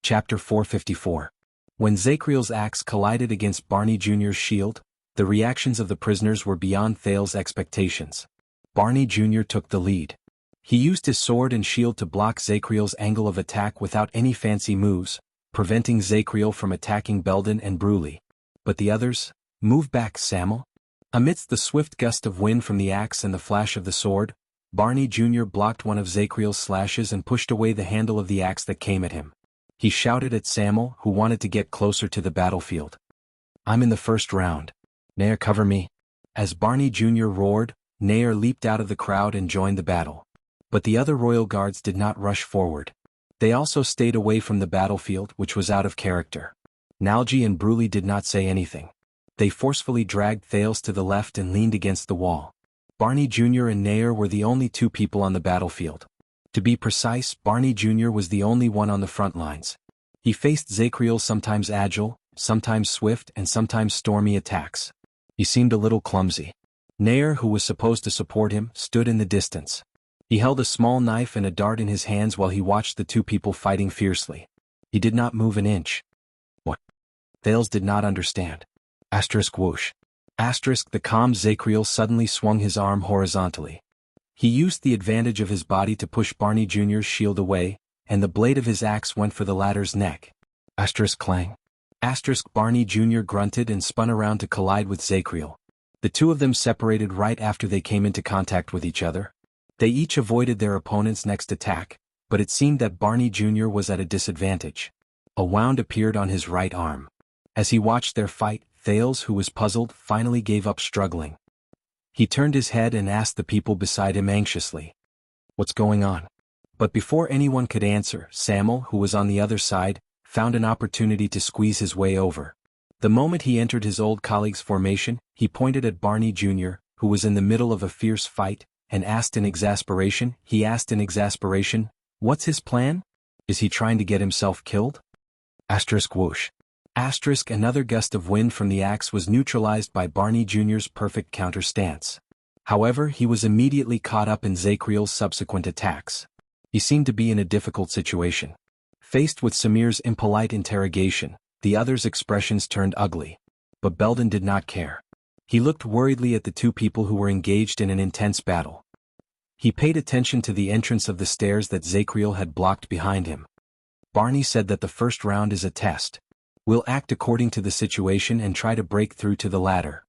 Chapter 454. When Zacriel's axe collided against Barney Jr.'s shield, the reactions of the prisoners were beyond Thale's expectations. Barney Jr. took the lead. He used his sword and shield to block Zacriel's angle of attack without any fancy moves, preventing Zacriel from attacking Belden and Bruley. But the others? Move back, Samuel. Amidst the swift gust of wind from the axe and the flash of the sword, Barney Jr. blocked one of Zacriel's slashes and pushed away the handle of the axe that came at him. He shouted at Samuel, who wanted to get closer to the battlefield. "I'm in the first round. Nair, cover me." As Barney Jr. roared, Nair leaped out of the crowd and joined the battle. But the other royal guards did not rush forward. They also stayed away from the battlefield, which was out of character. Nalji and Bruley did not say anything. They forcefully dragged Thales to the left and leaned against the wall. Barney Jr. and Nair were the only two people on the battlefield. To be precise, Barney Jr. was the only one on the front lines. He faced Zacriel's sometimes agile, sometimes swift and sometimes stormy attacks. He seemed a little clumsy. Nair, who was supposed to support him, stood in the distance. He held a small knife and a dart in his hands while he watched the two people fighting fiercely. He did not move an inch. What? Thales did not understand. Whoosh. The calm Zacriel suddenly swung his arm horizontally. He used the advantage of his body to push Barney Jr.'s shield away, and the blade of his axe went for the latter's neck. Clang. Barney Jr. grunted and spun around to collide with Zacriel. The two of them separated right after they came into contact with each other. They each avoided their opponent's next attack, but it seemed that Barney Jr. was at a disadvantage. A wound appeared on his right arm. As he watched their fight, Thales, who was puzzled, finally gave up struggling. He turned his head and asked the people beside him anxiously, "What's going on?" But before anyone could answer, Samuel, who was on the other side, found an opportunity to squeeze his way over. The moment he entered his old colleague's formation, he pointed at Barney Jr., who was in the middle of a fierce fight, and asked in exasperation, "What's his plan? Is he trying to get himself killed?" Whoosh. Another gust of wind from the axe was neutralized by Barney Jr.'s perfect counter stance. However, he was immediately caught up in Zacriel's subsequent attacks. He seemed to be in a difficult situation. Faced with Samir's impolite interrogation, the other's expressions turned ugly. But Belden did not care. He looked worriedly at the two people who were engaged in an intense battle. He paid attention to the entrance of the stairs that Zacriel had blocked behind him. Barney said that the first round is a test. We'll act according to the situation and try to break through to the ladder.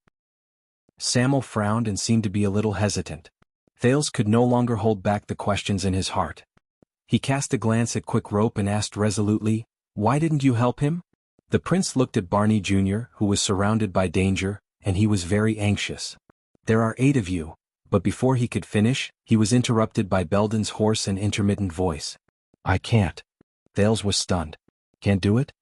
Samuel frowned and seemed to be a little hesitant. Thales could no longer hold back the questions in his heart. He cast a glance at Quick Rope and asked resolutely, "Why didn't you help him?" The prince looked at Barney Jr., who was surrounded by danger, and he was very anxious. "There are 8 of you," but before he could finish, he was interrupted by Belden's hoarse and intermittent voice. "I can't." Thales was stunned. "Can't do it?"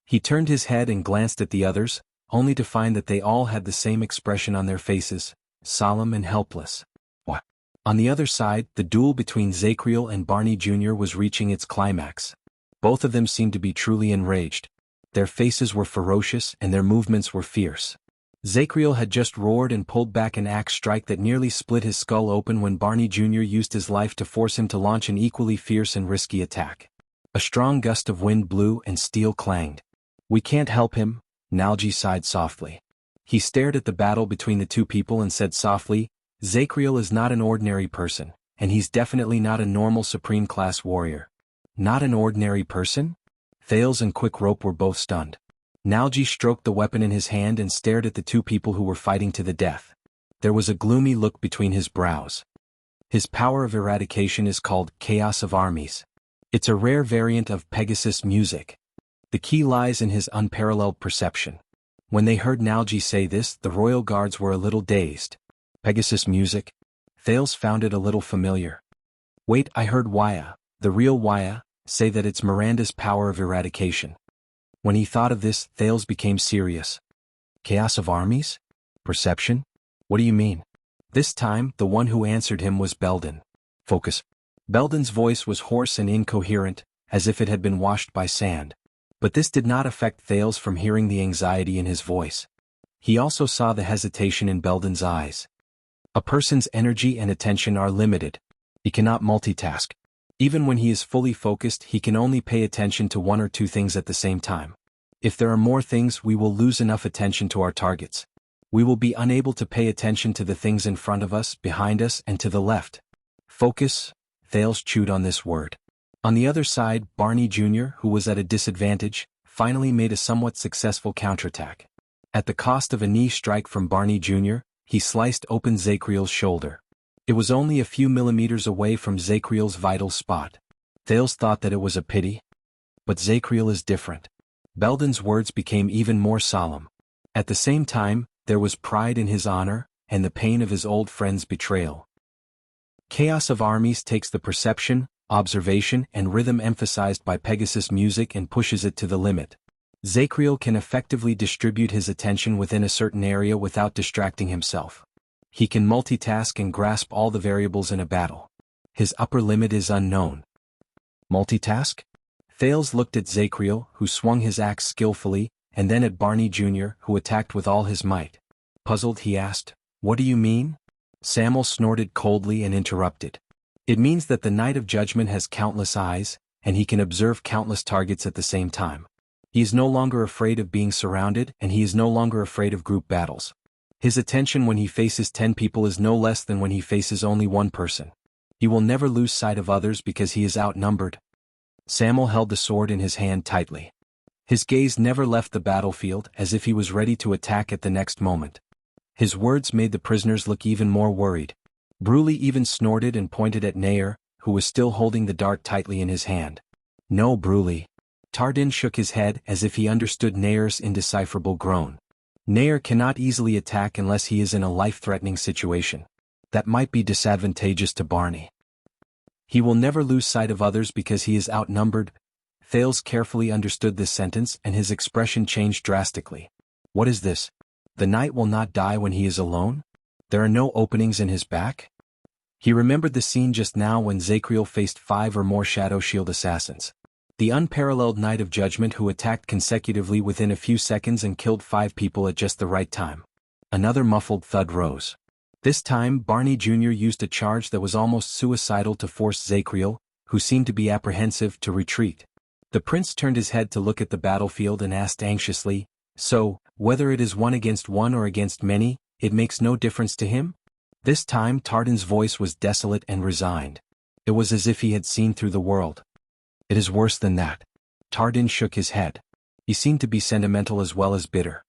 He turned his head and glanced at the others, only to find that they all had the same expression on their faces, solemn and helpless. What? On the other side, the duel between Zacriel and Barney Jr. was reaching its climax. Both of them seemed to be truly enraged. Their faces were ferocious and their movements were fierce. Zacriel had just roared and pulled back an axe strike that nearly split his skull open when Barney Jr. used his life to force him to launch an equally fierce and risky attack. A strong gust of wind blew and steel clanged. "We can't help him," Nalji sighed softly. He stared at the battle between the two people and said softly, "Zacriel is not an ordinary person, and he's definitely not a normal supreme-class warrior." "Not an ordinary person?" Thales and Quick Rope were both stunned. Nalji stroked the weapon in his hand and stared at the two people who were fighting to the death. There was a gloomy look between his brows. "His power of eradication is called Chaos of Armies. It's a rare variant of Pegasus music. The key lies in his unparalleled perception." When they heard Nalji say this, the royal guards were a little dazed. Pegasus music? Thales found it a little familiar. "Wait, I heard Waya, the real Waya, say that it's Miranda's power of eradication." When he thought of this, Thales became serious. "Chaos of armies? Perception? What do you mean?" This time, the one who answered him was Belden. "Focus." Belden's voice was hoarse and incoherent, as if it had been washed by sand. But this did not affect Thales from hearing the anxiety in his voice. He also saw the hesitation in Belden's eyes. A person's energy and attention are limited. He cannot multitask. Even when he is fully focused, he can only pay attention to one or two things at the same time. If there are more things, we will lose enough attention to our targets. We will be unable to pay attention to the things in front of us, behind us, and to the left. Focus. Thales chewed on this word. On the other side, Barney Jr., who was at a disadvantage, finally made a somewhat successful counterattack. At the cost of a knee strike from Barney Jr., he sliced open Zakriel's shoulder. It was only a few millimeters away from Zakriel's vital spot. Thales thought that it was a pity. But Zakriel is different. Belden's words became even more solemn. At the same time, there was pride in his honor, and the pain of his old friend's betrayal. Chaos of Armies takes the perception, observation, and rhythm emphasized by Pegasus music and pushes it to the limit. Zakriel can effectively distribute his attention within a certain area without distracting himself. He can multitask and grasp all the variables in a battle. His upper limit is unknown. Multitask? Thales looked at Zakriel, who swung his axe skillfully, and then at Barney Jr., who attacked with all his might. Puzzled, he asked, "What do you mean?" Samuel snorted coldly and interrupted. "It means that the Knight of Judgment has countless eyes, and he can observe countless targets at the same time. He is no longer afraid of being surrounded, and he is no longer afraid of group battles. His attention when he faces 10 people is no less than when he faces only one person. He will never lose sight of others because he is outnumbered." Samuel held the sword in his hand tightly. His gaze never left the battlefield, as if he was ready to attack at the next moment. His words made the prisoners look even more worried. Bruley even snorted and pointed at Nair, who was still holding the dart tightly in his hand. "No, Bruley." Tardin shook his head as if he understood Nair's indecipherable groan. "Nair cannot easily attack unless he is in a life-threatening situation. That might be disadvantageous to Barney. He will never lose sight of others because he is outnumbered." Thales carefully understood this sentence and his expression changed drastically. "What is this? The knight will not die when he is alone? There are no openings in his back?" He remembered the scene just now when Zakriel faced 5 or more Shadow Shield assassins. The unparalleled Knight of Judgment who attacked consecutively within a few seconds and killed 5 people at just the right time. Another muffled thud rose. This time Barney Jr. used a charge that was almost suicidal to force Zakriel, who seemed to be apprehensive, to retreat. The prince turned his head to look at the battlefield and asked anxiously, "So, whether it is 1 against 1 or against many, it makes no difference to him?" This time Tardin's voice was desolate and resigned. It was as if he had seen through the world. "It is worse than that." Tardin shook his head. He seemed to be sentimental as well as bitter.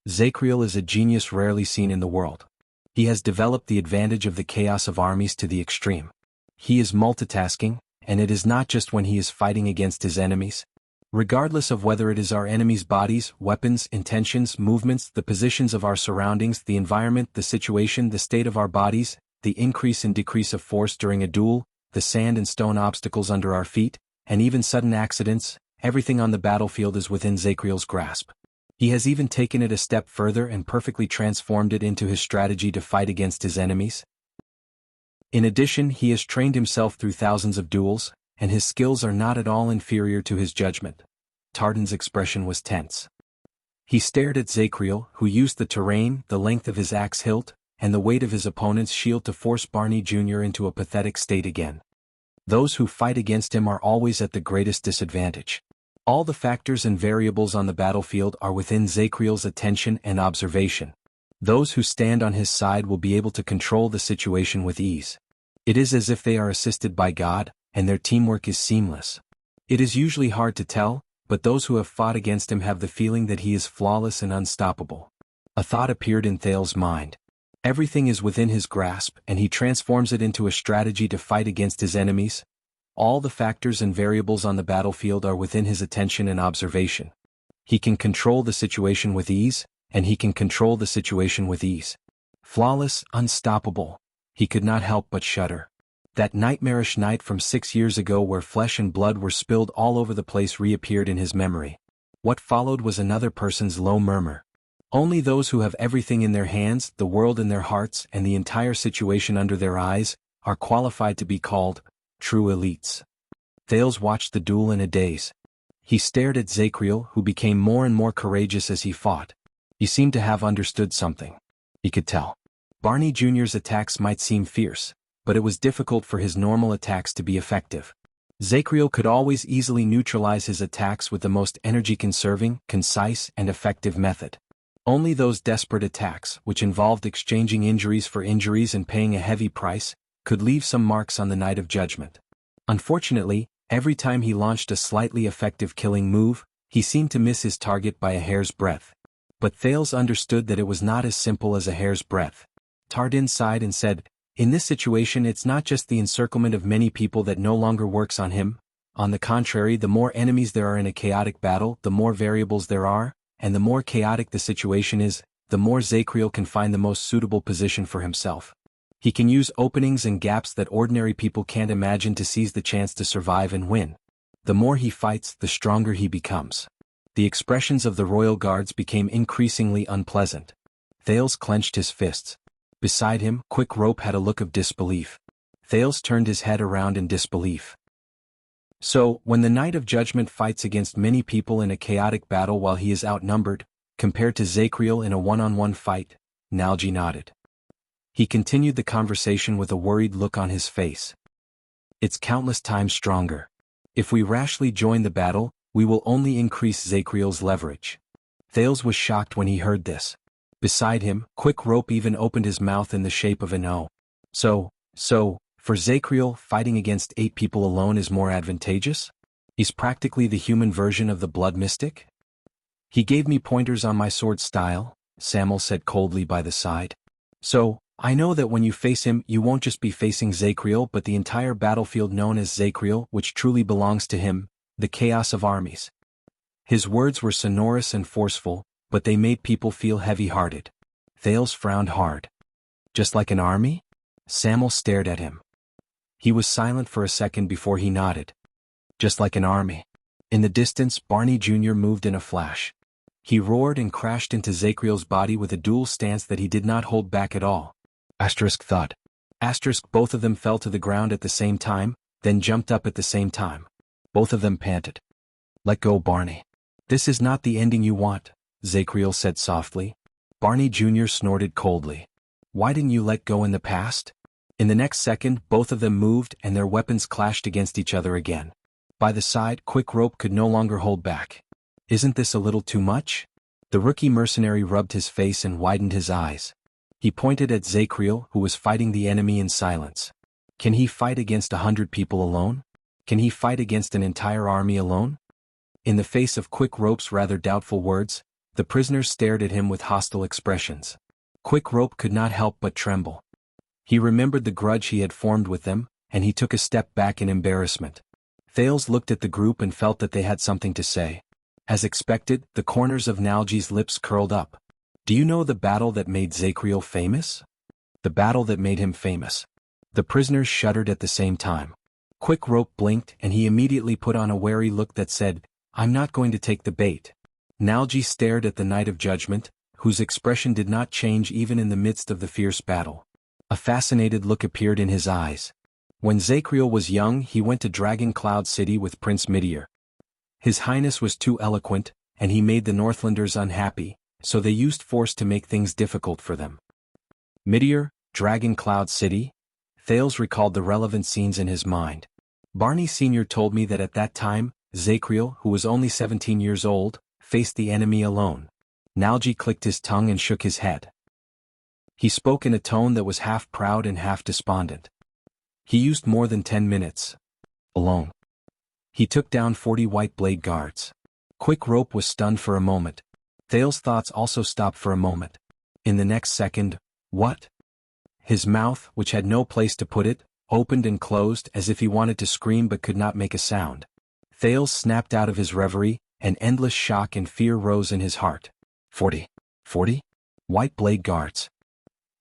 "Zakriel is a genius rarely seen in the world. He has developed the advantage of the chaos of armies to the extreme. He is multitasking, and it is not just when he is fighting against his enemies. Regardless of whether it is our enemies' bodies, weapons, intentions, movements, the positions of our surroundings, the environment, the situation, the state of our bodies, the increase and decrease of force during a duel, the sand and stone obstacles under our feet, and even sudden accidents, everything on the battlefield is within Zakriel's grasp. He has even taken it a step further and perfectly transformed it into his strategy to fight against his enemies. In addition, he has trained himself through thousands of duels, and his skills are not at all inferior to his judgment." Tardin's expression was tense. He stared at Zakriel, who used the terrain, the length of his axe hilt, and the weight of his opponent's shield to force Barney Jr. into a pathetic state again. Those who fight against him are always at the greatest disadvantage. All the factors and variables on the battlefield are within Zakriel's attention and observation. Those who stand on his side will be able to control the situation with ease. It is as if they are assisted by God, and their teamwork is seamless. It is usually hard to tell, but those who have fought against him have the feeling that he is flawless and unstoppable. A thought appeared in Thales' mind. Everything is within his grasp, and he transforms it into a strategy to fight against his enemies. All the factors and variables on the battlefield are within his attention and observation. He can control the situation with ease, and he can control the situation with ease. Flawless, unstoppable. He could not help but shudder. That nightmarish night from 6 years ago where flesh and blood were spilled all over the place reappeared in his memory. What followed was another person's low murmur. Only those who have everything in their hands, the world in their hearts, and the entire situation under their eyes, are qualified to be called true elites. Thales watched the duel in a daze. He stared at Zakriel, who became more and more courageous as he fought. He seemed to have understood something. He could tell. Barney Jr.'s attacks might seem fierce, but it was difficult for his normal attacks to be effective. Zacriel could always easily neutralize his attacks with the most energy-conserving, concise, and effective method. Only those desperate attacks, which involved exchanging injuries for injuries and paying a heavy price, could leave some marks on the Night of Judgment. Unfortunately, every time he launched a slightly effective killing move, he seemed to miss his target by a hair's breadth. But Thales understood that it was not as simple as a hair's breadth. Tardin sighed and said, "In this situation it's not just the encirclement of many people that no longer works on him. On the contrary, the more enemies there are in a chaotic battle, the more variables there are, and the more chaotic the situation is, the more Zacriel can find the most suitable position for himself. He can use openings and gaps that ordinary people can't imagine to seize the chance to survive and win. The more he fights, the stronger he becomes." The expressions of the royal guards became increasingly unpleasant. Thales clenched his fists. Beside him, Quick Rope had a look of disbelief. Thales turned his head around in disbelief. "So, when the Knight of Judgment fights against many people in a chaotic battle while he is outnumbered, compared to Zacriel in a one-on-one fight," Nalji nodded. He continued the conversation with a worried look on his face. "It's countless times stronger. If we rashly join the battle, we will only increase Zacriel's leverage." Thales was shocked when he heard this. Beside him, Quick Rope even opened his mouth in the shape of an O. So, for Zacriel, fighting against 8 people alone is more advantageous? He's practically the human version of the Blood Mystic? "He gave me pointers on my sword style," Samuel said coldly by the side. "So, I know that when you face him you won't just be facing Zacriel but the entire battlefield known as Zacriel, which truly belongs to him, the chaos of armies." His words were sonorous and forceful, but they made people feel heavy-hearted. Thales frowned hard. "Just like an army?" Samuel stared at him. He was silent for a second before he nodded. "Just like an army." In the distance, Barney Jr. moved in a flash. He roared and crashed into Zacriel's body with a dual stance that he did not hold back at all. Asterisk thud. Asterisk both of them fell to the ground at the same time, then jumped up at the same time. Both of them panted. "Let go, Barney. This is not the ending you want," Zacriel said softly. Barney Jr. snorted coldly. "Why didn't you let go in the past?" In the next second, both of them moved and their weapons clashed against each other again. By the side, Quick Rope could no longer hold back. "Isn't this a little too much?" The rookie mercenary rubbed his face and widened his eyes. He pointed at Zacriel, who was fighting the enemy in silence. Can he fight against 100 people alone? Can he fight against an entire army alone? In the face of Quick Rope's rather doubtful words, the prisoners stared at him with hostile expressions. Quick Rope could not help but tremble. He remembered the grudge he had formed with them, and he took a step back in embarrassment. Thales looked at the group and felt that they had something to say. As expected, the corners of Nalji's lips curled up. "Do you know the battle that made Zacriel famous?" "The battle that made him famous." The prisoners shuddered at the same time. Quick Rope blinked and he immediately put on a wary look that said, "I'm not going to take the bait." Nalji stared at the Knight of Judgment, whose expression did not change even in the midst of the fierce battle. A fascinated look appeared in his eyes. When Zacriel was young he went to Dragon Cloud City with Prince Meteor. His Highness was too eloquent, and he made the Northlanders unhappy, so they used force to make things difficult for them. Meteor, Dragon Cloud City? Thales recalled the relevant scenes in his mind. Barney Sr. told me that at that time, Zacriel, who was only 17 years old, faced the enemy alone. Nalji clicked his tongue and shook his head. He spoke in a tone that was half proud and half despondent. He used more than 10 minutes. Alone. He took down 40 White Blade guards. Quick Rope was stunned for a moment. Thales' thoughts also stopped for a moment. In the next second, what? His mouth, which had no place to put it, opened and closed as if he wanted to scream but could not make a sound. Thales snapped out of his reverie, and endless shock and fear rose in his heart. 40? White Blade guards.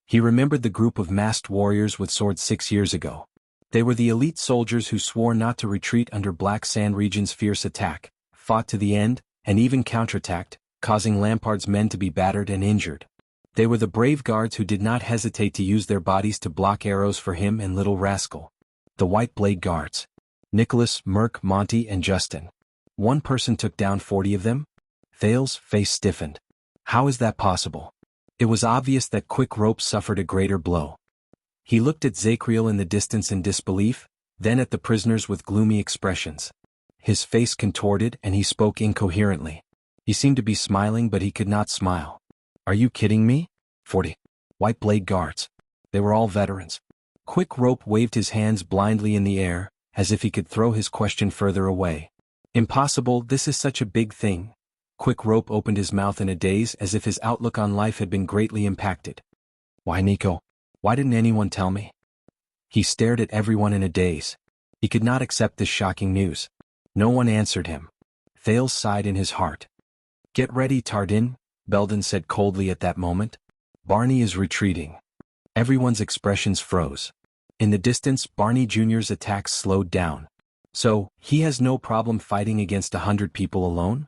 He remembered the group of masked warriors with swords 6 years ago. They were the elite soldiers who swore not to retreat under Black Sand Region's fierce attack, fought to the end, and even counterattacked, causing Lampard's men to be battered and injured. They were the brave guards who did not hesitate to use their bodies to block arrows for him and Little Rascal. The White Blade guards. Nicholas, Merc, Monty, and Justin. One person took down 40 of them? Thales' face stiffened. How is that possible? It was obvious that Quick Rope suffered a greater blow. He looked at Zacriel in the distance in disbelief, then at the prisoners with gloomy expressions. His face contorted and he spoke incoherently. He seemed to be smiling but he could not smile. Are you kidding me? 40. White blade guards. They were all veterans. Quick Rope waved his hands blindly in the air, as if he could throw his question further away. Impossible, this is such a big thing. Quick Rope opened his mouth in a daze as if his outlook on life had been greatly impacted. Why, Nico? Why didn't anyone tell me? He stared at everyone in a daze. He could not accept this shocking news. No one answered him. Thales sighed in his heart. Get ready, Tardin, Belden said coldly at that moment. Barney is retreating. Everyone's expressions froze. In the distance, Barney Jr.'s attacks slowed down. So, he has no problem fighting against 100 people alone?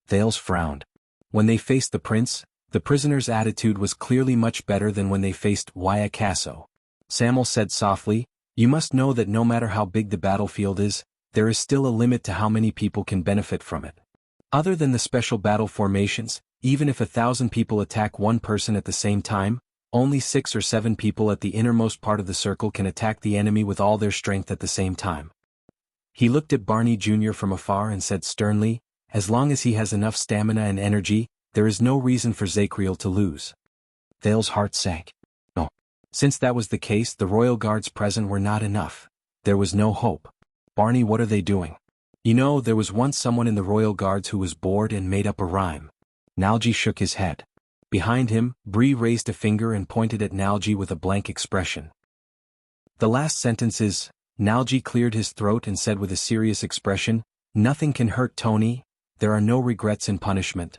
Thales frowned. When they faced the prince, the prisoner's attitude was clearly much better than when they faced Wuxia. Samuel said softly, you must know that no matter how big the battlefield is, there is still a limit to how many people can benefit from it. Other than the special battle formations, even if 1,000 people attack one person at the same time, only 6 or 7 people at the innermost part of the circle can attack the enemy with all their strength at the same time. He looked at Barney Jr. from afar and said sternly, as long as he has enough stamina and energy, there is no reason for Zachriel to lose. Thales' heart sank. No. Since that was the case, the royal guards present were not enough. There was no hope. Barney, what are they doing? You know, there was once someone in the royal guards who was bored and made up a rhyme. Nalji shook his head. Behind him, Bree raised a finger and pointed at Nalji with a blank expression. The last sentence is, Nalji cleared his throat and said with a serious expression, nothing can hurt Tony, there are no regrets in punishment.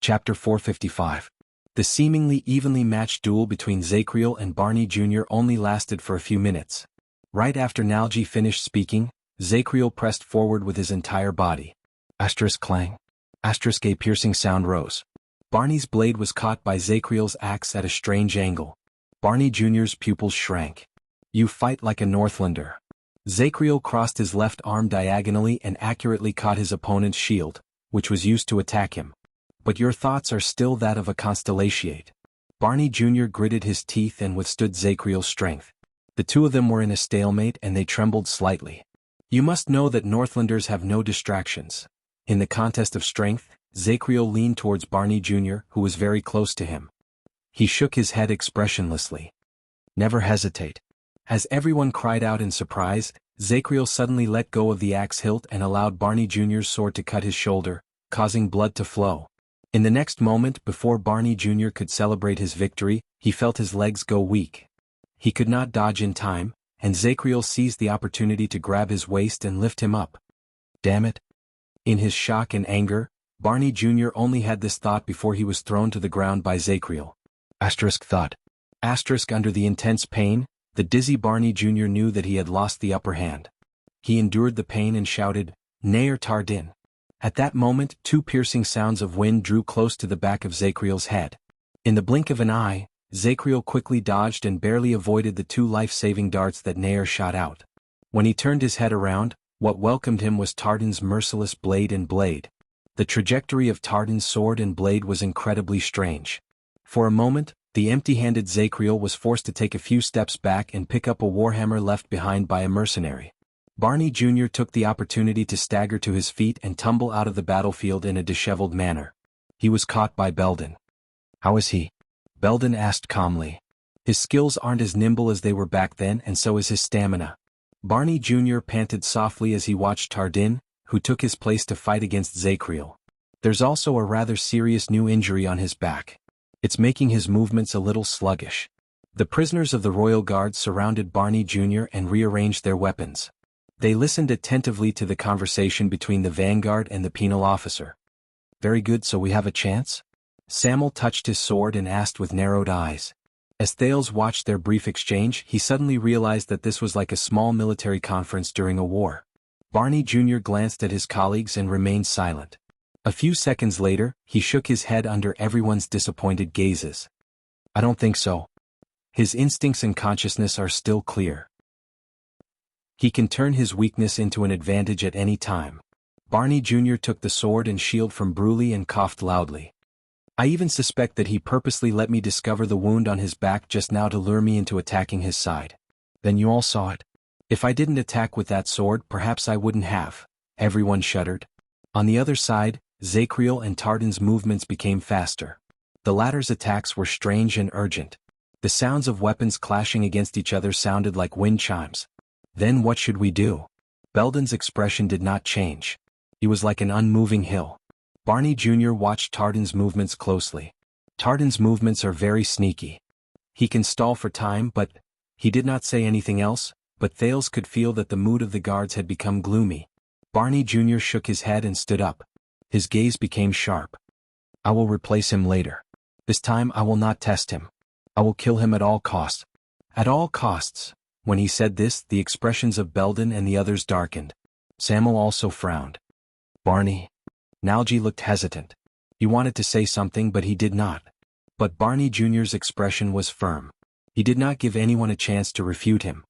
Chapter 455. The seemingly evenly matched duel between Zachriel and Barney Jr. only lasted for a few minutes. Right after Nalji finished speaking, Zachriel pressed forward with his entire body. Asterisk clang. Asterisk a piercing sound rose. Barney's blade was caught by Zachriel's axe at a strange angle. Barney Jr.'s pupils shrank. You fight like a Northlander. Zachriel crossed his left arm diagonally and accurately caught his opponent's shield, which was used to attack him. But your thoughts are still that of a constellatiate. Barney Jr. gritted his teeth and withstood Zachriel's strength. The two of them were in a stalemate and they trembled slightly. You must know that Northlanders have no distractions. In the contest of strength, Zachriel leaned towards Barney Jr., who was very close to him. He shook his head expressionlessly. Never hesitate. As everyone cried out in surprise, Zachriel suddenly let go of the axe hilt and allowed Barney Jr.'s sword to cut his shoulder, causing blood to flow. In the next moment, before Barney Jr. could celebrate his victory, he felt his legs go weak. He could not dodge in time, and Zachriel seized the opportunity to grab his waist and lift him up. Damn it. In his shock and anger, Barney Jr. only had this thought before he was thrown to the ground by Zachriel. Asterisk thought. Asterisk under the intense pain, the dizzy Barney Jr. knew that he had lost the upper hand. He endured the pain and shouted, Nair Tardin. At that moment, 2 piercing sounds of wind drew close to the back of Zachriel's head. In the blink of an eye, Zachriel quickly dodged and barely avoided the 2 life-saving darts that Nair shot out. When he turned his head around, what welcomed him was Tardin's merciless blade and blade. The trajectory of Tardin's sword and blade was incredibly strange. For a moment, the empty-handed Zachriel was forced to take a few steps back and pick up a warhammer left behind by a mercenary. Barney Jr. took the opportunity to stagger to his feet and tumble out of the battlefield in a disheveled manner. He was caught by Belden. How is he? Belden asked calmly. His skills aren't as nimble as they were back then and so is his stamina. Barney Jr. panted softly as he watched Tardin, who took his place to fight against Zachriel. There's also a rather serious new injury on his back. It's making his movements a little sluggish. The prisoners of the Royal Guard surrounded Barney Jr. and rearranged their weapons. They listened attentively to the conversation between the vanguard and the penal officer. Very good, so we have a chance? Samuel touched his sword and asked with narrowed eyes. As Thales watched their brief exchange, he suddenly realized that this was like a small military conference during a war. Barney Jr. glanced at his colleagues and remained silent. A few seconds later, he shook his head under everyone's disappointed gazes. I don't think so. His instincts and consciousness are still clear. He can turn his weakness into an advantage at any time. Barney Jr. took the sword and shield from Bruley and coughed loudly. I even suspect that he purposely let me discover the wound on his back just now to lure me into attacking his side. Then you all saw it. If I didn't attack with that sword, perhaps I wouldn't have. Everyone shuddered. On the other side, Zacriel and Tardan's movements became faster. The latter's attacks were strange and urgent. The sounds of weapons clashing against each other sounded like wind chimes. Then what should we do? Belden's expression did not change. He was like an unmoving hill. Barney Jr. watched Tardan's movements closely. Tardan's movements are very sneaky. He can stall for time, but he did not say anything else, but Thales could feel that the mood of the guards had become gloomy. Barney Jr. shook his head and stood up. His gaze became sharp. I will replace him later. This time I will not test him. I will kill him at all costs. At all costs. When he said this, the expressions of Belden and the others darkened. Samuel also frowned. Barney. Nalji looked hesitant. He wanted to say something but he did not. But Barney Jr.'s expression was firm. He did not give anyone a chance to refute him.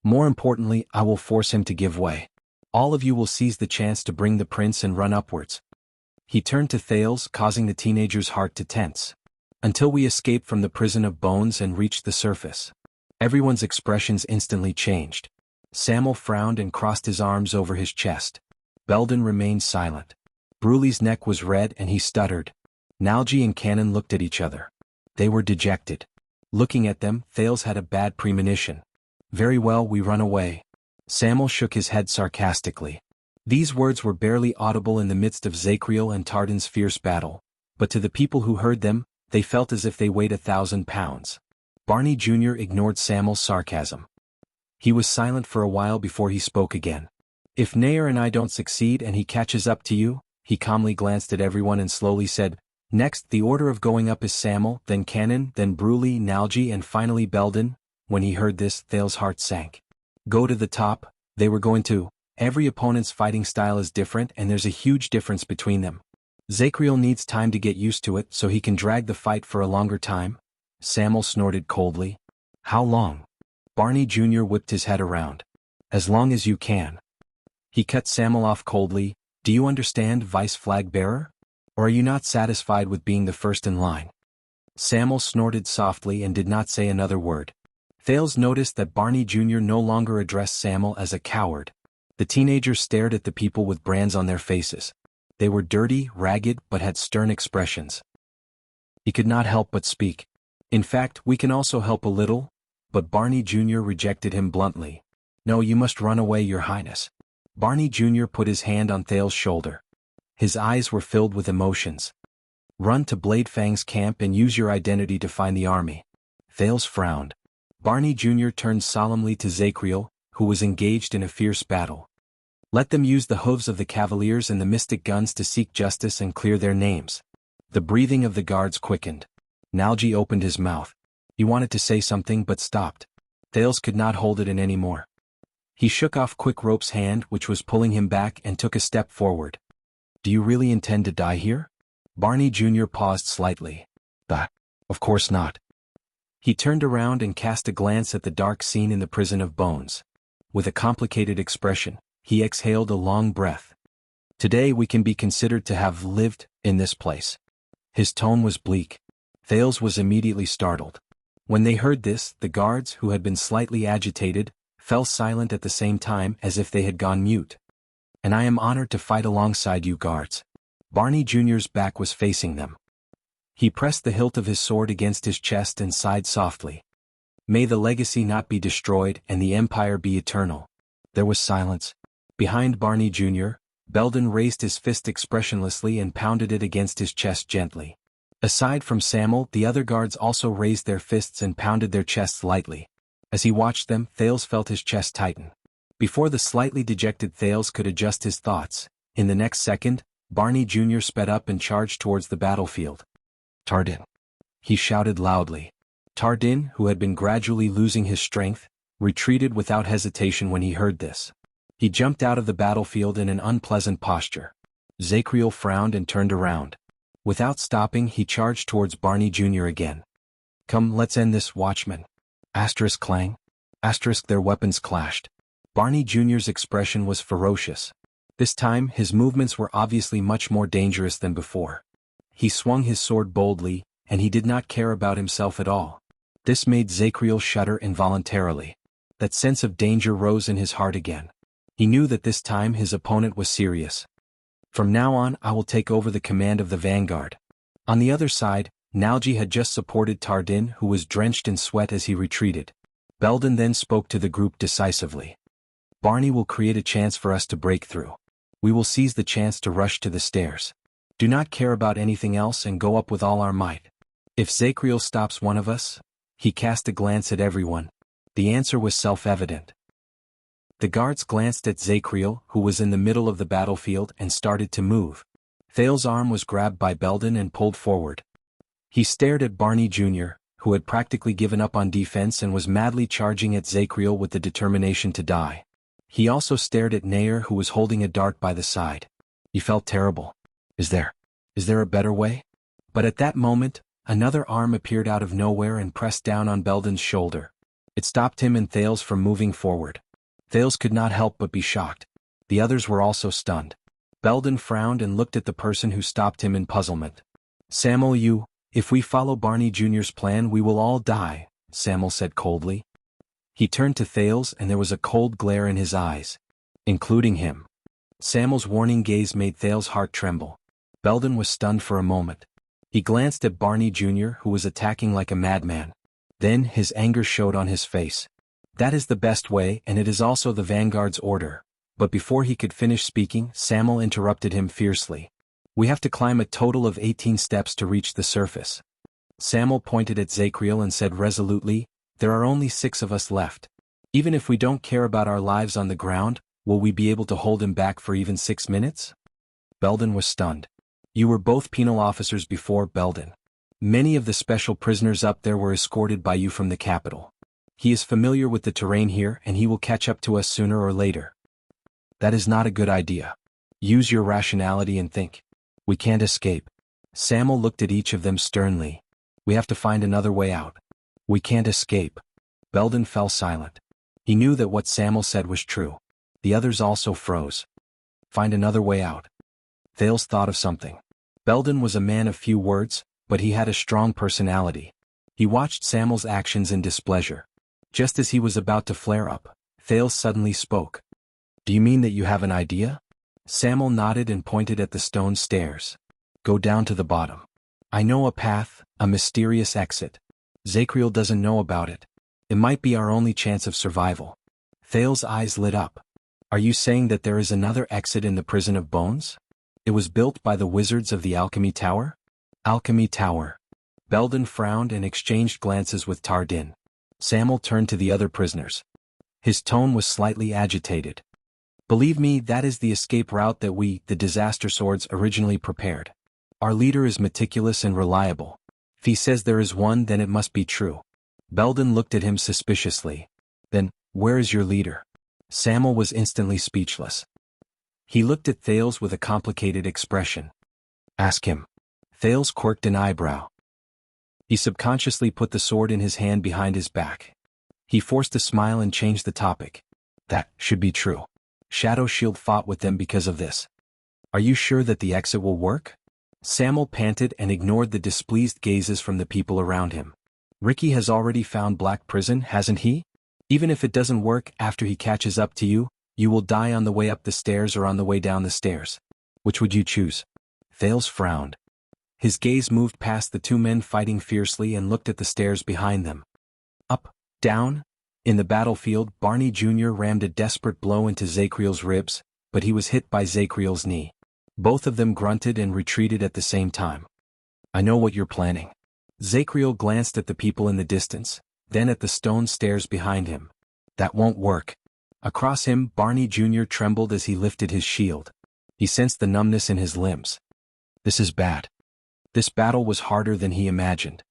More importantly, I will force him to give way. All of you will seize the chance to bring the prince and run upwards. He turned to Thales, causing the teenager's heart to tense. Until we escape from the prison of bones and reach the surface. Everyone's expressions instantly changed. Samuel frowned and crossed his arms over his chest. Belden remained silent. Brulee's neck was red and he stuttered. Nalji and Cannon looked at each other. They were dejected. Looking at them, Thales had a bad premonition. Very well, we run away. Samuel shook his head sarcastically. These words were barely audible in the midst of Zacriel and Tardan's fierce battle, but to the people who heard them, they felt as if they weighed 1,000 pounds. Barney Jr. ignored Samuel's sarcasm. He was silent for a while before he spoke again. If Nair and I don't succeed and he catches up to you, he calmly glanced at everyone and slowly said, next, the order of going up is Samuel, then Cannon, then Brulee, Nalji and finally Belden. When he heard this, Thales' heart sank. Go to the top, they were going to. Every opponent's fighting style is different and there's a huge difference between them. Zacriel needs time to get used to it so he can drag the fight for a longer time. Samuel snorted coldly. How long? Barney Jr. whipped his head around. As long as you can. He cut Samuel off coldly. Do you understand, vice flag bearer? Or are you not satisfied with being the first in line? Samuel snorted softly and did not say another word. Thales noticed that Barney Jr. no longer addressed Samuel as a coward. The teenagers stared at the people with brands on their faces. They were dirty, ragged, but had stern expressions. He could not help but speak. In fact, we can also help a little, but Barney Jr. rejected him bluntly. No, you must run away, Your Highness. Barney Jr. put his hand on Thales' shoulder. His eyes were filled with emotions. Run to Bladefang's camp and use your identity to find the army. Thales frowned. Barney Jr. turned solemnly to Zacriel, who was engaged in a fierce battle. Let them use the hooves of the cavaliers and the mystic guns to seek justice and clear their names. The breathing of the guards quickened. Nalji opened his mouth. He wanted to say something but stopped. Thales could not hold it in any more. He shook off Quick Rope's hand, which was pulling him back, and took a step forward. Do you really intend to die here? Barney Jr. paused slightly. Of course not. He turned around and cast a glance at the dark scene in the prison of bones. With a complicated expression, he exhaled a long breath. Today we can be considered to have lived in this place. His tone was bleak. Thales was immediately startled. When they heard this, the guards, who had been slightly agitated, fell silent at the same time as if they had gone mute. And I am honored to fight alongside you guards. Barney Jr.'s back was facing them. He pressed the hilt of his sword against his chest and sighed softly. May the legacy not be destroyed and the empire be eternal. There was silence. Behind Barney Jr., Belden raised his fist expressionlessly and pounded it against his chest gently. Aside from Samuel, the other guards also raised their fists and pounded their chests lightly. As he watched them, Thales felt his chest tighten. Before the slightly dejected Thales could adjust his thoughts, in the next second, Barney Jr. sped up and charged towards the battlefield. Tardan! He shouted loudly. Tardan, who had been gradually losing his strength, retreated without hesitation when he heard this. He jumped out of the battlefield in an unpleasant posture. Zacriel frowned and turned around. Without stopping, he charged towards Barney Jr. again. Come, let's end this, watchman. Asterisk clang. Asterisk their weapons clashed. Barney Jr.'s expression was ferocious. This time, his movements were obviously much more dangerous than before. He swung his sword boldly, and he did not care about himself at all. This made Zacriel shudder involuntarily. That sense of danger rose in his heart again. He knew that this time his opponent was serious. From now on, I will take over the command of the vanguard. On the other side, Nalji had just supported Tardin, who was drenched in sweat as he retreated. Belden then spoke to the group decisively. Barney will create a chance for us to break through. We will seize the chance to rush to the stairs. Do not care about anything else and go up with all our might. If Zakriel stops one of us, he cast a glance at everyone. The answer was self-evident. The guards glanced at Zakriel, who was in the middle of the battlefield, and started to move. Thales's arm was grabbed by Belden and pulled forward. He stared at Barney Jr., who had practically given up on defense and was madly charging at Zakriel with the determination to die. He also stared at Nair, who was holding a dart by the side. He felt terrible. Is there a better way? But at that moment, another arm appeared out of nowhere and pressed down on Belden's shoulder. It stopped him and Thales from moving forward. Thales could not help but be shocked. The others were also stunned. Belden frowned and looked at the person who stopped him in puzzlement. Samuel, if we follow Barney Jr.'s plan we will all die, Samuel said coldly. He turned to Thales and there was a cold glare in his eyes. Including him. Samuel's warning gaze made Thales' heart tremble. Belden was stunned for a moment. He glanced at Barney Jr., who was attacking like a madman. Then his anger showed on his face. That is the best way, and it is also the vanguard's order. But before he could finish speaking, Samuel interrupted him fiercely. We have to climb a total of 18 steps to reach the surface. Samuel pointed at Zakriel and said resolutely, there are only 6 of us left. Even if we don't care about our lives on the ground, will we be able to hold him back for even 6 minutes? Belden was stunned. You were both penal officers before, Belden. Many of the special prisoners up there were escorted by you from the capital. He is familiar with the terrain here and he will catch up to us sooner or later. That is not a good idea. Use your rationality and think. We can't escape. Samuel looked at each of them sternly. We have to find another way out. We can't escape. Belden fell silent. He knew that what Samuel said was true. The others also froze. Find another way out. Thales thought of something. Belden was a man of few words, but he had a strong personality. He watched Samuel's actions in displeasure. Just as he was about to flare up, Thales suddenly spoke. Do you mean that you have an idea? Samuel nodded and pointed at the stone stairs. Go down to the bottom. I know a path, a mysterious exit. Zakriel doesn't know about it. It might be our only chance of survival. Thales' eyes lit up. Are you saying that there is another exit in the Prison of Bones? It was built by the wizards of the Alchemy Tower? Alchemy Tower. Belden frowned and exchanged glances with Tardin. Samuel turned to the other prisoners. His tone was slightly agitated. Believe me, that is the escape route that we, the Disaster Swords, originally prepared. Our leader is meticulous and reliable. If he says there is one, then it must be true. Belden looked at him suspiciously. Then, where is your leader? Samuel was instantly speechless. He looked at Thales with a complicated expression. Ask him. Thales quirked an eyebrow. He subconsciously put the sword in his hand behind his back. He forced a smile and changed the topic. That should be true. Shadow Shield fought with them because of this. Are you sure that the exit will work? Samuel panted and ignored the displeased gazes from the people around him. Ricky has already found Black Prison, hasn't he? Even if it doesn't work after he catches up to you, you will die on the way up the stairs or on the way down the stairs. Which would you choose? Thales frowned. His gaze moved past the 2 men fighting fiercely and looked at the stairs behind them. Up, down. In the battlefield, Barney Jr. rammed a desperate blow into Zakriel's ribs, but he was hit by Zakriel's knee. Both of them grunted and retreated at the same time. I know what you're planning. Zakriel glanced at the people in the distance, then at the stone stairs behind him. That won't work. Across him, Barney Jr. trembled as he lifted his shield. He sensed the numbness in his limbs. This is bad. This battle was harder than he imagined.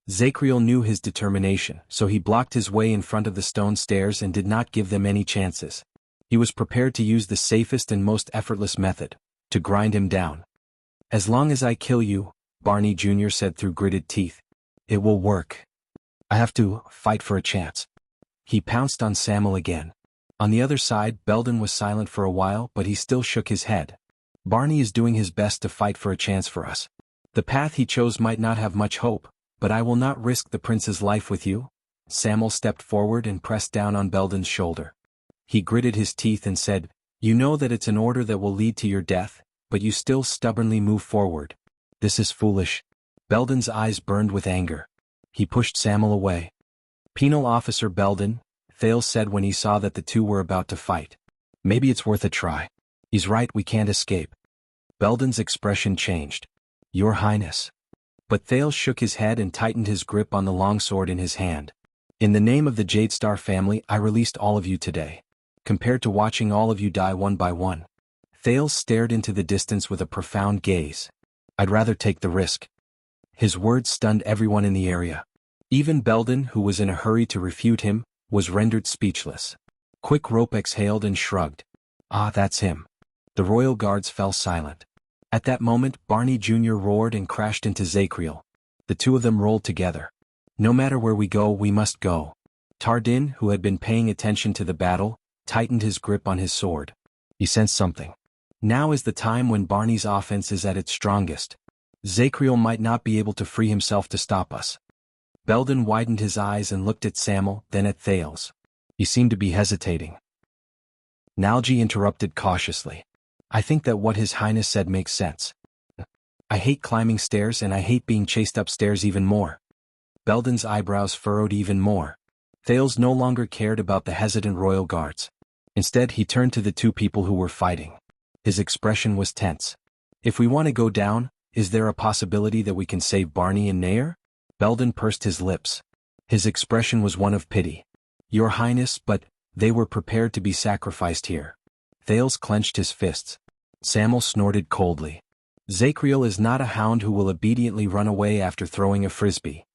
Zakriel knew his determination, so he blocked his way in front of the stone stairs and did not give them any chances. He was prepared to use the safest and most effortless method, to grind him down. As long as I kill you, Barney Jr. said through gritted teeth, it will work. I have to fight for a chance. He pounced on Samuel again. On the other side, Belden was silent for a while, but he still shook his head. Barney is doing his best to fight for a chance for us. The path he chose might not have much hope, but I will not risk the prince's life with you. Samuel stepped forward and pressed down on Belden's shoulder. He gritted his teeth and said, "You know that it's an order that will lead to your death, but you still stubbornly move forward. This is foolish." Belden's eyes burned with anger. He pushed Samuel away. "Penal Officer Belden," Thales said when he saw that the two were about to fight. "Maybe it's worth a try. He's right, we can't escape." Belden's expression changed. "Your Highness." But Thales shook his head and tightened his grip on the longsword in his hand. "In the name of the Jadestar family, I released all of you today. Compared to watching all of you die one by one." Thales stared into the distance with a profound gaze. "I'd rather take the risk." His words stunned everyone in the area. Even Belden, who was in a hurry to refute him, was rendered speechless. Quick Rope exhaled and shrugged. "Ah, that's him." The royal guards fell silent. At that moment, Barney Jr. roared and crashed into Zacriel. The two of them rolled together. "No matter where we go, we must go." Tardin, who had been paying attention to the battle, tightened his grip on his sword. He sensed something. Now is the time when Barney's offense is at its strongest. Zacriel might not be able to free himself to stop us. Belden widened his eyes and looked at Samuel, then at Thales. He seemed to be hesitating. Nalji interrupted cautiously. "I think that what His Highness said makes sense. I hate climbing stairs and I hate being chased upstairs even more." Belden's eyebrows furrowed even more. Thales no longer cared about the hesitant royal guards. Instead, he turned to the two people who were fighting. His expression was tense. "If we want to go down, is there a possibility that we can save Barney and Nair?" Belden pursed his lips. His expression was one of pity. "Your Highness, but they were prepared to be sacrificed here." Thales clenched his fists. Samuel snorted coldly. "Zacriel is not a hound who will obediently run away after throwing a frisbee."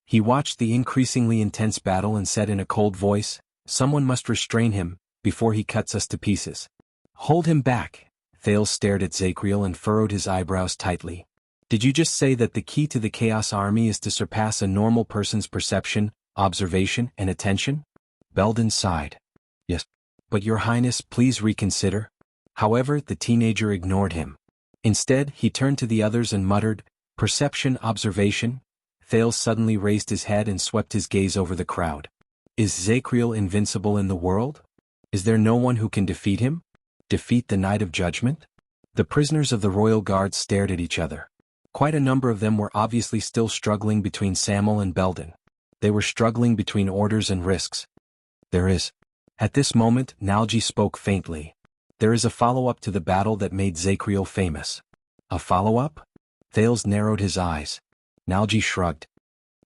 He watched the increasingly intense battle and said in a cold voice, "Someone must restrain him, before he cuts us to pieces." "Hold him back." Thales stared at Zacriel and furrowed his eyebrows tightly. "Did you just say that the key to the Chaos Army is to surpass a normal person's perception, observation, and attention?" Belden sighed. "Yes. But Your Highness, please reconsider." However, the teenager ignored him. Instead, he turned to the others and muttered, "Perception, observation." Thales suddenly raised his head and swept his gaze over the crowd. "Is Zacriel invincible in the world? Is there no one who can defeat him? Defeat the Knight of Judgment?" The prisoners of the royal guard stared at each other. Quite a number of them were obviously still struggling between Samuel and Belden. They were struggling between orders and risks. "There is." At this moment, Nalji spoke faintly. "There is a follow-up to the battle that made Zacriel famous." "A follow-up?" Thales narrowed his eyes. Nalji shrugged.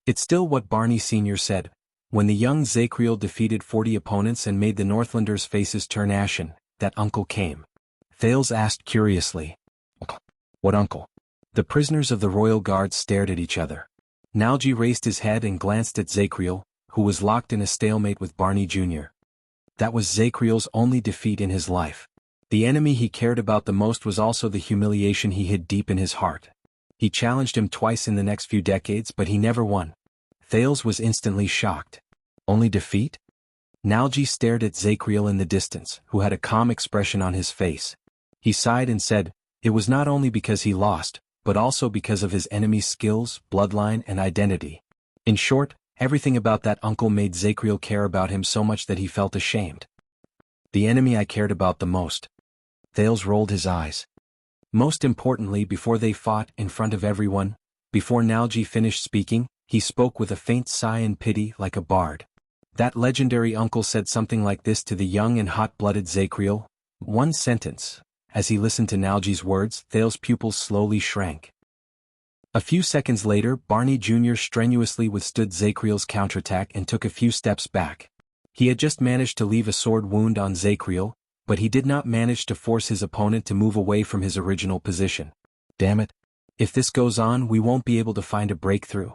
"It's still what Barney Sr. said. When the young Zacriel defeated 40 opponents and made the Northlanders' faces turn ashen, that uncle came." Thales asked curiously. "What uncle?" The prisoners of the royal guard stared at each other. Nalji raised his head and glanced at Zacriel, who was locked in a stalemate with Barney Jr. That was Zacriel's only defeat in his life. The enemy he cared about the most was also the humiliation he hid deep in his heart. He challenged him twice in the next few decades, but he never won. Thales was instantly shocked. Only defeat? Nalji stared at Zacriel in the distance, who had a calm expression on his face. He sighed and said, "It was not only because he lost, but also because of his enemy's skills, bloodline, and identity. In short, everything about that uncle made Zacriel care about him so much that he felt ashamed. The enemy I cared about the most." Thales rolled his eyes. Most importantly, before they fought, in front of everyone, before Nalji finished speaking, he spoke with a faint sigh and pity like a bard. That legendary uncle said something like this to the young and hot-blooded Zacriel. One sentence. As he listened to Nalji's words, Thales' pupils slowly shrank. A few seconds later, Barney Jr. strenuously withstood Zacriel's counterattack and took a few steps back. He had just managed to leave a sword wound on Zacriel, but he did not manage to force his opponent to move away from his original position. "Damn it. If this goes on, we won't be able to find a breakthrough."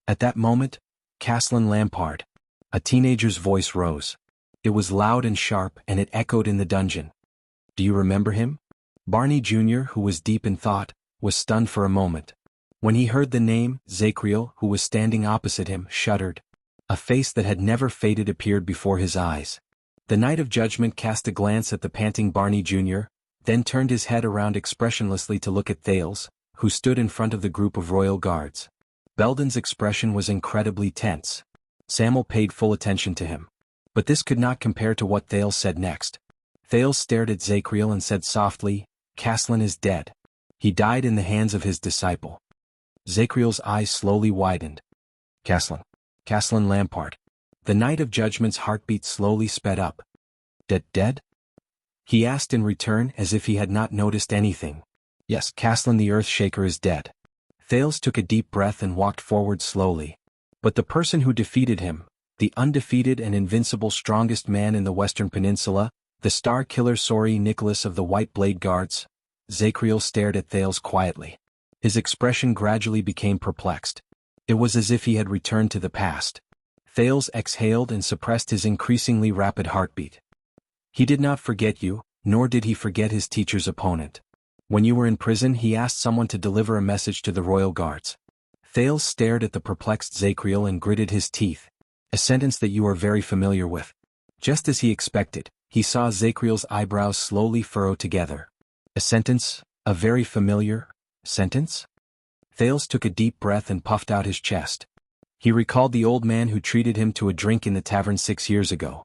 At that moment, Caslin Lampard. A teenager's voice rose. It was loud and sharp, and it echoed in the dungeon. "Do you remember him?" Barney Jr., who was deep in thought, was stunned for a moment. When he heard the name, Zacriel, who was standing opposite him, shuddered. A face that had never faded appeared before his eyes. The Knight of Judgment cast a glance at the panting Barney Jr., then turned his head around expressionlessly to look at Thales, who stood in front of the group of royal guards. Belden's expression was incredibly tense. Samuel paid full attention to him. But this could not compare to what Thales said next. Thales stared at Zacriel and said softly, "Caslin is dead. He died in the hands of his disciple." Zacriel's eyes slowly widened. Caslin. Caslin Lampard. The Knight of Judgment's heartbeat slowly sped up. Dead? He asked in return as if he had not noticed anything. Yes, Caslin the Earthshaker is dead. Thales took a deep breath and walked forward slowly. But the person who defeated him, the undefeated and invincible strongest man in the Western Peninsula, the star killer Sori Nicholas of the White Blade Guards. Zacriel stared at Thales quietly. His expression gradually became perplexed. It was as if he had returned to the past. Thales exhaled and suppressed his increasingly rapid heartbeat. He did not forget you, nor did he forget his teacher's opponent. When you were in prison, he asked someone to deliver a message to the royal guards. Thales stared at the perplexed Zacriel and gritted his teeth. A sentence that you are very familiar with. Just as he expected, he saw Zacriel's eyebrows slowly furrow together. A sentence? A very familiar sentence? Thales took a deep breath and puffed out his chest. He recalled the old man who treated him to a drink in the tavern 6 years ago.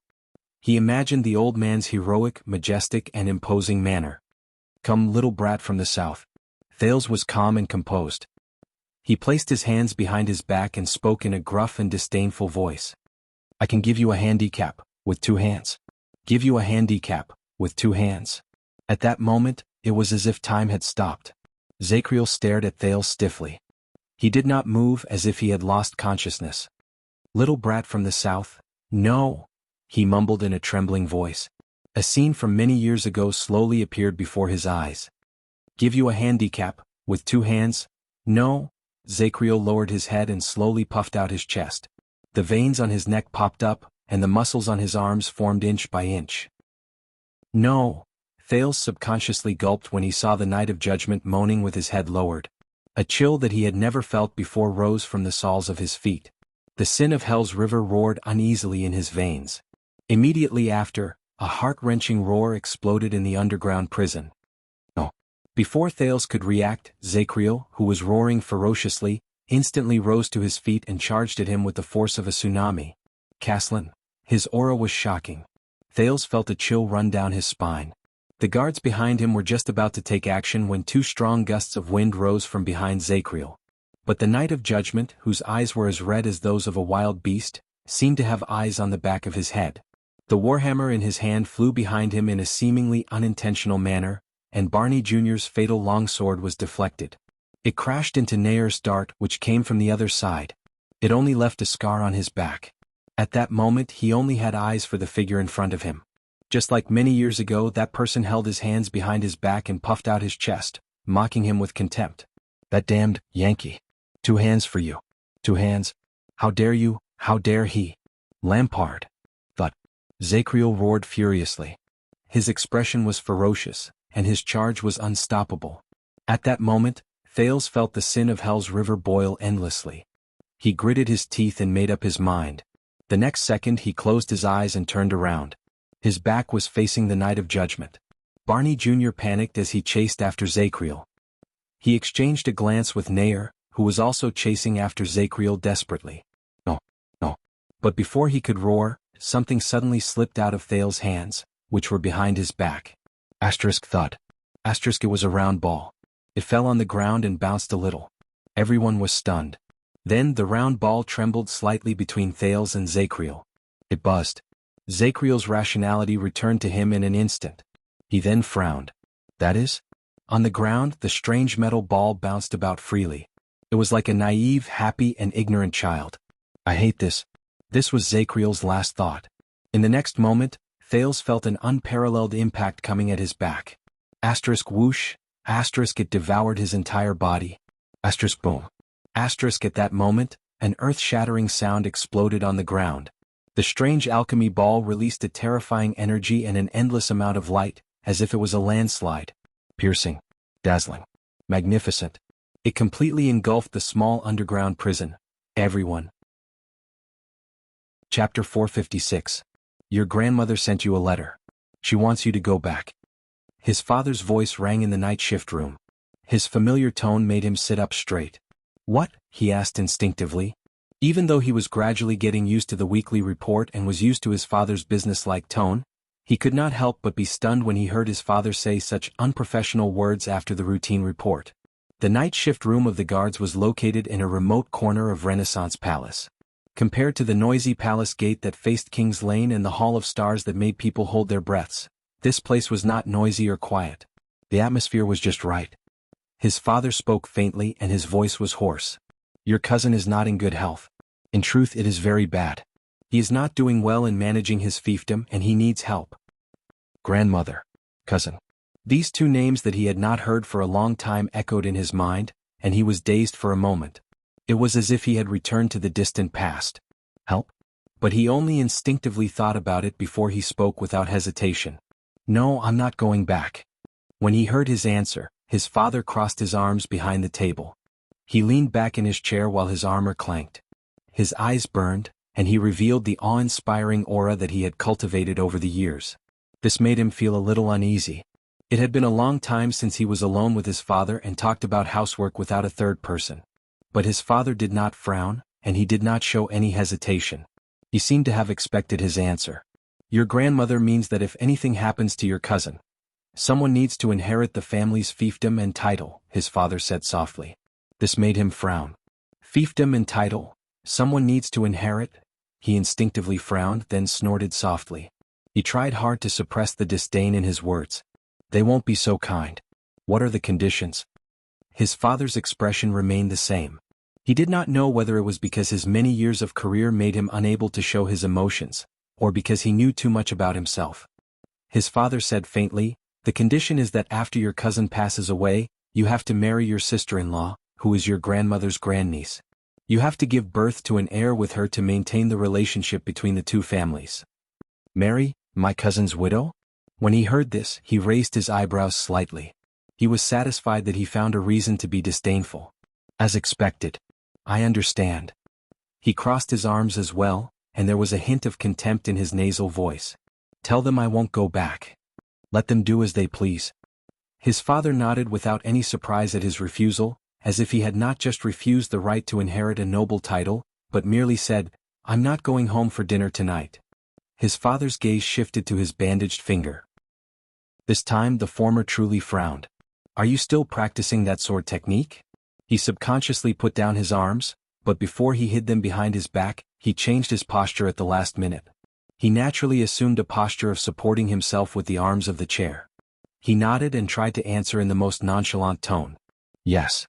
He imagined the old man's heroic, majestic, and imposing manner. "Come, little brat from the south." Thales was calm and composed. He placed his hands behind his back and spoke in a gruff and disdainful voice. "I can give you a handicap, with 2 hands. Give you a handicap, with 2 hands." At that moment, it was as if time had stopped. Zacriel stared at Thales stiffly. He did not move, as if he had lost consciousness. "Little brat from the south? No," he mumbled in a trembling voice. A scene from many years ago slowly appeared before his eyes. "Give you a handicap, with 2 hands? No." Zacriel lowered his head and slowly puffed out his chest. The veins on his neck popped up, and the muscles on his arms formed inch by inch. "No." Thales subconsciously gulped when he saw the Knight of Judgment moaning with his head lowered. A chill that he had never felt before rose from the soles of his feet. The sin of Hell's river roared uneasily in his veins. Immediately after, a heart-wrenching roar exploded in the underground prison. No. Before Thales could react, Zacriel, who was roaring ferociously, instantly rose to his feet and charged at him with the force of a tsunami. Caslin. His aura was shocking. Thales felt a chill run down his spine. The guards behind him were just about to take action when 2 strong gusts of wind rose from behind Zacriel. But the Knight of Judgment, whose eyes were as red as those of a wild beast, seemed to have eyes on the back of his head. The warhammer in his hand flew behind him in a seemingly unintentional manner, and Barney Jr.'s fatal longsword was deflected. It crashed into Nayar's dart, which came from the other side. It only left a scar on his back. At that moment he only had eyes for the figure in front of him. Just like many years ago, that person held his hands behind his back and puffed out his chest, mocking him with contempt. "That damned Yankee. 2 hands for you. 2 hands. How dare you, how dare he? Lampard." But Zacriel roared furiously. His expression was ferocious, and his charge was unstoppable. At that moment, Thales felt the sin of Hell's river boil endlessly. He gritted his teeth and made up his mind. The next second he closed his eyes and turned around. His back was facing the Knight of Judgment. Barney Jr. panicked as he chased after Zacriel. He exchanged a glance with Nayar, who was also chasing after Zacriel desperately. No. But before he could roar, something suddenly slipped out of Thales' hands, which were behind his back. Thud. It was a round ball. It fell on the ground and bounced a little. Everyone was stunned. Then the round ball trembled slightly between Thales and Zacriel. It buzzed. Zacriel's rationality returned to him in an instant. He then frowned. That is? On the ground, the strange metal ball bounced about freely. It was like a naive, happy, and ignorant child. "I hate this." This was Zacriel's last thought. In the next moment, Thales felt an unparalleled impact coming at his back. Whoosh. It devoured his entire body. Boom. At that moment, an earth-shattering sound exploded on the ground. The strange alchemy ball released a terrifying energy and an endless amount of light, as if it was a landslide. Piercing. Dazzling. Magnificent. It completely engulfed the small underground prison. Everyone. Chapter 456. Your grandmother sent you a letter. She wants you to go back. His father's voice rang in the night shift room. His familiar tone made him sit up straight. What? He asked instinctively. Even though he was gradually getting used to the weekly report and was used to his father's businesslike tone, he could not help but be stunned when he heard his father say such unprofessional words after the routine report. The night shift room of the guards was located in a remote corner of Renaissance Palace. Compared to the noisy palace gate that faced King's Lane and the Hall of Stars that made people hold their breaths, this place was not noisy or quiet. The atmosphere was just right. His father spoke faintly and his voice was hoarse. Your cousin is not in good health. In truth, it is very bad. He is not doing well in managing his fiefdom and he needs help. Grandmother. Cousin. These two names that he had not heard for a long time echoed in his mind, and he was dazed for a moment. It was as if he had returned to the distant past. Help? But he only instinctively thought about it before he spoke without hesitation. No, I'm not going back. When he heard his answer, his father crossed his arms behind the table. He leaned back in his chair while his armor clanked. His eyes burned, and he revealed the awe-inspiring aura that he had cultivated over the years. This made him feel a little uneasy. It had been a long time since he was alone with his father and talked about housework without a third person. But his father did not frown, and he did not show any hesitation. He seemed to have expected his answer. Your grandmother means that if anything happens to your cousin, someone needs to inherit the family's fiefdom and title, his father said softly. This made him frown. Fiefdom and title, someone needs to inherit? He instinctively frowned, then snorted softly. He tried hard to suppress the disdain in his words. They won't be so kind. What are the conditions? His father's expression remained the same. He did not know whether it was because his many years of career made him unable to show his emotions, or because he knew too much about himself. His father said faintly, the condition is that after your cousin passes away, you have to marry your sister-in-law, who is your grandmother's grandniece. You have to give birth to an heir with her to maintain the relationship between the two families. Marry my cousin's widow? When he heard this, he raised his eyebrows slightly. He was satisfied that he found a reason to be disdainful. As expected. I understand. He crossed his arms as well, and there was a hint of contempt in his nasal voice. Tell them I won't go back. Let them do as they please. His father nodded without any surprise at his refusal, as if he had not just refused the right to inherit a noble title, but merely said, I'm not going home for dinner tonight. His father's gaze shifted to his bandaged finger. This time the former truly frowned. Are you still practicing that sword technique? He subconsciously put down his arms, but before he hid them behind his back, he changed his posture at the last minute. He naturally assumed a posture of supporting himself with the arms of the chair. He nodded and tried to answer in the most nonchalant tone. Yes.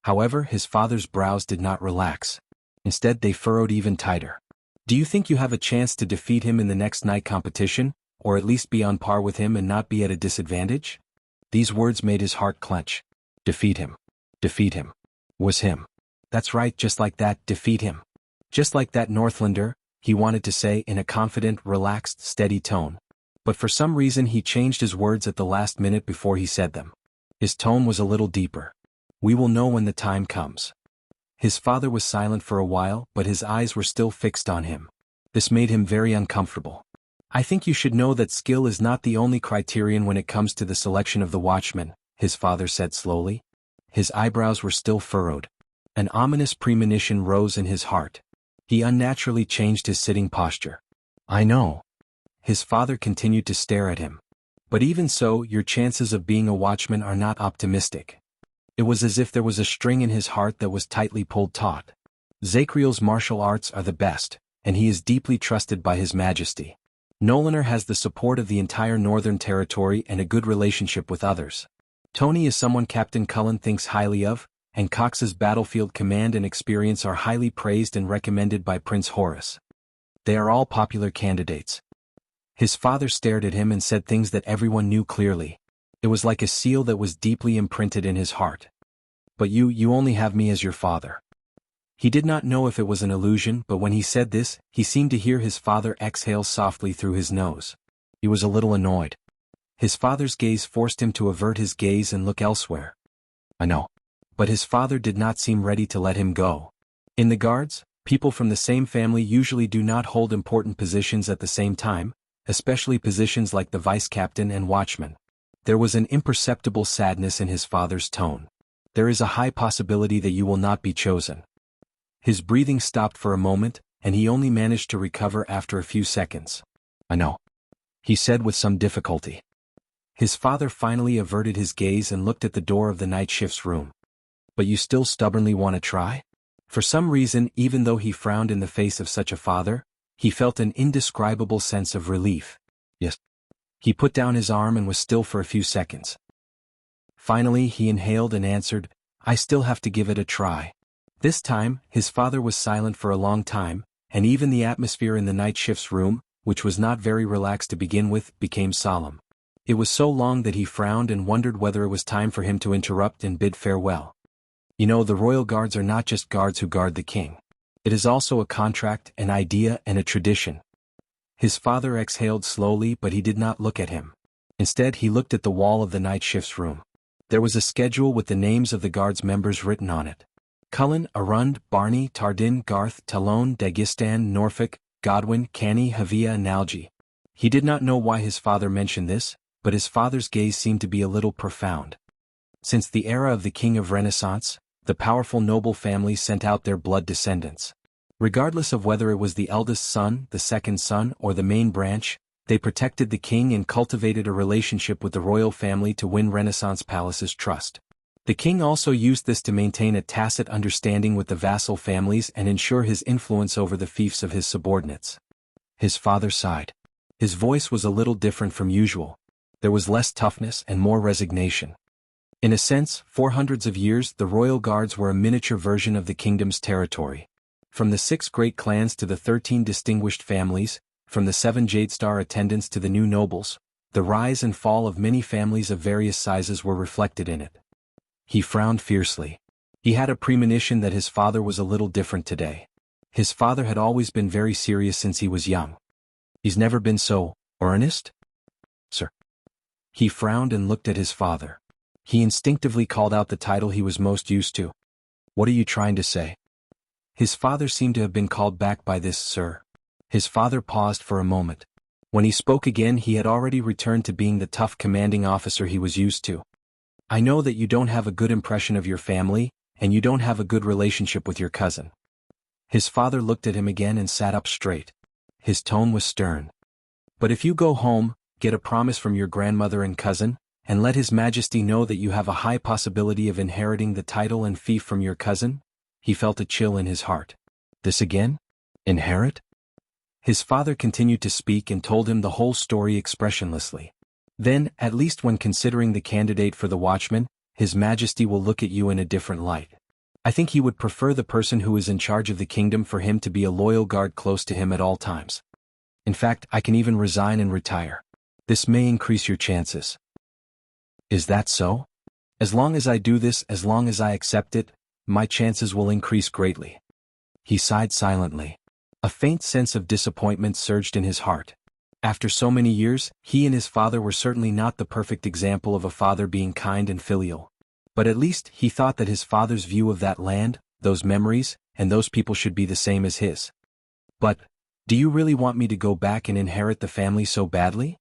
However, his father's brows did not relax. Instead, they furrowed even tighter. Do you think you have a chance to defeat him in the next night competition? Or at least be on par with him and not be at a disadvantage? These words made his heart clench. Defeat him. Defeat him. Was him. That's right, just like that, defeat him. Just like that Northlander, he wanted to say in a confident, relaxed, steady tone. But for some reason he changed his words at the last minute before he said them. His tone was a little deeper. We will know when the time comes. His father was silent for a while, but his eyes were still fixed on him. This made him very uncomfortable. I think you should know that skill is not the only criterion when it comes to the selection of the watchman, his father said slowly. His eyebrows were still furrowed. An ominous premonition rose in his heart. He unnaturally changed his sitting posture. I know. His father continued to stare at him. But even so, your chances of being a watchman are not optimistic. It was as if there was a string in his heart that was tightly pulled taut. Zachriel's martial arts are the best, and he is deeply trusted by His Majesty. Nolaner has the support of the entire Northern Territory and a good relationship with others. Tony is someone Captain Cullen thinks highly of, and Cox's battlefield command and experience are highly praised and recommended by Prince Horace. They are all popular candidates. His father stared at him and said things that everyone knew clearly. It was like a seal that was deeply imprinted in his heart. But you only have me as your father. He did not know if it was an illusion, but when he said this, he seemed to hear his father exhale softly through his nose. He was a little annoyed. His father's gaze forced him to avert his gaze and look elsewhere. I know. But his father did not seem ready to let him go. In the guards, people from the same family usually do not hold important positions at the same time, especially positions like the vice captain and watchman. There was an imperceptible sadness in his father's tone. There is a high possibility that you will not be chosen. His breathing stopped for a moment, and he only managed to recover after a few seconds. "I know," he said with some difficulty. His father finally averted his gaze and looked at the door of the night shift's room. "But you still stubbornly want to try?" For some reason, even though he frowned in the face of such a father, he felt an indescribable sense of relief. "Yes." He put down his arm and was still for a few seconds. Finally he inhaled and answered, "I still have to give it a try." This time, his father was silent for a long time, and even the atmosphere in the night shift's room, which was not very relaxed to begin with, became solemn. It was so long that he frowned and wondered whether it was time for him to interrupt and bid farewell. "You know, the royal guards are not just guards who guard the king. It is also a contract, an idea, and a tradition." His father exhaled slowly, but he did not look at him. Instead he looked at the wall of the night shift's room. There was a schedule with the names of the guards members written on it. Cullen, Arund, Barney, Tardin, Garth, Talon, Dagistan, Norfolk, Godwin, Canny, Havia and Algie. He did not know why his father mentioned this, but his father's gaze seemed to be a little profound. Since the era of the King of Renaissance, the powerful noble families sent out their blood descendants. Regardless of whether it was the eldest son, the second son, or the main branch, they protected the king and cultivated a relationship with the royal family to win Renaissance palace's trust. The king also used this to maintain a tacit understanding with the vassal families and ensure his influence over the fiefs of his subordinates. His father sighed. His voice was a little different from usual. There was less toughness and more resignation. In a sense, for hundreds of years the royal guards were a miniature version of the kingdom's territory. From the 6 great clans to the 13 distinguished families, from the 7 Jadestar attendants to the new nobles, the rise and fall of many families of various sizes were reflected in it. He frowned fiercely. He had a premonition that his father was a little different today. His father had always been very serious since he was young. "He's never been so earnest?" "Sir." He frowned and looked at his father. He instinctively called out the title he was most used to. "What are you trying to say?" His father seemed to have been called back by this "sir." His father paused for a moment. When he spoke again he had already returned to being the tough commanding officer he was used to. "I know that you don't have a good impression of your family, and you don't have a good relationship with your cousin." His father looked at him again and sat up straight. His tone was stern. "But if you go home, get a promise from your grandmother and cousin, and let His Majesty know that you have a high possibility of inheriting the title and fief from your cousin." He felt a chill in his heart. This again? Inherit? His father continued to speak and told him the whole story expressionlessly. "Then, at least when considering the candidate for the watchman, His Majesty will look at you in a different light. I think he would prefer the person who is in charge of the kingdom for him to be a loyal guard close to him at all times. In fact, I can even resign and retire. This may increase your chances." "Is that so?" "As long as I do this, as long as I accept it, my chances will increase greatly." He sighed silently. A faint sense of disappointment surged in his heart. After so many years, he and his father were certainly not the perfect example of a father being kind and filial. But at least he thought that his father's view of that land, those memories, and those people should be the same as his. "But, do you really want me to go back and inherit the family so badly?"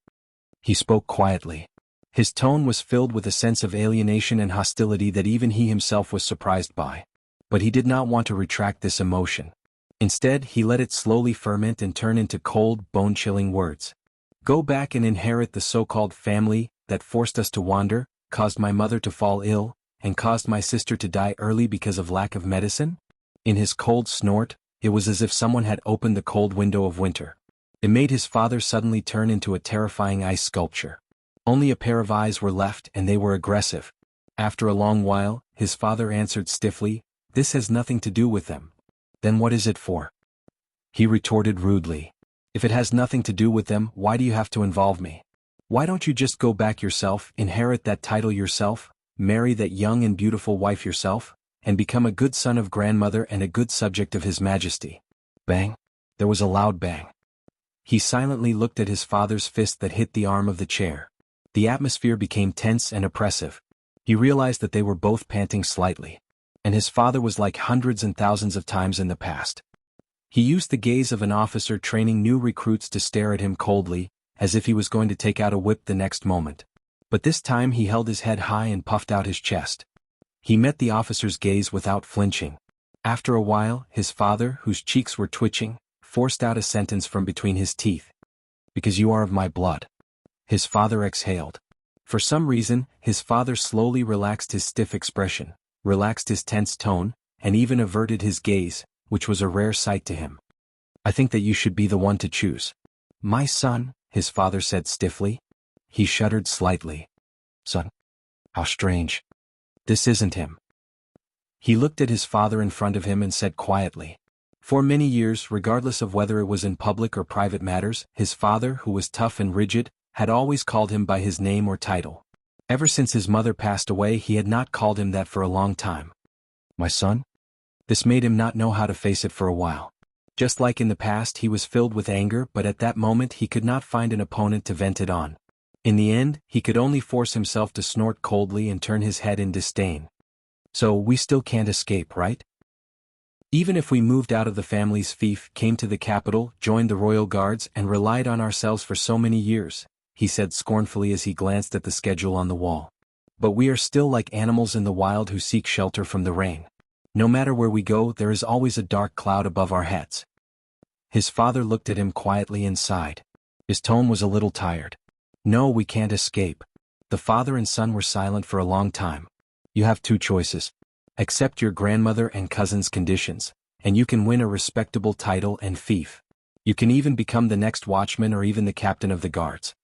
He spoke quietly. His tone was filled with a sense of alienation and hostility that even he himself was surprised by. But he did not want to retract this emotion. Instead, he let it slowly ferment and turn into cold, bone-chilling words. "Go back and inherit the so-called family that forced us to wander, caused my mother to fall ill, and caused my sister to die early because of lack of medicine?" In his cold snort, it was as if someone had opened the cold window of winter. It made his father suddenly turn into a terrifying ice sculpture. Only a pair of eyes were left and they were aggressive. After a long while, his father answered stiffly, "This has nothing to do with them." "Then what is it for?" He retorted rudely. "If it has nothing to do with them, why do you have to involve me? Why don't you just go back yourself, inherit that title yourself, marry that young and beautiful wife yourself, and become a good son of grandmother and a good subject of His Majesty?" Bang! There was a loud bang. He silently looked at his father's fist that hit the arm of the chair. The atmosphere became tense and oppressive. He realized that they were both panting slightly. And his father was like hundreds and thousands of times in the past. He used the gaze of an officer training new recruits to stare at him coldly, as if he was going to take out a whip the next moment. But this time he held his head high and puffed out his chest. He met the officer's gaze without flinching. After a while, his father, whose cheeks were twitching, forced out a sentence from between his teeth. Because you are of my blood. His father exhaled. For some reason, his father slowly relaxed his stiff expression, relaxed his tense tone, and even averted his gaze, which was a rare sight to him. I think that you should be the one to choose. My son, his father said stiffly. He shuddered slightly. Son? How strange. This isn't him. He looked at his father in front of him and said quietly. For many years, regardless of whether it was in public or private matters, his father, who was tough and rigid, had always called him by his name or title. Ever since his mother passed away, he had not called him that for a long time. My son? This made him not know how to face it for a while. Just like in the past, he was filled with anger, but at that moment he could not find an opponent to vent it on. In the end, he could only force himself to snort coldly and turn his head in disdain. So we still can't escape, right? Even if we moved out of the family's fief, came to the capital, joined the royal guards, and relied on ourselves for so many years, he said scornfully as he glanced at the schedule on the wall. But we are still like animals in the wild who seek shelter from the rain. No matter where we go, there is always a dark cloud above our heads. His father looked at him quietly and sighed. His tone was a little tired. No, we can't escape. The father and son were silent for a long time. You have two choices. Accept your grandmother and cousin's conditions, and you can win a respectable title and fief. You can even become the next watchman or even the captain of the guards.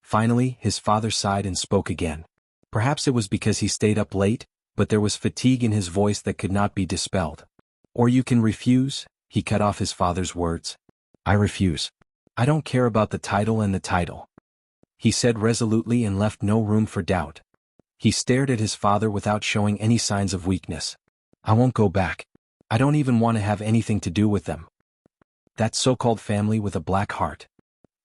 Finally, his father sighed and spoke again. Perhaps it was because he stayed up late, but there was fatigue in his voice that could not be dispelled. Or you can refuse, he cut off his father's words. I refuse. I don't care about the title and the title. He said resolutely and left no room for doubt. He stared at his father without showing any signs of weakness. I won't go back. I don't even want to have anything to do with them. That so-called family with a black heart.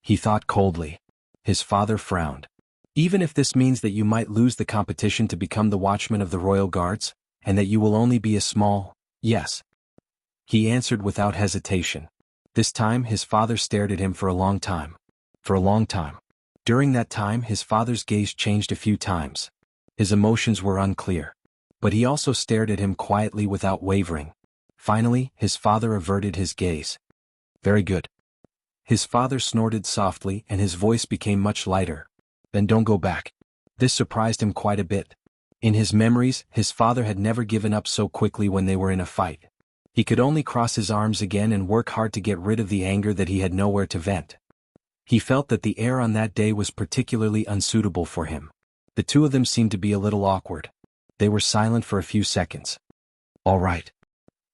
He thought coldly. His father frowned. Even if this means that you might lose the competition to become the watchman of the royal guards, and that you will only be a small, yes. He answered without hesitation. This time his father stared at him for a long time. For a long time. During that time his father's gaze changed a few times. His emotions were unclear. But he also stared at him quietly without wavering. Finally, his father averted his gaze. Very good. His father snorted softly and his voice became much lighter. Then don't go back. This surprised him quite a bit. In his memories, his father had never given up so quickly when they were in a fight. He could only cross his arms again and work hard to get rid of the anger that he had nowhere to vent. He felt that the air on that day was particularly unsuitable for him. The two of them seemed to be a little awkward. They were silent for a few seconds. All right.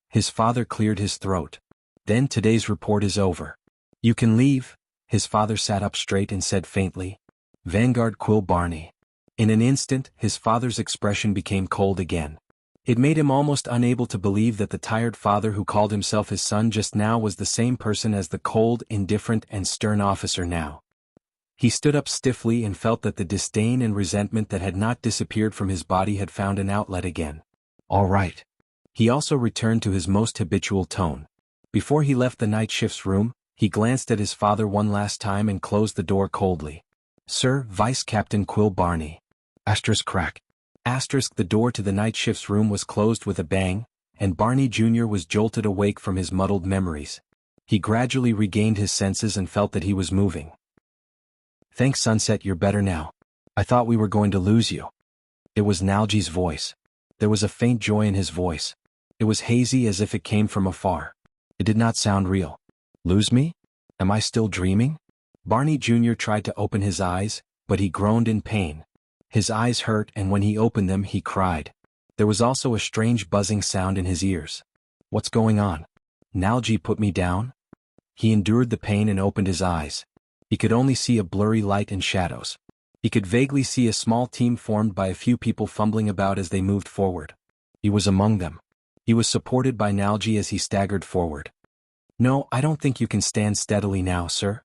His father cleared his throat. Then today's report is over. You can leave. His father sat up straight and said faintly. Vanguard Quill Barney. In an instant, his father's expression became cold again. It made him almost unable to believe that the tired father who called himself his son just now was the same person as the cold, indifferent, and stern officer now. He stood up stiffly and felt that the disdain and resentment that had not disappeared from his body had found an outlet again. All right. He also returned to his most habitual tone. Before he left the night shift's room, he glanced at his father one last time and closed the door coldly. Sir, Vice Captain Quill Barney. Crack. The door to the night shift's room was closed with a bang, and Barney Jr. was jolted awake from his muddled memories. He gradually regained his senses and felt that he was moving. Thanks Sunset, you're better now. I thought we were going to lose you. It was Nalji's voice. There was a faint joy in his voice. It was hazy as if it came from afar. It did not sound real. Lose me? Am I still dreaming? Barney Jr. tried to open his eyes, but he groaned in pain. His eyes hurt and when he opened them he cried. There was also a strange buzzing sound in his ears. What's going on? Nalji put me down? He endured the pain and opened his eyes. He could only see a blurry light and shadows. He could vaguely see a small team formed by a few people fumbling about as they moved forward. He was among them. He was supported by Nalji as he staggered forward. No, I don't think you can stand steadily now, sir.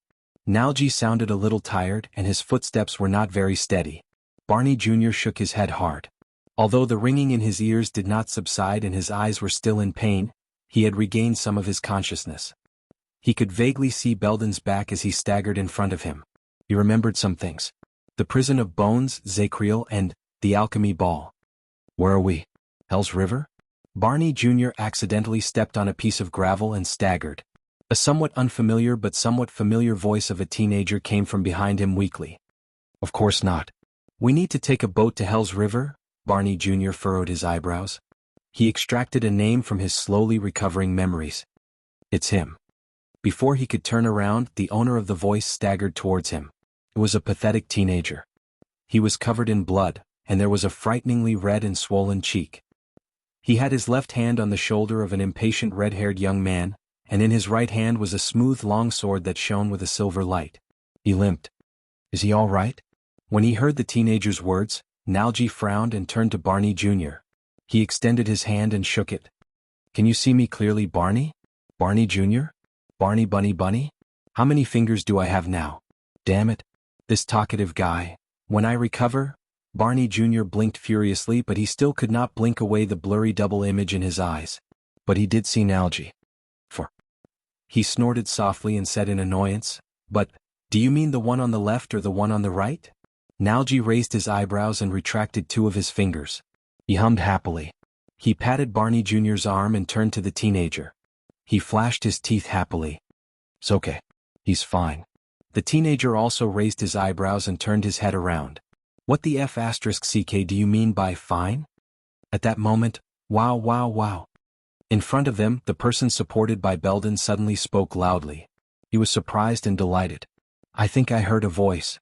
Nalji sounded a little tired and his footsteps were not very steady. Barney Jr. shook his head hard. Although the ringing in his ears did not subside and his eyes were still in pain, he had regained some of his consciousness. He could vaguely see Belden's back as he staggered in front of him. He remembered some things. The prison of bones, Zakriel, and the alchemy ball. Where are we? Hell's River? Barney Jr. accidentally stepped on a piece of gravel and staggered. A somewhat unfamiliar but somewhat familiar voice of a teenager came from behind him weakly. Of course not. We need to take a boat to Hell's River? Barney Jr. furrowed his eyebrows. He extracted a name from his slowly recovering memories. It's him. Before he could turn around, the owner of the voice staggered towards him. It was a pathetic teenager. He was covered in blood, and there was a frighteningly red and swollen cheek. He had his left hand on the shoulder of an impatient red-haired young man, and in his right hand was a smooth long sword that shone with a silver light. He limped. Is he all right? When he heard the teenager's words, Nalji frowned and turned to Barney Jr. He extended his hand and shook it. Can you see me clearly, Barney? Barney Jr.? Barney Bunny Bunny? How many fingers do I have now? Damn it. This talkative guy. When I recover? Barney Jr. blinked furiously, but he still could not blink away the blurry double image in his eyes. But he did see Nalji. He snorted softly and said in annoyance, But, do you mean the one on the left or the one on the right? Nalji raised his eyebrows and retracted two of his fingers. He hummed happily. He patted Barney Jr.'s arm and turned to the teenager. He flashed his teeth happily. It's okay. He's fine. The teenager also raised his eyebrows and turned his head around. What the F***ck do you mean by fine? At that moment, wow wow wow. In front of them, the person supported by Belden suddenly spoke loudly. He was surprised and delighted. I think I heard a voice.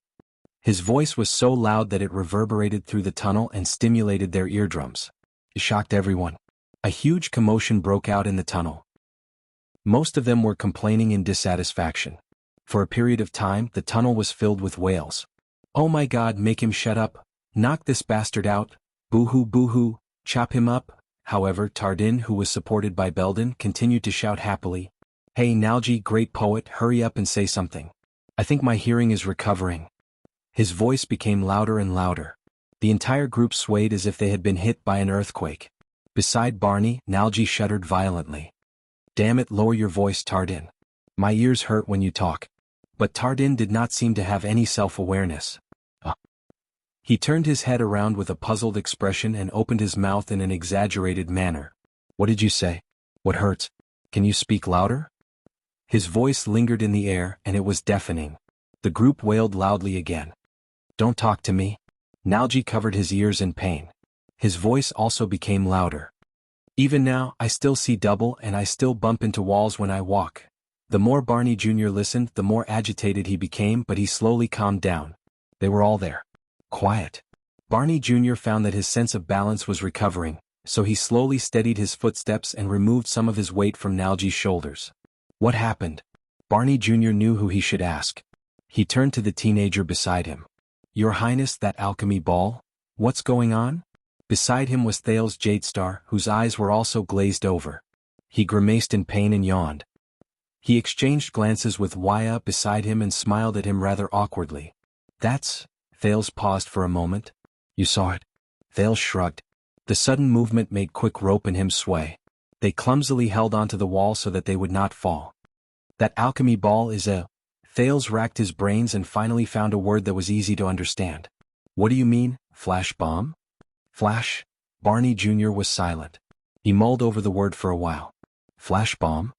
His voice was so loud that it reverberated through the tunnel and stimulated their eardrums. It shocked everyone. A huge commotion broke out in the tunnel. Most of them were complaining in dissatisfaction. For a period of time, the tunnel was filled with wails. Oh my God, make him shut up. Knock this bastard out. Boo-hoo boo-hoo. Chop him up. However, Tardin, who was supported by Belden, continued to shout happily. Hey Nalji, great poet, hurry up and say something. I think my hearing is recovering. His voice became louder and louder. The entire group swayed as if they had been hit by an earthquake. Beside Barney, Nalji shuddered violently. Damn it, lower your voice, Tardin. My ears hurt when you talk. But Tardin did not seem to have any self-awareness. He turned his head around with a puzzled expression and opened his mouth in an exaggerated manner. What did you say? What hurts? Can you speak louder? His voice lingered in the air, and it was deafening. The group wailed loudly again. Don't talk to me. Nalji covered his ears in pain. His voice also became louder. Even now, I still see double and I still bump into walls when I walk. The more Barney Jr. listened, the more agitated he became, but he slowly calmed down. They were all there. Quiet. Barney Jr. found that his sense of balance was recovering, so he slowly steadied his footsteps and removed some of his weight from Nalji's shoulders. What happened? Barney Jr. knew who he should ask. He turned to the teenager beside him. Your Highness, that alchemy ball? What's going on? Beside him was Thales Jadestar, whose eyes were also glazed over. He grimaced in pain and yawned. He exchanged glances with Wuxia beside him and smiled at him rather awkwardly. That's... Thales paused for a moment. You saw it. Thales shrugged. The sudden movement made quick rope and him sway. They clumsily held onto the wall so that they would not fall. That alchemy ball is a... Thales racked his brains and finally found a word that was easy to understand. What do you mean, flash bomb? Flash? Barney Jr. was silent. He mulled over the word for a while. Flash bomb?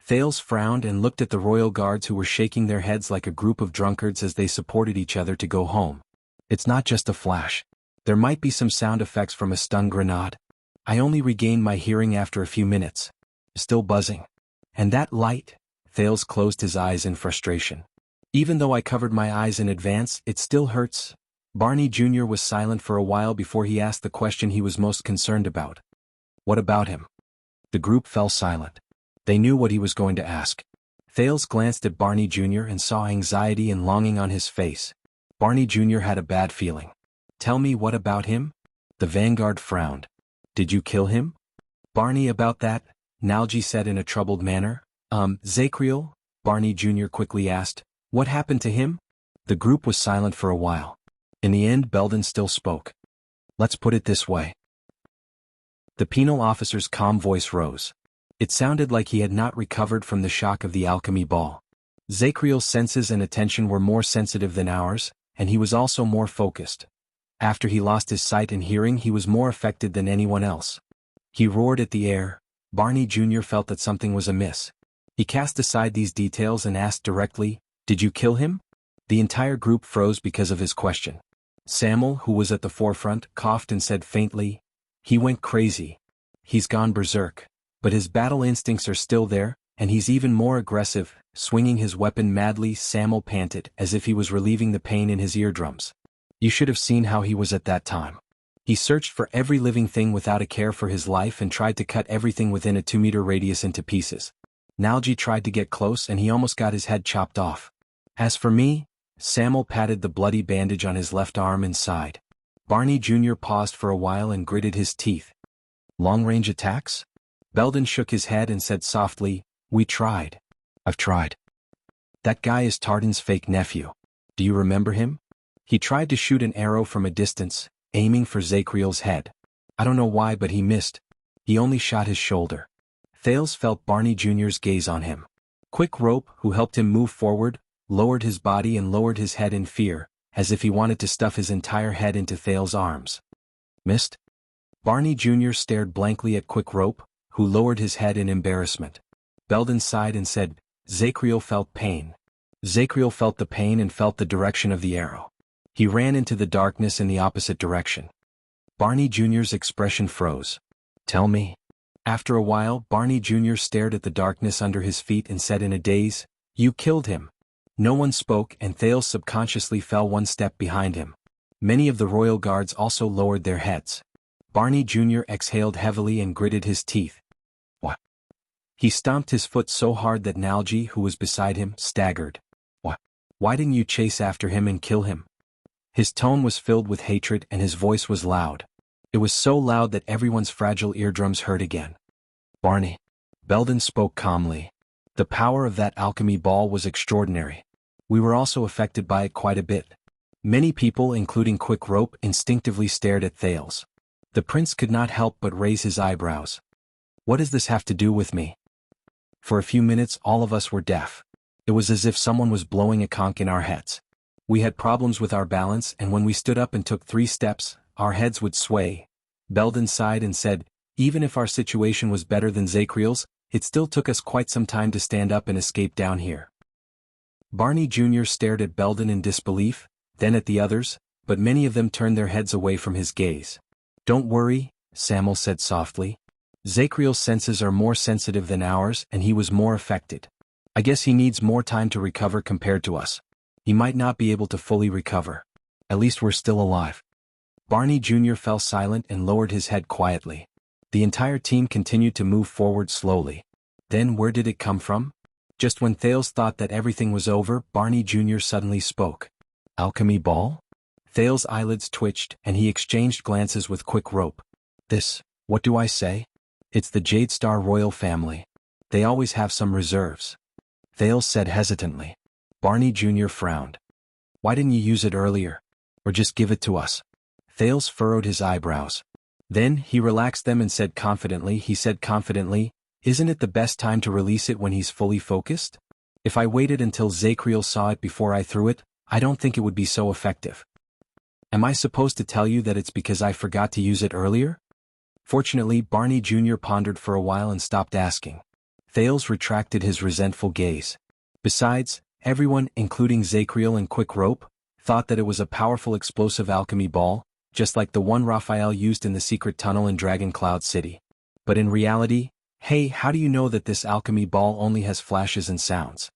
Thales frowned and looked at the royal guards who were shaking their heads like a group of drunkards as they supported each other to go home. It's not just a flash. There might be some sound effects from a stun grenade. I only regained my hearing after a few minutes. Still buzzing. And that light? Thales closed his eyes in frustration. Even though I covered my eyes in advance, it still hurts. Barney Jr. was silent for a while before he asked the question he was most concerned about. What about him? The group fell silent. They knew what he was going to ask. Thales glanced at Barney Jr. and saw anxiety and longing on his face. Barney Jr. had a bad feeling. Tell me, what about him? The vanguard frowned. Did you kill him? Barney, about that, Nalji said in a troubled manner. Zakriel? Barney Jr. quickly asked. What happened to him? The group was silent for a while. In the end, Belden still spoke. Let's put it this way. The penal officer's calm voice rose. It sounded like he had not recovered from the shock of the alchemy ball. Zakriel's senses and attention were more sensitive than ours, and he was also more focused. After he lost his sight and hearing, he was more affected than anyone else. He roared at the air. Barney Jr. felt that something was amiss. He cast aside these details and asked directly, "Did you kill him?" The entire group froze because of his question. Samuel, who was at the forefront, coughed and said faintly, "He went crazy. He's gone berserk. But his battle instincts are still there, and he's even more aggressive." Swinging his weapon madly, Samuel panted, as if he was relieving the pain in his eardrums. You should have seen how he was at that time. He searched for every living thing without a care for his life and tried to cut everything within a 2-meter radius into pieces. Nalji tried to get close and he almost got his head chopped off. As for me, Samuel patted the bloody bandage on his left arm and sighed. Barney Jr. paused for a while and gritted his teeth. Long-range attacks? Belden shook his head and said softly, "We tried. I've tried. That guy is Tardan's fake nephew. Do you remember him? He tried to shoot an arrow from a distance, aiming for Zakriel's head. I don't know why, but he missed. He only shot his shoulder." Thales felt Barney Jr.'s gaze on him. Quick Rope, who helped him move forward, lowered his body and lowered his head in fear, as if he wanted to stuff his entire head into Thales' arms. Missed? Barney Jr. stared blankly at Quick Rope, who lowered his head in embarrassment. Belden sighed and said, "Zakriel felt pain." Zakriel felt the pain and felt the direction of the arrow. He ran into the darkness in the opposite direction. Barney Jr.'s expression froze. "Tell me." After a while, Barney Jr. stared at the darkness under his feet and said in a daze, "You killed him." No one spoke and Thales subconsciously fell one step behind him. Many of the royal guards also lowered their heads. Barney Jr. exhaled heavily and gritted his teeth. "What?" He stomped his foot so hard that Nalji, who was beside him, staggered. "What? Why didn't you chase after him and kill him?" His tone was filled with hatred and his voice was loud. It was so loud that everyone's fragile eardrums hurt again. "Barney." Belden spoke calmly. "The power of that alchemy ball was extraordinary. We were also affected by it quite a bit." Many people, including Quick Rope, instinctively stared at Thales. The prince could not help but raise his eyebrows. "What does this have to do with me?" For a few minutes all of us were deaf. It was as if someone was blowing a conch in our heads. We had problems with our balance, and when we stood up and took 3 steps, our heads would sway. Belden sighed and said, "Even if our situation was better than Zakriel's, it still took us quite some time to stand up and escape down here." Barney Jr. stared at Belden in disbelief, then at the others, but many of them turned their heads away from his gaze. "Don't worry," Samuel said softly. "Zakriel's senses are more sensitive than ours and he was more affected. I guess he needs more time to recover compared to us. He might not be able to fully recover. At least we're still alive." Barney Jr. fell silent and lowered his head quietly. The entire team continued to move forward slowly. Then where did it come from? Just when Thales thought that everything was over, Barney Jr. suddenly spoke. "Alchemy ball?" Thales' eyelids twitched and he exchanged glances with Quick Rope. What do I say? It's the Jade Star royal family. They always have some reserves." Thales said hesitantly. Barney Jr. frowned. "Why didn't you use it earlier? Or just give it to us?" Thales furrowed his eyebrows. Then he relaxed them and said confidently, "Isn't it the best time to release it when he's fully focused? If I waited until Zakriel saw it before I threw it, I don't think it would be so effective. Am I supposed to tell you that it's because I forgot to use it earlier?" Fortunately, Barney Jr. pondered for a while and stopped asking. Thales retracted his resentful gaze. Besides, everyone, including Zakriel and Quick Rope, thought that it was a powerful explosive alchemy ball, just like the one Raphael used in the secret tunnel in Dragon Cloud City. But in reality, hey, how do you know that this alchemy ball only has flashes and sounds?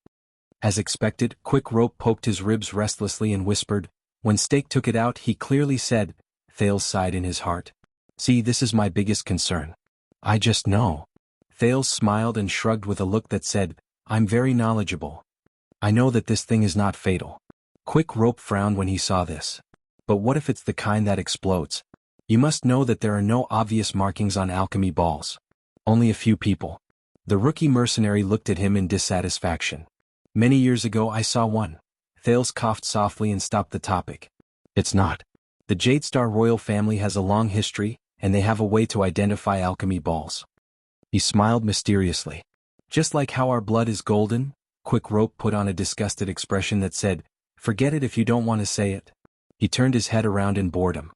As expected, Quick Rope poked his ribs restlessly and whispered. When Stake took it out, he clearly said. Thales sighed in his heart. "See, this is my biggest concern. I just know." Thales smiled and shrugged with a look that said, "I'm very knowledgeable. I know that this thing is not fatal." Quick Rope frowned when he saw this. "But what if it's the kind that explodes? You must know that there are no obvious markings on alchemy balls. Only a few people." The rookie mercenary looked at him in dissatisfaction. "Many years ago I saw one." Thales coughed softly and stopped the topic. "It's not. The Jade Star royal family has a long history, and they have a way to identify alchemy balls." He smiled mysteriously. "Just like how our blood is golden?" Quick Rope put on a disgusted expression that said, "Forget it if you don't want to say it." He turned his head around in boredom.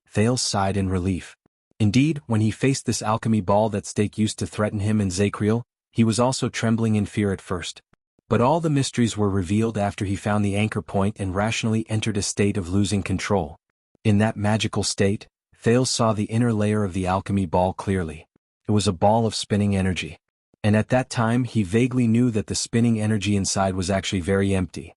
Thales sighed in relief. Indeed, when he faced this alchemy ball that stake used to threaten him and Zacriel, he was also trembling in fear at first. But all the mysteries were revealed after he found the anchor point and rationally entered a state of losing control. In that magical state, Thales saw the inner layer of the alchemy ball clearly. It was a ball of spinning energy. And at that time he vaguely knew that the spinning energy inside was actually very empty.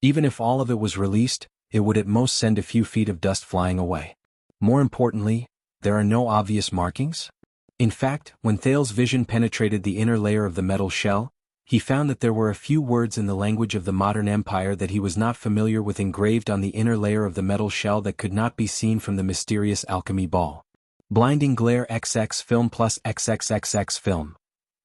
Even if all of it was released, it would at most send a few feet of dust flying away. More importantly, there are no obvious markings. In fact, when Thales' vision penetrated the inner layer of the metal shell, he found that there were a few words in the language of the modern empire that he was not familiar with engraved on the inner layer of the metal shell that could not be seen from the mysterious alchemy ball. Blinding glare XX film plus XXXX film.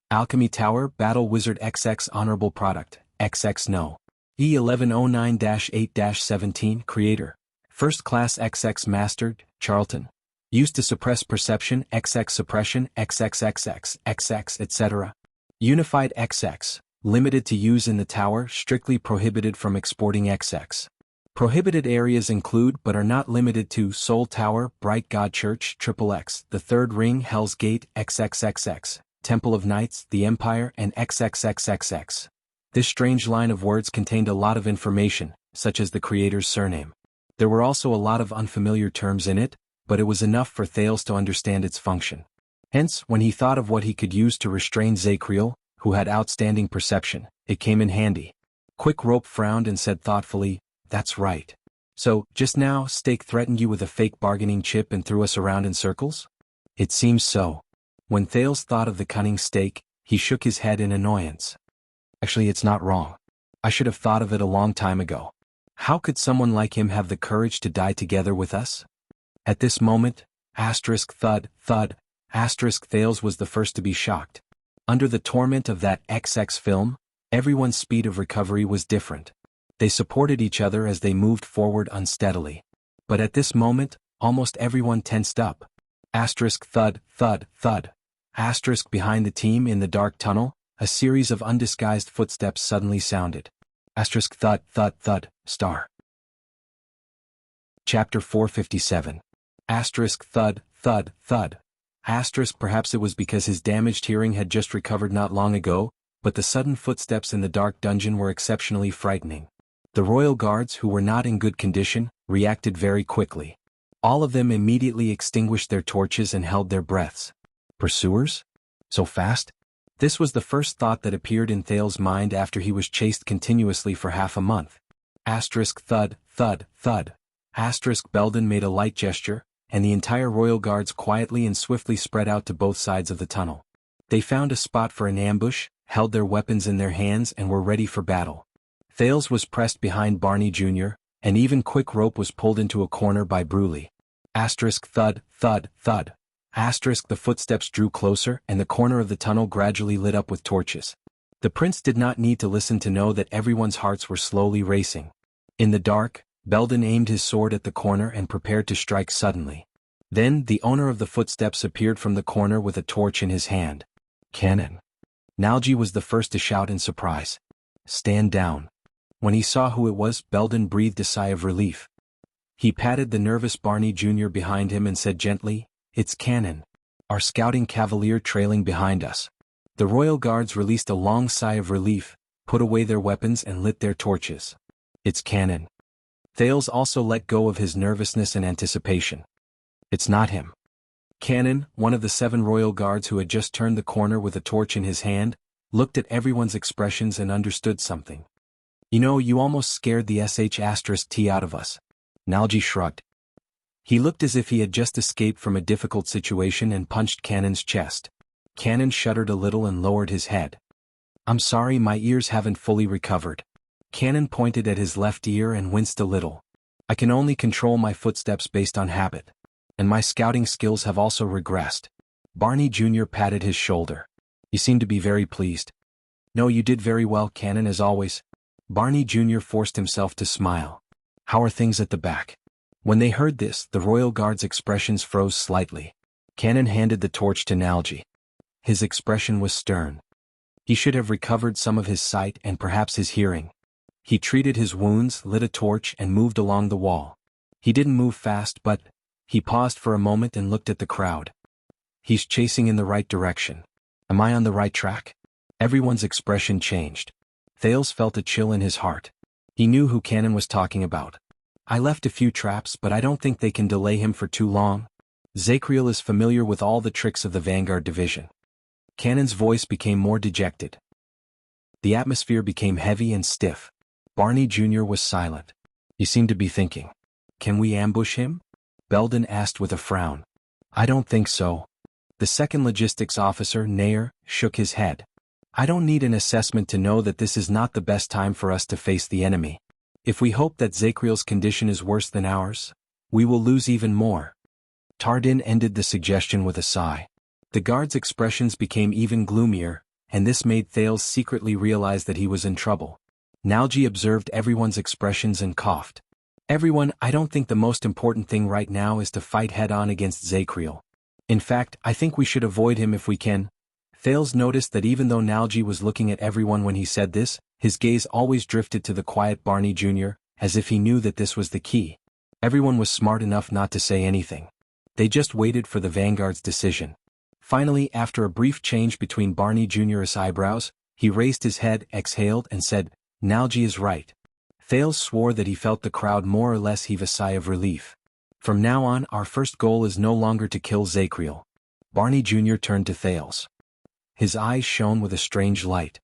Alchemy Tower Battle Wizard XX Honorable Product, XX No. E1109-8-17 Creator. First Class XX Mastered, Charlton. Used to suppress perception XX Suppression XXXX, XX etc. Unified XX. Limited to use in the tower, strictly prohibited from exporting XX. Prohibited areas include but are not limited to Soul Tower, Bright God Church, XXX, The Third Ring, Hell's Gate, XXXX, Temple of Knights, The Empire, and XXXXX. This strange line of words contained a lot of information, such as the creator's surname. There were also a lot of unfamiliar terms in it, but it was enough for Thales to understand its function. Hence, when he thought of what he could use to restrain Zacriel, who had outstanding perception, it came in handy. Quick Rope frowned and said thoughtfully, "That's right. So, just now, Stake threatened you with a fake bargaining chip and threw us around in circles?" "It seems so." When Thales thought of the cunning Stake, he shook his head in annoyance. "Actually, it's not wrong. I should have thought of it a long time ago. How could someone like him have the courage to die together with us?" At this moment, thud, thud, Thales was the first to be shocked. Under the torment of that XX film, everyone's speed of recovery was different. They supported each other as they moved forward unsteadily. But at this moment, almost everyone tensed up. Thud, thud, thud. Behind the team in the dark tunnel, a series of undisguised footsteps suddenly sounded. Thud, thud, thud, star. Chapter 457. Thud, thud, thud. Perhaps it was because his damaged hearing had just recovered not long ago, but the sudden footsteps in the dark dungeon were exceptionally frightening. The royal guards, who were not in good condition, reacted very quickly. All of them immediately extinguished their torches and held their breaths. Pursuers? So fast? This was the first thought that appeared in Thales' mind after he was chased continuously for half a month. Thud, thud, thud. Belden made a light gesture, and the entire royal guards quietly and swiftly spread out to both sides of the tunnel. They found a spot for an ambush, held their weapons in their hands and were ready for battle. Thales was pressed behind Barney Jr., and even Quick Rope was pulled into a corner by Bruley. Thud, thud, thud. The footsteps drew closer and the corner of the tunnel gradually lit up with torches. The prince did not need to listen to know that everyone's hearts were slowly racing. In the dark, Belden aimed his sword at the corner and prepared to strike suddenly. Then, the owner of the footsteps appeared from the corner with a torch in his hand. "Cannon." Nalji was the first to shout in surprise. "Stand down." When he saw who it was, Belden breathed a sigh of relief. He patted the nervous Barney Jr. behind him and said gently, "It's Cannon. Our scouting cavalier trailing behind us." The royal guards released a long sigh of relief, put away their weapons and lit their torches. "It's Cannon." Thales also let go of his nervousness and anticipation. "It's not him." Cannon, one of the 7 royal guards who had just turned the corner with a torch in his hand, looked at everyone's expressions and understood something. "You know, you almost scared the sh*t out of us." Nalji shrugged. He looked as if he had just escaped from a difficult situation and punched Cannon's chest. Cannon shuddered a little and lowered his head. "I'm sorry, my ears haven't fully recovered." Cannon pointed at his left ear and winced a little. "I can only control my footsteps based on habit. And my scouting skills have also regressed." Barney Jr. patted his shoulder. "You seem to be very pleased." "No, you did very well, Cannon, as always." Barney Jr. forced himself to smile. "How are things at the back?" When they heard this, the royal guard's expressions froze slightly. Cannon handed the torch to Nalji. His expression was stern. He should have recovered some of his sight and perhaps his hearing. He treated his wounds, lit a torch and moved along the wall. He didn't move fast but He paused for a moment and looked at the crowd. He's chasing in the right direction. Am I on the right track? Everyone's expression changed. Thales felt a chill in his heart. He knew who Cannon was talking about. I left a few traps, but I don't think they can delay him for too long. Zachriel is familiar with all the tricks of the Vanguard division. Cannon's voice became more dejected. The atmosphere became heavy and stiff. Barney Jr. was silent. He seemed to be thinking. Can we ambush him? Belden asked with a frown. I don't think so. The second logistics officer, Nair, shook his head. I don't need an assessment to know that this is not the best time for us to face the enemy. If we hope that Zachriel's condition is worse than ours, we will lose even more. Tardin ended the suggestion with a sigh. The guard's expressions became even gloomier, and this made Thales secretly realize that he was in trouble. Nalji observed everyone's expressions and coughed. Everyone, I don't think the most important thing right now is to fight head-on against Zachriel. In fact, I think we should avoid him if we can. Thales noticed that even though Nalji was looking at everyone when he said this, his gaze always drifted to the quiet Barney Jr., as if he knew that this was the key. Everyone was smart enough not to say anything. They just waited for the Vanguard's decision. Finally, after a brief change between Barney Jr.'s eyebrows, he raised his head, exhaled, and said, Nalji is right. Thales swore that he felt the crowd more or less heave a sigh of relief. From now on, our first goal is no longer to kill Zachriel. Barney Jr. turned to Thales. His eyes shone with a strange light.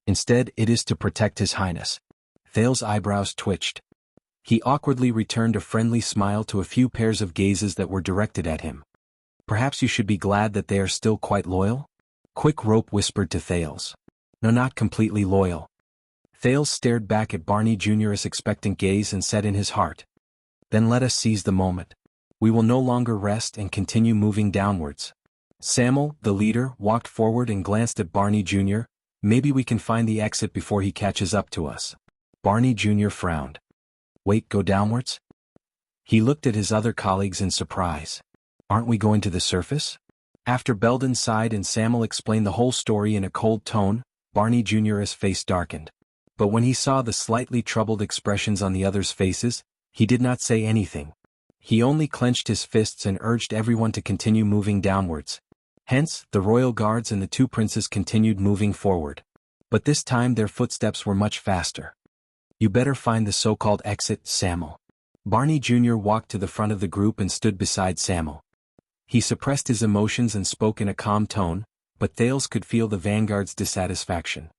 Instead, it is to protect His Highness. Thales' eyebrows twitched. He awkwardly returned a friendly smile to a few pairs of gazes that were directed at him. Perhaps you should be glad that they are still quite loyal? Quick Rope whispered to Thales. No, not completely loyal. Thales stared back at Barney Jr.'s expectant gaze and said in his heart. Then let us seize the moment. We will no longer rest and continue moving downwards. Samuel, the leader, walked forward and glanced at Barney Jr. Maybe we can find the exit before he catches up to us. Barney Jr. frowned. Wait, go downwards? He looked at his other colleagues in surprise. Aren't we going to the surface? After Belden sighed and Samuel explained the whole story in a cold tone, Barney Jr.'s face darkened. But when he saw the slightly troubled expressions on the others' faces, he did not say anything. He only clenched his fists and urged everyone to continue moving downwards. Hence, the royal guards and the two princes continued moving forward. But this time their footsteps were much faster. You better find the so-called exit, Samuel. Barney Jr. walked to the front of the group and stood beside Samuel. He suppressed his emotions and spoke in a calm tone, but Thales could feel the Vanguard's dissatisfaction.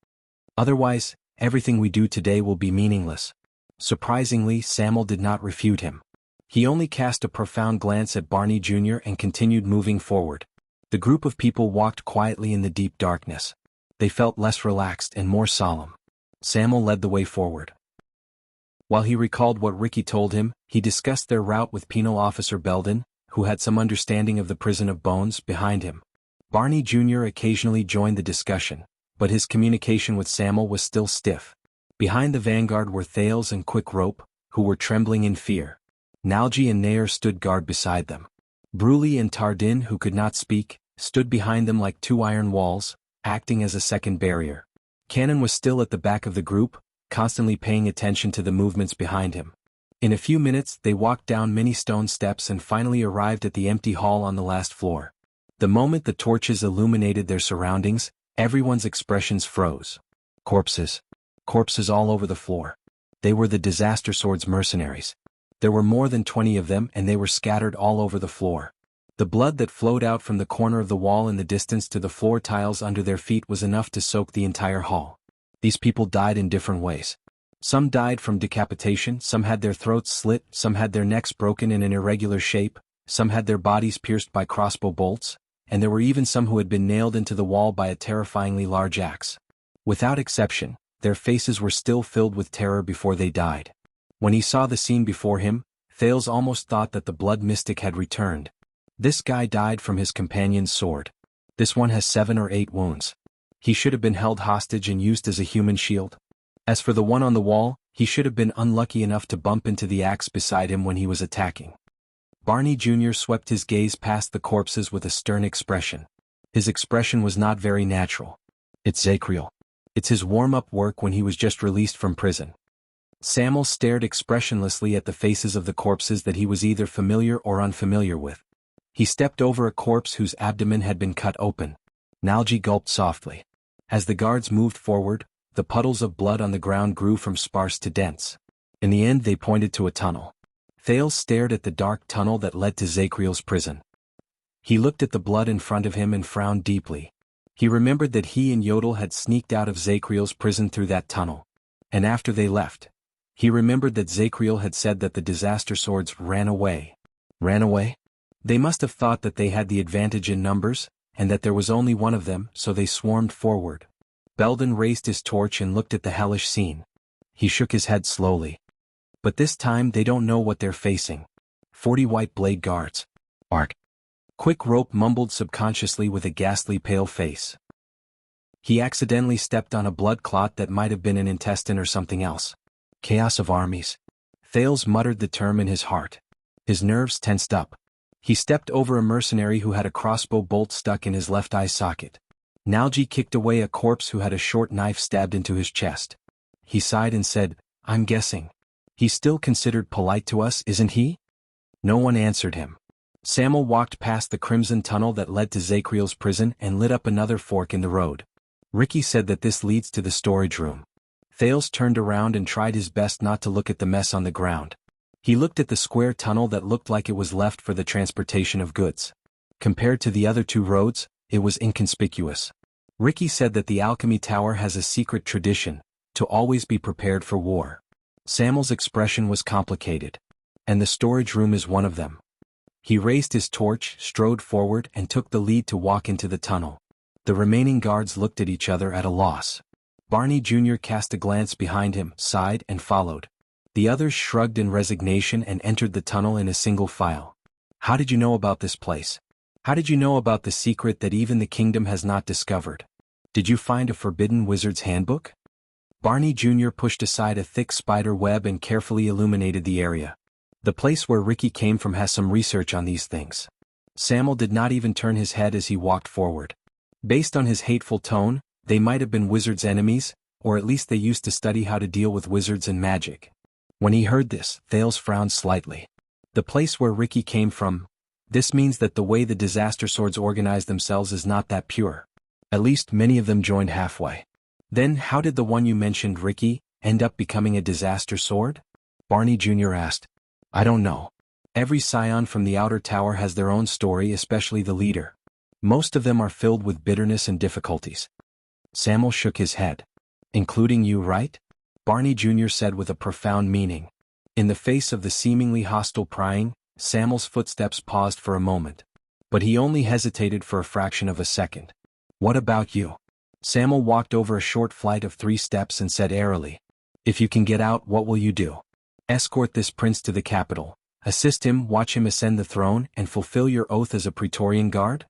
Otherwise, everything we do today will be meaningless. Surprisingly, Samuel did not refute him. He only cast a profound glance at Barney Jr. and continued moving forward. The group of people walked quietly in the deep darkness. They felt less relaxed and more solemn. Samuel led the way forward. While he recalled what Ricky told him, he discussed their route with Penal Officer Belden, who had some understanding of the prison of bones, behind him. Barney Jr. occasionally joined the discussion, but his communication with Samuel was still stiff. Behind the Vanguard were Thales and Quick Rope, who were trembling in fear. Nalji and Nair stood guard beside them. Bruley and Tardin, who could not speak, stood behind them like two iron walls, acting as a second barrier. Cannon was still at the back of the group, constantly paying attention to the movements behind him. In a few minutes they walked down many stone steps and finally arrived at the empty hall on the last floor. The moment the torches illuminated their surroundings, everyone's expressions froze. Corpses. Corpses all over the floor. They were the Disaster Sword's mercenaries. There were more than 20 of them and they were scattered all over the floor. The blood that flowed out from the corner of the wall in the distance to the floor tiles under their feet was enough to soak the entire hall. These people died in different ways. Some died from decapitation, some had their throats slit, some had their necks broken in an irregular shape, some had their bodies pierced by crossbow bolts, and there were even some who had been nailed into the wall by a terrifyingly large axe. Without exception, their faces were still filled with terror before they died. When he saw the scene before him, Thales almost thought that the blood mystic had returned. This guy died from his companion's sword. This one has 7 or 8 wounds. He should have been held hostage and used as a human shield. As for the one on the wall, he should have been unlucky enough to bump into the axe beside him when he was attacking. Barney Jr. swept his gaze past the corpses with a stern expression. His expression was not very natural. It's Zachriel. It's his warm-up work when he was just released from prison. Samuel stared expressionlessly at the faces of the corpses that he was either familiar or unfamiliar with. He stepped over a corpse whose abdomen had been cut open. Nalji gulped softly. As the guards moved forward, the puddles of blood on the ground grew from sparse to dense. In the end they pointed to a tunnel. Thales stared at the dark tunnel that led to Zakriel's prison. He looked at the blood in front of him and frowned deeply. He remembered that he and Yodel had sneaked out of Zakriel's prison through that tunnel. And after they left, he remembered that Zakriel had said that the disaster swords ran away. Ran away? They must have thought that they had the advantage in numbers, and that there was only one of them, so they swarmed forward. Belden raised his torch and looked at the hellish scene. He shook his head slowly. But this time they don't know what they're facing. 40 white blade guards. Ark. Quick Rope mumbled subconsciously with a ghastly pale face. He accidentally stepped on a blood clot that might have been an intestine or something else. Chaos of armies. Thales muttered the term in his heart. His nerves tensed up. He stepped over a mercenary who had a crossbow bolt stuck in his left eye socket. Nalji kicked away a corpse who had a short knife stabbed into his chest. He sighed and said, "I'm guessing. He's still considered polite to us, isn't he?" No one answered him. Samuel walked past the crimson tunnel that led to Zakriel's prison and lit up another fork in the road. Ricky said that this leads to the storage room. Thales turned around and tried his best not to look at the mess on the ground. He looked at the square tunnel that looked like it was left for the transportation of goods. Compared to the other two roads, it was inconspicuous. Ricky said that the alchemy tower has a secret tradition, to always be prepared for war. Samuel's expression was complicated. And the storage room is one of them. He raised his torch, strode forward and took the lead to walk into the tunnel. The remaining guards looked at each other at a loss. Barney Jr. cast a glance behind him, sighed and followed. The others shrugged in resignation and entered the tunnel in a single file. "How did you know about this place? How did you know about the secret that even the kingdom has not discovered? Did you find a forbidden wizard's handbook?" Barney Jr. pushed aside a thick spider web and carefully illuminated the area. "The place where Ricky came from has some research on these things." Samuel did not even turn his head as he walked forward. Based on his hateful tone, they might have been wizards' enemies, or at least they used to study how to deal with wizards and magic. When he heard this, Thales frowned slightly. The place where Ricky came from, this means that the way the disaster swords organize themselves is not that pure. At least many of them joined halfway. Then how did the one you mentioned, Ricky, end up becoming a disaster sword? Barney Jr. asked. "I don't know. Every scion from the outer tower has their own story, especially the leader. Most of them are filled with bitterness and difficulties." Samuel shook his head. "Including you, right?" Barney Jr. said with a profound meaning. In the face of the seemingly hostile prying, Samuel's footsteps paused for a moment. But he only hesitated for a fraction of a second. "What about you?" Samuel walked over a short flight of 3 steps and said airily, "If you can get out, what will you do? Escort this prince to the capital, assist him, watch him ascend the throne, and fulfill your oath as a Praetorian guard?"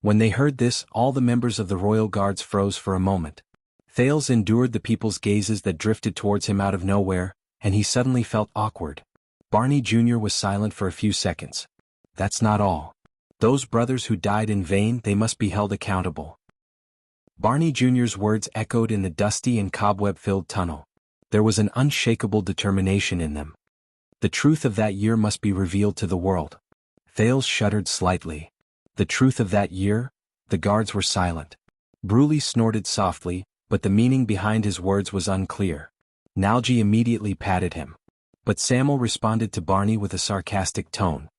When they heard this, all the members of the royal guards froze for a moment. Thales endured the people's gazes that drifted towards him out of nowhere, and he suddenly felt awkward. Barney Jr. was silent for a few seconds. "That's not all. Those brothers who died in vain, they must be held accountable." Barney Jr.'s words echoed in the dusty and cobweb-filled tunnel. There was an unshakable determination in them. The truth of that year must be revealed to the world. Thales shuddered slightly. The truth of that year? The guards were silent. Bruley snorted softly, but the meaning behind his words was unclear. Nalji immediately patted him. But Samuel responded to Barney with a sarcastic tone.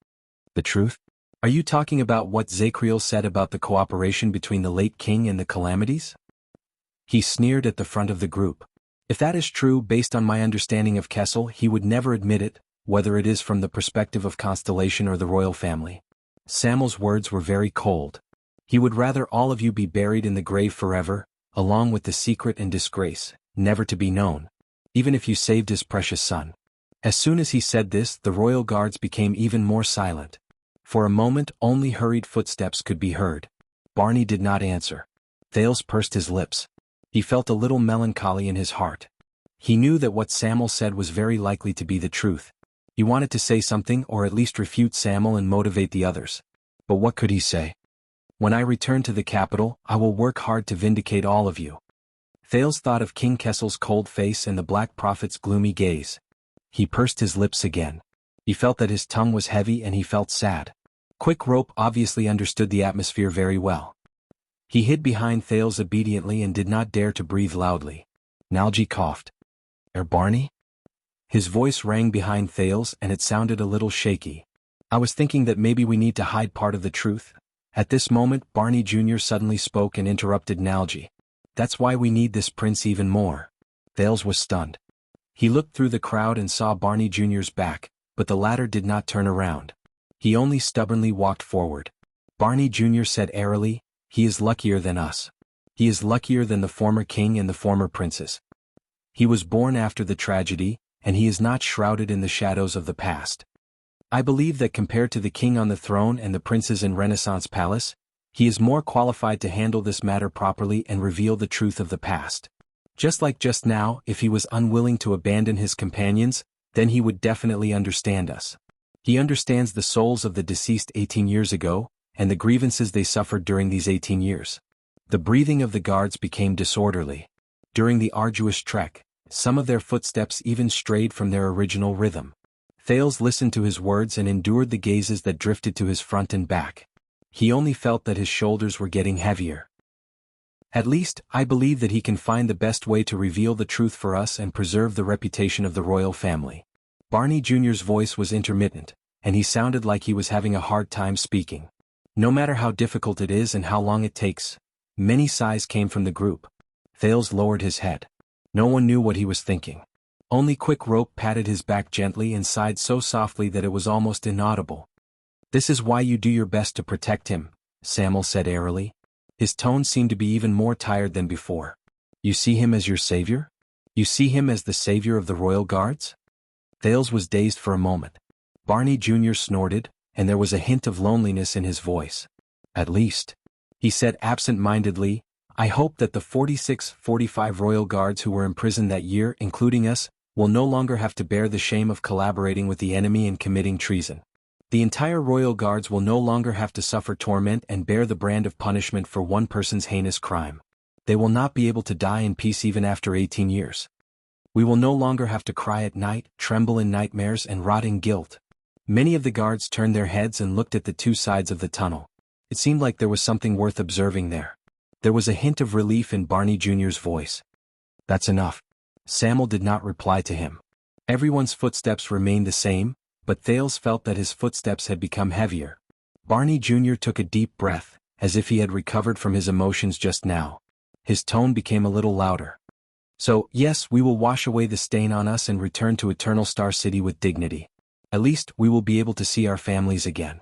"The truth? Are you talking about what Zakriel said about the cooperation between the late king and the calamities?" He sneered at the front of the group. "If that is true, based on my understanding of Kessel, he would never admit it, whether it is from the perspective of Constellation or the royal family." Samuel's words were very cold. He would rather all of you be buried in the grave forever, along with the secret and disgrace, never to be known, even if you saved his precious son. As soon as he said this, the royal guards became even more silent. For a moment, only hurried footsteps could be heard. Barney did not answer. Thales pursed his lips. He felt a little melancholy in his heart. He knew that what Samuel said was very likely to be the truth. He wanted to say something or at least refute Samuel and motivate the others. But what could he say? "When I return to the capital, I will work hard to vindicate all of you." Thales thought of King Kessel's cold face and the Black Prophet's gloomy gaze. He pursed his lips again. He felt that his tongue was heavy and he felt sad. Quick Rope obviously understood the atmosphere very well. He hid behind Thales obediently and did not dare to breathe loudly. Nalji coughed. Barney? His voice rang behind Thales and it sounded a little shaky. I was thinking that maybe we need to hide part of the truth. At this moment Barney Jr. suddenly spoke and interrupted Nalji. That's why we need this prince even more. Thales was stunned. He looked through the crowd and saw Barney Jr.'s back, but the latter did not turn around. He only stubbornly walked forward. Barney Jr. said airily, "He is luckier than us. He is luckier than the former king and the former princes. He was born after the tragedy, and he is not shrouded in the shadows of the past. I believe that compared to the king on the throne and the princes in Renaissance Palace, he is more qualified to handle this matter properly and reveal the truth of the past. Just like just now, if he was unwilling to abandon his companions, then he would definitely understand us. He understands the souls of the deceased 18 years ago, and the grievances they suffered during these 18 years. The breathing of the guards became disorderly. During the arduous trek, some of their footsteps even strayed from their original rhythm. Thales listened to his words and endured the gazes that drifted to his front and back. He only felt that his shoulders were getting heavier. At least, I believe that he can find the best way to reveal the truth for us and preserve the reputation of the royal family. Barney Jr.'s voice was intermittent, and he sounded like he was having a hard time speaking. No matter how difficult it is and how long it takes. Many sighs came from the group. Thales lowered his head. No one knew what he was thinking. Only Quick Rope patted his back gently and sighed so softly that it was almost inaudible. This is why you do your best to protect him, Samuel said airily. His tone seemed to be even more tired than before. You see him as your savior? You see him as the savior of the royal guards? Thales was dazed for a moment. Barney Jr. snorted, and there was a hint of loneliness in his voice. At least, he said absent-mindedly, I hope that the 45 royal guards who were imprisoned that year, including us, will no longer have to bear the shame of collaborating with the enemy and committing treason. The entire royal guards will no longer have to suffer torment and bear the brand of punishment for one person's heinous crime. They will not be able to die in peace even after 18 years. We will no longer have to cry at night, tremble in nightmares and rot in guilt. Many of the guards turned their heads and looked at the two sides of the tunnel. It seemed like there was something worth observing there. There was a hint of relief in Barney Jr.'s voice. That's enough. Samuel did not reply to him. Everyone's footsteps remained the same, but Thales felt that his footsteps had become heavier. Barney Jr. took a deep breath, as if he had recovered from his emotions just now. His tone became a little louder. So, yes, we will wash away the stain on us and return to Eternal Star City with dignity. At least, we will be able to see our families again.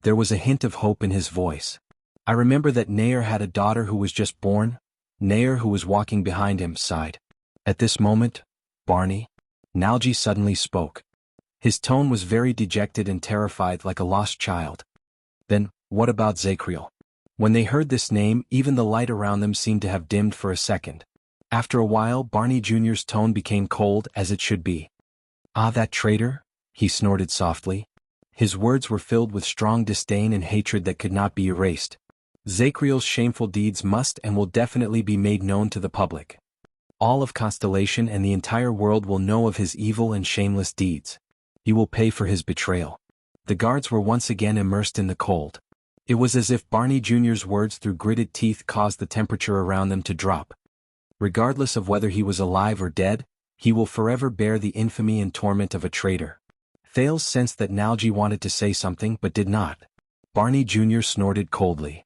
There was a hint of hope in his voice. I remember that Nair had a daughter who was just born. Nair, who was walking behind him, sighed. At this moment, Barney, Nalji suddenly spoke. His tone was very dejected and terrified like a lost child. Then, what about Zakriel? When they heard this name, even the light around them seemed to have dimmed for a second. After a while, Barney Jr.'s tone became cold as it should be. Ah, that traitor? He snorted softly. His words were filled with strong disdain and hatred that could not be erased. Zakriel's shameful deeds must and will definitely be made known to the public. All of Constellation and the entire world will know of his evil and shameless deeds. He will pay for his betrayal. The guards were once again immersed in the cold. It was as if Barney Jr.'s words through gritted teeth caused the temperature around them to drop. Regardless of whether he was alive or dead, he will forever bear the infamy and torment of a traitor. Thales sensed that Nalji wanted to say something but did not. Barney Jr. snorted coldly.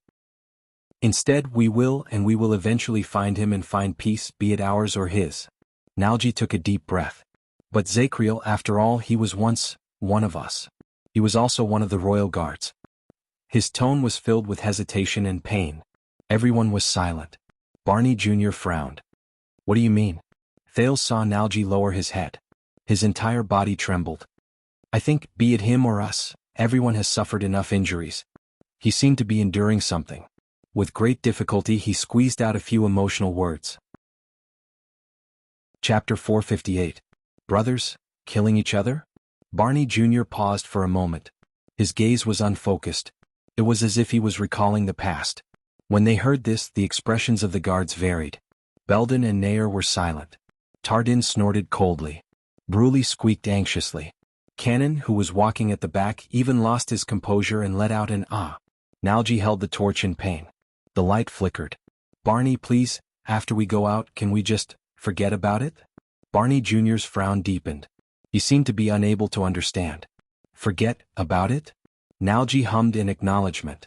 Instead, we will eventually find him and find peace, be it ours or his. Nalji took a deep breath. But Zakriel, after all, he was once one of us. He was also one of the royal guards. His tone was filled with hesitation and pain. Everyone was silent. Barney Jr. frowned. What do you mean? Thales saw Nalji lower his head. His entire body trembled. I think, be it him or us, everyone has suffered enough injuries. He seemed to be enduring something. With great difficulty he squeezed out a few emotional words. Chapter 458. Brothers, killing each other? Barney Jr. paused for a moment. His gaze was unfocused. It was as if he was recalling the past. When they heard this, the expressions of the guards varied. Belden and Nair were silent. Tardin snorted coldly. Bruley squeaked anxiously. Cannon, who was walking at the back, even lost his composure and let out an ah. Nalji held the torch in pain. The light flickered. Barney, please, after we go out, can we just forget about it? Barney Jr.'s frown deepened. He seemed to be unable to understand. Forget about it? Nalji hummed in acknowledgement.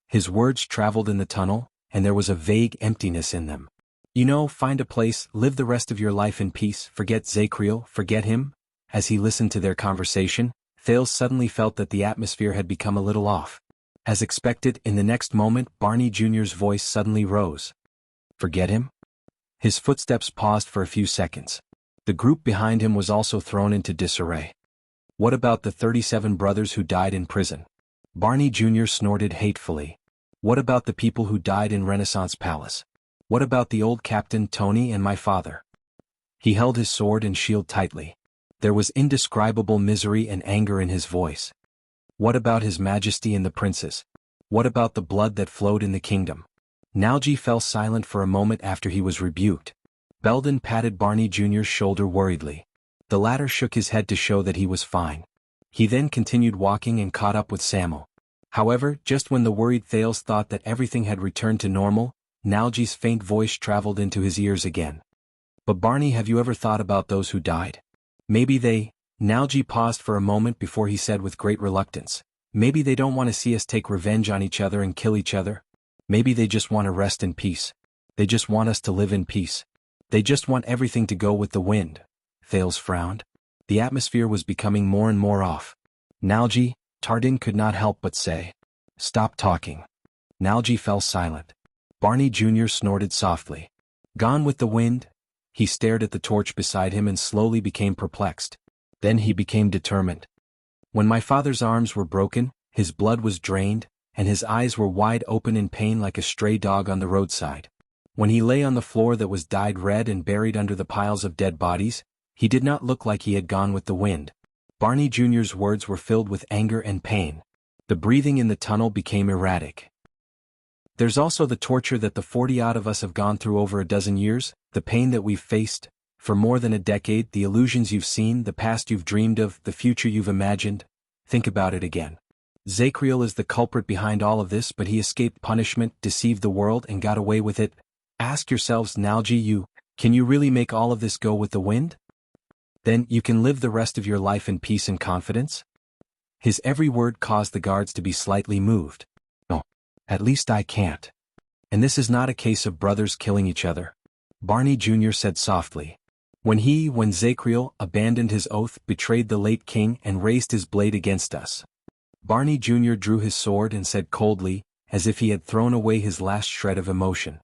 His words traveled in the tunnel, and there was a vague emptiness in them. You know, find a place, live the rest of your life in peace, forget Zakriel, forget him? As he listened to their conversation, Thales suddenly felt that the atmosphere had become a little off. As expected, in the next moment, Barney Jr.'s voice suddenly rose. Forget him? His footsteps paused for a few seconds. The group behind him was also thrown into disarray. What about the 37 brothers who died in prison? Barney Jr. snorted hatefully. What about the people who died in Renaissance Palace? What about the old Captain Tony and my father? He held his sword and shield tightly. There was indescribable misery and anger in his voice. What about His Majesty and the princes? What about the blood that flowed in the kingdom? Nalji fell silent for a moment after he was rebuked. Belden patted Barney Jr.'s shoulder worriedly. The latter shook his head to show that he was fine. He then continued walking and caught up with Samuel. However, just when the worried Thales thought that everything had returned to normal, Nalji's faint voice traveled into his ears again. But Barney, have you ever thought about those who died? Maybe they... Nalji paused for a moment before he said with great reluctance, maybe they don't want to see us take revenge on each other and kill each other. Maybe they just want to rest in peace. They just want us to live in peace. They just want everything to go with the wind. Thales frowned. The atmosphere was becoming more and more off. Nalji, Tardin could not help but say. Stop talking. Nalji fell silent. Barney Jr. snorted softly. Gone with the wind? He stared at the torch beside him and slowly became perplexed. Then he became determined. When my father's arms were broken, his blood was drained, and his eyes were wide open in pain like a stray dog on the roadside. When he lay on the floor that was dyed red and buried under the piles of dead bodies, he did not look like he had gone with the wind. Barney Jr.'s words were filled with anger and pain. The breathing in the tunnel became erratic. There's also the torture that the 40-odd of us have gone through over a dozen years, the pain that we've faced for more than a decade, the illusions you've seen, the past you've dreamed of, the future you've imagined. Think about it again. Zakriel is the culprit behind all of this, but he escaped punishment, deceived the world, and got away with it. Ask yourselves, Nalji, can you really make all of this go with the wind? Then you can live the rest of your life in peace and confidence? His every word caused the guards to be slightly moved. No, at least I can't. And this is not a case of brothers killing each other. Barney Jr. said softly. When Zakriel abandoned his oath, betrayed the late king, and raised his blade against us. Barney Jr. drew his sword and said coldly, as if he had thrown away his last shred of emotion.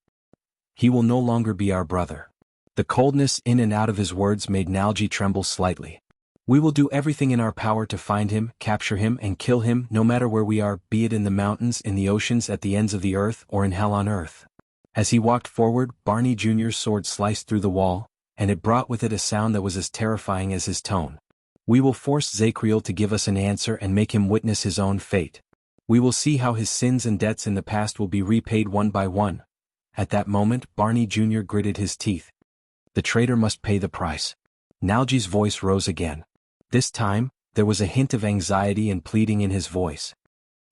He will no longer be our brother. The coldness in and out of his words made Nalji tremble slightly. We will do everything in our power to find him, capture him, and kill him, no matter where we are, be it in the mountains, in the oceans, at the ends of the earth, or in hell on earth. As he walked forward, Barney Jr.'s sword sliced through the wall, and it brought with it a sound that was as terrifying as his tone. We will force Zakriel to give us an answer and make him witness his own fate. We will see how his sins and debts in the past will be repaid one by one. At that moment, Barney Jr. gritted his teeth. The traitor must pay the price. Nalji's voice rose again. This time, there was a hint of anxiety and pleading in his voice.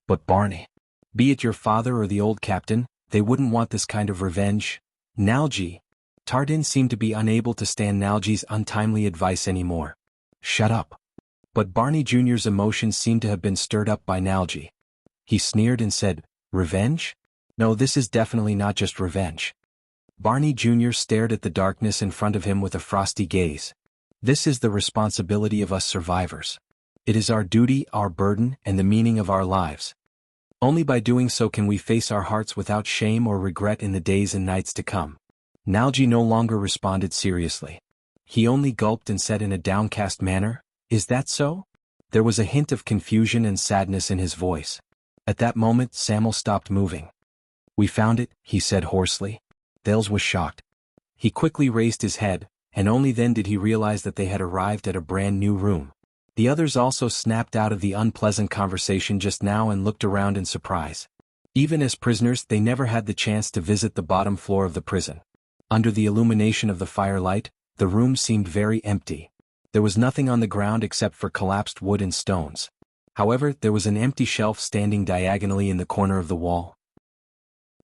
But Barney, be it your father or the old captain, they wouldn't want this kind of revenge. Nalji. Tardin seemed to be unable to stand Nalji's untimely advice anymore. Shut up. But Barney Jr.'s emotions seemed to have been stirred up by Nalji. He sneered and said, Revenge? No, this is definitely not just revenge. Barney Jr. stared at the darkness in front of him with a frosty gaze. This is the responsibility of us survivors. It is our duty, our burden, and the meaning of our lives. Only by doing so can we face our hearts without shame or regret in the days and nights to come. Nalji no longer responded seriously. He only gulped and said in a downcast manner, Is that so? There was a hint of confusion and sadness in his voice. At that moment, Samuel stopped moving. We found it, he said hoarsely. Thales was shocked. He quickly raised his head, and only then did he realize that they had arrived at a brand new room. The others also snapped out of the unpleasant conversation just now and looked around in surprise. Even as prisoners, they never had the chance to visit the bottom floor of the prison. Under the illumination of the firelight, the room seemed very empty. There was nothing on the ground except for collapsed wood and stones. However, there was an empty shelf standing diagonally in the corner of the wall.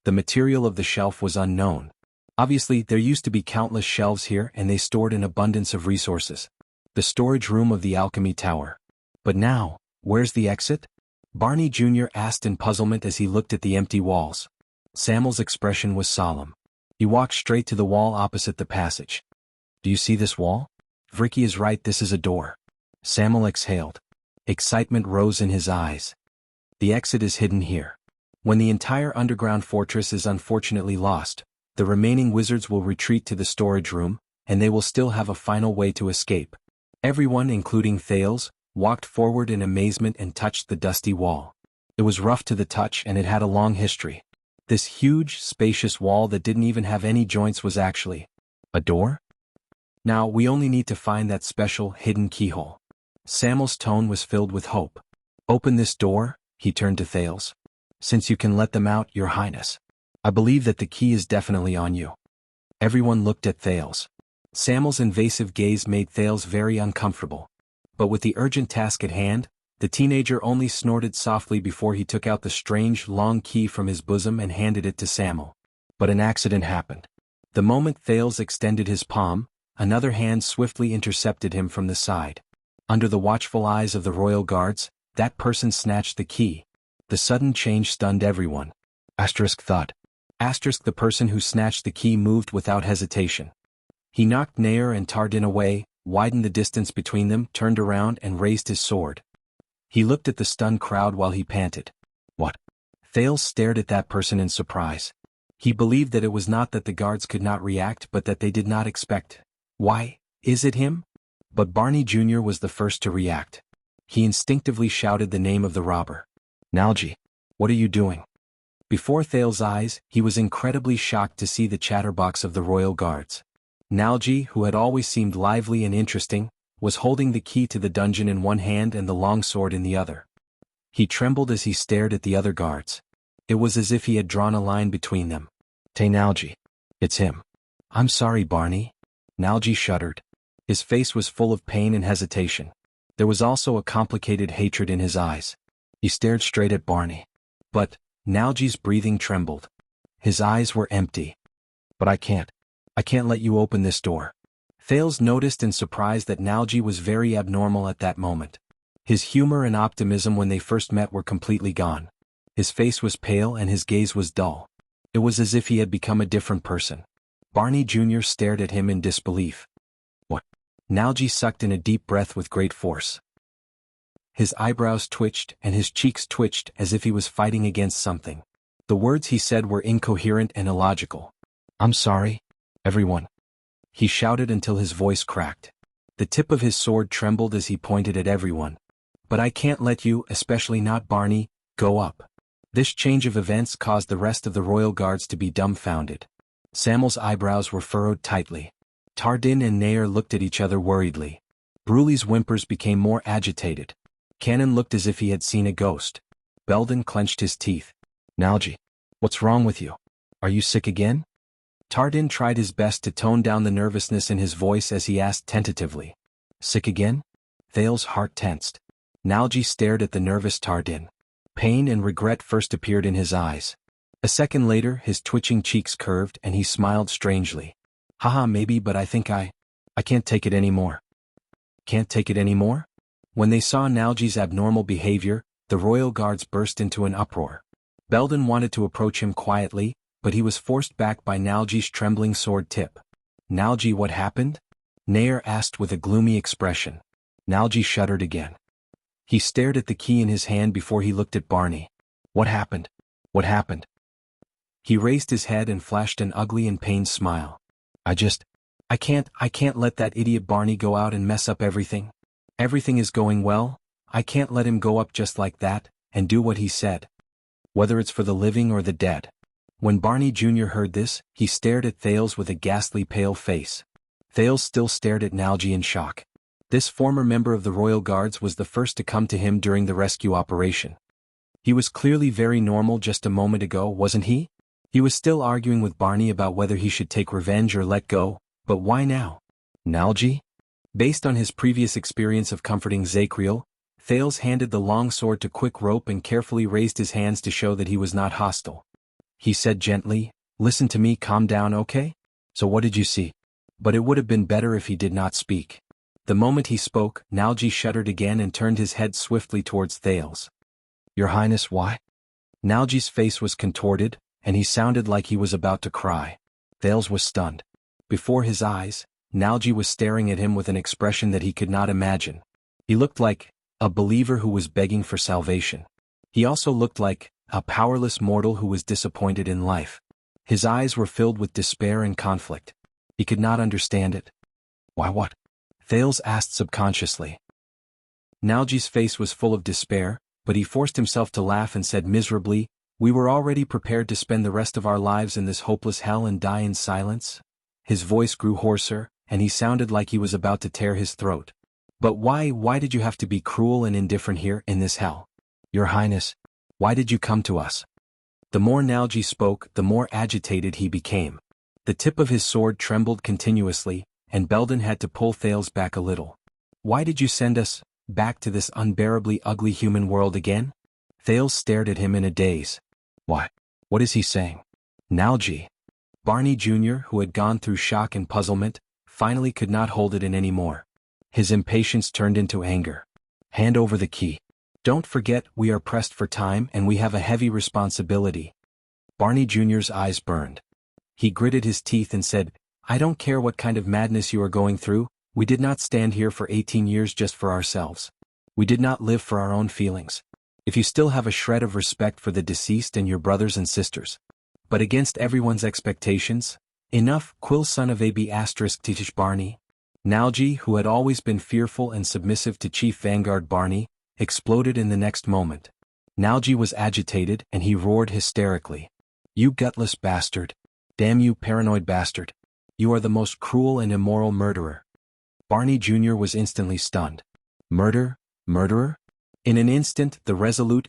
The material of the shelf was unknown. Obviously, there used to be countless shelves here and they stored an abundance of resources. The storage room of the alchemy tower. But now, where's the exit? Barney Jr. asked in puzzlement as he looked at the empty walls. Samuel's expression was solemn. He walked straight to the wall opposite the passage. Do you see this wall? Vricky is right, this is a door. Samuel exhaled. Excitement rose in his eyes. The exit is hidden here. When the entire underground fortress is unfortunately lost, the remaining wizards will retreat to the storage room, and they will still have a final way to escape. Everyone, including Thales, walked forward in amazement and touched the dusty wall. It was rough to the touch and it had a long history. This huge, spacious wall that didn't even have any joints was actually a door? Now we only need to find that special, hidden keyhole. Samuel's tone was filled with hope. Open this door, he turned to Thales. Since you can let them out, Your Highness. I believe that the key is definitely on you. Everyone looked at Thales. Samuel's invasive gaze made Thales very uncomfortable. But with the urgent task at hand, the teenager only snorted softly before he took out the strange, long key from his bosom and handed it to Samuel. But an accident happened. The moment Thales extended his palm, another hand swiftly intercepted him from the side. Under the watchful eyes of the royal guards, that person snatched the key. The sudden change stunned everyone. Thought. The person who snatched the key moved without hesitation. He knocked Nair and Tardin away, widened the distance between them, turned around and raised his sword. He looked at the stunned crowd while he panted. What? Thales stared at that person in surprise. He believed that it was not that the guards could not react but that they did not expect. Why, is it him? But Barney Jr. was the first to react. He instinctively shouted the name of the robber. Nalji, what are you doing? Before Thales' eyes, he was incredibly shocked to see the chatterbox of the royal guards. Nalji, who had always seemed lively and interesting, was holding the key to the dungeon in one hand and the long sword in the other. He trembled as he stared at the other guards. It was as if he had drawn a line between them. Nalji. It's him. I'm sorry, Barney. Nalji shuddered. His face was full of pain and hesitation. There was also a complicated hatred in his eyes. He stared straight at Barney. But, Nalji's breathing trembled. His eyes were empty. But I can't let you open this door. Thales noticed in surprise that Nalji was very abnormal at that moment. His humor and optimism when they first met were completely gone. His face was pale and his gaze was dull. It was as if he had become a different person. Barney Jr. stared at him in disbelief. What? Nalji sucked in a deep breath with great force. His eyebrows twitched and his cheeks twitched as if he was fighting against something. The words he said were incoherent and illogical. I'm sorry, everyone. He shouted until his voice cracked. The tip of his sword trembled as he pointed at everyone. But I can't let you, especially not Barney, go up. This change of events caused the rest of the royal guards to be dumbfounded. Samuel's eyebrows were furrowed tightly. Tardin and Nair looked at each other worriedly. Brulee's whimpers became more agitated. Cannon looked as if he had seen a ghost. Belden clenched his teeth. Nalji, what's wrong with you? Are you sick again? Tardin tried his best to tone down the nervousness in his voice as he asked tentatively. Sick again? Thales' heart tensed. Nalji stared at the nervous Tardin. Pain and regret first appeared in his eyes. A second later, his twitching cheeks curved and he smiled strangely. Haha, maybe, but I think I can't take it anymore. Can't take it anymore? When they saw Nalji's abnormal behavior, the royal guards burst into an uproar. Belden wanted to approach him quietly, but he was forced back by Nalji's trembling sword tip. Nalji, what happened? Nair asked with a gloomy expression. Nalji shuddered again. He stared at the key in his hand before he looked at Barney. What happened? What happened? He raised his head and flashed an ugly and pained smile. I can't let that idiot Barney go out and mess up everything. Everything is going well. I can't let him go up just like that, and do what he said. Whether it's for the living or the dead. When Barney Jr. heard this, he stared at Thales with a ghastly pale face. Thales still stared at Nalji in shock. This former member of the Royal Guards was the first to come to him during the rescue operation. He was clearly very normal just a moment ago, wasn't he? He was still arguing with Barney about whether he should take revenge or let go, but why now? Nalji? Based on his previous experience of comforting Zachriel, Thales handed the long sword to Quick Rope and carefully raised his hands to show that he was not hostile. He said gently, "Listen to me, calm down, okay? So what did you see?" But it would have been better if he did not speak. The moment he spoke, Nalji shuddered again and turned his head swiftly towards Thales. "Your Highness, why?" Nalji's face was contorted, and he sounded like he was about to cry. Thales was stunned. Before his eyes, Nalji was staring at him with an expression that he could not imagine. He looked like a believer who was begging for salvation. He also looked like a powerless mortal who was disappointed in life. His eyes were filled with despair and conflict. He could not understand it. "Why what?" Thales asked subconsciously. Nalji's face was full of despair, but he forced himself to laugh and said miserably, "We were already prepared to spend the rest of our lives in this hopeless hell and die in silence." His voice grew hoarser, and he sounded like he was about to tear his throat. "But why did you have to be cruel and indifferent here in this hell? Your Highness, why did you come to us?" The more Nalji spoke, the more agitated he became. The tip of his sword trembled continuously, and Belden had to pull Thales back a little. "Why did you send us back to this unbearably ugly human world again?" Thales stared at him in a daze. "Why? What is he saying?" "Nalji." Barney Jr., who had gone through shock and puzzlement, finally could not hold it in any more. His impatience turned into anger. "Hand over the key. Don't forget we are pressed for time and we have a heavy responsibility." Barney Jr.'s eyes burned. He gritted his teeth and said, "I don't care what kind of madness you are going through, we did not stand here for 18 years just for ourselves. We did not live for our own feelings. If you still have a shred of respect for the deceased and your brothers and sisters. But against everyone's expectations, enough, Quill son of AB** Tish Barney." Nalji, who had always been fearful and submissive to Chief Vanguard Barney, exploded in the next moment. Nalji was agitated and he roared hysterically. "You gutless bastard. Damn you paranoid bastard. You are the most cruel and immoral murderer." Barney Jr. was instantly stunned. Murder? Murderer? In an instant the resolute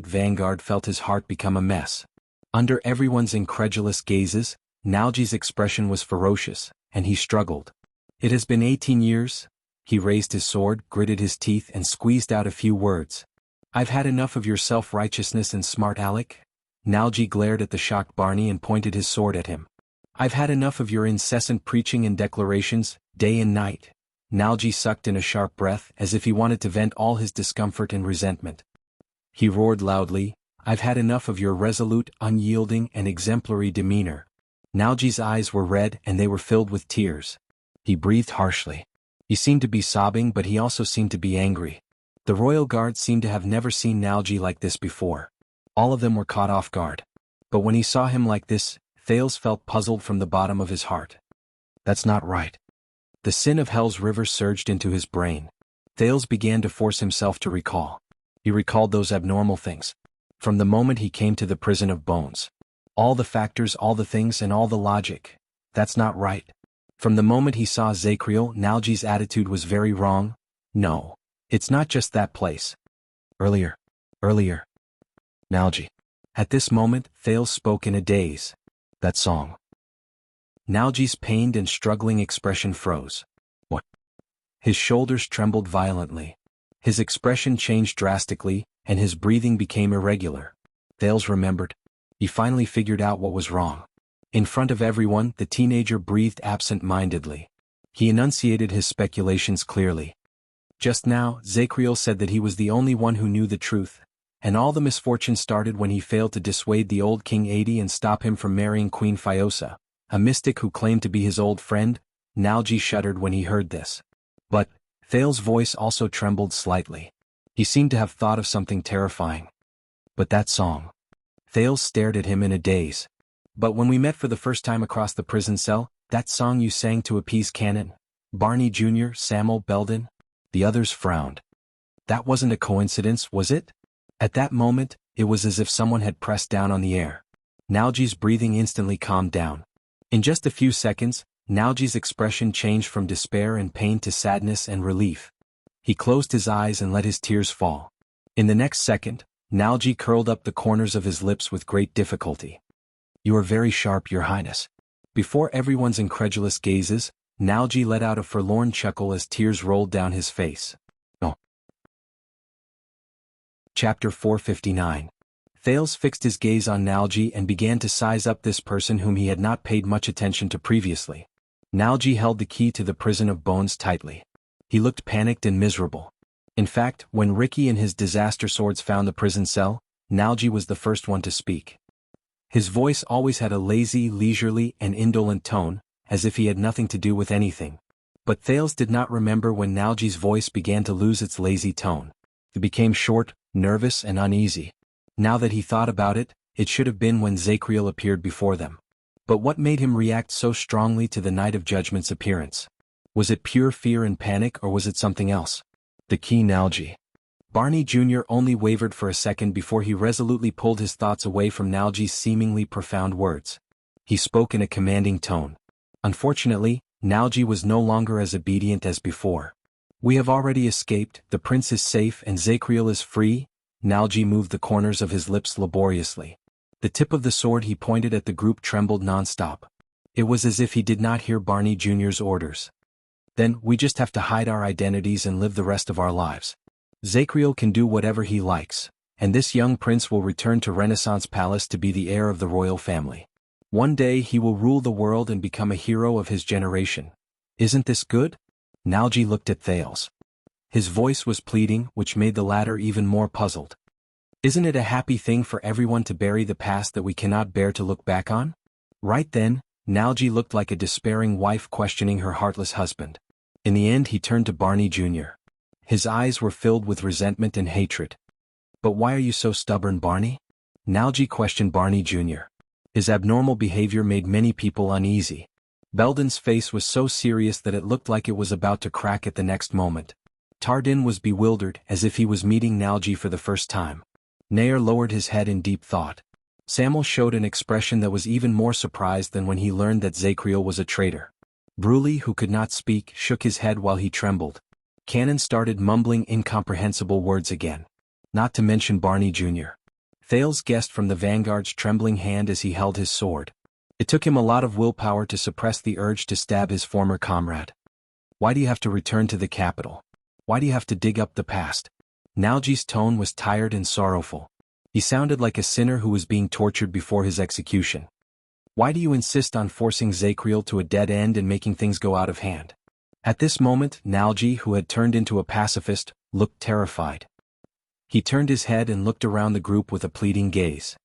Vanguard felt his heart become a mess. Under everyone's incredulous gazes, Nalji's expression was ferocious, and he struggled. "It has been 18 years. He raised his sword, gritted his teeth and squeezed out a few words. "I've had enough of your self-righteousness and smart aleck." Nalji glared at the shocked Barney and pointed his sword at him. "I've had enough of your incessant preaching and declarations, day and night." Nalji sucked in a sharp breath as if he wanted to vent all his discomfort and resentment. He roared loudly, "I've had enough of your resolute, unyielding and exemplary demeanor." Nalji's eyes were red and they were filled with tears. He breathed harshly. He seemed to be sobbing, but he also seemed to be angry. The royal guard seemed to have never seen Nalji like this before. All of them were caught off guard. But when he saw him like this, Thales felt puzzled from the bottom of his heart. "That's not right." The sin of Hell's river surged into his brain. Thales began to force himself to recall. He recalled those abnormal things. From the moment he came to the prison of bones. All the factors, all the things and all the logic. That's not right. From the moment he saw Zachriel, Nalji's attitude was very wrong. "No. It's not just that place. Earlier. Nalji." At this moment, Thales spoke in a daze. "That song." Nalji's pained and struggling expression froze. "What?" His shoulders trembled violently. His expression changed drastically, and his breathing became irregular. Thales remembered. He finally figured out what was wrong. In front of everyone, the teenager breathed absent-mindedly. He enunciated his speculations clearly. Just now, Zachriel said that he was the only one who knew the truth, and all the misfortune started when he failed to dissuade the old King Adi and stop him from marrying Queen Fiosa, a mystic who claimed to be his old friend. Nalji shuddered when he heard this. But, Thales' voice also trembled slightly. He seemed to have thought of something terrifying. "But that song." Thales stared at him in a daze. "But when we met for the first time across the prison cell, that song you sang to appease Cannon, Barney Jr., Samuel Belden?" The others frowned. That wasn't a coincidence, was it? At that moment, it was as if someone had pressed down on the air. Nalji's breathing instantly calmed down. In just a few seconds, Nalji's expression changed from despair and pain to sadness and relief. He closed his eyes and let his tears fall. In the next second, Nalji curled up the corners of his lips with great difficulty. You are very sharp, Your Highness. Before everyone's incredulous gazes, Nalji let out a forlorn chuckle as tears rolled down his face. Oh. Chapter 459. Thales fixed his gaze on Nalji and began to size up this person whom he had not paid much attention to previously. Nalji held the key to the prison of bones tightly. He looked panicked and miserable. In fact, when Ricky and his disaster swords found the prison cell, Nalji was the first one to speak. His voice always had a lazy, leisurely, and indolent tone, as if he had nothing to do with anything. But Thales did not remember when Nalji's voice began to lose its lazy tone. It became short, nervous, and uneasy. Now that he thought about it, it should have been when Zakriel appeared before them. But what made him react so strongly to the Night of Judgment's appearance? Was it pure fear and panic, or was it something else? The key, Nalji. Barney Jr. only wavered for a second before he resolutely pulled his thoughts away from Nalji's seemingly profound words. He spoke in a commanding tone. Unfortunately, Nalji was no longer as obedient as before. We have already escaped, the prince is safe and Zakriel is free. Nalji moved the corners of his lips laboriously. The tip of the sword he pointed at the group trembled non-stop. It was as if he did not hear Barney Jr.'s orders. Then, we just have to hide our identities and live the rest of our lives. Zakriel can do whatever he likes, and this young prince will return to Renaissance Palace to be the heir of the royal family. One day he will rule the world and become a hero of his generation. Isn't this good? Nalji looked at Thales. His voice was pleading, which made the latter even more puzzled. Isn't it a happy thing for everyone to bury the past that we cannot bear to look back on? Right then, Nalji looked like a despairing wife questioning her heartless husband. In the end he turned to Barney Jr. His eyes were filled with resentment and hatred. But why are you so stubborn, Barney? Nalji questioned Barney Jr. His abnormal behavior made many people uneasy. Belden's face was so serious that it looked like it was about to crack at the next moment. Tardin was bewildered, as if he was meeting Nalji for the first time. Nair lowered his head in deep thought. Samuel showed an expression that was even more surprised than when he learned that Zakriel was a traitor. Bruley, who could not speak, shook his head while he trembled. Cannon started mumbling incomprehensible words again. Not to mention Barney Jr. Thales guessed from the vanguard's trembling hand as he held his sword. It took him a lot of willpower to suppress the urge to stab his former comrade. Why do you have to return to the capital? Why do you have to dig up the past? Nalji's tone was tired and sorrowful. He sounded like a sinner who was being tortured before his execution. Why do you insist on forcing Zakriel to a dead end and making things go out of hand? At this moment, Nalji, who had turned into a pacifist, looked terrified. He turned his head and looked around the group with a pleading gaze.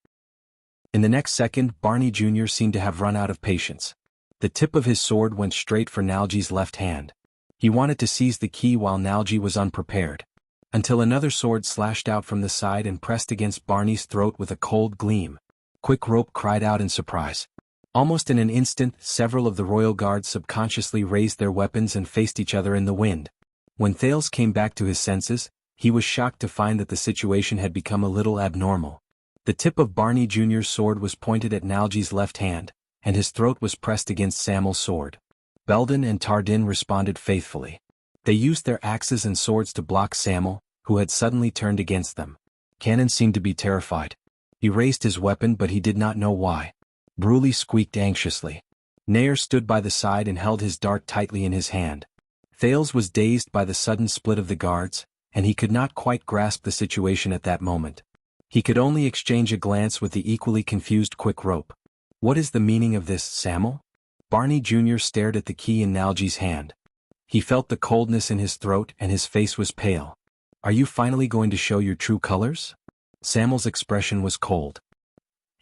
In the next second, Barney Jr. seemed to have run out of patience. The tip of his sword went straight for Nalji's left hand. He wanted to seize the key while Nalji was unprepared. Until another sword slashed out from the side and pressed against Barney's throat with a cold gleam. Quick Rope cried out in surprise. Almost in an instant, several of the royal guards subconsciously raised their weapons and faced each other in the wind. When Thales came back to his senses, he was shocked to find that the situation had become a little abnormal. The tip of Barney Jr.'s sword was pointed at Nalji's left hand, and his throat was pressed against Samuel's sword. Belden and Tardin responded faithfully. They used their axes and swords to block Samuel, who had suddenly turned against them. Cannon seemed to be terrified. He raised his weapon, but he did not know why. Bruley squeaked anxiously. Nair stood by the side and held his dart tightly in his hand. Thales was dazed by the sudden split of the guards, and he could not quite grasp the situation at that moment. He could only exchange a glance with the equally confused Quick Rope. What is the meaning of this, Samuel? Barney Jr. stared at the key in Nalji's hand. He felt the coldness in his throat and his face was pale. Are you finally going to show your true colors? Samuel's expression was cold.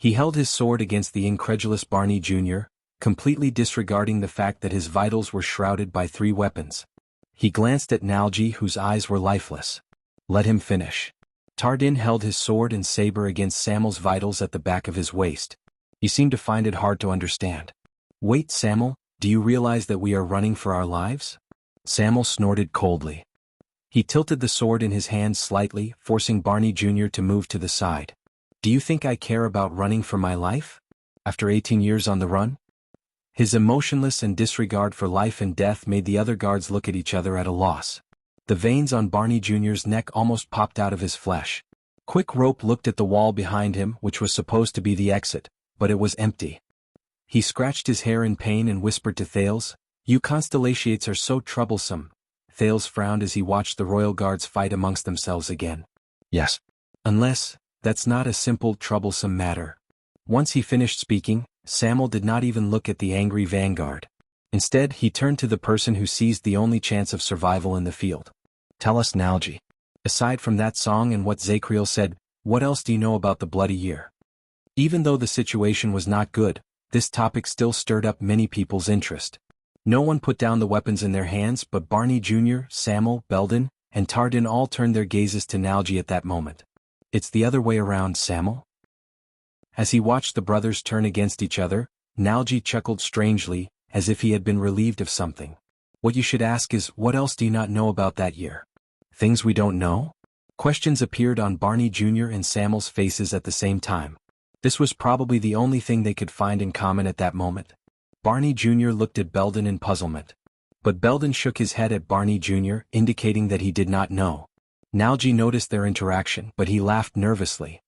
He held his sword against the incredulous Barney Jr., completely disregarding the fact that his vitals were shrouded by 3 weapons. He glanced at Nalji, whose eyes were lifeless. Let him finish. Tardin held his sword and saber against Samuel's vitals at the back of his waist. He seemed to find it hard to understand. Wait, Samuel, do you realize that we are running for our lives? Samuel snorted coldly. He tilted the sword in his hand slightly, forcing Barney Jr. to move to the side. Do you think I care about running for my life? After 18 years on the run? His emotionless and disregard for life and death made the other guards look at each other at a loss. The veins on Barney Jr.'s neck almost popped out of his flesh. Quick Rope looked at the wall behind him, which was supposed to be the exit, but it was empty. He scratched his hair in pain and whispered to Thales, "You constellations are so troublesome." Thales frowned as he watched the royal guards fight amongst themselves again. "Yes. Unless, that's not a simple troublesome matter." Once he finished speaking, Samuel did not even look at the angry vanguard. Instead, he turned to the person who seized the only chance of survival in the field. "Tell us, Nalji. Aside from that song and what Zakriel said, what else do you know about the bloody year?" Even though the situation was not good, this topic still stirred up many people's interest. No one put down the weapons in their hands, but Barney Jr., Samuel, Belden, and Tardin all turned their gazes to Nalji at that moment. "It's the other way around, Samuel." As he watched the brothers turn against each other, Nalji chuckled strangely, as if he had been relieved of something. "What you should ask is, what else do you not know about that year? Things we don't know?" Questions appeared on Barney Jr. and Samuel's faces at the same time. This was probably the only thing they could find in common at that moment. Barney Jr. looked at Belden in puzzlement. But Belden shook his head at Barney Jr., indicating that he did not know. Nalji noticed their interaction, but he laughed nervously.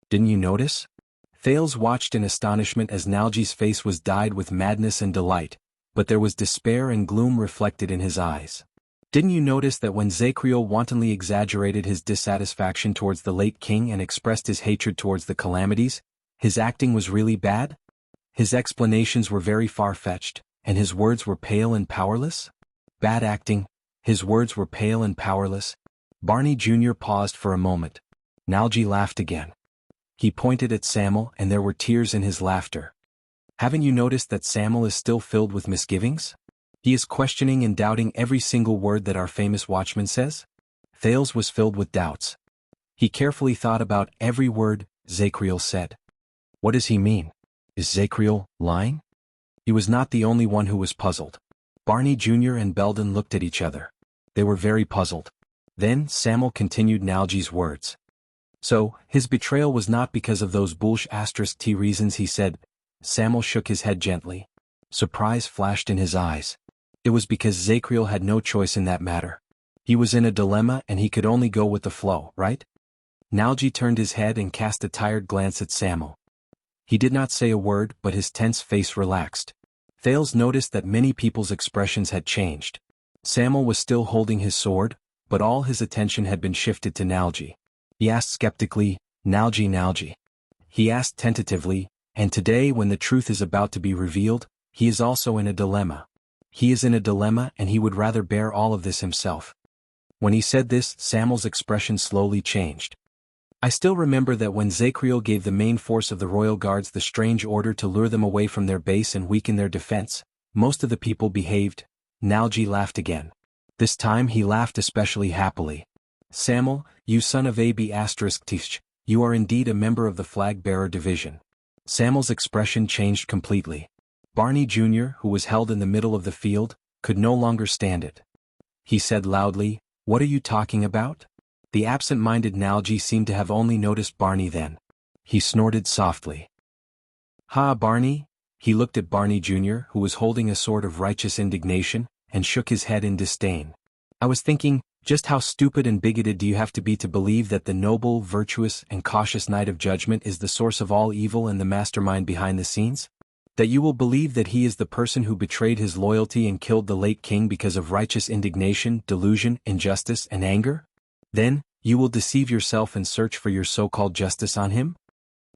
"Didn't you notice?" Thales watched in astonishment as Nalji's face was dyed with madness and delight, but there was despair and gloom reflected in his eyes. "Didn't you notice that when Zakriel wantonly exaggerated his dissatisfaction towards the late king and expressed his hatred towards the calamities, his acting was really bad? His explanations were very far-fetched, and his words were pale and powerless?" Bad acting, his words were pale and powerless. Barney Jr. paused for a moment. Nalji laughed again. He pointed at Samuel, and there were tears in his laughter. "Haven't you noticed that Samuel is still filled with misgivings? He is questioning and doubting every single word that our famous watchman says?" Thales was filled with doubts. He carefully thought about every word Zakriel said. What does he mean? Is Zakriel lying? He was not the only one who was puzzled. Barney Jr. and Belden looked at each other. They were very puzzled. Then Samuel continued Nalji's words. "So, his betrayal was not because of those *T reasons he said." Samuel shook his head gently. Surprise flashed in his eyes. It was because Zakriel had no choice in that matter. He was in a dilemma and he could only go with the flow, right? Nalji turned his head and cast a tired glance at Samuel. He did not say a word, but his tense face relaxed. Thales noticed that many people's expressions had changed. Samuel was still holding his sword, but all his attention had been shifted to Nalji. He asked skeptically, Nalji. He asked tentatively, and today when the truth is about to be revealed, he is also in a dilemma. He is in a dilemma and he would rather bear all of this himself. When he said this, Samuel's expression slowly changed. "I still remember that when Zakriel gave the main force of the royal guards the strange order to lure them away from their base and weaken their defense, most of the people behaved." Nalji laughed again. This time he laughed especially happily. "Samuel, you son of Ab*Tish, you are indeed a member of the flag-bearer division." Samuel's expression changed completely. Barney Jr., who was held in the middle of the field, could no longer stand it. He said loudly, "What are you talking about?" The absent-minded Nalji seemed to have only noticed Barney then. He snorted softly. "Ha, Barney?" He looked at Barney Jr., who was holding a sword of righteous indignation, and shook his head in disdain. "I was thinking, just how stupid and bigoted do you have to be to believe that the noble, virtuous, and cautious Knight of Judgment is the source of all evil and the mastermind behind the scenes? That you will believe that he is the person who betrayed his loyalty and killed the late king because of righteous indignation, delusion, injustice, and anger? Then, you will deceive yourself and search for your so-called justice on him?"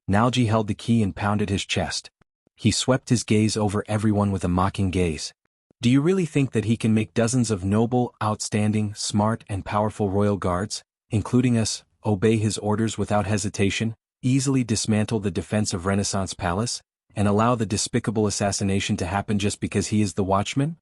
Nalji held the key and pounded his chest. He swept his gaze over everyone with a mocking gaze. "Do you really think that he can make dozens of noble, outstanding, smart, and powerful royal guards, including us, obey his orders without hesitation, easily dismantle the defense of Renaissance Palace, and allow the despicable assassination to happen just because he is the watchman?"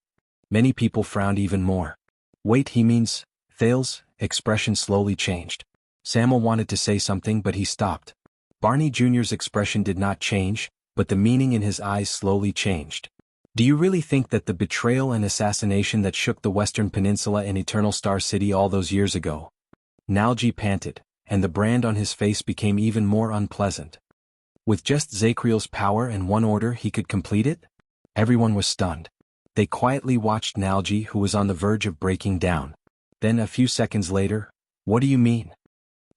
Many people frowned even more. "Wait, he means..." Thales' expression slowly changed. Samuel wanted to say something but he stopped. Barney Jr.'s expression did not change, but the meaning in his eyes slowly changed. "Do you really think that the betrayal and assassination that shook the Western Peninsula and Eternal Star City all those years ago?" Nalji panted, and the brand on his face became even more unpleasant. With just Zakriel's power and one order he could complete it? Everyone was stunned. They quietly watched Nalji, who was on the verge of breaking down. Then a few seconds later, "What do you mean?"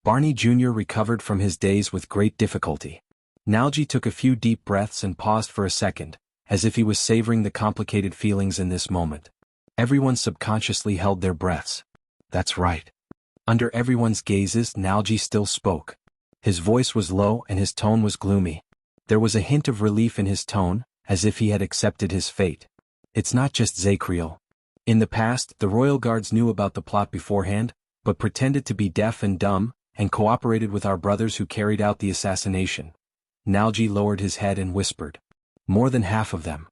Barney Jr. recovered from his daze with great difficulty. Nalji took a few deep breaths and paused for a second, as if he was savoring the complicated feelings in this moment. Everyone subconsciously held their breaths. That's right. Under everyone's gazes, Nalji still spoke. His voice was low and his tone was gloomy. There was a hint of relief in his tone, as if he had accepted his fate. It's not just Zakriel. In the past, the royal guards knew about the plot beforehand, but pretended to be deaf and dumb, and cooperated with our brothers who carried out the assassination. Nalji lowered his head and whispered. More than half of them.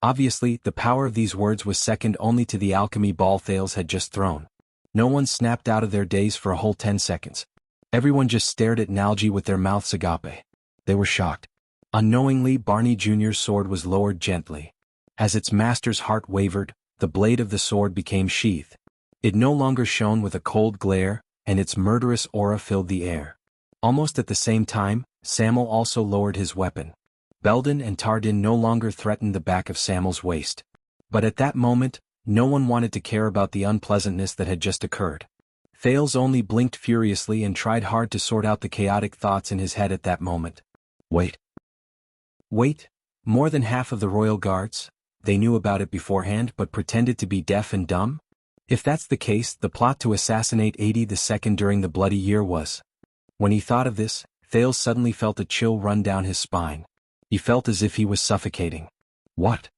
Obviously, the power of these words was second only to the alchemy ball Thales had just thrown. No one snapped out of their daze for a whole 10 seconds. Everyone just stared at Nalji with their mouths agape. They were shocked. Unknowingly, Barney Jr.'s sword was lowered gently. As its master's heart wavered, the blade of the sword became sheathed. It no longer shone with a cold glare, and its murderous aura filled the air. Almost at the same time, Sam'el also lowered his weapon. Belden and Tardin no longer threatened the back of Sam'el's waist. But at that moment, no one wanted to care about the unpleasantness that had just occurred. Thales only blinked furiously and tried hard to sort out the chaotic thoughts in his head at that moment. Wait. More than half of the royal guards? They knew about it beforehand but pretended to be deaf and dumb? If that's the case, the plot to assassinate 80 II during the Bloody Year was. When he thought of this, Thales suddenly felt a chill run down his spine. He felt as if he was suffocating. What?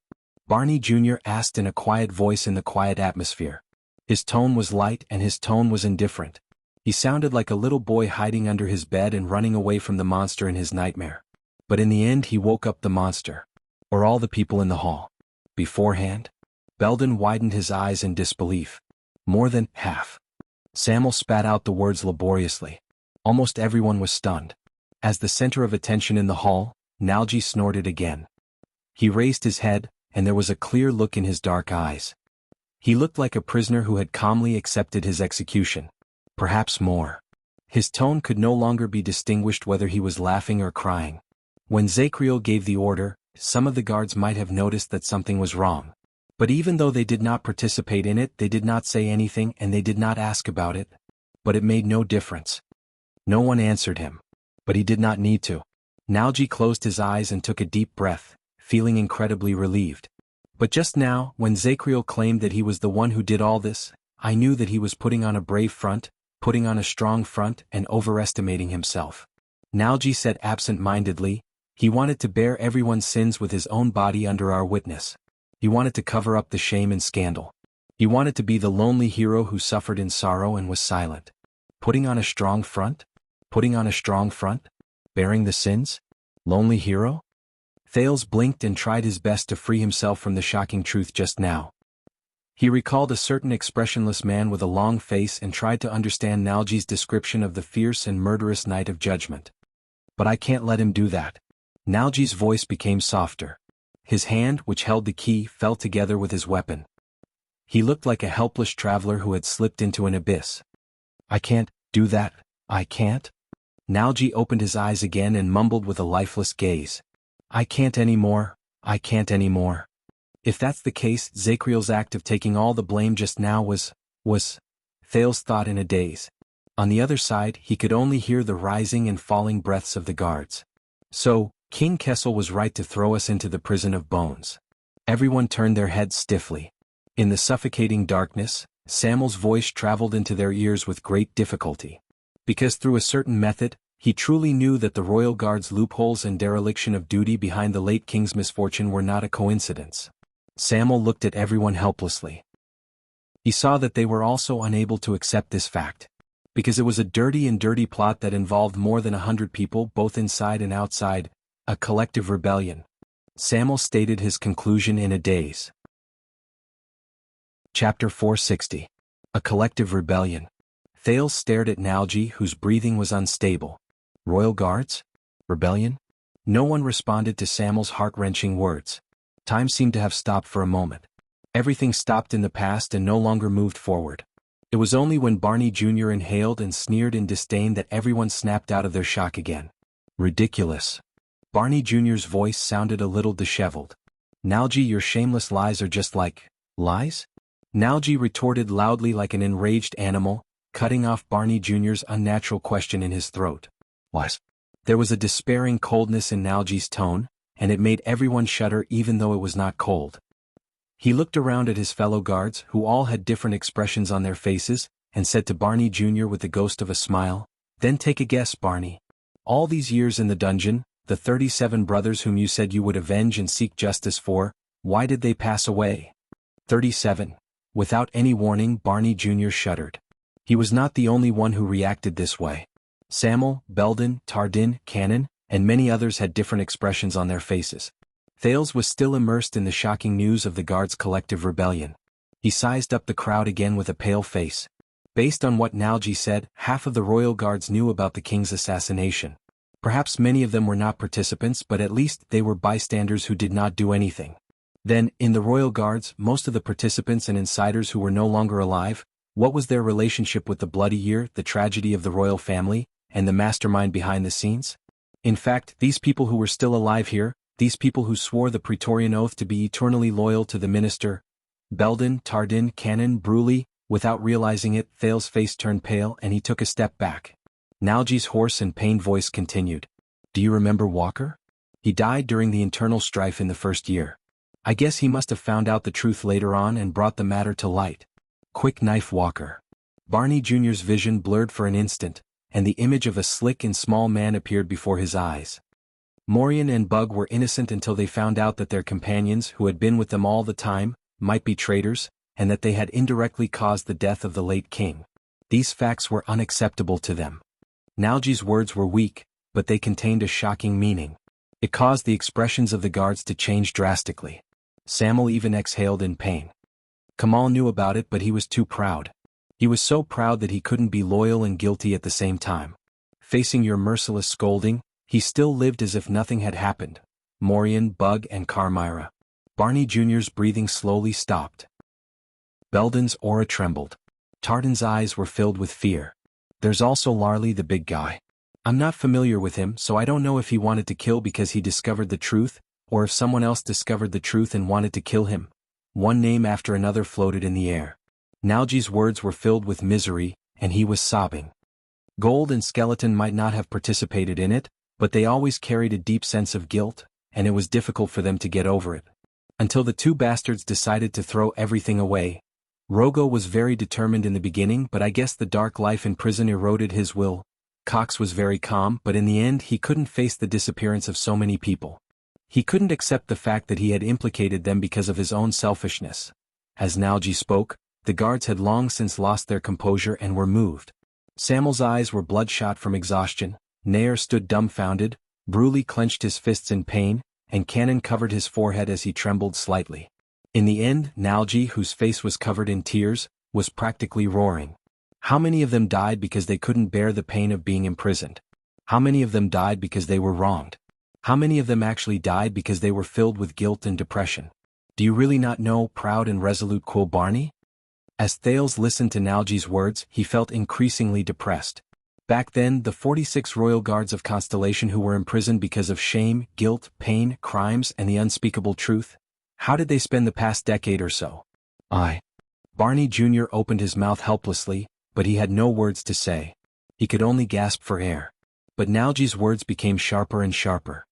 Barney Jr. asked in a quiet voice in the quiet atmosphere. His tone was light and his tone was indifferent. He sounded like a little boy hiding under his bed and running away from the monster in his nightmare. But in the end he woke up the monster. Or all the people in the hall. Beforehand? Belden widened his eyes in disbelief. More than half. Sam'el spat out the words laboriously. Almost everyone was stunned. As the center of attention in the hall, Nalji snorted again. He raised his head, and there was a clear look in his dark eyes. He looked like a prisoner who had calmly accepted his execution. Perhaps more. His tone could no longer be distinguished whether he was laughing or crying. When Zakriel gave the order, some of the guards might have noticed that something was wrong. But even though they did not participate in it, they did not say anything and they did not ask about it. But it made no difference. No one answered him. But he did not need to. Nalji closed his eyes and took a deep breath, feeling incredibly relieved. But just now, when Zakriel claimed that he was the one who did all this, I knew that he was putting on a brave front, putting on a strong front and overestimating himself. Nalji said absent-mindedly, he wanted to bear everyone's sins with his own body under our witness. He wanted to cover up the shame and scandal. He wanted to be the lonely hero who suffered in sorrow and was silent. Putting on a strong front? Putting on a strong front? Bearing the sins? Lonely hero? Thales blinked and tried his best to free himself from the shocking truth just now. He recalled a certain expressionless man with a long face and tried to understand Nalji's description of the fierce and murderous night of judgment. But I can't let him do that. Nalji's voice became softer. His hand, which held the key, fell together with his weapon. He looked like a helpless traveler who had slipped into an abyss. I can't do that, I can't. Nalji opened his eyes again and mumbled with a lifeless gaze. I can't anymore, I can't anymore. If that's the case, Zakriel's act of taking all the blame just now was, Thales thought in a daze. On the other side, he could only hear the rising and falling breaths of the guards. So, King Kessel was right to throw us into the prison of bones. Everyone turned their heads stiffly. In the suffocating darkness, Sam'el's voice traveled into their ears with great difficulty. Because through a certain method, he truly knew that the royal guard's loopholes and dereliction of duty behind the late king's misfortune were not a coincidence. Sam'el looked at everyone helplessly. He saw that they were also unable to accept this fact. Because it was a dirty plot that involved more than 100 people both inside and outside, a collective rebellion. Sam'el stated his conclusion in a daze. Chapter 460. A collective rebellion. Thales stared at Nalji, whose breathing was unstable. Royal guards? Rebellion? No one responded to Sam'el's heart-wrenching words. Time seemed to have stopped for a moment. Everything stopped in the past and no longer moved forward. It was only when Barney Jr. inhaled and sneered in disdain that everyone snapped out of their shock again. Ridiculous. Barney Jr.'s voice sounded a little disheveled. Nalji, your shameless lies are just like lies? Nalji retorted loudly like an enraged animal, cutting off Barney Jr.'s unnatural question in his throat. Lies? There was a despairing coldness in Nalji's tone, and it made everyone shudder even though it was not cold. He looked around at his fellow guards, who all had different expressions on their faces, and said to Barney Jr. with the ghost of a smile, "Then take a guess, Barney. All these years in the dungeon, the 37 brothers whom you said you would avenge and seek justice for, why did they pass away?" 37. Without any warning, Barney Jr. shuddered. He was not the only one who reacted this way. Samuel, Belden, Tardin, Cannon, and many others had different expressions on their faces. Thales was still immersed in the shocking news of the guards' collective rebellion. He sized up the crowd again with a pale face. Based on what Nalji said, half of the royal guards knew about the king's assassination. Perhaps many of them were not participants, but at least they were bystanders who did not do anything. Then, in the royal guards, most of the participants and insiders who were no longer alive, what was their relationship with the bloody year, the tragedy of the royal family, and the mastermind behind the scenes? In fact, these people who were still alive here, these people who swore the Praetorian oath to be eternally loyal to the minister, Belden, Tardin, Cannon, Bruley, without realizing it, Thales' face turned pale and he took a step back. Nalji's hoarse and pained voice continued. "Do you remember Walker? He died during the internal strife in the first year. I guess he must have found out the truth later on and brought the matter to light. Quick knife Walker." Barney Jr.'s vision blurred for an instant, and the image of a slick and small man appeared before his eyes. Morian and Bug were innocent until they found out that their companions, who had been with them all the time, might be traitors, and that they had indirectly caused the death of the late king. These facts were unacceptable to them. Nalji's words were weak, but they contained a shocking meaning. It caused the expressions of the guards to change drastically. Samuel even exhaled in pain. Kamal knew about it, but he was too proud. He was so proud that he couldn't be loyal and guilty at the same time. Facing your merciless scolding, he still lived as if nothing had happened. Morian, Bug, and Carmira. Barney Jr.'s breathing slowly stopped. Belden's aura trembled. Tardin's eyes were filled with fear. There's also Larley, the big guy. I'm not familiar with him, so I don't know if he wanted to kill because he discovered the truth, or if someone else discovered the truth and wanted to kill him. One name after another floated in the air. Nalji's words were filled with misery, and he was sobbing. Gold and Skeleton might not have participated in it, but they always carried a deep sense of guilt, and it was difficult for them to get over it. Until the two bastards decided to throw everything away. Rogo was very determined in the beginning, but I guess the dark life in prison eroded his will. Cox was very calm, but in the end he couldn't face the disappearance of so many people. He couldn't accept the fact that he had implicated them because of his own selfishness. As Nalji spoke, the guards had long since lost their composure and were moved. Samuel's eyes were bloodshot from exhaustion, Nair stood dumbfounded, Bruley clenched his fists in pain, and Cannon covered his forehead as he trembled slightly. In the end, Nalji, whose face was covered in tears, was practically roaring. How many of them died because they couldn't bear the pain of being imprisoned? How many of them died because they were wronged? How many of them actually died because they were filled with guilt and depression? Do you really not know, proud and resolute Quo Barney? As Thales listened to Nalji's words, he felt increasingly depressed. Back then, the 46 royal guards of Constellation who were imprisoned because of shame, guilt, pain, crimes, and the unspeakable truth. How did they spend the past decade or so? Barney Jr. opened his mouth helplessly, but he had no words to say. He could only gasp for air. But Nalji's words became sharper and sharper.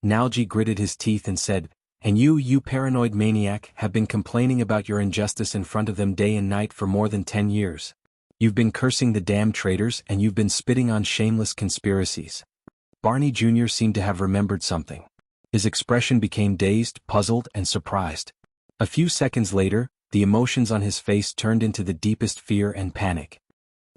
Nalji gritted his teeth and said, "And you paranoid maniac, have been complaining about your injustice in front of them day and night for more than 10 years. You've been cursing the damn traitors and you've been spitting on shameless conspiracies." Barney Jr. seemed to have remembered something. His expression became dazed, puzzled, and surprised. A few seconds later, the emotions on his face turned into the deepest fear and panic.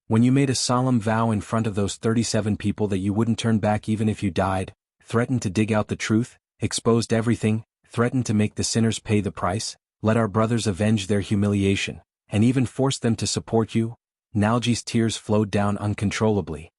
"When you made a solemn vow in front of those 37 people that you wouldn't turn back even if you died, threatened to dig out the truth, exposed everything, threatened to make the sinners pay the price, let our brothers avenge their humiliation, and even forced them to support you?" Nalji's tears flowed down uncontrollably.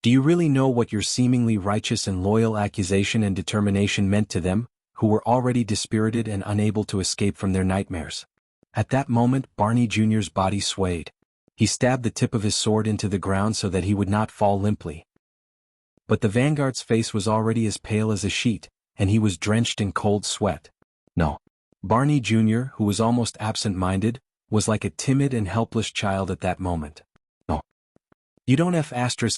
"Do you really know what your seemingly righteous and loyal accusation and determination meant to them, who were already dispirited and unable to escape from their nightmares?" At that moment, Barney Jr.'s body swayed. He stabbed the tip of his sword into the ground so that he would not fall limply. But the vanguard's face was already as pale as a sheet, and he was drenched in cold sweat. No. Barney Jr., who was almost absent-minded, was like a timid and helpless child at that moment. "No. You don't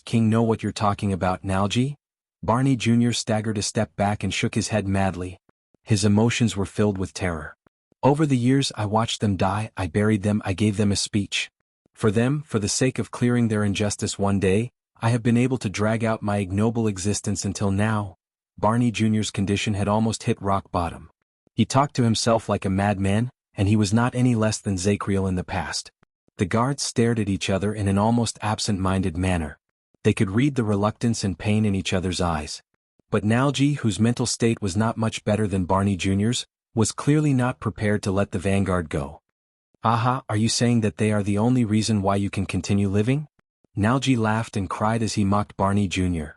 King know what you're talking about, Nalji? Barney Jr. staggered a step back and shook his head madly. His emotions were filled with terror. Over the years I watched them die, I buried them, I gave them a speech. For them, for the sake of clearing their injustice one day, I have been able to drag out my ignoble existence until now. Barney Jr.'s condition had almost hit rock bottom. He talked to himself like a madman, and he was not any less than Zacriel in the past. The guards stared at each other in an almost absent-minded manner. They could read the reluctance and pain in each other's eyes. But Nalji, whose mental state was not much better than Barney Jr.'s, was clearly not prepared to let the vanguard go. Aha, are you saying that they are the only reason why you can continue living? Nalji laughed and cried as he mocked Barney Jr.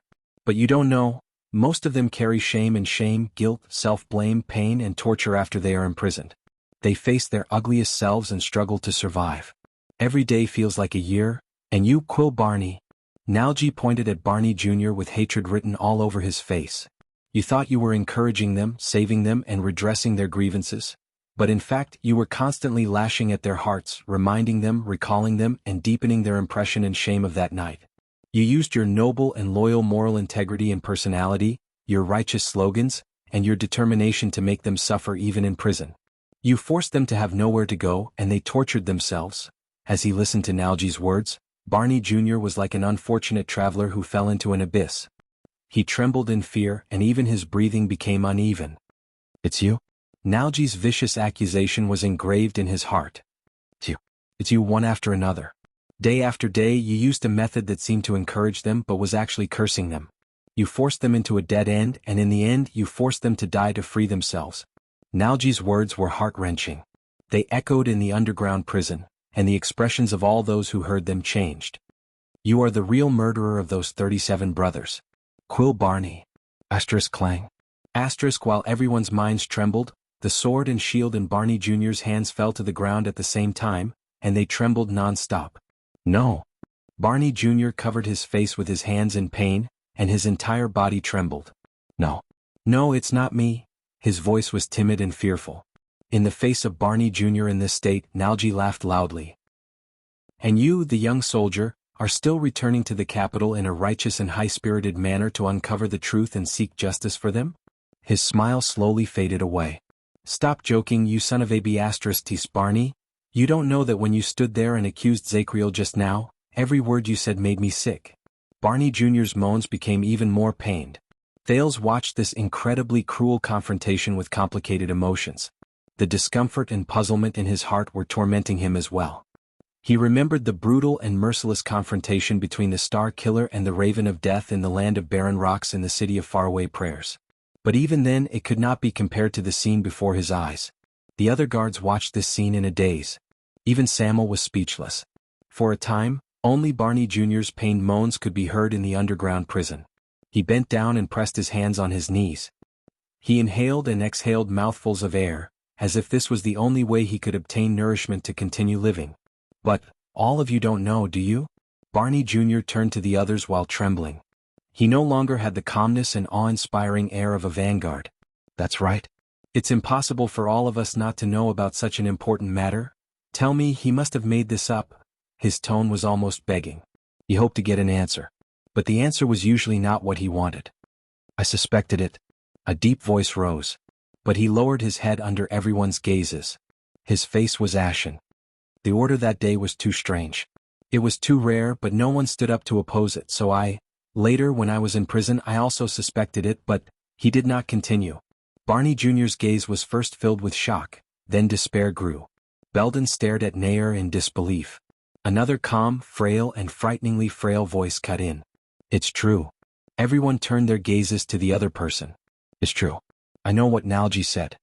But you don't know, most of them carry shame, guilt, self-blame, pain and torture after they are imprisoned. They face their ugliest selves and struggle to survive. Every day feels like a year, and you, Quill Barney. Nalji pointed at Barney Jr. with hatred written all over his face. You thought you were encouraging them, saving them and redressing their grievances. But in fact you were constantly lashing at their hearts, reminding them, recalling them and deepening their impression and shame of that night. You used your noble and loyal moral integrity and personality, your righteous slogans, and your determination to make them suffer even in prison. You forced them to have nowhere to go and they tortured themselves. As he listened to Nalji's words, Barney Jr. was like an unfortunate traveler who fell into an abyss. He trembled in fear and even his breathing became uneven. It's you? Nalji's vicious accusation was engraved in his heart. It's you one after another. Day after day you used a method that seemed to encourage them but was actually cursing them. You forced them into a dead end and in the end you forced them to die to free themselves. Nalji's words were heart-wrenching. They echoed in the underground prison, and the expressions of all those who heard them changed. You are the real murderer of those 37 brothers. Quill Barney. Clang. While everyone's minds trembled, the sword and shield in Barney Jr.'s hands fell to the ground at the same time, and they trembled non-stop. No. Barney Jr. covered his face with his hands in pain, and his entire body trembled. No. No, it's not me. His voice was timid and fearful. In the face of Barney Jr. in this state, Nalji laughed loudly. And you, the young soldier, are still returning to the capital in a righteous and high-spirited manner to uncover the truth and seek justice for them? His smile slowly faded away. Stop joking, you son of a b****, Barney. You don't know that when you stood there and accused Zacriel just now, every word you said made me sick. Barney Jr.'s moans became even more pained. Thales watched this incredibly cruel confrontation with complicated emotions. The discomfort and puzzlement in his heart were tormenting him as well. He remembered the brutal and merciless confrontation between the Star Killer and the Raven of Death in the land of barren rocks in the city of faraway prayers. But even then it could not be compared to the scene before his eyes. The other guards watched this scene in a daze. Even Samuel was speechless. For a time, only Barney Jr.'s pained moans could be heard in the underground prison. He bent down and pressed his hands on his knees. He inhaled and exhaled mouthfuls of air, as if this was the only way he could obtain nourishment to continue living. But, all of you don't know, do you? Barney Jr. turned to the others while trembling. He no longer had the calmness and awe-inspiring air of a vanguard. That's right. It's impossible for all of us not to know about such an important matter. Tell me, he must have made this up. His tone was almost begging. He hoped to get an answer. But the answer was usually not what he wanted. I suspected it. A deep voice rose. But he lowered his head under everyone's gazes. His face was ashen. The order that day was too strange. It was too rare, but no one stood up to oppose it, so later when I was in prison I also suspected it, but he did not continue. Barney Jr.'s gaze was first filled with shock, then despair grew. Belden stared at Nair in disbelief. Another calm, frail and frighteningly frail voice cut in. It's true. Everyone turned their gazes to the other person. It's true. I know what Nalji said.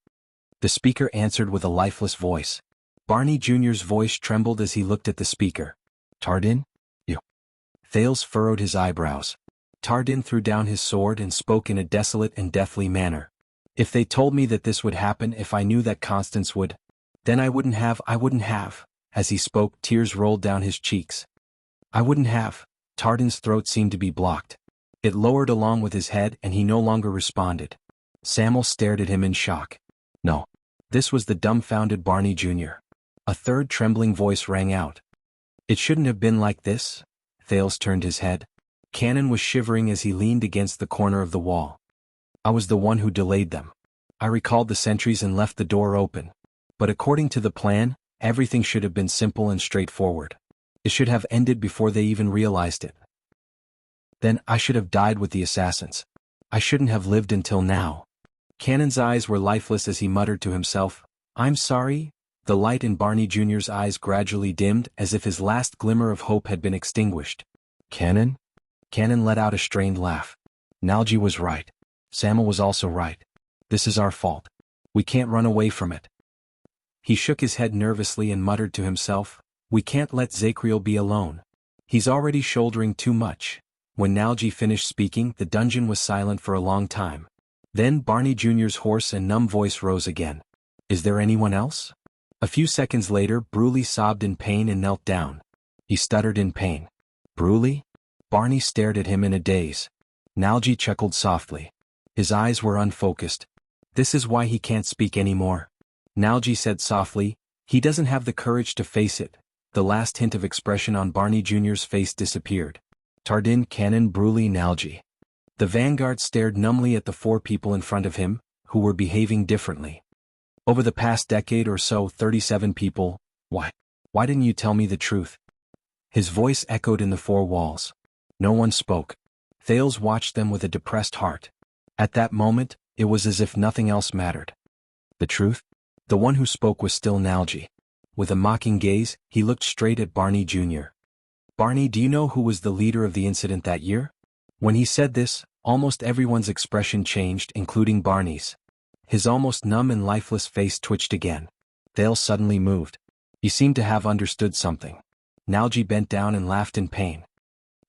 The speaker answered with a lifeless voice. Barney Jr.'s voice trembled as he looked at the speaker. Tardin? You. Thales furrowed his eyebrows. Tardin threw down his sword and spoke in a desolate and deathly manner. If they told me that this would happen, if I knew that Constance would, then I wouldn't have. As he spoke, tears rolled down his cheeks. I wouldn't have. Tardin's throat seemed to be blocked. It lowered along with his head and he no longer responded. Samuel stared at him in shock. No. This was the dumbfounded Barney Jr. A third trembling voice rang out. It shouldn't have been like this. Thales turned his head. Cannon was shivering as he leaned against the corner of the wall. I was the one who delayed them. I recalled the sentries and left the door open. But according to the plan, everything should have been simple and straightforward. It should have ended before they even realized it. Then I should have died with the assassins. I shouldn't have lived until now. Cannon's eyes were lifeless as he muttered to himself, "I'm sorry." The light in Barney Jr.'s eyes gradually dimmed as if his last glimmer of hope had been extinguished. Cannon? Cannon let out a strained laugh. Nalji was right. Samuel was also right. This is our fault. We can't run away from it. He shook his head nervously and muttered to himself, "We can't let Zakriel be alone. He's already shouldering too much." When Nalji finished speaking, the dungeon was silent for a long time. Then Barney Jr.'s hoarse and numb voice rose again. "Is there anyone else?" A few seconds later, Bruley sobbed in pain and knelt down. He stuttered in pain. "Bruley?" Barney stared at him in a daze. Nalji chuckled softly. His eyes were unfocused. "This is why he can't speak anymore." Nalji said softly, "He doesn't have the courage to face it." The last hint of expression on Barney Jr.'s face disappeared. Tardin, Cannon, Bruley, Nalji. The vanguard stared numbly at the four people in front of him, who were behaving differently. Over the past decade or so, 37 people. Why didn't you tell me the truth? His voice echoed in the four walls. No one spoke. Thales watched them with a depressed heart. At that moment, it was as if nothing else mattered. The truth? The one who spoke was still Nalji. With a mocking gaze, he looked straight at Barney Jr. "Barney, do you know who was the leader of the incident that year?" When he said this, almost everyone's expression changed, including Barney's. His almost numb and lifeless face twitched again. Thales suddenly moved. He seemed to have understood something. Nalji bent down and laughed in pain.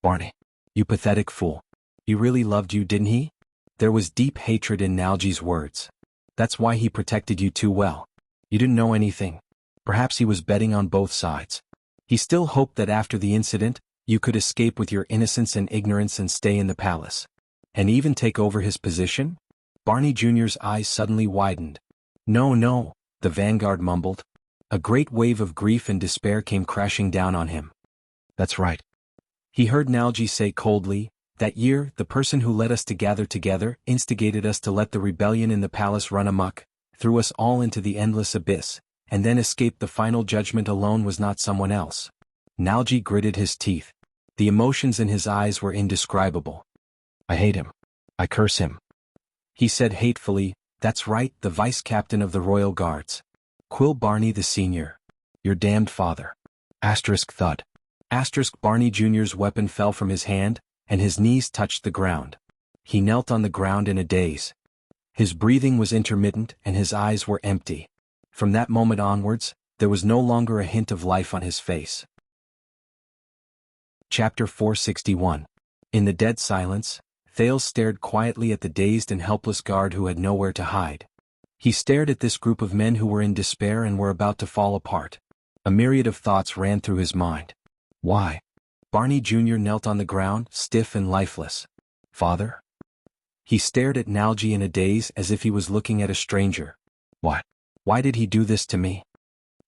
"Barney, you pathetic fool. He really loved you, didn't he?" There was deep hatred in Nalji's words. "That's why he protected you too well. You didn't know anything. Perhaps he was betting on both sides. He still hoped that after the incident, you could escape with your innocence and ignorance and stay in the palace. And even take over his position?" Barney Jr.'s eyes suddenly widened. No, the vanguard mumbled. A great wave of grief and despair came crashing down on him. "That's right." He heard Nalji say coldly, "That year, the person who led us to gather together instigated us to let the rebellion in the palace run amok, threw us all into the endless abyss, and then escaped the final judgment alone was not someone else." Nalji gritted his teeth. The emotions in his eyes were indescribable. "I hate him. I curse him." He said hatefully, "That's right, the vice-captain of the royal guards. Quill Barney the senior. Your damned father." Asterisk thud. Asterisk Barney Jr.'s weapon fell from his hand, and his knees touched the ground. He knelt on the ground in a daze. His breathing was intermittent and his eyes were empty. From that moment onwards, there was no longer a hint of life on his face. Chapter 461. In the dead silence, Thales stared quietly at the dazed and helpless guard who had nowhere to hide. He stared at this group of men who were in despair and were about to fall apart. A myriad of thoughts ran through his mind. Why? Barney Jr. knelt on the ground, stiff and lifeless. "Father?" He stared at Nalji in a daze as if he was looking at a stranger. "Why? Why did he do this to me?"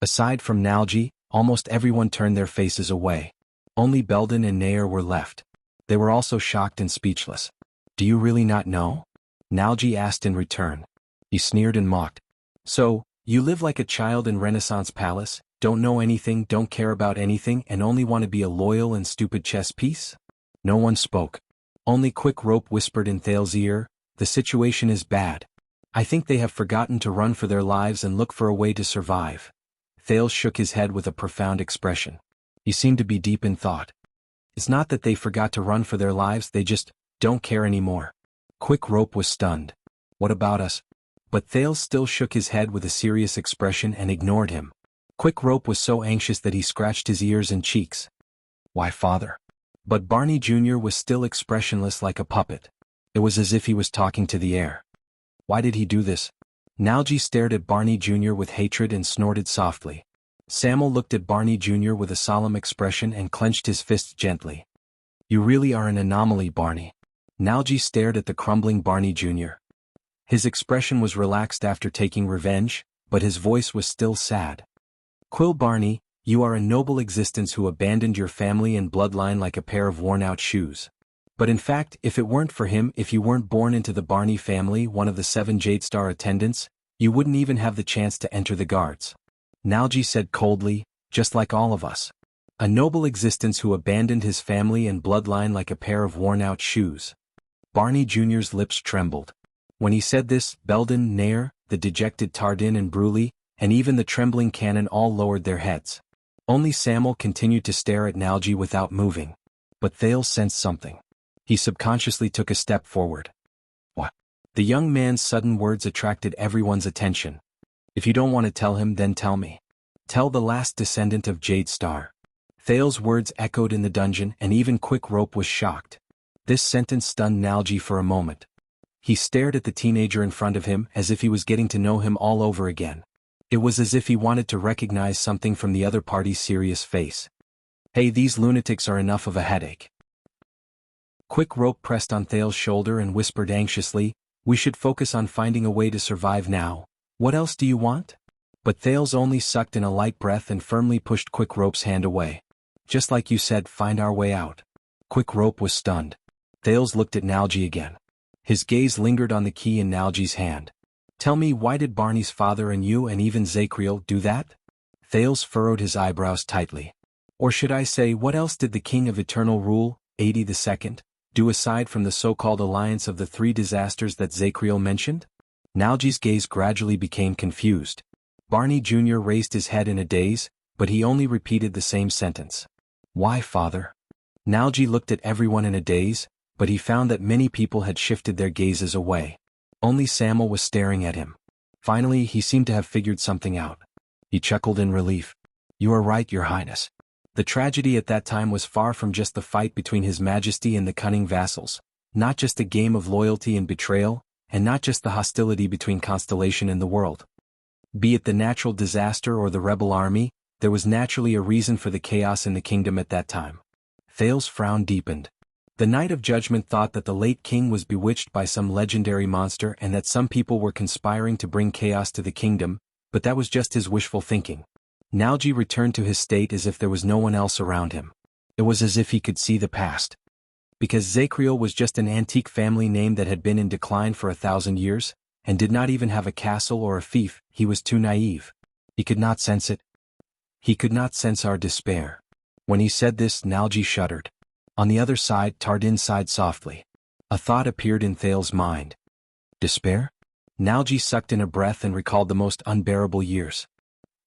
Aside from Nalji, almost everyone turned their faces away. Only Belden and Nair were left. They were also shocked and speechless. "Do you really not know?" Nalji asked in return. He sneered and mocked. "So, you live like a child in Renaissance Palace, don't know anything, don't care about anything, and only want to be a loyal and stupid chess piece?" No one spoke. Only Quick Rope whispered in Thales' ear, "The situation is bad. I think they have forgotten to run for their lives and look for a way to survive." Thales shook his head with a profound expression. He seemed to be deep in thought. "It's not that they forgot to run for their lives, they just don't care anymore." Quick Rope was stunned. "What about us?" But Thales still shook his head with a serious expression and ignored him. Quick Rope was so anxious that he scratched his ears and cheeks. "Why, father?" But Barney Jr. was still expressionless like a puppet. It was as if he was talking to the air. "Why did he do this?" Nalji stared at Barney Jr. with hatred and snorted softly. Samuel looked at Barney Jr. with a solemn expression and clenched his fists gently. "You really are an anomaly, Barney." Nalji stared at the crumbling Barney Jr. His expression was relaxed after taking revenge, but his voice was still sad. "Quill Barney, you are a noble existence who abandoned your family and bloodline like a pair of worn-out shoes. But in fact, if it weren't for him, if you weren't born into the Barney family, one of the 7 Jade Star attendants, you wouldn't even have the chance to enter the guards. Nalji said coldly, just like all of us. A noble existence who abandoned his family and bloodline like a pair of worn-out shoes. Barney Jr.'s lips trembled. When he said this, Belden, Nair, the dejected Tardin and Bruley, and even the trembling Canon all lowered their heads. Only Samuel continued to stare at Nalji without moving. But Thales sensed something. He subconsciously took a step forward. What? The young man's sudden words attracted everyone's attention. If you don't want to tell him, then tell me. Tell the last descendant of Jade Star. Thales' words echoed in the dungeon, and even Quick Rope was shocked. This sentence stunned Nalji for a moment. He stared at the teenager in front of him as if he was getting to know him all over again. It was as if he wanted to recognize something from the other party's serious face. Hey, these lunatics are enough of a headache. Quick Rope pressed on Thales' shoulder and whispered anxiously, we should focus on finding a way to survive now. What else do you want? But Thales only sucked in a light breath and firmly pushed Quick Rope's hand away. Just like you said, find our way out. Quick Rope was stunned. Thales looked at Nalji again. His gaze lingered on the key in Nalji's hand. Tell me, why did Barney's father and you and even Zachriel do that? Thales furrowed his eyebrows tightly. Or should I say, what else did the King of Eternal Rule, 82nd, do aside from the so-called alliance of the 3 disasters that Zachriel mentioned? Nalji's gaze gradually became confused. Barney Jr. raised his head in a daze, but he only repeated the same sentence. Why, father? Nalji looked at everyone in a daze, but he found that many people had shifted their gazes away. Only Samuel was staring at him. Finally, he seemed to have figured something out. He chuckled in relief. You are right, Your Highness. The tragedy at that time was far from just the fight between His Majesty and the cunning vassals, not just a game of loyalty and betrayal, and not just the hostility between Constellation and the world. Be it the natural disaster or the rebel army, there was naturally a reason for the chaos in the kingdom at that time. Thales' frown deepened. The Knight of Judgment thought that the late king was bewitched by some legendary monster and that some people were conspiring to bring chaos to the kingdom, but that was just his wishful thinking. Nalji returned to his state as if there was no one else around him. It was as if he could see the past. Because Zachriel was just an antique family name that had been in decline for 1,000 years, and did not even have a castle or a fief, he was too naive. He could not sense it. He could not sense our despair. When he said this, Nalji shuddered. On the other side, Tardin sighed softly. A thought appeared in Thales' mind. Despair? Nalji sucked in a breath and recalled the most unbearable years.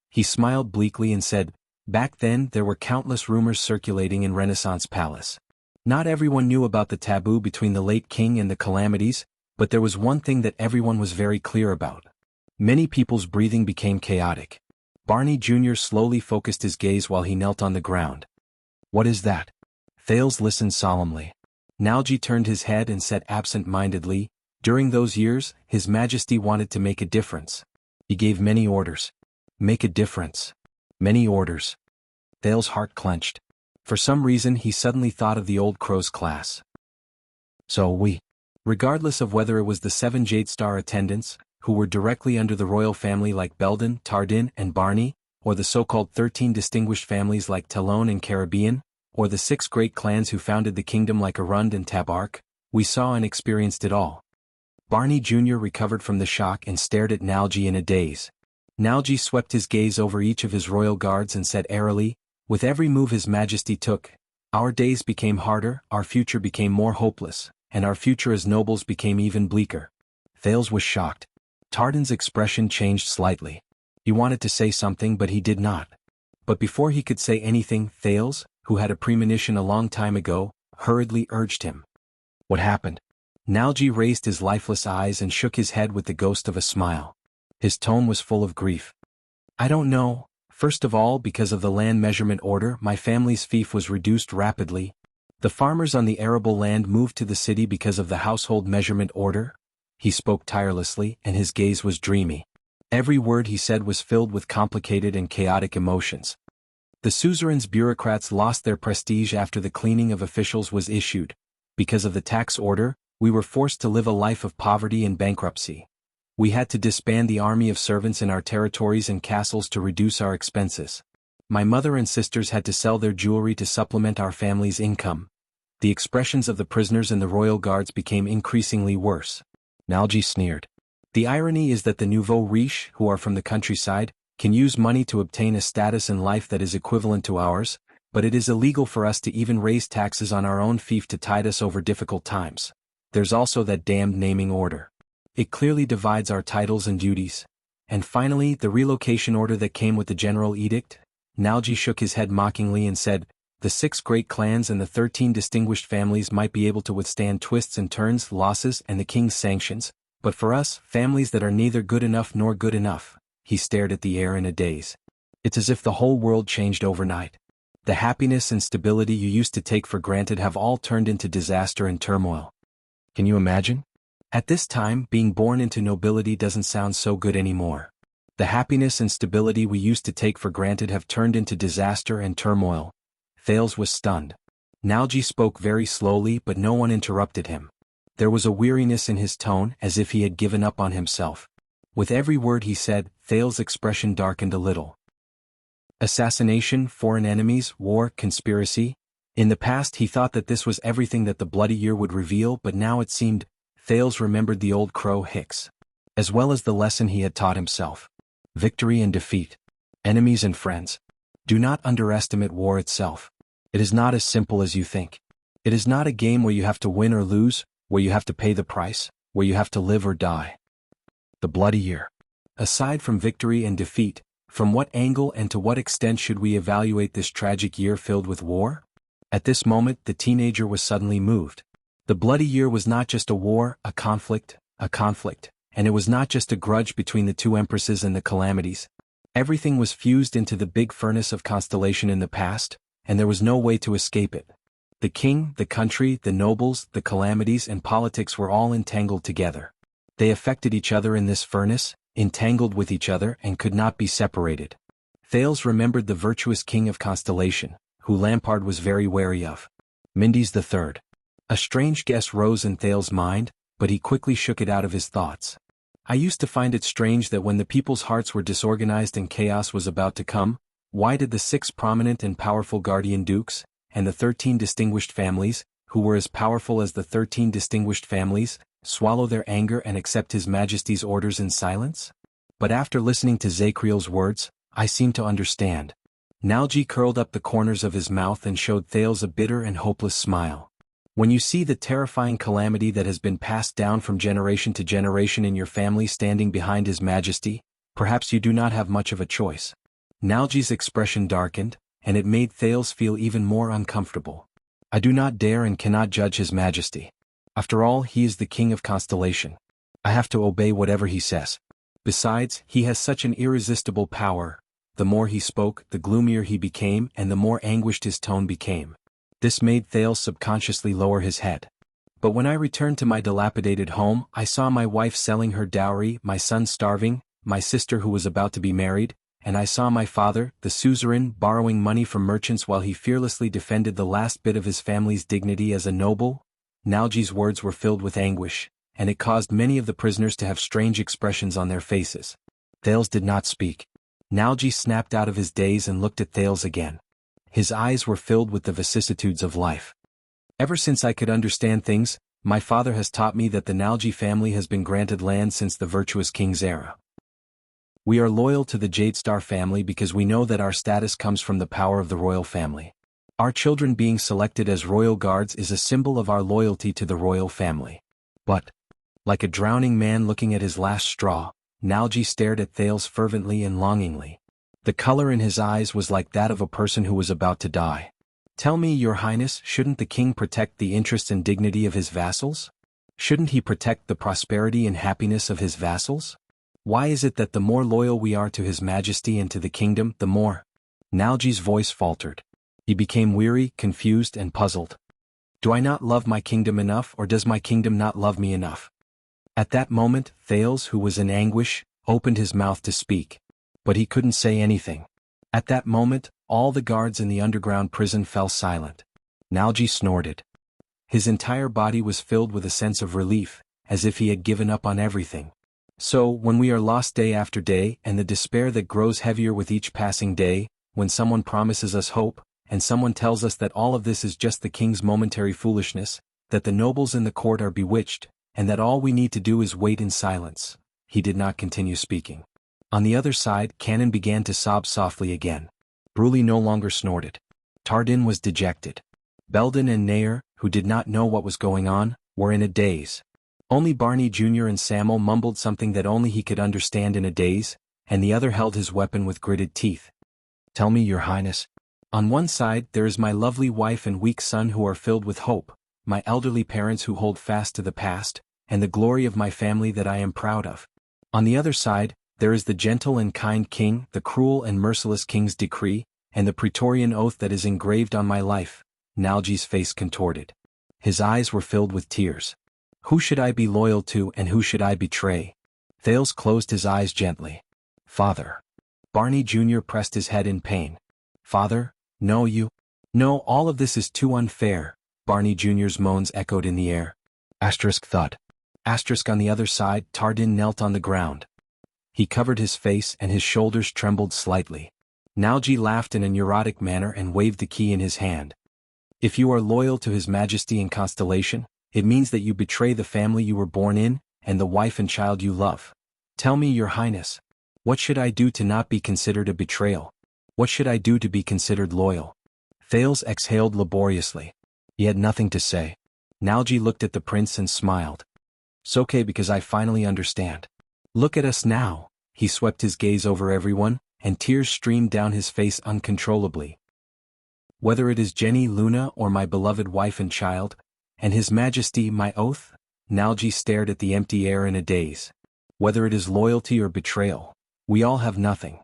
He smiled bleakly and said, back then there were countless rumors circulating in Renaissance Palace. Not everyone knew about the taboo between the late king and the calamities, but there was one thing that everyone was very clear about. Many people's breathing became chaotic. Barney Jr. slowly focused his gaze while he knelt on the ground. What is that? Thales listened solemnly. Nalji turned his head and said absent-mindedly, during those years, His Majesty wanted to make a difference. He gave many orders. Make a difference. Many orders. Thales' heart clenched. For some reason he suddenly thought of the old crow's class. So we, regardless of whether it was the 7 Jade Star attendants, who were directly under the royal family like Belden, Tardin, and Barney, or the so-called 13 distinguished families like Talon and Caribbean, or the 6 great clans who founded the kingdom like Arund and Tabark, we saw and experienced it all. Barney Jr. recovered from the shock and stared at Nalji in a daze. Nalji swept his gaze over each of his royal guards and said airily, with every move His Majesty took, our days became harder, our future became more hopeless, and our future as nobles became even bleaker. Thales was shocked. Tardin's expression changed slightly. He wanted to say something but he did not. But before he could say anything, Thales, who had a premonition a long time ago, hurriedly urged him. What happened? Nalji raised his lifeless eyes and shook his head with the ghost of a smile. His tone was full of grief. I don't know. First of all, because of the land measurement order, my family's fief was reduced rapidly. The farmers on the arable land moved to the city because of the household measurement order. He spoke tirelessly, and his gaze was dreamy. Every word he said was filled with complicated and chaotic emotions. The suzerain's bureaucrats lost their prestige after the cleaning of officials was issued. Because of the tax order, we were forced to live a life of poverty and bankruptcy. We had to disband the army of servants in our territories and castles to reduce our expenses. My mother and sisters had to sell their jewelry to supplement our family's income. The expressions of the prisoners and the royal guards became increasingly worse. Nalji sneered. The irony is that the nouveau riche, who are from the countryside, can use money to obtain a status in life that is equivalent to ours, but it is illegal for us to even raise taxes on our own fief to tide us over difficult times. There's also that damned naming order. It clearly divides our titles and duties. And finally, the relocation order that came with the general edict. Nalji shook his head mockingly and said, the 6 great clans and the 13 distinguished families might be able to withstand twists and turns, losses, and the king's sanctions, but for us, families that are neither good enough nor good enough. He stared at the air in a daze. It's as if the whole world changed overnight. The happiness and stability you used to take for granted have all turned into disaster and turmoil. Can you imagine? At this time, being born into nobility doesn't sound so good anymore. The happiness and stability we used to take for granted have turned into disaster and turmoil. Thales was stunned. Nalji spoke very slowly, but no one interrupted him. There was a weariness in his tone, as if he had given up on himself. With every word he said, Thales' expression darkened a little. Assassination, foreign enemies, war, conspiracy. In the past he thought that this was everything that the bloody year would reveal, but now it seemed, Thales remembered the old crow Hicks. As well as the lesson he had taught himself. Victory and defeat. Enemies and friends. Do not underestimate war itself. It is not as simple as you think. It is not a game where you have to win or lose, where you have to pay the price, where you have to live or die. The bloody year. Aside from victory and defeat, from what angle and to what extent should we evaluate this tragic year filled with war? At this moment, the teenager was suddenly moved. The bloody year was not just a war, a conflict, and it was not just a grudge between the 2 empresses and the calamities. Everything was fused into the big furnace of constellation in the past, and there was no way to escape it. The king, the country, the nobles, the calamities and politics were all entangled together. They affected each other in this furnace, entangled with each other and could not be separated. Thales remembered the virtuous king of constellation, who Lampard was very wary of. Mendes III. A strange guess rose in Thales' mind, but he quickly shook it out of his thoughts. I used to find it strange that when the people's hearts were disorganized and chaos was about to come, why did the 6 prominent and powerful guardian dukes, and the 13 distinguished families, who were as powerful as the 13 distinguished families, swallow their anger and accept His Majesty's orders in silence? But after listening to Zachriel's words, I seem to understand. Nalji curled up the corners of his mouth and showed Thales a bitter and hopeless smile. When you see the terrifying calamity that has been passed down from generation to generation in your family standing behind His Majesty, perhaps you do not have much of a choice. Nalji's expression darkened, and it made Thales feel even more uncomfortable. I do not dare and cannot judge His Majesty. After all, he is the king of constellation. I have to obey whatever he says. Besides, he has such an irresistible power. The more he spoke, the gloomier he became and the more anguished his tone became. This made Thales subconsciously lower his head. But when I returned to my dilapidated home, I saw my wife selling her dowry, my son starving, my sister who was about to be married, and I saw my father, the suzerain, borrowing money from merchants while he fearlessly defended the last bit of his family's dignity as a noble. Nalji's words were filled with anguish, and it caused many of the prisoners to have strange expressions on their faces. Thales did not speak. Nalji snapped out of his daze and looked at Thales again. His eyes were filled with the vicissitudes of life. Ever since I could understand things, my father has taught me that the Nalji family has been granted land since the virtuous king's era. We are loyal to the Jade Star family because we know that our status comes from the power of the royal family. Our children being selected as royal guards is a symbol of our loyalty to the royal family. But, like a drowning man looking at his last straw, Nalji stared at Thales fervently and longingly. The color in his eyes was like that of a person who was about to die. Tell me, Your Highness, shouldn't the king protect the interests and dignity of his vassals? Shouldn't he protect the prosperity and happiness of his vassals? Why is it that the more loyal we are to His Majesty and to the kingdom, the more? Nalji's voice faltered. He became weary, confused, and puzzled. Do I not love my kingdom enough, or does my kingdom not love me enough? At that moment, Thales, who was in anguish, opened his mouth to speak. But he couldn't say anything. At that moment, all the guards in the underground prison fell silent. Nalji snorted. His entire body was filled with a sense of relief, as if he had given up on everything. So, when we are lost day after day, and the despair that grows heavier with each passing day, when someone promises us hope, and someone tells us that all of this is just the king's momentary foolishness, that the nobles in the court are bewitched, and that all we need to do is wait in silence. He did not continue speaking. On the other side, Cannon began to sob softly again. Bruley no longer snorted. Tardin was dejected. Belden and Nair, who did not know what was going on, were in a daze. Only Barney Jr. and Samuel mumbled something that only he could understand in a daze, and the other held his weapon with gritted teeth. "Tell me, Your Highness. On one side there is my lovely wife and weak son who are filled with hope, my elderly parents who hold fast to the past, and the glory of my family that I am proud of. On the other side, there is the gentle and kind king, the cruel and merciless king's decree, and the Praetorian oath that is engraved on my life." Nalji's face contorted. His eyes were filled with tears. "Who should I be loyal to and who should I betray?" Thales closed his eyes gently. "Father." Barney Jr. pressed his head in pain. "Father, no you. No, all of this is too unfair." Barney Jr.'s moans echoed in the air. Asterisk thud. Asterisk on the other side, Tardin knelt on the ground. He covered his face and his shoulders trembled slightly. Nalji laughed in a neurotic manner and waved the key in his hand. "If you are loyal to His Majesty in Constellation, it means that you betray the family you were born in, and the wife and child you love. Tell me, Your Highness, what should I do to not be considered a betrayal? What should I do to be considered loyal?" Thales exhaled laboriously. He had nothing to say. Nalji looked at the prince and smiled. "It's okay because I finally understand. Look at us now." He swept his gaze over everyone, and tears streamed down his face uncontrollably. "Whether it is Jenny Luna or my beloved wife and child, and His Majesty my oath?" Nalji stared at the empty air in a daze. "Whether it is loyalty or betrayal, we all have nothing."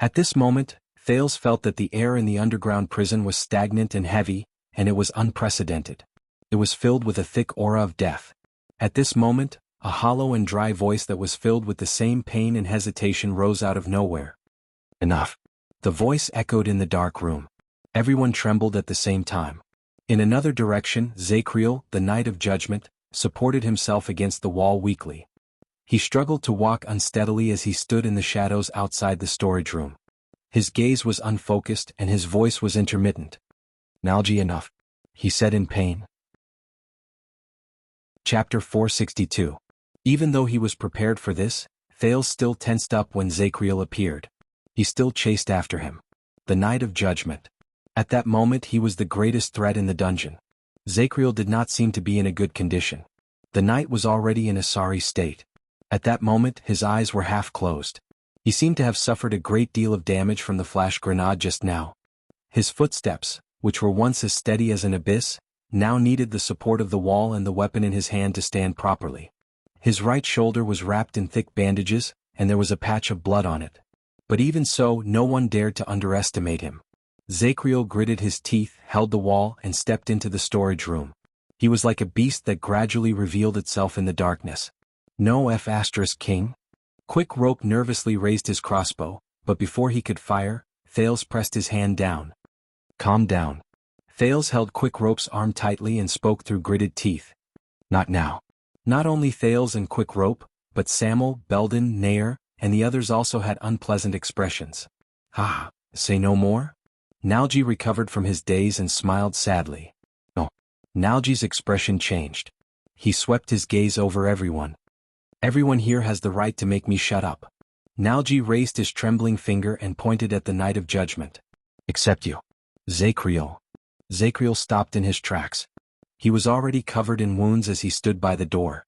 At this moment, Thales felt that the air in the underground prison was stagnant and heavy, and it was unprecedented. It was filled with a thick aura of death. At this moment, a hollow and dry voice that was filled with the same pain and hesitation rose out of nowhere. "Enough." The voice echoed in the dark room. Everyone trembled at the same time. In another direction, Zachriel, the Knight of Judgment, supported himself against the wall weakly. He struggled to walk unsteadily as he stood in the shadows outside the storage room. His gaze was unfocused and his voice was intermittent. "Nalji, enough," he said in pain. Chapter 462. Even though he was prepared for this, Thales still tensed up when Zachriel appeared. He still chased after him. The Knight of Judgment. At that moment he was the greatest threat in the dungeon. Zachriel did not seem to be in a good condition. The knight was already in a sorry state. At that moment his eyes were half closed. He seemed to have suffered a great deal of damage from the flash grenade just now. His footsteps, which were once as steady as an abyss, now needed the support of the wall and the weapon in his hand to stand properly. His right shoulder was wrapped in thick bandages, and there was a patch of blood on it. But even so, no one dared to underestimate him. Zachriel gritted his teeth, held the wall, and stepped into the storage room. He was like a beast that gradually revealed itself in the darkness. "No F*** king?" Quick Rope nervously raised his crossbow, but before he could fire, Thales pressed his hand down. "Calm down." Thales held Quick Rope's arm tightly and spoke through gritted teeth. "Not now." Not only Thales and Quick Rope, but Samuel, Belden, Nair, and the others also had unpleasant expressions. "Ah, say no more?" Nalji recovered from his daze and smiled sadly. "No." Nalji's expression changed. He swept his gaze over everyone. "Everyone here has the right to make me shut up." Nalji raised his trembling finger and pointed at the Knight of Judgment. "Except you." "Zachriel." Zachriel stopped in his tracks. He was already covered in wounds as he stood by the door.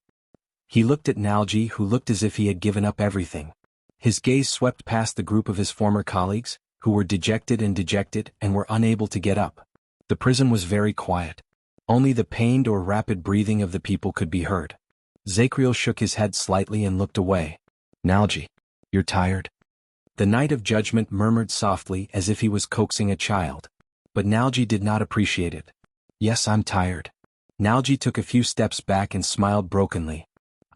He looked at Nalji, who looked as if he had given up everything. His gaze swept past the group of his former colleagues, who were dejected and were unable to get up. The prison was very quiet. Only the pained or rapid breathing of the people could be heard. Zachriel shook his head slightly and looked away. "Nalji, you're tired?" The Knight of Judgment murmured softly as if he was coaxing a child. But Nalji did not appreciate it. "Yes, I'm tired." Nalji took a few steps back and smiled brokenly.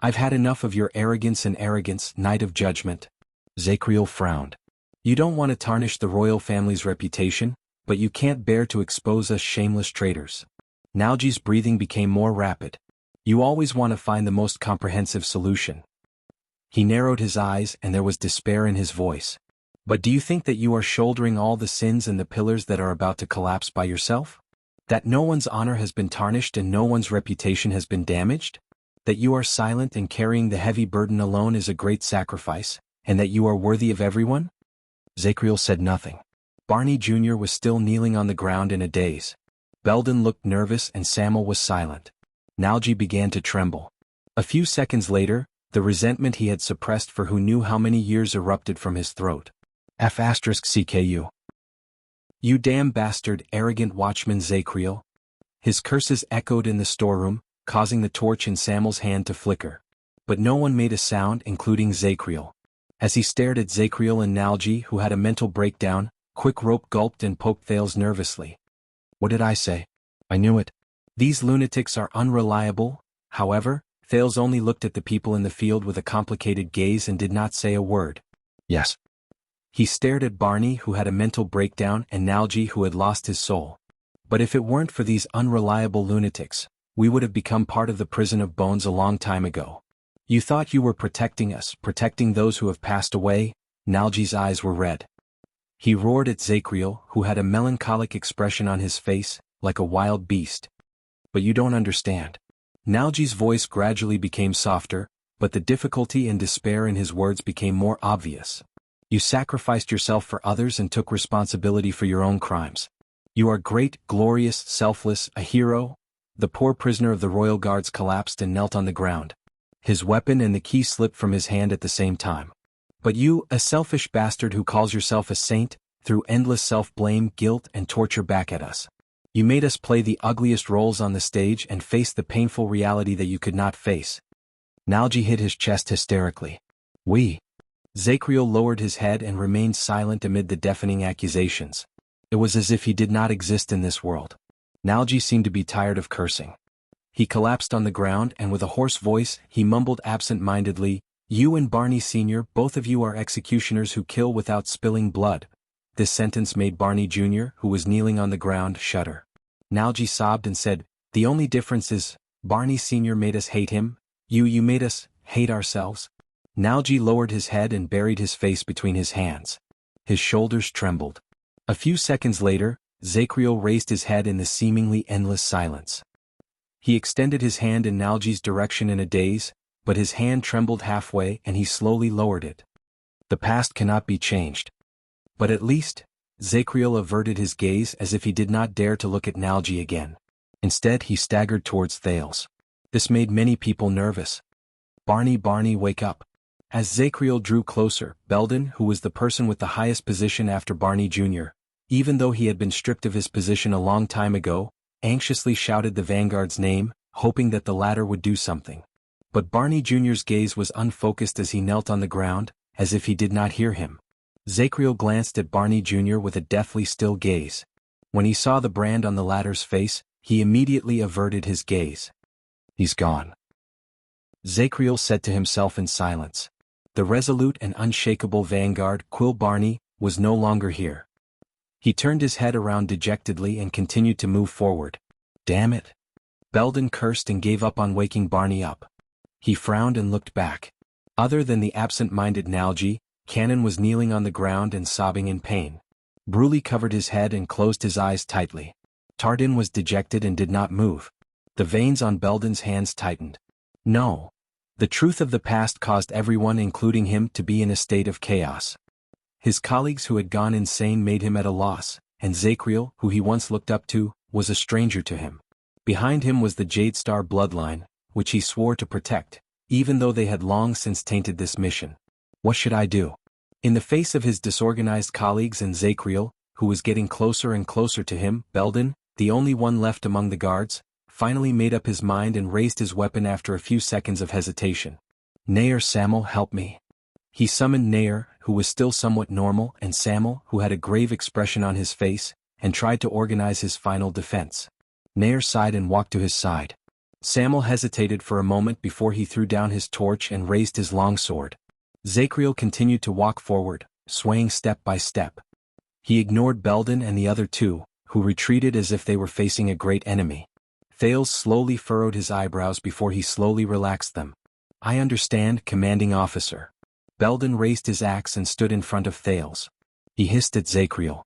"I've had enough of your arrogance, Knight of Judgment." Zachriel frowned. "You don't want to tarnish the royal family's reputation, but you can't bear to expose us shameless traitors." Nalji's breathing became more rapid. "You always want to find the most comprehensive solution." He narrowed his eyes and there was despair in his voice. But do you think that you are shouldering all the sins and the pillars that are about to collapse by yourself? That no one's honor has been tarnished and no one's reputation has been damaged? That you are silent and carrying the heavy burden alone is a great sacrifice, and that you are worthy of everyone? Zachriel said nothing. Barney Jr. was still kneeling on the ground in a daze. Belden looked nervous and Samuel was silent. Nalji began to tremble. A few seconds later, the resentment he had suppressed for who knew how many years erupted from his throat. F***CKU. You damn bastard, arrogant watchman Zachriel. His curses echoed in the storeroom, causing the torch in Samuel's hand to flicker. But no one made a sound, including Zachriel. As he stared at Zachriel and Nalji, who had a mental breakdown, Quick Rope gulped and poked Thales nervously. What did I say? I knew it. These lunatics are unreliable. However, Thales only looked at the people in the field with a complicated gaze and did not say a word. Yes. He stared at Barney, who had a mental breakdown, and Nalji, who had lost his soul. But if it weren't for these unreliable lunatics, we would have become part of the prison of bones a long time ago. You thought you were protecting us, protecting those who have passed away? Nalji's eyes were red. He roared at Zachriel, who had a melancholic expression on his face, like a wild beast. But you don't understand. Nalji's voice gradually became softer, but the difficulty and despair in his words became more obvious. You sacrificed yourself for others and took responsibility for your own crimes. You are great, glorious, selfless, a hero. The poor prisoner of the royal guards collapsed and knelt on the ground. His weapon and the key slipped from his hand at the same time. But you, a selfish bastard who calls yourself a saint, threw endless self-blame, guilt, and torture back at us. You made us play the ugliest roles on the stage and face the painful reality that you could not face. Nalji hit his chest hysterically. We. Zachriel lowered his head and remained silent amid the deafening accusations. It was as if he did not exist in this world. Nalji seemed to be tired of cursing. He collapsed on the ground and with a hoarse voice, he mumbled absent-mindedly, You and Barney Sr., both of you are executioners who kill without spilling blood. This sentence made Barney Jr., who was kneeling on the ground, shudder. Nalji sobbed and said, The only difference is, Barney Sr. made us hate him, you made us hate ourselves. Nalji lowered his head and buried his face between his hands. His shoulders trembled. A few seconds later, Zachriel raised his head in the seemingly endless silence. He extended his hand in Nalji's direction in a daze, but his hand trembled halfway and he slowly lowered it. The past cannot be changed. But at least, Zachriel averted his gaze as if he did not dare to look at Nalji again. Instead he staggered towards Thales. This made many people nervous. Barney, wake up. As Zachriel drew closer, Belden, who was the person with the highest position after Barney Jr., even though he had been stripped of his position a long time ago, anxiously shouted the vanguard's name, hoping that the latter would do something. But Barney Jr.'s gaze was unfocused as he knelt on the ground, as if he did not hear him. Zachriel glanced at Barney Jr. with a deathly still gaze. When he saw the brand on the latter's face, he immediately averted his gaze. He's gone. Zachriel said to himself in silence. The resolute and unshakable vanguard, Quill Barney, was no longer here. He turned his head around dejectedly and continued to move forward. Damn it. Belden cursed and gave up on waking Barney up. He frowned and looked back. Other than the absent-minded Nalji, Cannon was kneeling on the ground and sobbing in pain. Bruley covered his head and closed his eyes tightly. Tardin was dejected and did not move. The veins on Belden's hands tightened. No. The truth of the past caused everyone, including him, to be in a state of chaos. His colleagues who had gone insane made him at a loss, and Zachriel, who he once looked up to, was a stranger to him. Behind him was the Jade Star bloodline, which he swore to protect, even though they had long since tainted this mission. What should I do? In the face of his disorganized colleagues and Zachriel, who was getting closer and closer to him, Belden, the only one left among the guards, finally made up his mind and raised his weapon after a few seconds of hesitation. Nair, Samuel, help me. He summoned Nair, who was still somewhat normal, and Samuel, who had a grave expression on his face, and tried to organize his final defense. Nair sighed and walked to his side. Samuel hesitated for a moment before he threw down his torch and raised his long sword. Zachriel continued to walk forward, swaying step by step. He ignored Belden and the other two, who retreated as if they were facing a great enemy. Thales slowly furrowed his eyebrows before he slowly relaxed them. I understand, commanding officer. Belden raised his axe and stood in front of Thales. He hissed at Zachriel.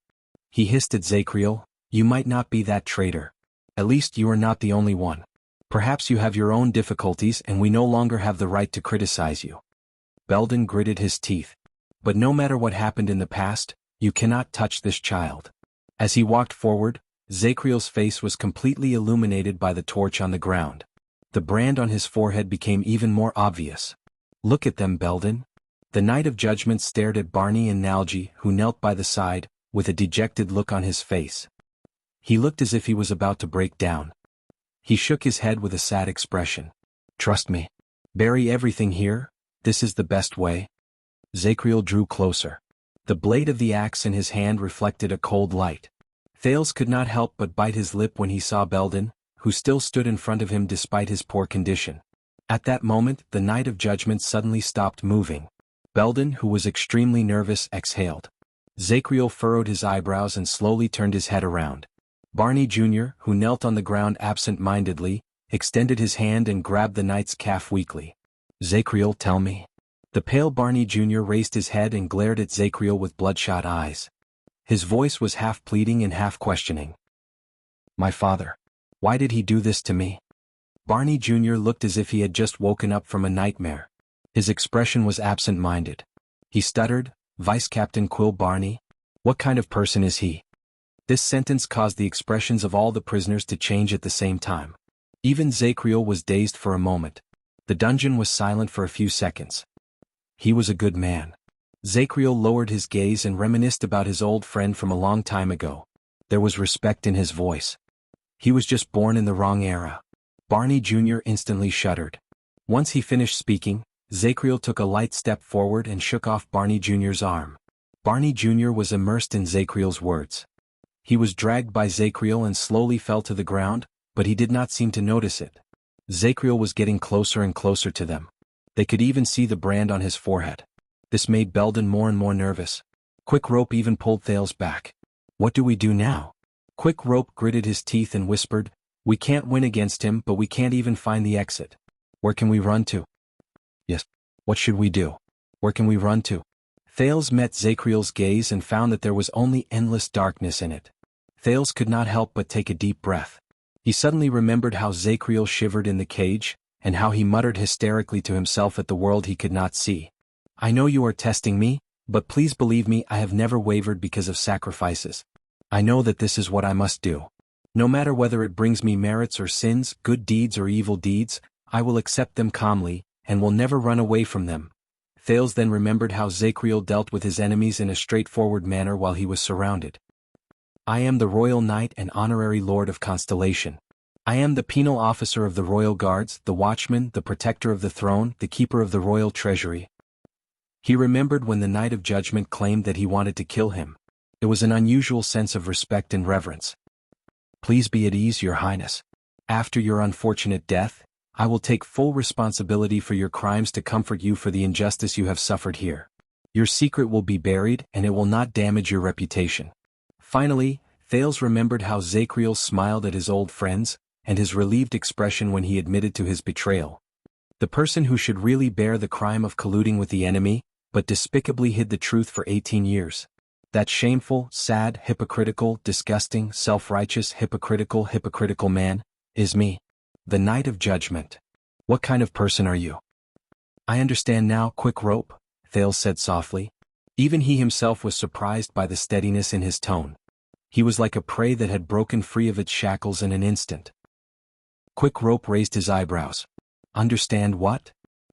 He hissed at Zachriel, "You might not be that traitor. At least you are not the only one. Perhaps you have your own difficulties and we no longer have the right to criticize you." Belden gritted his teeth. "But no matter what happened in the past, you cannot touch this child." As he walked forward, Zachriel's face was completely illuminated by the torch on the ground. The brand on his forehead became even more obvious. "Look at them, Belden." The Knight of Judgment stared at Barney and Nalji, who knelt by the side, with a dejected look on his face. He looked as if he was about to break down. He shook his head with a sad expression. "Trust me. Bury everything here, this is the best way." Zachriel drew closer. The blade of the axe in his hand reflected a cold light. Thales could not help but bite his lip when he saw Belden, who still stood in front of him despite his poor condition. At that moment, the Knight of Judgment suddenly stopped moving. Belden, who was extremely nervous, exhaled. Zachriel furrowed his eyebrows and slowly turned his head around. Barney Jr., who knelt on the ground absent-mindedly, extended his hand and grabbed the knight's calf weakly. "Zachriel, tell me." The pale Barney Jr. raised his head and glared at Zachriel with bloodshot eyes. His voice was half pleading and half questioning. "My father. Why did he do this to me?" Barney Jr. looked as if he had just woken up from a nightmare. His expression was absent-minded. He stuttered, "Vice Captain Quill Barney? What kind of person is he?" This sentence caused the expressions of all the prisoners to change at the same time. Even Zachriel was dazed for a moment. The dungeon was silent for a few seconds. "He was a good man." Zachriel lowered his gaze and reminisced about his old friend from a long time ago. There was respect in his voice. "He was just born in the wrong era." Barney Jr. instantly shuddered. Once he finished speaking, Zachriel took a light step forward and shook off Barney Jr.'s arm. Barney Jr. was immersed in Zachriel's words. He was dragged by Zachriel and slowly fell to the ground, but he did not seem to notice it. Zachriel was getting closer and closer to them. They could even see the brand on his forehead. This made Belden more and more nervous. Quick Rope even pulled Thales back. "What do we do now?" Quick Rope gritted his teeth and whispered, "We can't win against him, but we can't even find the exit. Where can we run to?" "Yes. What should we do? Where can we run to?" Thales met Zachriel's gaze and found that there was only endless darkness in it. Thales could not help but take a deep breath. He suddenly remembered how Zachriel shivered in the cage, and how he muttered hysterically to himself at the world he could not see. "I know you are testing me, but please believe me, I have never wavered because of sacrifices. I know that this is what I must do. No matter whether it brings me merits or sins, good deeds or evil deeds, I will accept them calmly, and will never run away from them." Thales then remembered how Zachriel dealt with his enemies in a straightforward manner while he was surrounded. "I am the Royal Knight and Honorary Lord of Constellation. I am the penal officer of the Royal Guards, the Watchman, the Protector of the Throne, the Keeper of the Royal Treasury." He remembered when the Knight of Judgment claimed that he wanted to kill him. It was an unusual sense of respect and reverence. "Please be at ease, Your Highness. After your unfortunate death, I will take full responsibility for your crimes to comfort you for the injustice you have suffered here. Your secret will be buried and it will not damage your reputation." Finally, Thales remembered how Zachriel smiled at his old friends, and his relieved expression when he admitted to his betrayal. The person who should really bear the crime of colluding with the enemy, but despicably hid the truth for 18 years. That shameful, sad, hypocritical, disgusting, self-righteous, hypocritical man, is me. The Knight of Judgment. What kind of person are you? "I understand now, Quick Rope," Thales said softly. Even he himself was surprised by the steadiness in his tone. He was like a prey that had broken free of its shackles in an instant. Quick Rope raised his eyebrows. "Understand what?"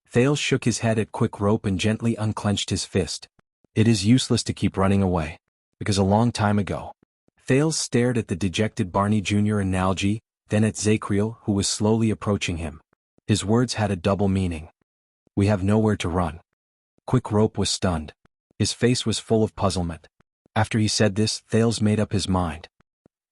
Thales shook his head at Quick Rope and gently unclenched his fist. "It is useless to keep running away. Because a long time ago." Thales stared at the dejected Barney Jr. and Nalji, then at Zachriel, who was slowly approaching him. His words had a double meaning. "We have nowhere to run." Quick Rope was stunned. His face was full of puzzlement. After he said this, Thales made up his mind.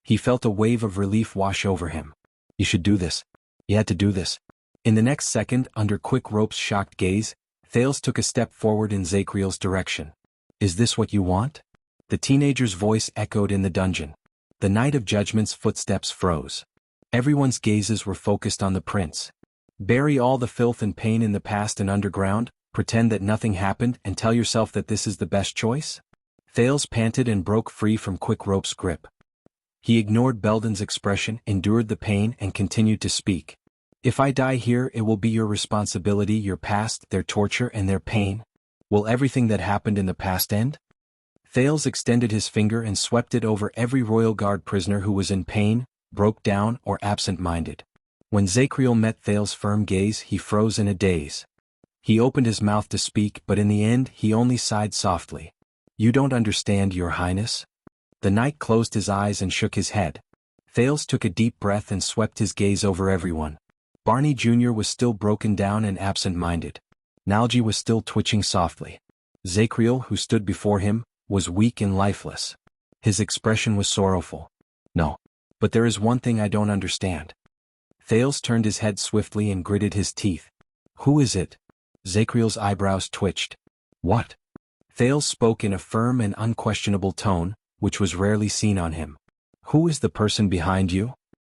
He felt a wave of relief wash over him. He should do this. He had to do this. In the next second, under Quick Rope's shocked gaze, Thales took a step forward in Zachriel's direction. "Is this what you want?" The teenager's voice echoed in the dungeon. The Knight of Judgment's footsteps froze. Everyone's gazes were focused on the prince. Bury all the filth and pain in the past and underground, pretend that nothing happened and tell yourself that this is the best choice? Thales panted and broke free from Quick Rope's grip. He ignored Belden's expression, endured the pain, and continued to speak. If I die here, it will be your responsibility, your past, their torture and their pain. Will everything that happened in the past end? Thales extended his finger and swept it over every Royal Guard prisoner who was in pain, broke down, or absent-minded. When Zachriel met Thales' firm gaze, he froze in a daze. He opened his mouth to speak, but in the end he only sighed softly. You don't understand, Your Highness? The knight closed his eyes and shook his head. Thales took a deep breath and swept his gaze over everyone. Barney Jr. was still broken down and absent-minded. Nalji was still twitching softly. Zachriel, who stood before him, was weak and lifeless. His expression was sorrowful. No. But there is one thing I don't understand. Thales turned his head swiftly and gritted his teeth. Who is it? Zachriel's eyebrows twitched. What? Thales spoke in a firm and unquestionable tone, which was rarely seen on him. Who is the person behind you?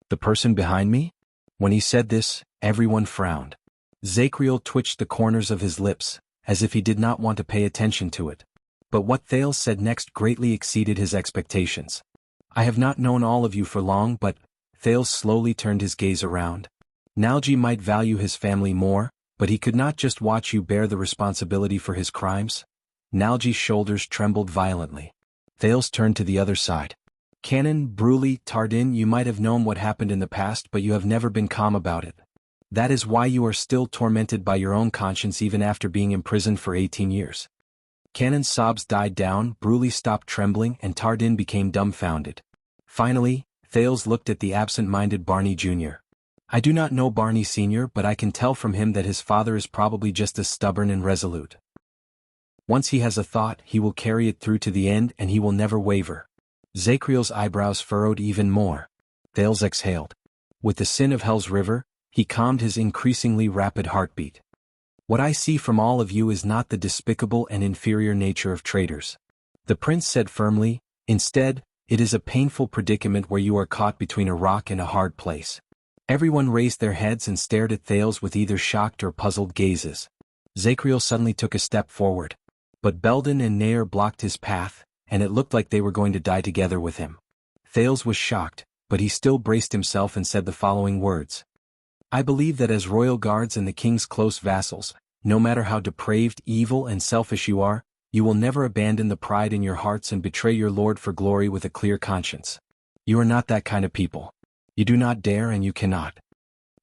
The person behind me? When he said this, everyone frowned. Zachriel twitched the corners of his lips, as if he did not want to pay attention to it. But what Thales said next greatly exceeded his expectations. I have not known all of you for long, but... Thales slowly turned his gaze around. Nalji might value his family more, but he could not just watch you bear the responsibility for his crimes. Nalji's shoulders trembled violently. Thales turned to the other side. Canon, Bruley, Tardin, you might have known what happened in the past, but you have never been calm about it. That is why you are still tormented by your own conscience even after being imprisoned for 18 years. Canon's sobs died down, Bruley stopped trembling, and Tardin became dumbfounded. Finally, Thales looked at the absent-minded Barney Jr. I do not know Barney Sr., but I can tell from him that his father is probably just as stubborn and resolute. Once he has a thought, he will carry it through to the end and he will never waver. Zachriel's eyebrows furrowed even more. Thales exhaled. With the sin of Hell's River, he calmed his increasingly rapid heartbeat. What I see from all of you is not the despicable and inferior nature of traitors. The prince said firmly, instead, it is a painful predicament where you are caught between a rock and a hard place. Everyone raised their heads and stared at Thales with either shocked or puzzled gazes. Zachriel suddenly took a step forward. But Belden and Nair blocked his path, and it looked like they were going to die together with him. Thales was shocked, but he still braced himself and said the following words. I believe that as royal guards and the king's close vassals, no matter how depraved, evil, and selfish you are, you will never abandon the pride in your hearts and betray your lord for glory with a clear conscience. You are not that kind of people. You do not dare and you cannot.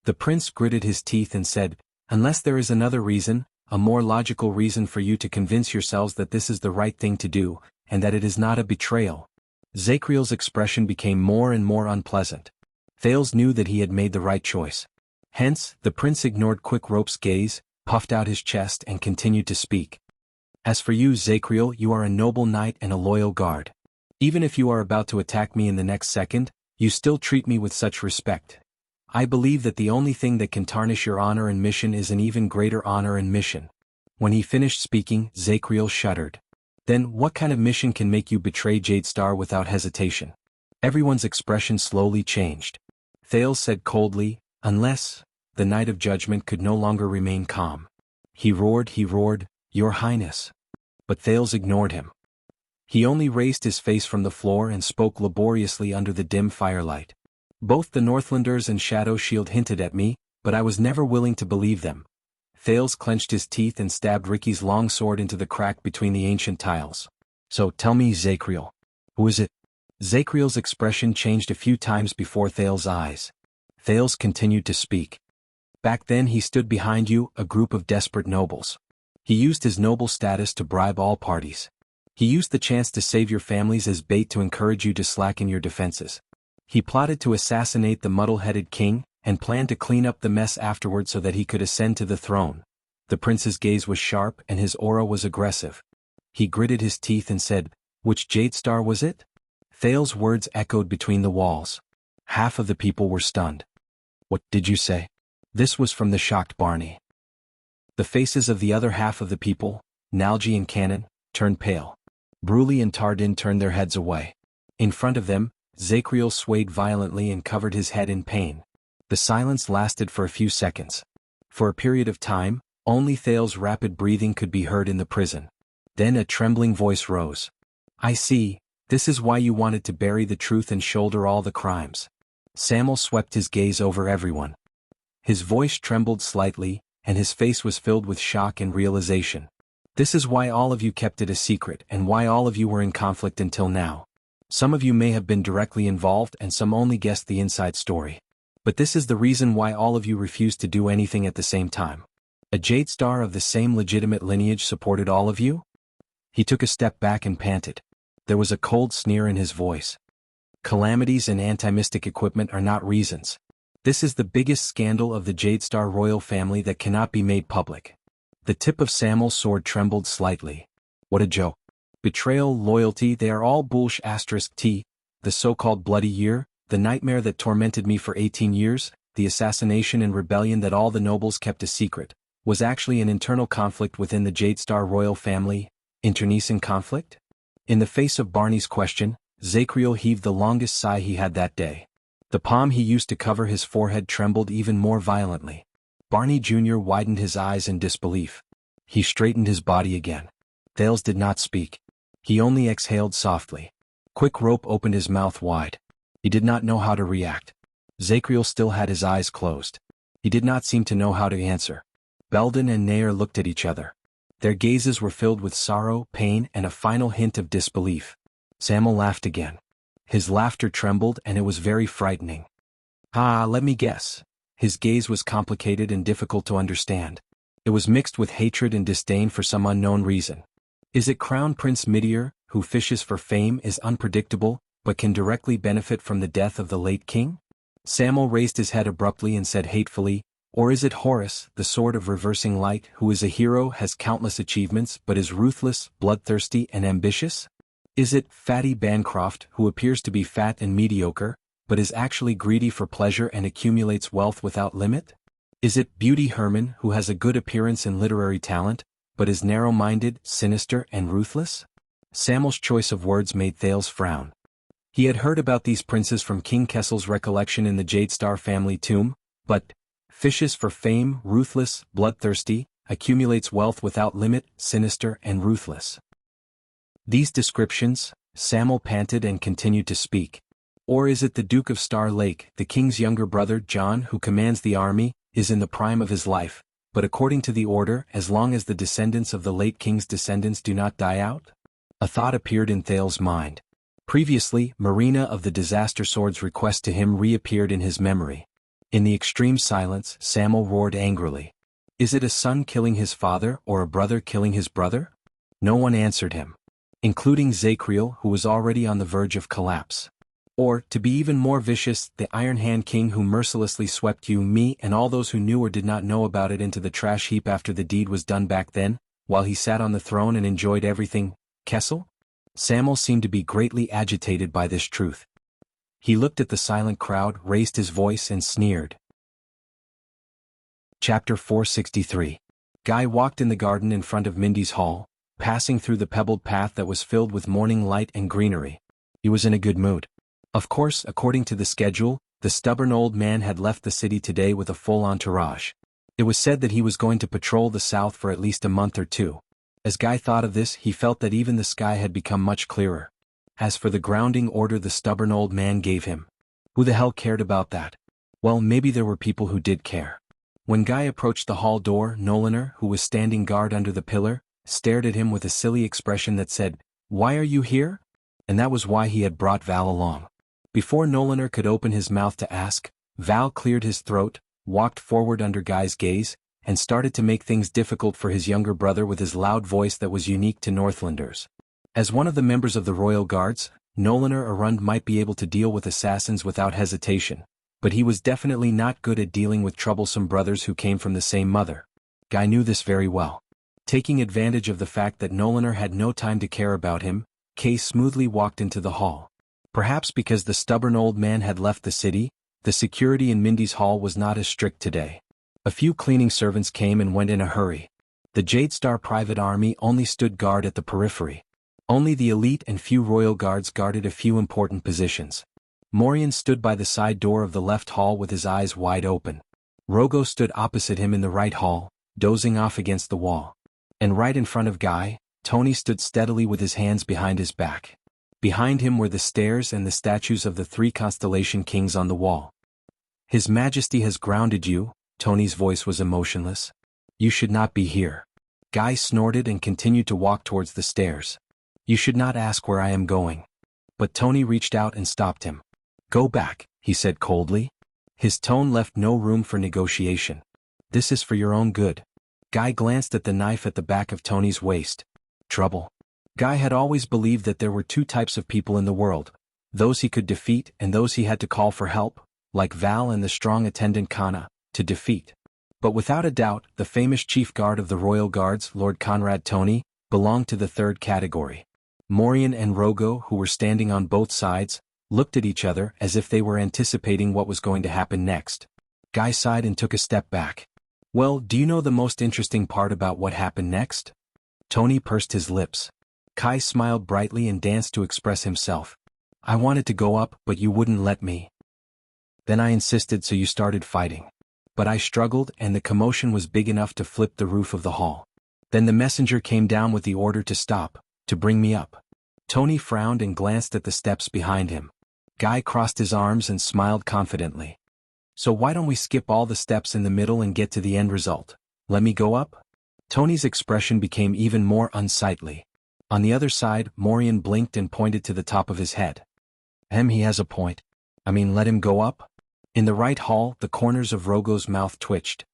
The prince gritted his teeth and said, unless there is another reason, a more logical reason for you to convince yourselves that this is the right thing to do, and that it is not a betrayal. Zachriel's expression became more and more unpleasant. Thales knew that he had made the right choice. Hence, the prince ignored Quick Rope's gaze, puffed out his chest and continued to speak. As for you, Zachriel, you are a noble knight and a loyal guard. Even if you are about to attack me in the next second, you still treat me with such respect. I believe that the only thing that can tarnish your honor and mission is an even greater honor and mission. When he finished speaking, Zachriel shuddered. Then, what kind of mission can make you betray Jadestar without hesitation? Everyone's expression slowly changed. Thales said coldly, unless... The Knight of Judgment could no longer remain calm. He roared, Your Highness. But Thales ignored him. He only raised his face from the floor and spoke laboriously under the dim firelight. Both the Northlanders and Shadow Shield hinted at me, but I was never willing to believe them. Thales clenched his teeth and stabbed Ricky's long sword into the crack between the ancient tiles. So tell me, Zachriel. Who is it? Zachriel's expression changed a few times before Thales' eyes. Thales continued to speak. Back then he stood behind you, a group of desperate nobles. He used his noble status to bribe all parties. He used the chance to save your families as bait to encourage you to slacken your defenses. He plotted to assassinate the muddle-headed king, and planned to clean up the mess afterward so that he could ascend to the throne. The prince's gaze was sharp and his aura was aggressive. He gritted his teeth and said, Which Jadestar was it? Thales' words echoed between the walls. Half of the people were stunned. What did you say? This was from the shocked Barney. The faces of the other half of the people, Nalji and Canon, turned pale. Bruley and Tardin turned their heads away. In front of them, Zachriel swayed violently and covered his head in pain. The silence lasted for a few seconds. For a period of time, only Thales' rapid breathing could be heard in the prison. Then a trembling voice rose. I see, this is why you wanted to bury the truth and shoulder all the crimes. Samuel swept his gaze over everyone. His voice trembled slightly, and his face was filled with shock and realization. This is why all of you kept it a secret and why all of you were in conflict until now. Some of you may have been directly involved and some only guessed the inside story. But this is the reason why all of you refused to do anything at the same time. A Jade Star of the same legitimate lineage supported all of you? He took a step back and panted. There was a cold sneer in his voice. Calamities and anti-mystic equipment are not reasons. This is the biggest scandal of the Jade Star royal family that cannot be made public. The tip of Samuel's sword trembled slightly. What a joke. Betrayal, loyalty, they are all bullsh*t, the so-called bloody year, the nightmare that tormented me for 18 years, the assassination and rebellion that all the nobles kept a secret, was actually an internal conflict within the Jade Star royal family, internecine conflict? In the face of Barney's question, Zachriel heaved the longest sigh he had that day. The palm he used to cover his forehead trembled even more violently. Barney Jr. widened his eyes in disbelief. He straightened his body again. Thales did not speak. He only exhaled softly. Quick Rope opened his mouth wide. He did not know how to react. Zachriel still had his eyes closed. He did not seem to know how to answer. Belden and Nair looked at each other. Their gazes were filled with sorrow, pain, and a final hint of disbelief. Samuel laughed again. His laughter trembled and it was very frightening. Let me guess. His gaze was complicated and difficult to understand. It was mixed with hatred and disdain for some unknown reason. Is it Crown Prince Midir, who fishes for fame, is unpredictable, but can directly benefit from the death of the late king? Samuel raised his head abruptly and said hatefully, or is it Horus, the sword of reversing light, who is a hero, has countless achievements, but is ruthless, bloodthirsty, and ambitious? Is it Fatty Bancroft, who appears to be fat and mediocre, but is actually greedy for pleasure and accumulates wealth without limit? Is it Beauty Herman, who has a good appearance and literary talent, but is narrow-minded, sinister, and ruthless? Samuel's choice of words made Thales frown. He had heard about these princes from King Kessel's recollection in the Jade Star family tomb, but fishes for fame, ruthless, bloodthirsty, accumulates wealth without limit, sinister, and ruthless. These descriptions, Samuel panted and continued to speak. Or is it the Duke of Star Lake, the king's younger brother John, who commands the army, is in the prime of his life, but according to the order, as long as the descendants of the late king's descendants do not die out? A thought appeared in Thales' mind. Previously, Marina of the Disaster Sword's request to him reappeared in his memory. In the extreme silence, Samuel roared angrily. Is it a son killing his father or a brother killing his brother? No one answered him, including Zachriel, who was already on the verge of collapse. Or, to be even more vicious, the Iron Hand King who mercilessly swept you, me, and all those who knew or did not know about it into the trash heap after the deed was done back then, while he sat on the throne and enjoyed everything, Kessel? Samuel seemed to be greatly agitated by this truth. He looked at the silent crowd, raised his voice, and sneered. Chapter 463. Guy walked in the garden in front of Mindy's hall, passing through the pebbled path that was filled with morning light and greenery. He was in a good mood. Of course, according to the schedule, the stubborn old man had left the city today with a full entourage. It was said that he was going to patrol the south for at least a month or two. As Guy thought of this, he felt that even the sky had become much clearer. As for the grounding order the stubborn old man gave him, who the hell cared about that? Well, maybe there were people who did care. When Guy approached the hall door, Noliner, who was standing guard under the pillar, stared at him with a silly expression that said, "Why are you here?" And that was why he had brought Val along. Before Noliner could open his mouth to ask, Val cleared his throat, walked forward under Guy's gaze, and started to make things difficult for his younger brother with his loud voice that was unique to Northlanders. As one of the members of the Royal Guards, Noliner Arund might be able to deal with assassins without hesitation, but he was definitely not good at dealing with troublesome brothers who came from the same mother. Guy knew this very well. Taking advantage of the fact that Noliner had no time to care about him, Kay smoothly walked into the hall. Perhaps because the stubborn old man had left the city, the security in Mindy's hall was not as strict today. A few cleaning servants came and went in a hurry. The Jade Star private army only stood guard at the periphery. Only the elite and few royal guards guarded a few important positions. Morian stood by the side door of the left hall with his eyes wide open. Rogo stood opposite him in the right hall, dozing off against the wall. And right in front of Guy, Tony stood steadily with his hands behind his back. Behind him were the stairs and the statues of the 3 constellation kings on the wall. His Majesty has grounded you, Tony's voice was emotionless. You should not be here. Guy snorted and continued to walk towards the stairs. You should not ask where I am going. But Tony reached out and stopped him. Go back, he said coldly. His tone left no room for negotiation. This is for your own good. Guy glanced at the knife at the back of Tony's waist. Trouble. Guy had always believed that there were 2 types of people in the world, those he could defeat and those he had to call for help, like Val and the strong attendant Kana, to defeat. But without a doubt, the famous chief guard of the Royal Guards, Lord Conrad Tony, belonged to the 3rd category. Morian and Rogo, who were standing on both sides, looked at each other as if they were anticipating what was going to happen next. Guy sighed and took a step back. Well, do you know the most interesting part about what happened next? Tony pursed his lips. Kai smiled brightly and danced to express himself. I wanted to go up, but you wouldn't let me. Then I insisted, so you started fighting. But I struggled and the commotion was big enough to flip the roof of the hall. Then the messenger came down with the order to stop, to bring me up. Tony frowned and glanced at the steps behind him. Guy crossed his arms and smiled confidently. So why don't we skip all the steps in the middle and get to the end result? Let me go up? Tony's expression became even more unsightly. On the other side, Morian blinked and pointed to the top of his head. He has a point. I mean, let him go up? In the right hall, the corners of Rogo's mouth twitched.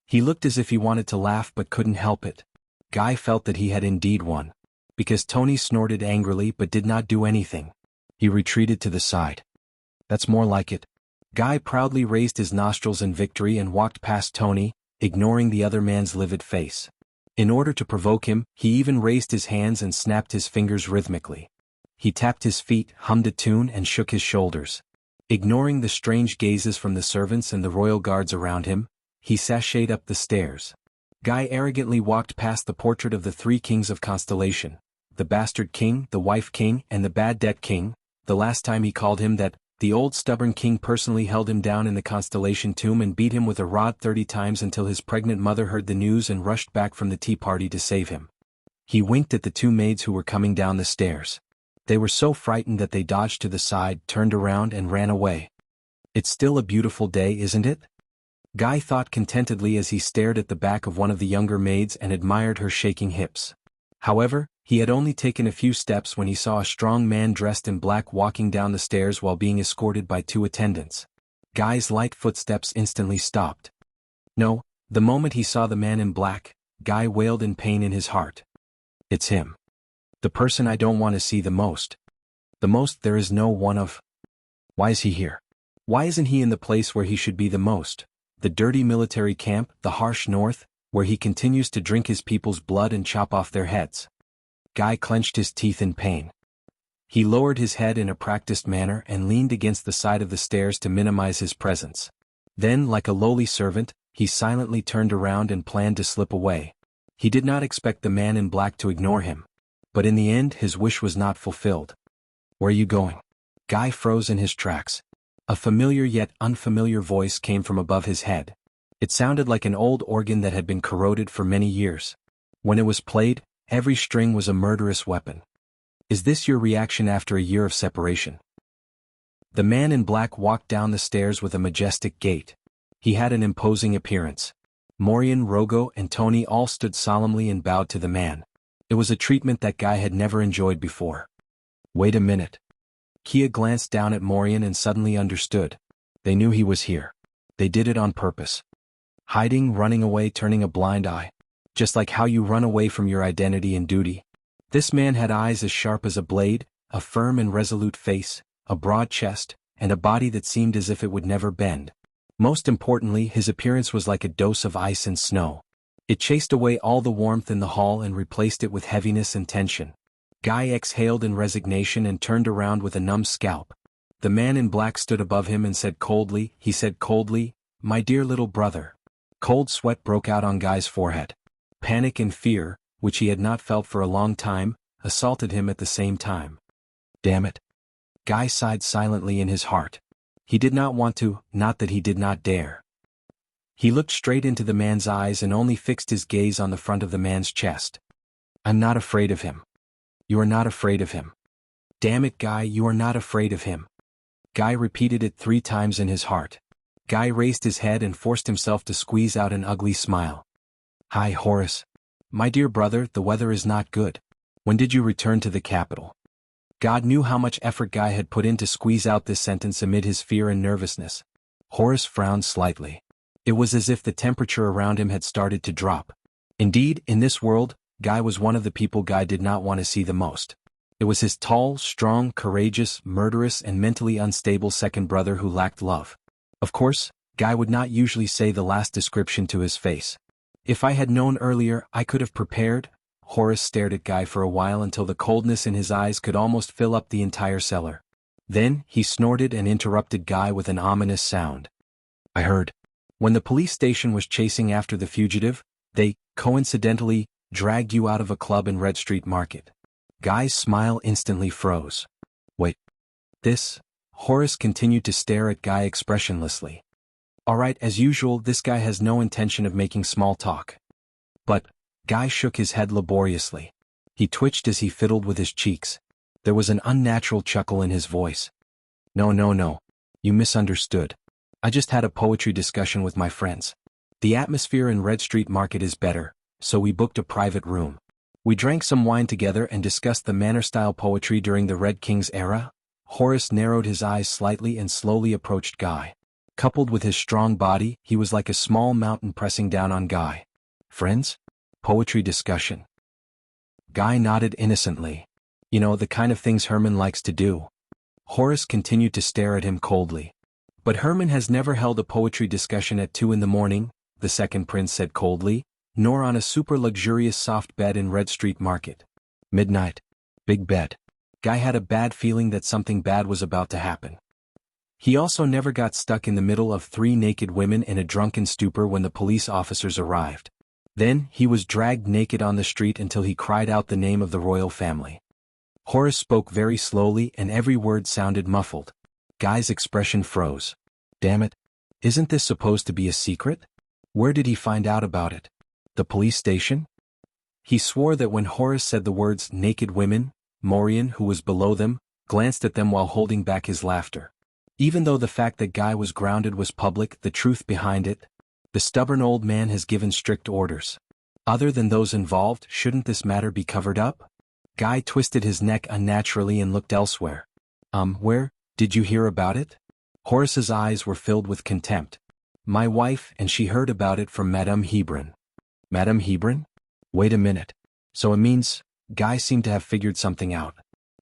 He looked as if he wanted to laugh but couldn't help it. Guy felt that he had indeed won. Because Tony snorted angrily but did not do anything. He retreated to the side. That's more like it. Guy proudly raised his nostrils in victory and walked past Tony, ignoring the other man's livid face. In order to provoke him, he even raised his hands and snapped his fingers rhythmically. He tapped his feet, hummed a tune and shook his shoulders. Ignoring the strange gazes from the servants and the royal guards around him, he sashayed up the stairs. Guy arrogantly walked past the portrait of the 3 kings of Constellation, the bastard king, the wife king, and the bad debt king. The last time he called him that, the old stubborn king personally held him down in the Constellation tomb and beat him with a rod 30 times until his pregnant mother heard the news and rushed back from the tea party to save him. He winked at the 2 maids who were coming down the stairs. They were so frightened that they dodged to the side, turned around and ran away. It's still a beautiful day, isn't it? Guy thought contentedly as he stared at the back of one of the younger maids and admired her shaking hips. However, he had only taken a few steps when he saw a strong man dressed in black walking down the stairs while being escorted by 2 attendants. Guy's light footsteps instantly stopped. No, the moment he saw the man in black, Guy wailed in pain in his heart. It's him. The person I don't want to see the most. The most there is no one of. Why is he here? Why isn't he in the place where he should be the most? The dirty military camp, the harsh north, where he continues to drink his people's blood and chop off their heads. Guy clenched his teeth in pain. He lowered his head in a practiced manner and leaned against the side of the stairs to minimize his presence. Then, like a lowly servant, he silently turned around and planned to slip away. He did not expect the man in black to ignore him. But in the end his wish was not fulfilled. Where are you going? Guy froze in his tracks. A familiar yet unfamiliar voice came from above his head. It sounded like an old organ that had been corroded for many years. When it was played, every string was a murderous weapon. Is this your reaction after a year of separation? The man in black walked down the stairs with a majestic gait. He had an imposing appearance. Morian, Rogo, and Tony all stood solemnly and bowed to the man. It was a treatment that Guy had never enjoyed before. Wait a minute. Kia glanced down at Morian and suddenly understood. They knew he was here. They did it on purpose. Hiding, running away, turning a blind eye. Just like how you run away from your identity and duty. This man had eyes as sharp as a blade, a firm and resolute face, a broad chest, and a body that seemed as if it would never bend. Most importantly, his appearance was like a dose of ice and snow. It chased away all the warmth in the hall and replaced it with heaviness and tension. Guy exhaled in resignation and turned around with a numb scalp. The man in black stood above him and said coldly, "My dear little brother." Cold sweat broke out on Guy's forehead. Panic and fear, which he had not felt for a long time, assaulted him at the same time. Damn it. Guy sighed silently in his heart. He did not want to, not that he did not dare. He looked straight into the man's eyes and only fixed his gaze on the front of the man's chest. I'm not afraid of him. You are not afraid of him. Damn it, Guy, you are not afraid of him. Guy repeated it 3 times in his heart. Guy raised his head and forced himself to squeeze out an ugly smile. Hi, Horace. My dear brother, the weather is not good. When did you return to the capital? God knew how much effort Guy had put in to squeeze out this sentence amid his fear and nervousness. Horace frowned slightly. It was as if the temperature around him had started to drop. Indeed, in this world, Guy was one of the people Guy did not want to see the most. It was his tall, strong, courageous, murderous and mentally unstable second brother who lacked love. Of course, Guy would not usually say the last description to his face. If I had known earlier, I could have prepared. Horace stared at Guy for a while until the coldness in his eyes could almost fill up the entire cellar. Then, he snorted and interrupted Guy with an ominous sound. I heard. When the police station was chasing after the fugitive, they, coincidentally, dragged you out of a club in Red Street Market. Guy's smile instantly froze. Wait. This? Horace continued to stare at Guy expressionlessly. Alright, as usual, this guy has no intention of making small talk. But, Guy shook his head laboriously. He twitched as he fiddled with his cheeks. There was an unnatural chuckle in his voice. No. You misunderstood. I just had a poetry discussion with my friends. The atmosphere in Red Street Market is better, so we booked a private room. We drank some wine together and discussed the manner-style poetry during the Red King's era. Horace narrowed his eyes slightly and slowly approached Guy. Coupled with his strong body, he was like a small mountain pressing down on Guy. Friends? Poetry discussion. Guy nodded innocently. You know, the kind of things Herman likes to do. Horace continued to stare at him coldly. But Herman has never held a poetry discussion at 2 in the morning, the second prince said coldly, nor on a super luxurious soft bed in Red Street Market. Midnight. Big bed. Guy had a bad feeling that something bad was about to happen. He also never got stuck in the middle of 3 naked women in a drunken stupor when the police officers arrived. Then, he was dragged naked on the street until he cried out the name of the royal family. Horace spoke very slowly and every word sounded muffled. Guy's expression froze. Damn it. Isn't this supposed to be a secret? Where did he find out about it? The police station? He swore that when Horace said the words naked women, Morian, who was below them, glanced at them while holding back his laughter. Even though the fact that Guy was grounded was public, the truth behind it, the stubborn old man has given strict orders. Other than those involved, shouldn't this matter be covered up? Guy twisted his neck unnaturally and looked elsewhere. Where? Did you hear about it? Horace's eyes were filled with contempt. My wife, and she heard about it from Madame Hebron. Madame Hebron? Wait a minute. So it means, Guy seemed to have figured something out.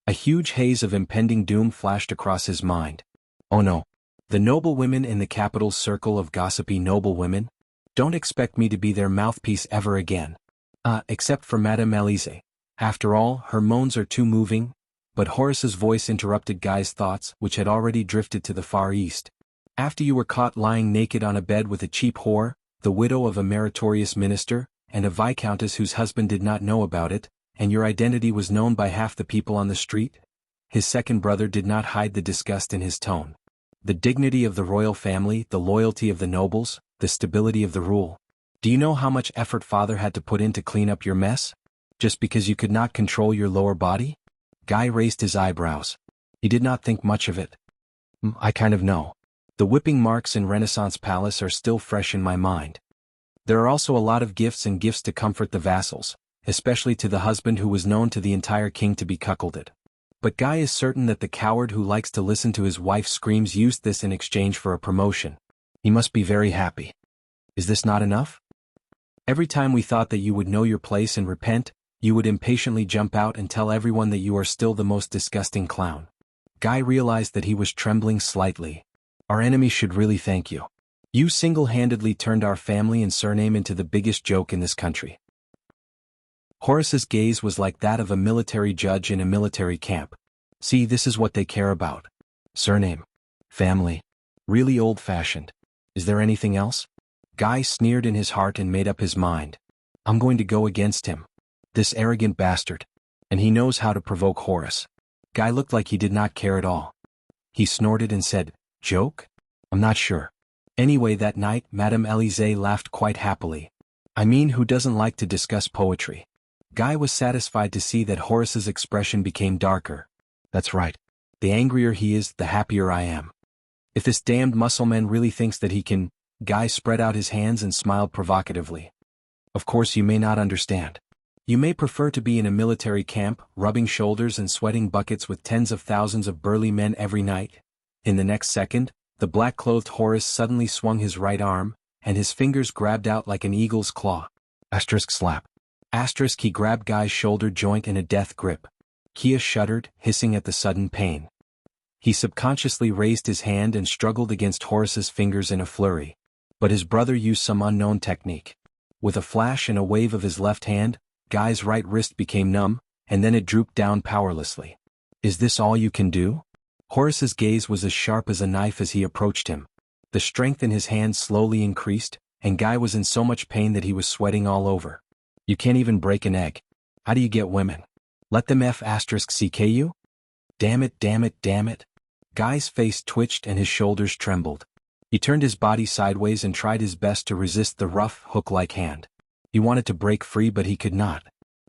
A huge haze of impending doom flashed across his mind. Oh no. The noble women in the capital's circle of gossipy noble women? Don't expect me to be their mouthpiece ever again. Except for Madame Elise. After all, her moans are too moving. But Horace's voice interrupted Guy's thoughts, which had already drifted to the Far East. After you were caught lying naked on a bed with a cheap whore, the widow of a meritorious minister, and a viscountess whose husband did not know about it, and your identity was known by half the people on the street? His second brother did not hide the disgust in his tone. The dignity of the royal family, the loyalty of the nobles, the stability of the rule. Do you know how much effort father had to put in to clean up your mess? Just because you could not control your lower body? Guy raised his eyebrows. He did not think much of it. I kind of know. The whipping marks in Renaissance Palace are still fresh in my mind. There are also a lot of gifts to comfort the vassals, especially to the husband who was known to the entire king to be cuckolded. But Guy is certain that the coward who likes to listen to his wife's screams used this in exchange for a promotion. He must be very happy. Is this not enough? Every time we thought that you would know your place and repent, you would impatiently jump out and tell everyone that you are still the most disgusting clown. Guy realized that he was trembling slightly. Our enemy should really thank you. You single-handedly turned our family and surname into the biggest joke in this country. Horace's gaze was like that of a military judge in a military camp. See, this is what they care about. Surname. Family. Really old-fashioned. Is there anything else? Guy sneered in his heart and made up his mind. I'm going to go against him. This arrogant bastard. And he knows how to provoke Horace. Guy looked like he did not care at all. He snorted and said, Joke? I'm not sure. Anyway, that night, Madame Elise laughed quite happily. I mean, who doesn't like to discuss poetry? Guy was satisfied to see that Horace's expression became darker. That's right. The angrier he is, the happier I am. If this damned muscleman really thinks that he can... Guy spread out his hands and smiled provocatively. Of course you may not understand. You may prefer to be in a military camp, rubbing shoulders and sweating buckets with tens of thousands of burly men every night. In the next second, the black-clothed Horace suddenly swung his right arm, and his fingers grabbed out like an eagle's claw. Asterisk slap. Asterisk he grabbed Guy's shoulder joint in a death grip. Kia shuddered, hissing at the sudden pain. He subconsciously raised his hand and struggled against Horace's fingers in a flurry. But his brother used some unknown technique. With a flash and a wave of his left hand, Guy's right wrist became numb, and then it drooped down powerlessly. Is this all you can do? Horace's gaze was as sharp as a knife as he approached him. The strength in his hand slowly increased, and Guy was in so much pain that he was sweating all over. You can't even break an egg. How do you get women? Let them *CK you? Damn it, damn it, damn it. Guy's face twitched and his shoulders trembled. He turned his body sideways and tried his best to resist the rough, hook-like hand. He wanted to break free but he could not.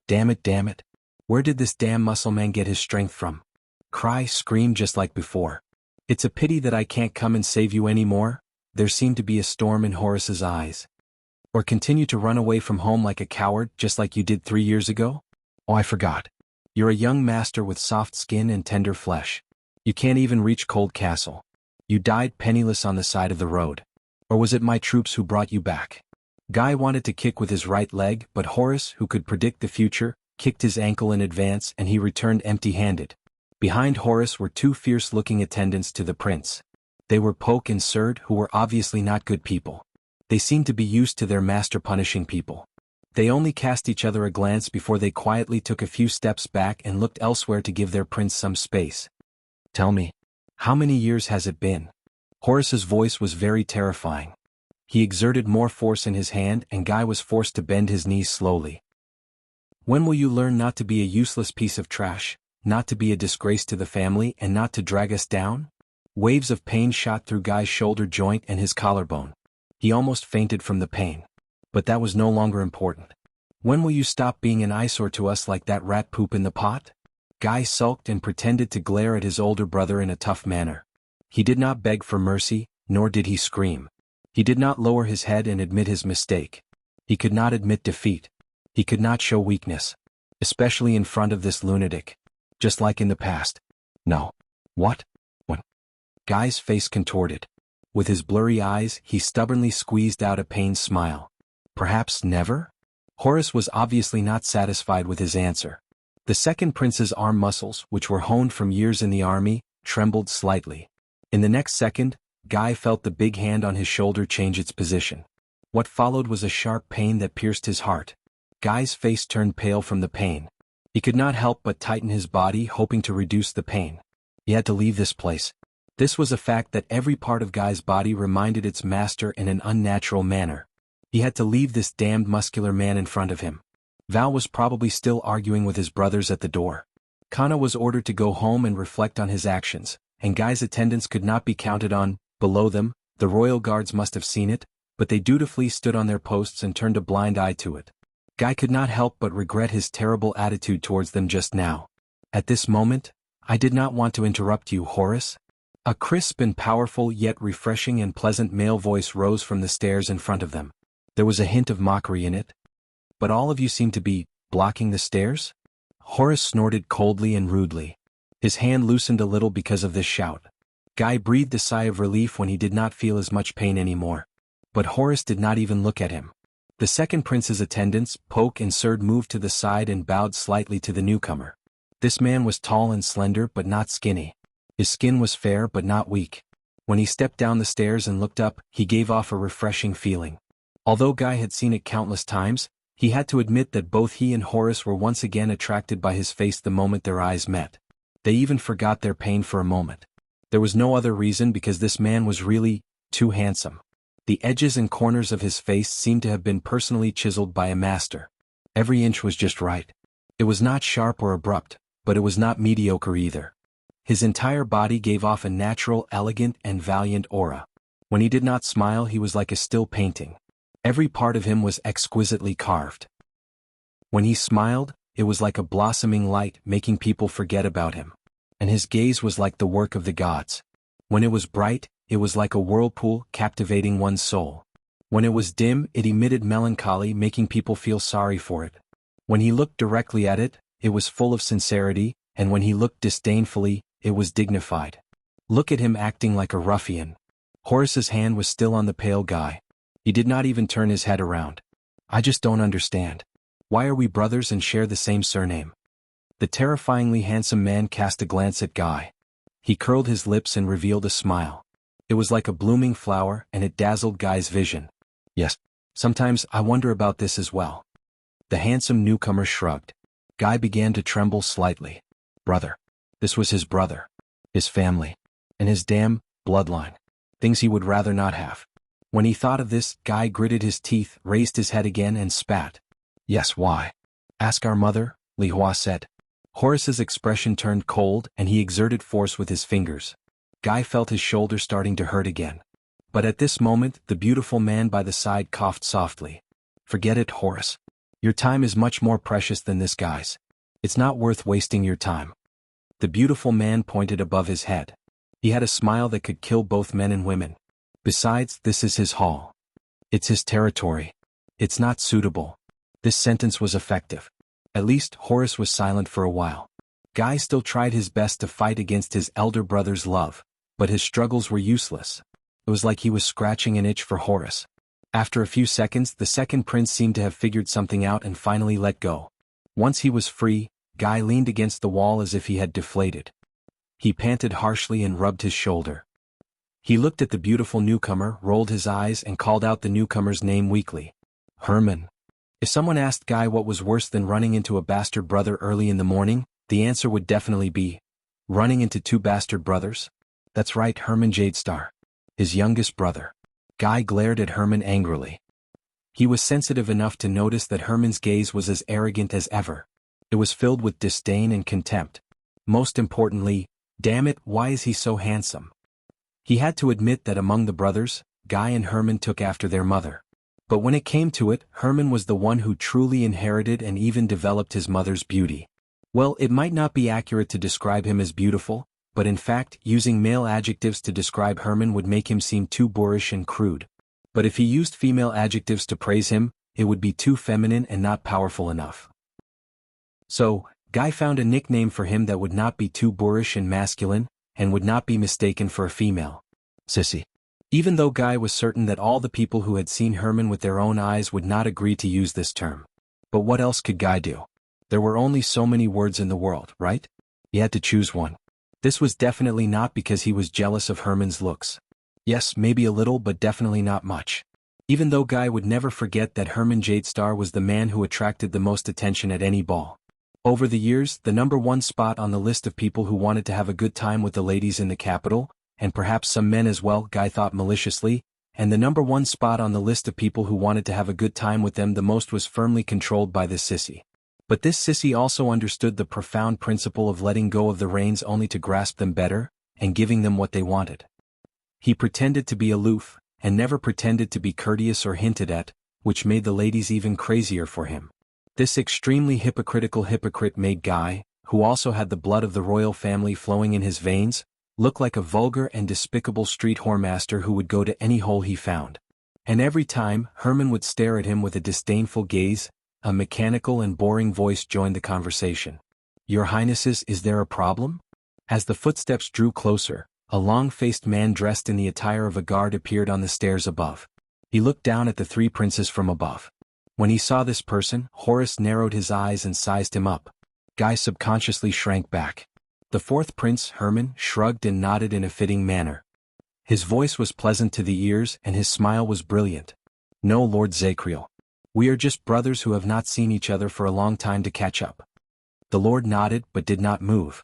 Damn it, damn it. Where did this damn muscle man get his strength from? Cry, scream just like before. It's a pity that I can't come and save you anymore. There seemed to be a storm in Horace's eyes. Or continue to run away from home like a coward just like you did 3 years ago? Oh, I forgot. You're a young master with soft skin and tender flesh. You can't even reach Cold Castle. You died penniless on the side of the road. Or was it my troops who brought you back? Guy wanted to kick with his right leg, but Horace, who could predict the future, kicked his ankle in advance and he returned empty-handed. Behind Horace were 2 fierce-looking attendants to the prince. They were Poke and Surd, who were obviously not good people. They seemed to be used to their master punishing people. They only cast each other a glance before they quietly took a few steps back and looked elsewhere to give their prince some space. Tell me, how many years has it been? Horace's voice was very terrifying. He exerted more force in his hand and Guy was forced to bend his knees slowly. When will you learn not to be a useless piece of trash, not to be a disgrace to the family and not to drag us down? Waves of pain shot through Guy's shoulder joint and his collarbone. He almost fainted from the pain. But that was no longer important. When will you stop being an eyesore to us like that rat poop in the pot? Guy sulked and pretended to glare at his older brother in a tough manner. He did not beg for mercy, nor did he scream. He did not lower his head and admit his mistake. He could not admit defeat. He could not show weakness. Especially in front of this lunatic. Just like in the past. No. What? When? Guy's face contorted. With his blurry eyes, he stubbornly squeezed out a pained smile. Perhaps never? Horace was obviously not satisfied with his answer. The second prince's arm muscles, which were honed from years in the army, trembled slightly. In the next second, Guy felt the big hand on his shoulder change its position. What followed was a sharp pain that pierced his heart. Guy's face turned pale from the pain. He could not help but tighten his body, hoping to reduce the pain. He had to leave this place. This was a fact that every part of Guy's body reminded its master in an unnatural manner. He had to leave this damned muscular man in front of him. Val was probably still arguing with his brothers at the door. Kana was ordered to go home and reflect on his actions, and Guy's attendants could not be counted on. Below them, the royal guards must have seen it, but they dutifully stood on their posts and turned a blind eye to it. Guy could not help but regret his terrible attitude towards them just now. At this moment, I did not want to interrupt you, Horace. A crisp and powerful yet refreshing and pleasant male voice rose from the stairs in front of them. There was a hint of mockery in it. But all of you seem to be blocking the stairs? Horace snorted coldly and rudely. His hand loosened a little because of this shout. Guy breathed a sigh of relief when he did not feel as much pain anymore. But Horace did not even look at him. The second prince's attendants, Poke and Surd, moved to the side and bowed slightly to the newcomer. This man was tall and slender but not skinny. His skin was fair but not weak. When he stepped down the stairs and looked up, he gave off a refreshing feeling. Although Guy had seen it countless times, he had to admit that both he and Horace were once again attracted by his face the moment their eyes met. They even forgot their pain for a moment. There was no other reason because this man was really too handsome. The edges and corners of his face seemed to have been personally chiseled by a master. Every inch was just right. It was not sharp or abrupt, but it was not mediocre either. His entire body gave off a natural, elegant, and valiant aura. When he did not smile, he was like a still painting. Every part of him was exquisitely carved. When he smiled, it was like a blossoming light making people forget about him. And his gaze was like the work of the gods. When it was bright, it was like a whirlpool captivating one's soul. When it was dim, it emitted melancholy making people feel sorry for it. When he looked directly at it, it was full of sincerity, and when he looked disdainfully, it was dignified. Look at him acting like a ruffian. Horace's hand was still on the pale guy. He did not even turn his head around. I just don't understand. Why are we brothers and share the same surname? The terrifyingly handsome man cast a glance at Guy. He curled his lips and revealed a smile. It was like a blooming flower and it dazzled Guy's vision. Yes, sometimes I wonder about this as well. The handsome newcomer shrugged. Guy began to tremble slightly. Brother. This was his brother. His family. And his damn bloodline. Things he would rather not have. When he thought of this, Guy gritted his teeth, raised his head again and spat. Yes, why? Ask our mother, Li Hua said. Horace's expression turned cold and he exerted force with his fingers. Guy felt his shoulder starting to hurt again. But at this moment, the beautiful man by the side coughed softly. Forget it, Horace. Your time is much more precious than this guy's. It's not worth wasting your time. The beautiful man pointed above his head. He had a smile that could kill both men and women. Besides, this is his hall. It's his territory. It's not suitable. This sentence was effective. At least, Horace was silent for a while. Guy still tried his best to fight against his elder brother's love, but his struggles were useless. It was like he was scratching an itch for Horace. After a few seconds, the second prince seemed to have figured something out and finally let go. Once he was free, Guy leaned against the wall as if he had deflated. He panted harshly and rubbed his shoulder. He looked at the beautiful newcomer, rolled his eyes and called out the newcomer's name weakly. Herman. If someone asked Guy what was worse than running into a bastard brother early in the morning, the answer would definitely be, running into two bastard brothers? That's right, Herman Jadestar. His youngest brother. Guy glared at Herman angrily. He was sensitive enough to notice that Herman's gaze was as arrogant as ever. It was filled with disdain and contempt. Most importantly, damn it, why is he so handsome? He had to admit that among the brothers, Guy and Herman took after their mother. But when it came to it, Herman was the one who truly inherited and even developed his mother's beauty. Well, it might not be accurate to describe him as beautiful, but in fact, using male adjectives to describe Herman would make him seem too boorish and crude. But if he used female adjectives to praise him, it would be too feminine and not powerful enough. So, Guy found a nickname for him that would not be too boorish and masculine, and would not be mistaken for a female. Sissy. Even though Guy was certain that all the people who had seen Herman with their own eyes would not agree to use this term. But what else could Guy do? There were only so many words in the world, right? He had to choose one. This was definitely not because he was jealous of Herman's looks. Yes, maybe a little, but definitely not much. Even though Guy would never forget that Herman Jadestar was the man who attracted the most attention at any ball. Over the years, the number one spot on the list of people who wanted to have a good time with the ladies in the capital, and perhaps some men as well, Guy thought maliciously, and the number one spot on the list of people who wanted to have a good time with them the most was firmly controlled by this sissy. But this sissy also understood the profound principle of letting go of the reins only to grasp them better, and giving them what they wanted. He pretended to be aloof, and never pretended to be courteous or hinted at, which made the ladies even crazier for him. This extremely hypocritical hypocrite made Guy, who also had the blood of the royal family flowing in his veins, look like a vulgar and despicable street whoremaster who would go to any hole he found. And every time, Herman would stare at him with a disdainful gaze, a mechanical and boring voice joined the conversation. Your Highnesses, is there a problem? As the footsteps drew closer, a long-faced man dressed in the attire of a guard appeared on the stairs above. He looked down at the three princes from above. When he saw this person, Horace narrowed his eyes and sized him up. Guy subconsciously shrank back. The fourth prince, Herman, shrugged and nodded in a fitting manner. His voice was pleasant to the ears and his smile was brilliant. No, Lord Zakriel. We are just brothers who have not seen each other for a long time to catch up. The Lord nodded but did not move.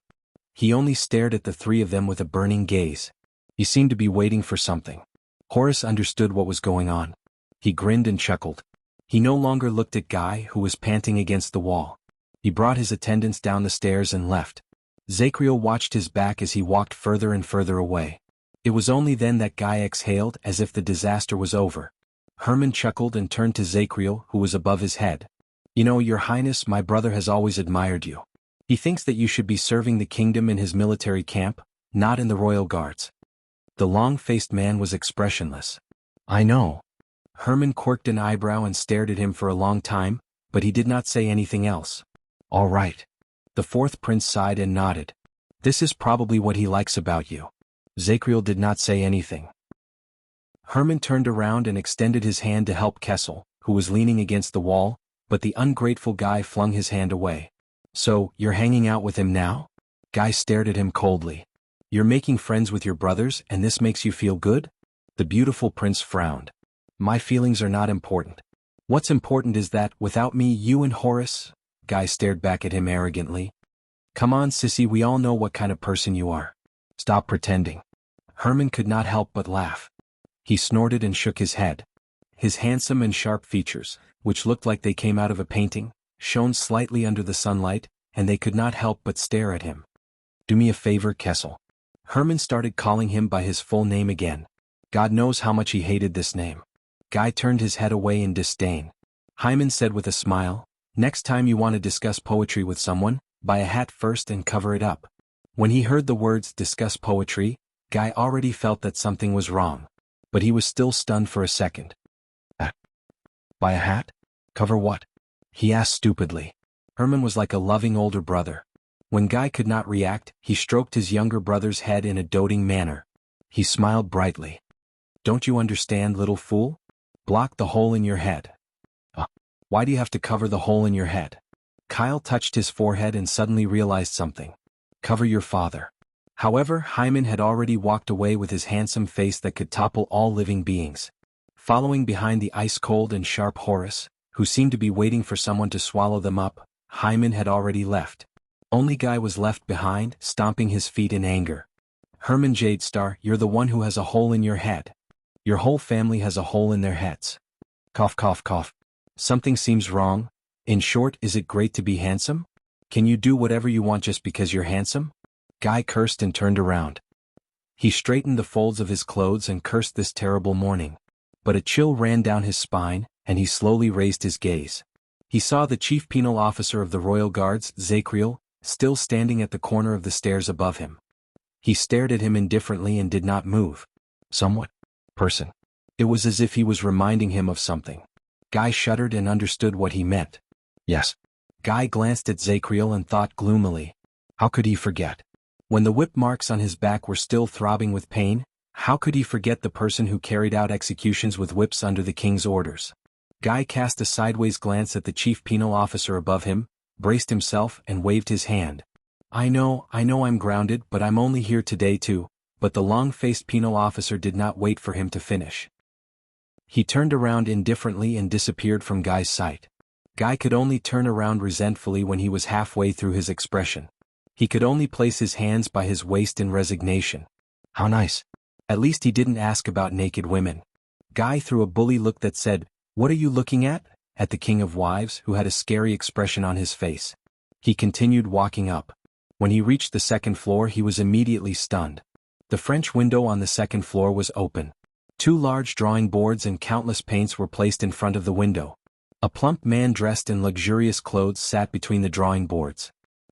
He only stared at the three of them with a burning gaze. He seemed to be waiting for something. Horace understood what was going on. He grinned and chuckled. He no longer looked at Guy, who was panting against the wall. He brought his attendants down the stairs and left. Zakriel watched his back as he walked further and further away. It was only then that Guy exhaled as if the disaster was over. Herman chuckled and turned to Zakriel, who was above his head. You know, Your Highness, my brother has always admired you. He thinks that you should be serving the kingdom in his military camp, not in the royal guards. The long-faced man was expressionless. I know. Herman quirked an eyebrow and stared at him for a long time, but he did not say anything else. All right. The fourth prince sighed and nodded. This is probably what he likes about you. Zachriel did not say anything. Herman turned around and extended his hand to help Kessel, who was leaning against the wall, but the ungrateful Guy flung his hand away. So, you're hanging out with him now? Guy stared at him coldly. You're making friends with your brothers and this makes you feel good? The beautiful prince frowned. My feelings are not important. What's important is that, without me, you and Horace... Guy stared back at him arrogantly. Come on, sissy, we all know what kind of person you are. Stop pretending. Herman could not help but laugh. He snorted and shook his head. His handsome and sharp features, which looked like they came out of a painting, shone slightly under the sunlight, and they could not help but stare at him. Do me a favor, Kessel. Herman started calling him by his full name again. God knows how much he hated this name. Guy turned his head away in disdain. Hyman said with a smile, next time you want to discuss poetry with someone, buy a hat first and cover it up. When he heard the words discuss poetry, Guy already felt that something was wrong. But he was still stunned for a second. Buy a hat? Cover what? He asked stupidly. Herman was like a loving older brother. When Guy could not react, he stroked his younger brother's head in a doting manner. He smiled brightly. Don't you understand, little fool? Block the hole in your head. Why do you have to cover the hole in your head? Kyle touched his forehead and suddenly realized something. Cover your father. However, Hyman had already walked away with his handsome face that could topple all living beings. Following behind the ice-cold and sharp Horace, who seemed to be waiting for someone to swallow them up, Hyman had already left. Only Guy was left behind, stomping his feet in anger. Herman Jadestar, you're the one who has a hole in your head. Your whole family has a hole in their heads. Cough, cough, cough. Something seems wrong. In short, is it great to be handsome? Can you do whatever you want just because you're handsome? Guy cursed and turned around. He straightened the folds of his clothes and cursed this terrible morning. But a chill ran down his spine, and he slowly raised his gaze. He saw the chief penal officer of the royal guards, Zachriel, still standing at the corner of the stairs above him. He stared at him indifferently and did not move. Somewhat. Person. It was as if he was reminding him of something. Guy shuddered and understood what he meant. Yes. Guy glanced at Zachriel and thought gloomily. How could he forget? When the whip marks on his back were still throbbing with pain, how could he forget the person who carried out executions with whips under the king's orders? Guy cast a sideways glance at the chief penal officer above him, braced himself and waved his hand. I know I'm grounded, but I'm only here today too. But the long-faced penal officer did not wait for him to finish. He turned around indifferently and disappeared from Guy's sight. Guy could only turn around resentfully when he was halfway through his expression. He could only place his hands by his waist in resignation. How nice. At least he didn't ask about naked women. Guy threw a bully look that said, "What are you looking at?" at the King of Wives, who had a scary expression on his face. He continued walking up. When he reached the second floor, he was immediately stunned. The French window on the second floor was open. 2 large drawing boards and countless paints were placed in front of the window. A plump man dressed in luxurious clothes sat between the drawing boards.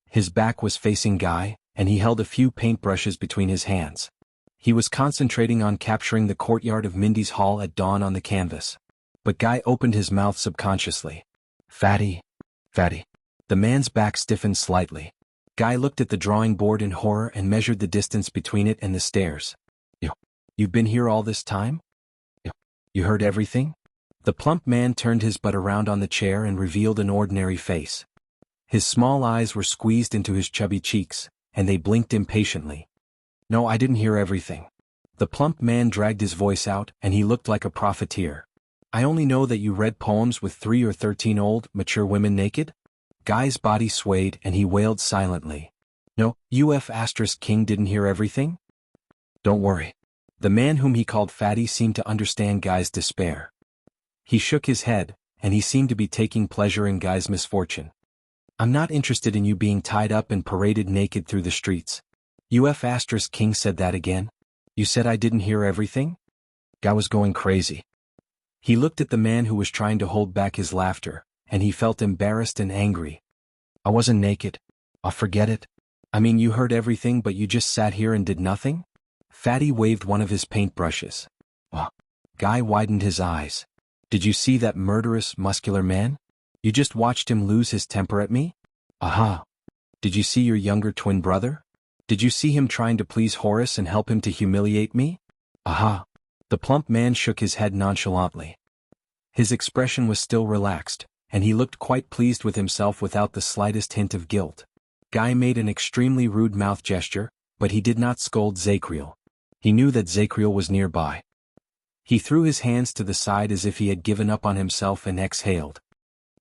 His back was facing Guy, and he held a few paintbrushes between his hands. He was concentrating on capturing the courtyard of Mindy's Hall at dawn on the canvas. But Guy opened his mouth subconsciously. Fatty. Fatty. The man's back stiffened slightly. Guy looked at the drawing board in horror and measured the distance between it and the stairs. You've been here all this time? You heard everything? The plump man turned his butt around on the chair and revealed an ordinary face. His small eyes were squeezed into his chubby cheeks, and they blinked impatiently. No, I didn't hear everything. The plump man dragged his voice out, and he looked like a profiteer. I only know that you read poems with 3 or 13 old, mature women naked? Guy's body swayed and he wailed silently. No, King didn't hear everything? Don't worry. The man whom he called Fatty seemed to understand Guy's despair. He shook his head, and he seemed to be taking pleasure in Guy's misfortune. I'm not interested in you being tied up and paraded naked through the streets. King said that again. You said I didn't hear everything? Guy was going crazy. He looked at the man who was trying to hold back his laughter, and he felt embarrassed and angry. I wasn't naked. I'll forget it. I mean, you heard everything but you just sat here and did nothing? Fatty waved one of his paintbrushes. Oh. Guy widened his eyes. Did you see that murderous, muscular man? You just watched him lose his temper at me? Aha. Did you see your younger twin brother? Did you see him trying to please Horace and help him to humiliate me? Aha. The plump man shook his head nonchalantly. His expression was still relaxed, and he looked quite pleased with himself without the slightest hint of guilt. Guy made an extremely rude mouth gesture, but he did not scold Zachriel. He knew that Zachriel was nearby. He threw his hands to the side as if he had given up on himself and exhaled.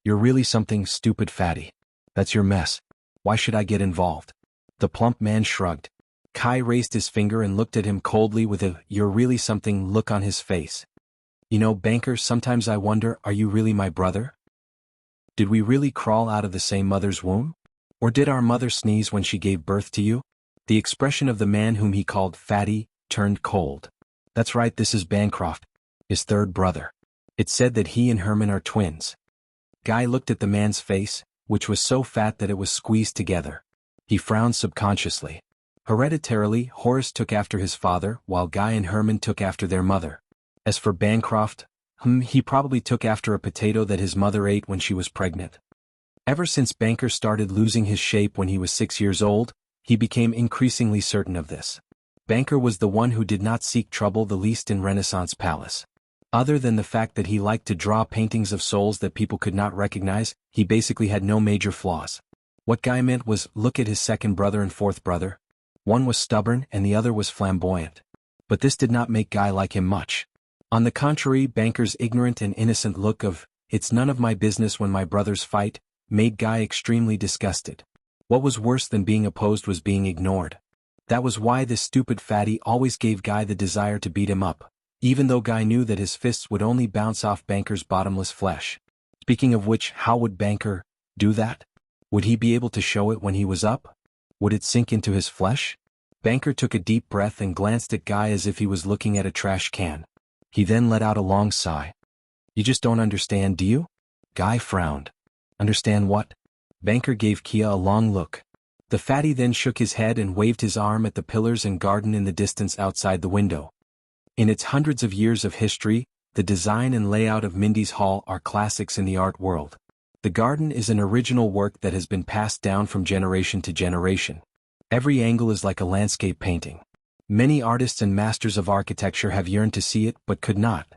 You're really something stupid, Fatty. That's your mess. Why should I get involved? The plump man shrugged. Kai raised his finger and looked at him coldly with a "you're really something" look on his face. You know, Banker, sometimes I wonder, are you really my brother? Did we really crawl out of the same mother's womb? Or did our mother sneeze when she gave birth to you? The expression of the man whom he called Fatty turned cold. That's right, this is Bancroft, his third brother. It's said that he and Herman are twins. Guy looked at the man's face, which was so fat that it was squeezed together. He frowned subconsciously. Hereditarily, Horace took after his father, while Guy and Herman took after their mother. As for Bancroft, he probably took after a potato that his mother ate when she was pregnant. Ever since Banker started losing his shape when he was 6 years old, he became increasingly certain of this. Banker was the one who did not seek trouble the least in Renaissance Palace. Other than the fact that he liked to draw paintings of souls that people could not recognize, he basically had no major flaws. What Guy meant was, look at his second brother and fourth brother. One was stubborn and the other was flamboyant. But this did not make Guy like him much. On the contrary, Banker's ignorant and innocent look of, it's none of my business when my brothers fight, made Guy extremely disgusted. What was worse than being opposed was being ignored. That was why this stupid Fatty always gave Guy the desire to beat him up, even though Guy knew that his fists would only bounce off Banker's bottomless flesh. Speaking of which, how would Banker do that? Would he be able to show it when he was up? Would it sink into his flesh? Banker took a deep breath and glanced at Guy as if he was looking at a trash can. He then let out a long sigh. You just don't understand, do you? Guy frowned. Understand what? Banker gave Kia a long look. The Fatty then shook his head and waved his arm at the pillars and garden in the distance outside the window. In its hundreds of years of history, the design and layout of Mindy's Hall are classics in the art world. The garden is an original work that has been passed down from generation to generation. Every angle is like a landscape painting. Many artists and masters of architecture have yearned to see it but could not.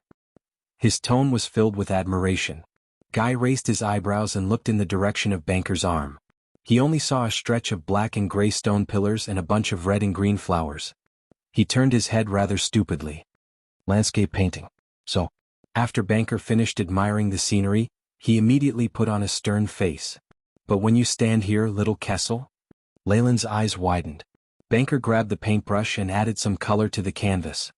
His tone was filled with admiration. Guy raised his eyebrows and looked in the direction of Banker's arm. He only saw a stretch of black and gray stone pillars and a bunch of red and green flowers. He turned his head rather stupidly. Landscape painting. So, after Banker finished admiring the scenery, he immediately put on a stern face. But when you stand here, little Kessel? Leyland's eyes widened. Banker grabbed the paintbrush and added some color to the canvas.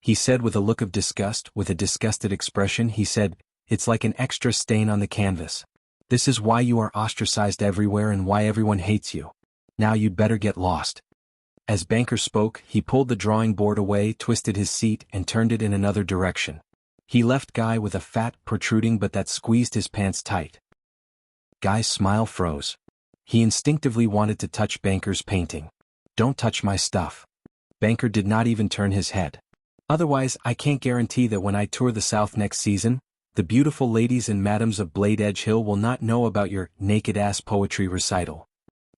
He said with a look of disgust, with a disgusted expression, he said, it's like an extra stain on the canvas. This is why you are ostracized everywhere and why everyone hates you. Now you'd better get lost. As Banker spoke, he pulled the drawing board away, twisted his seat, and turned it in another direction. He left Guy with a fat, protruding butt that squeezed his pants tight. Guy's smile froze. He instinctively wanted to touch Banker's painting. Don't touch my stuff. Banker did not even turn his head. Otherwise, I can't guarantee that when I tour the South next season, the beautiful ladies and madams of Blade Edge Hill will not know about your naked-ass poetry recital.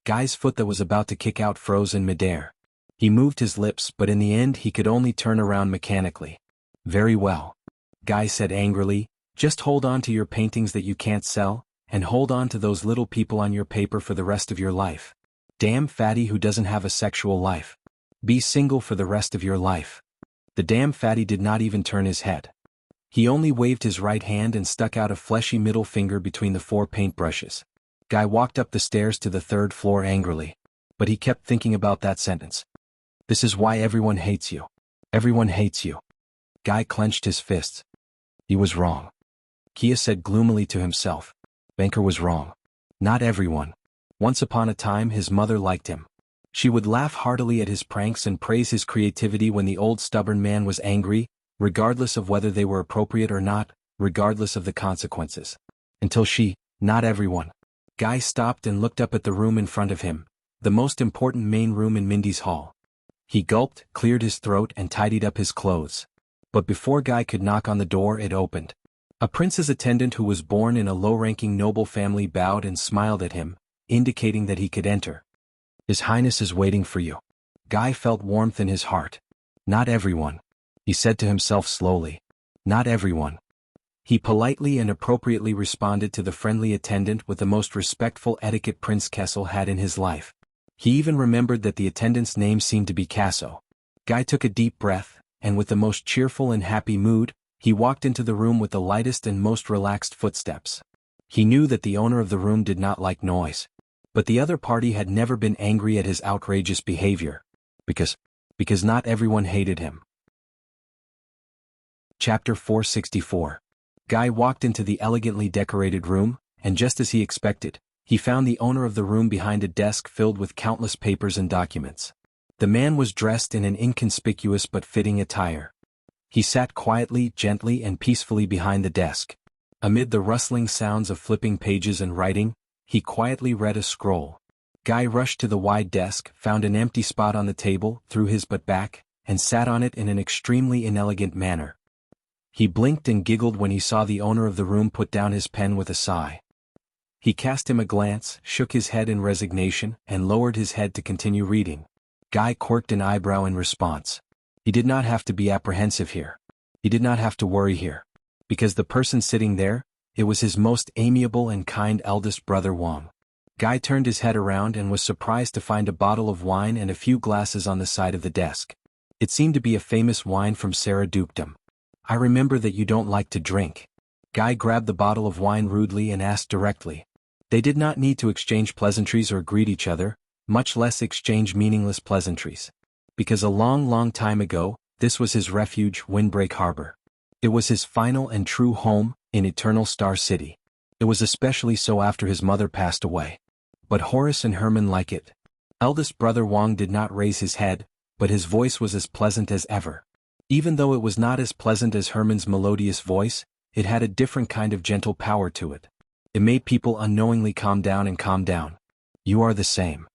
Guy's foot that was about to kick out froze in midair. He moved his lips, but in the end he could only turn around mechanically. Very well. Guy said angrily, just hold on to your paintings that you can't sell, and hold on to those little people on your paper for the rest of your life. Damn Fatty who doesn't have a sexual life. Be single for the rest of your life. The damn Fatty did not even turn his head. He only waved his right hand and stuck out a fleshy middle finger between the 4 paintbrushes. Guy walked up the stairs to the 3rd floor angrily. But he kept thinking about that sentence. This is why everyone hates you. Everyone hates you. Guy clenched his fists. He was wrong. Kia said gloomily to himself. Banker was wrong. Not everyone. Once upon a time his mother liked him. She would laugh heartily at his pranks and praise his creativity when the old stubborn man was angry, regardless of whether they were appropriate or not, regardless of the consequences. Until she Not everyone. Guy stopped and looked up at the room in front of him, the most important main room in Mindy's hall. He gulped, cleared his throat and tidied up his clothes. But before Guy could knock on the door, it opened. A prince's attendant who was born in a low-ranking noble family bowed and smiled at him, indicating that he could enter. His Highness is waiting for you. Guy felt warmth in his heart. Not everyone. He said to himself slowly. Not everyone. He politely and appropriately responded to the friendly attendant with the most respectful etiquette Prince Kessel had in his life. He even remembered that the attendant's name seemed to be Casso. Guy took a deep breath, and with the most cheerful and happy mood, he walked into the room with the lightest and most relaxed footsteps. He knew that the owner of the room did not like noise. But the other party had never been angry at his outrageous behavior. Because not everyone hated him. Chapter 464. Guy walked into the elegantly decorated room, and just as he expected, he found the owner of the room behind a desk filled with countless papers and documents. The man was dressed in an inconspicuous but fitting attire. He sat quietly, gently and peacefully behind the desk. Amid the rustling sounds of flipping pages and writing, he quietly read a scroll. Guy rushed to the wide desk, found an empty spot on the table, threw his butt back, and sat on it in an extremely inelegant manner. He blinked and giggled when he saw the owner of the room put down his pen with a sigh. He cast him a glance, shook his head in resignation, and lowered his head to continue reading. Guy quirked an eyebrow in response. He did not have to be apprehensive here. He did not have to worry here. Because the person sitting there, it was his most amiable and kind eldest brother Wang. Guy turned his head around and was surprised to find a bottle of wine and a few glasses on the side of the desk. It seemed to be a famous wine from Sarah Dukedom. I remember that you don't like to drink. Guy grabbed the bottle of wine rudely and asked directly. They did not need to exchange pleasantries or greet each other, much less exchange meaningless pleasantries. Because a long time ago, this was his refuge, Windbreak Harbor. It was his final and true home, in Eternal Star City. It was especially so after his mother passed away. But Horace and Herman like it. Eldest brother Wang did not raise his head, but his voice was as pleasant as ever. Even though it was not as pleasant as Herman's melodious voice, it had a different kind of gentle power to it. It made people unknowingly calm down. You are the same.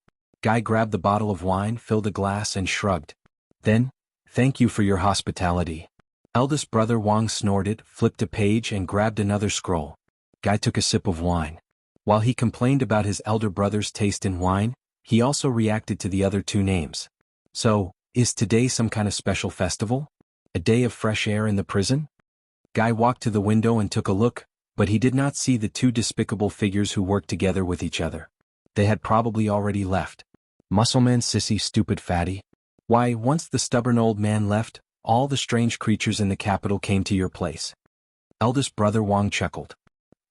Guy grabbed the bottle of wine, filled a glass and shrugged. Then, thank you for your hospitality. Eldest brother Wang snorted, flipped a page and grabbed another scroll. Guy took a sip of wine. While he complained about his elder brother's taste in wine, he also reacted to the other two names. So, is today some kind of special festival? A day of fresh air in the prison? Guy walked to the window and took a look, but he did not see the two despicable figures who worked together with each other. They had probably already left. Muscleman, sissy, stupid fatty. Why, once the stubborn old man left, all the strange creatures in the capital came to your place. Eldest brother Wang chuckled.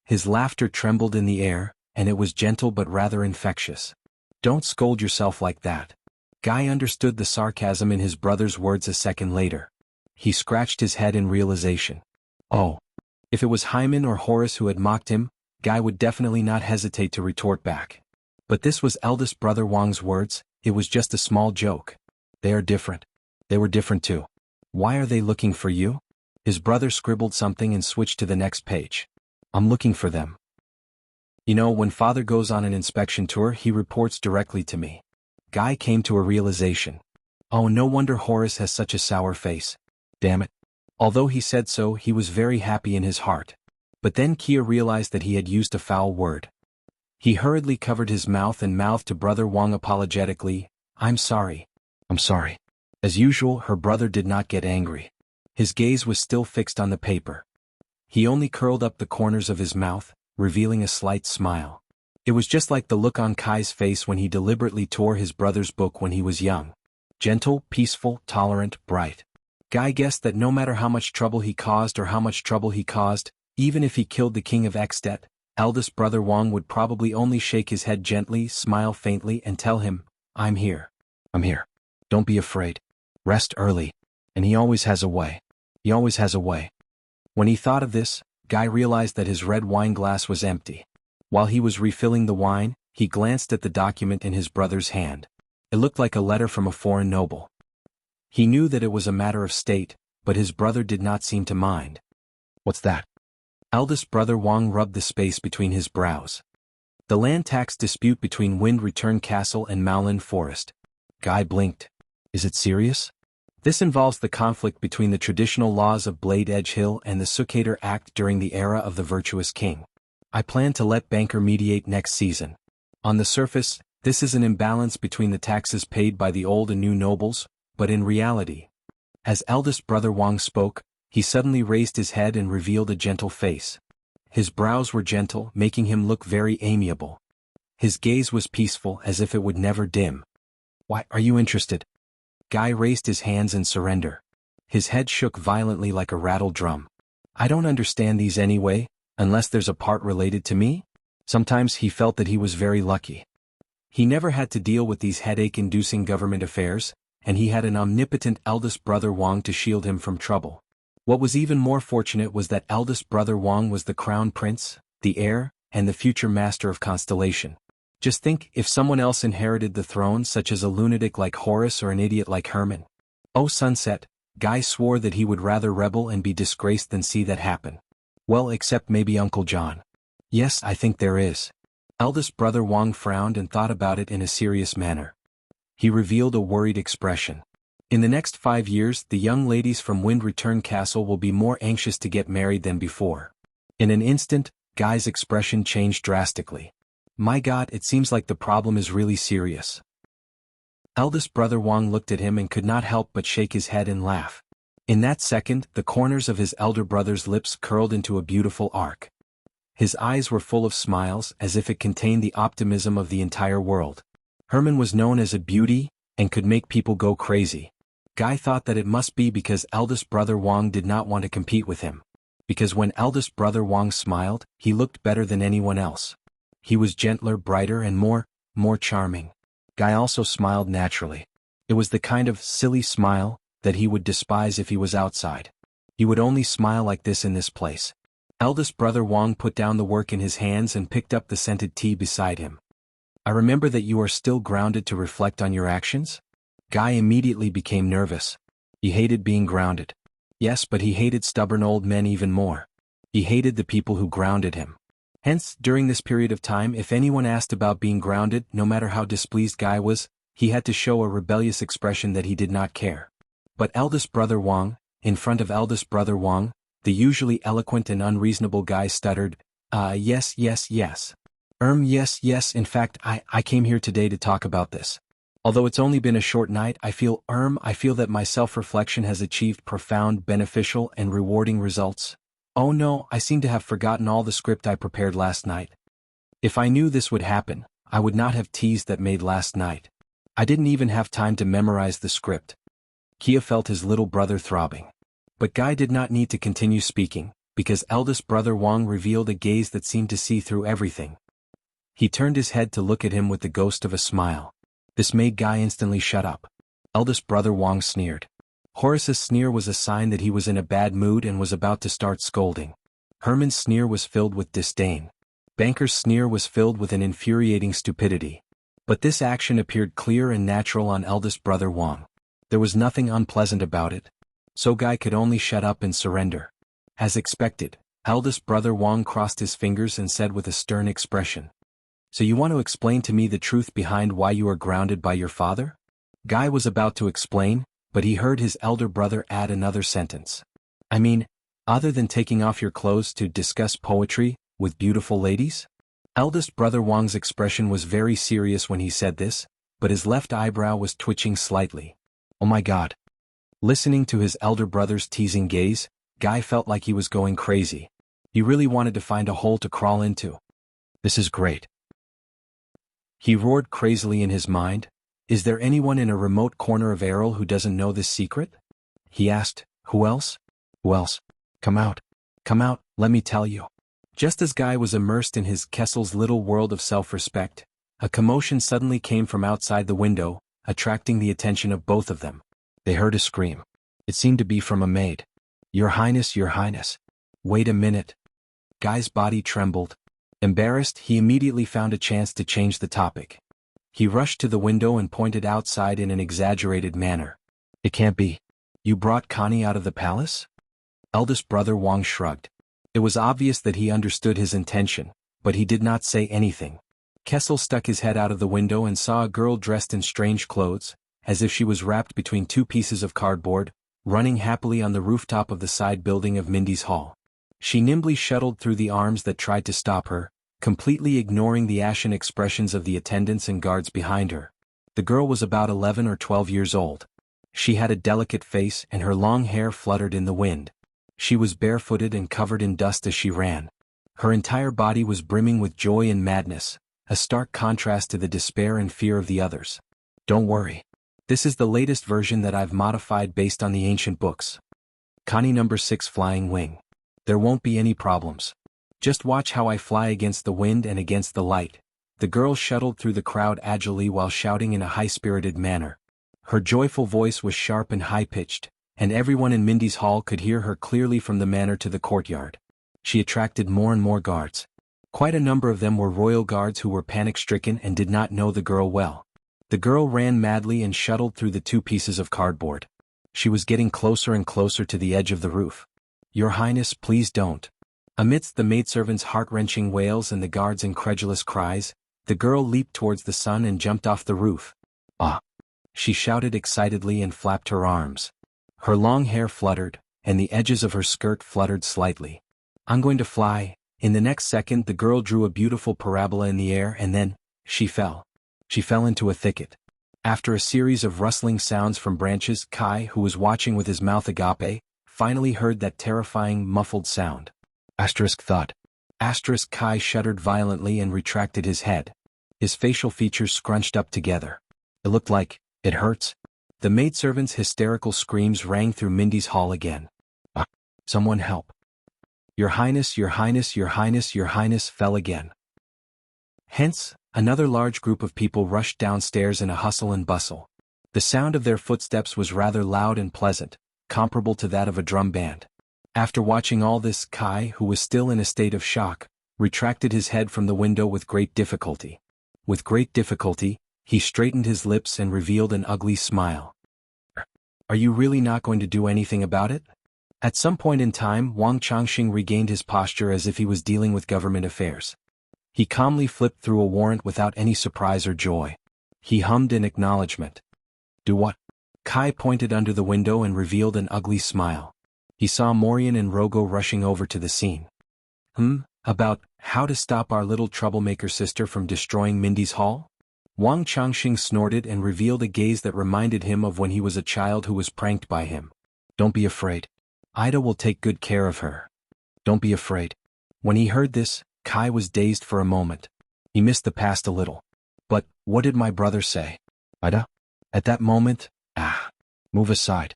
His laughter trembled in the air, and it was gentle but rather infectious. Don't scold yourself like that. Guy understood the sarcasm in his brother's words a second later. He scratched his head in realization. Oh. If it was Hyman or Horace who had mocked him, Guy would definitely not hesitate to retort back. But this was eldest brother Wang's words, it was just a small joke. They are different. They were different too. Why are they looking for you? His brother scribbled something and switched to the next page. I'm looking for them. You know, when father goes on an inspection tour, he reports directly to me. Guy came to a realization. Oh, no wonder Horace has such a sour face. Damn it. Although he said so, he was very happy in his heart. But then Kia realized that he had used a foul word. He hurriedly covered his mouth and mouthed to brother Wang apologetically, I'm sorry. I'm sorry. As usual, her brother did not get angry. His gaze was still fixed on the paper. He only curled up the corners of his mouth, revealing a slight smile. It was just like the look on Kai's face when he deliberately tore his brother's book when he was young. Gentle, peaceful, tolerant, bright. Guy guessed that no matter how much trouble he caused, even if he killed the king of Extet, eldest brother Wang would probably only shake his head gently, smile faintly and tell him, I'm here. I'm here. Don't be afraid. Rest early. And he always has a way. He always has a way. When he thought of this, Guy realized that his red wine glass was empty. While he was refilling the wine, he glanced at the document in his brother's hand. It looked like a letter from a foreign noble. He knew that it was a matter of state, but his brother did not seem to mind. What's that? Eldest brother Wang rubbed the space between his brows. The land tax dispute between Wind Return Castle and Maolin Forest. Guy blinked. Is it serious? This involves the conflict between the traditional laws of Blade Edge Hill and the Succaitor Act during the era of the Virtuous King. I plan to let Banker mediate next season. On the surface, this is an imbalance between the taxes paid by the old and new nobles, but in reality, as eldest brother Wang spoke, he suddenly raised his head and revealed a gentle face. His brows were gentle, making him look very amiable. His gaze was peaceful, as if it would never dim. Why, are you interested? Guy raised his hands in surrender. His head shook violently like a rattled drum. I don't understand these anyway, unless there's a part related to me? Sometimes he felt that he was very lucky. He never had to deal with these headache-inducing government affairs, and he had an omnipotent eldest brother Wang to shield him from trouble. What was even more fortunate was that eldest brother Wang was the crown prince, the heir, and the future master of Constellation. Just think if someone else inherited the throne, such as a lunatic like Horus or an idiot like Herman. Oh sunset, Guy swore that he would rather rebel and be disgraced than see that happen. Well, except maybe Uncle John. Yes, I think there is. Eldest brother Wang frowned and thought about it in a serious manner. He revealed a worried expression. In the next 5 years, the young ladies from Wind Return Castle will be more anxious to get married than before. In an instant, Guy's expression changed drastically. My God, it seems like the problem is really serious. Eldest brother Wang looked at him and could not help but shake his head and laugh. In that second, the corners of his elder brother's lips curled into a beautiful arc. His eyes were full of smiles, as if it contained the optimism of the entire world. Herman was known as a beauty, and could make people go crazy. Guy thought that it must be because eldest brother Wang did not want to compete with him. Because when eldest brother Wang smiled, he looked better than anyone else. He was gentler, brighter, and more charming. Guy also smiled naturally. It was the kind of silly smile that he would despise if he was outside. He would only smile like this in this place. Eldest brother Wang put down the work in his hands and picked up the scented tea beside him. I remember that you are still grounded to reflect on your actions? Guy immediately became nervous. He hated being grounded. Yes, but he hated stubborn old men even more. He hated the people who grounded him. Hence, during this period of time, if anyone asked about being grounded, no matter how displeased Guy was, he had to show a rebellious expression that he did not care. But eldest brother Wang, in front of eldest brother Wang, the usually eloquent and unreasonable Guy stuttered, yes, yes, yes. Yes, in fact, I came here today to talk about this. Although it's only been a short night, I feel that my self-reflection has achieved profound, beneficial, and rewarding results. Oh no, I seem to have forgotten all the script I prepared last night. If I knew this would happen, I would not have teased that made last night. I didn't even have time to memorize the script. Kia felt his little brother throbbing. But Guy did not need to continue speaking, because eldest brother Wang revealed a gaze that seemed to see through everything. He turned his head to look at him with the ghost of a smile. This made Guy instantly shut up. Eldest brother Wang sneered. Horace's sneer was a sign that he was in a bad mood and was about to start scolding. Herman's sneer was filled with disdain. Banker's sneer was filled with an infuriating stupidity. But this action appeared clear and natural on eldest brother Wang. There was nothing unpleasant about it. So Guy could only shut up and surrender. As expected, eldest brother Wang crossed his fingers and said with a stern expression, "So you want to explain to me the truth behind why you are grounded by your father?" Guy was about to explain, but he heard his elder brother add another sentence. I mean, other than taking off your clothes to discuss poetry with beautiful ladies? Eldest brother Wang's expression was very serious when he said this, but his left eyebrow was twitching slightly. Oh my God. Listening to his elder brother's teasing gaze, Guy felt like he was going crazy. He really wanted to find a hole to crawl into. This is great. He roared crazily in his mind. Is there anyone in a remote corner of Errol who doesn't know this secret? He asked. Who else? Who else? Come out, let me tell you. Just as Guy was immersed in his Kessel's little world of self-respect, a commotion suddenly came from outside the window, attracting the attention of both of them. They heard a scream. It seemed to be from a maid. Your Highness, Your Highness. Wait a minute. Guy's body trembled. Embarrassed, he immediately found a chance to change the topic. He rushed to the window and pointed outside in an exaggerated manner. It can't be. You brought Connie out of the palace? Eldest brother Wang shrugged. It was obvious that he understood his intention, but he did not say anything. Kessel stuck his head out of the window and saw a girl dressed in strange clothes, as if she was wrapped between two pieces of cardboard, running happily on the rooftop of the side building of Mindy's Hall. She nimbly shuttled through the arms that tried to stop her, completely ignoring the ashen expressions of the attendants and guards behind her. The girl was about 11 or 12 years old. She had a delicate face and her long hair fluttered in the wind. She was barefooted and covered in dust as she ran. Her entire body was brimming with joy and madness, a stark contrast to the despair and fear of the others. Don't worry. This is the latest version that I've modified based on the ancient books. Connie number 6 Flying Wing. There won't be any problems. Just watch how I fly against the wind and against the light. The girl shuttled through the crowd agilely while shouting in a high-spirited manner. Her joyful voice was sharp and high-pitched, and everyone in Mindy's Hall could hear her clearly from the manor to the courtyard. She attracted more and more guards. Quite a number of them were royal guards who were panic-stricken and did not know the girl well. The girl ran madly and shuttled through the two pieces of cardboard. She was getting closer and closer to the edge of the roof. Your Highness, please don't. Amidst the maidservants' heart-wrenching wails and the guards' incredulous cries, the girl leaped towards the sun and jumped off the roof. Ah! She shouted excitedly and flapped her arms. Her long hair fluttered, and the edges of her skirt fluttered slightly. I'm going to fly. In the next second the girl drew a beautiful parabola in the air and then, she fell. She fell into a thicket. After a series of rustling sounds from branches, Kai, who was watching with his mouth agape, finally heard that terrifying, muffled sound. Thud. Kai shuddered violently and retracted his head. His facial features scrunched up together. It looked like, it hurts. The maidservants' hysterical screams rang through Mindy's Hall again. Someone help. Your Highness, Your Highness, Your Highness, Your Highness fell again. Hence, another large group of people rushed downstairs in a hustle and bustle. The sound of their footsteps was rather loud and pleasant, comparable to that of a drum band. After watching all this, Kai, who was still in a state of shock, retracted his head from the window with great difficulty. With great difficulty, he straightened his lips and revealed an ugly smile. Are you really not going to do anything about it? At some point in time, Wang Changxing regained his posture as if he was dealing with government affairs. He calmly flipped through a warrant without any surprise or joy. He hummed in acknowledgement. Do what? Kai pointed under the window and revealed an ugly smile. He saw Morian and Rogo rushing over to the scene. About how to stop our little troublemaker sister from destroying Mindy's Hall? Wang Changxing snorted and revealed a gaze that reminded him of when he was a child who was pranked by him. Don't be afraid. Ida will take good care of her. Don't be afraid. When he heard this, Kai was dazed for a moment. He missed the past a little. But, what did my brother say? Ida? At that moment, move aside.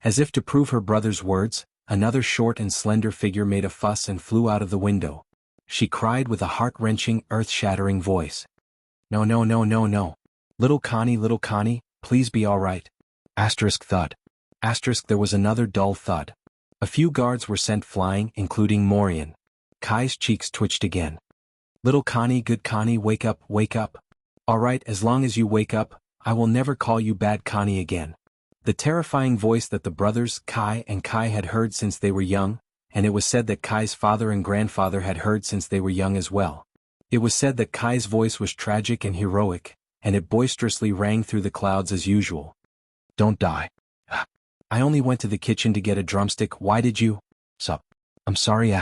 As if to prove her brother's words, another short and slender figure made a fuss and flew out of the window. She cried with a heart-wrenching, earth-shattering voice. No, no, no, no, no. Little Connie, please be all right. Thud. There was another dull thud. A few guards were sent flying, including Morian. Kai's cheeks twitched again. Little Connie, good Connie, wake up, wake up. All right, as long as you wake up, I will never call you bad Connie again. The terrifying voice that the brothers, Kai and Kai had heard since they were young, and it was said that Kai's father and grandfather had heard since they were young as well. It was said that Kai's voice was tragic and heroic, and it boisterously rang through the clouds as usual. Don't die. I only went to the kitchen to get a drumstick. Why did you? Sup? I'm sorry.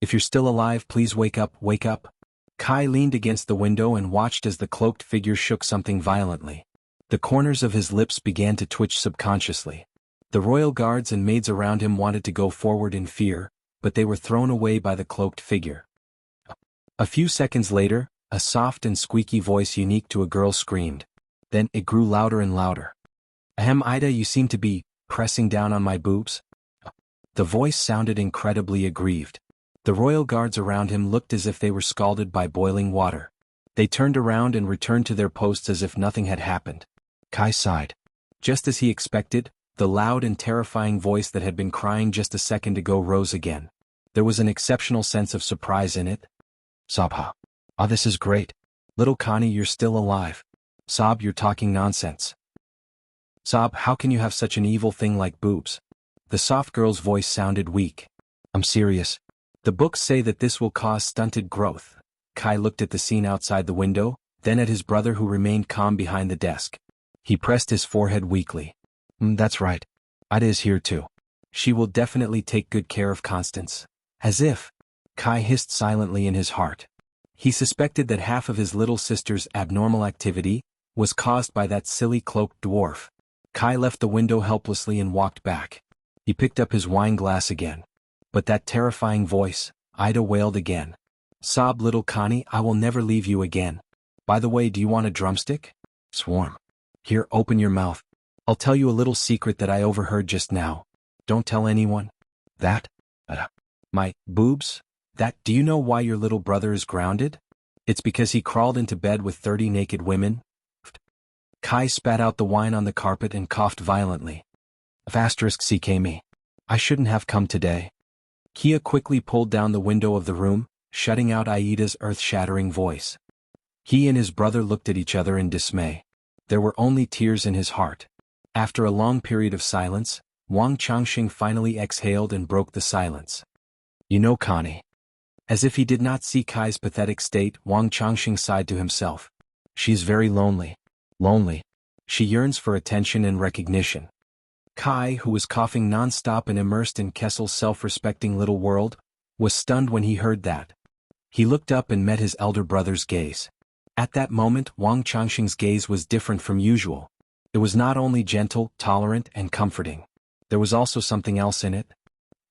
If you're still alive, please wake up, wake up. Kai leaned against the window and watched as the cloaked figure shook something violently. The corners of his lips began to twitch subconsciously. The royal guards and maids around him wanted to go forward in fear, but they were thrown away by the cloaked figure. A few seconds later, a soft and squeaky voice unique to a girl screamed. Then it grew louder and louder. Ahem, Ida, you seem to be pressing down on my boobs? The voice sounded incredibly aggrieved. The royal guards around him looked as if they were scalded by boiling water. They turned around and returned to their posts as if nothing had happened. Kai sighed. Just as he expected, the loud and terrifying voice that had been crying just a second ago rose again. There was an exceptional sense of surprise in it. Sabha. This is great. Little Connie, you're still alive. Sob, you're talking nonsense. Sob, how can you have such an evil thing like boobs? The soft girl's voice sounded weak. I'm serious. The books say that this will cause stunted growth. Kai looked at the scene outside the window, then at his brother who remained calm behind the desk. He pressed his forehead weakly. That's right. Ida is here too. She will definitely take good care of Constance. As if. Kai hissed silently in his heart. He suspected that half of his little sister's abnormal activity was caused by that silly cloaked dwarf. Kai left the window helplessly and walked back. He picked up his wine glass again. But that terrifying voice, Ida wailed again. Sob little Connie, I will never leave you again. By the way, do you want a drumstick? Swarm. Here, open your mouth. I'll tell you a little secret that I overheard just now. Don't tell anyone. That? My boobs? That, do you know why your little brother is grounded? It's because he crawled into bed with 30 naked women. Kai spat out the wine on the carpet and coughed violently. *CKme. I shouldn't have come today. Kia quickly pulled down the window of the room, shutting out Aida's earth-shattering voice. He and his brother looked at each other in dismay. There were only tears in his heart. After a long period of silence, Wang Changxing finally exhaled and broke the silence. You know Connie. As if he did not see Kai's pathetic state, Wang Changxing sighed to himself. She's very lonely. Lonely. She yearns for attention and recognition. Kai, who was coughing non-stop and immersed in Kessel's self-respecting little world, was stunned when he heard that. He looked up and met his elder brother's gaze. At that moment, Wang Changxing's gaze was different from usual. It was not only gentle, tolerant, and comforting. There was also something else in it.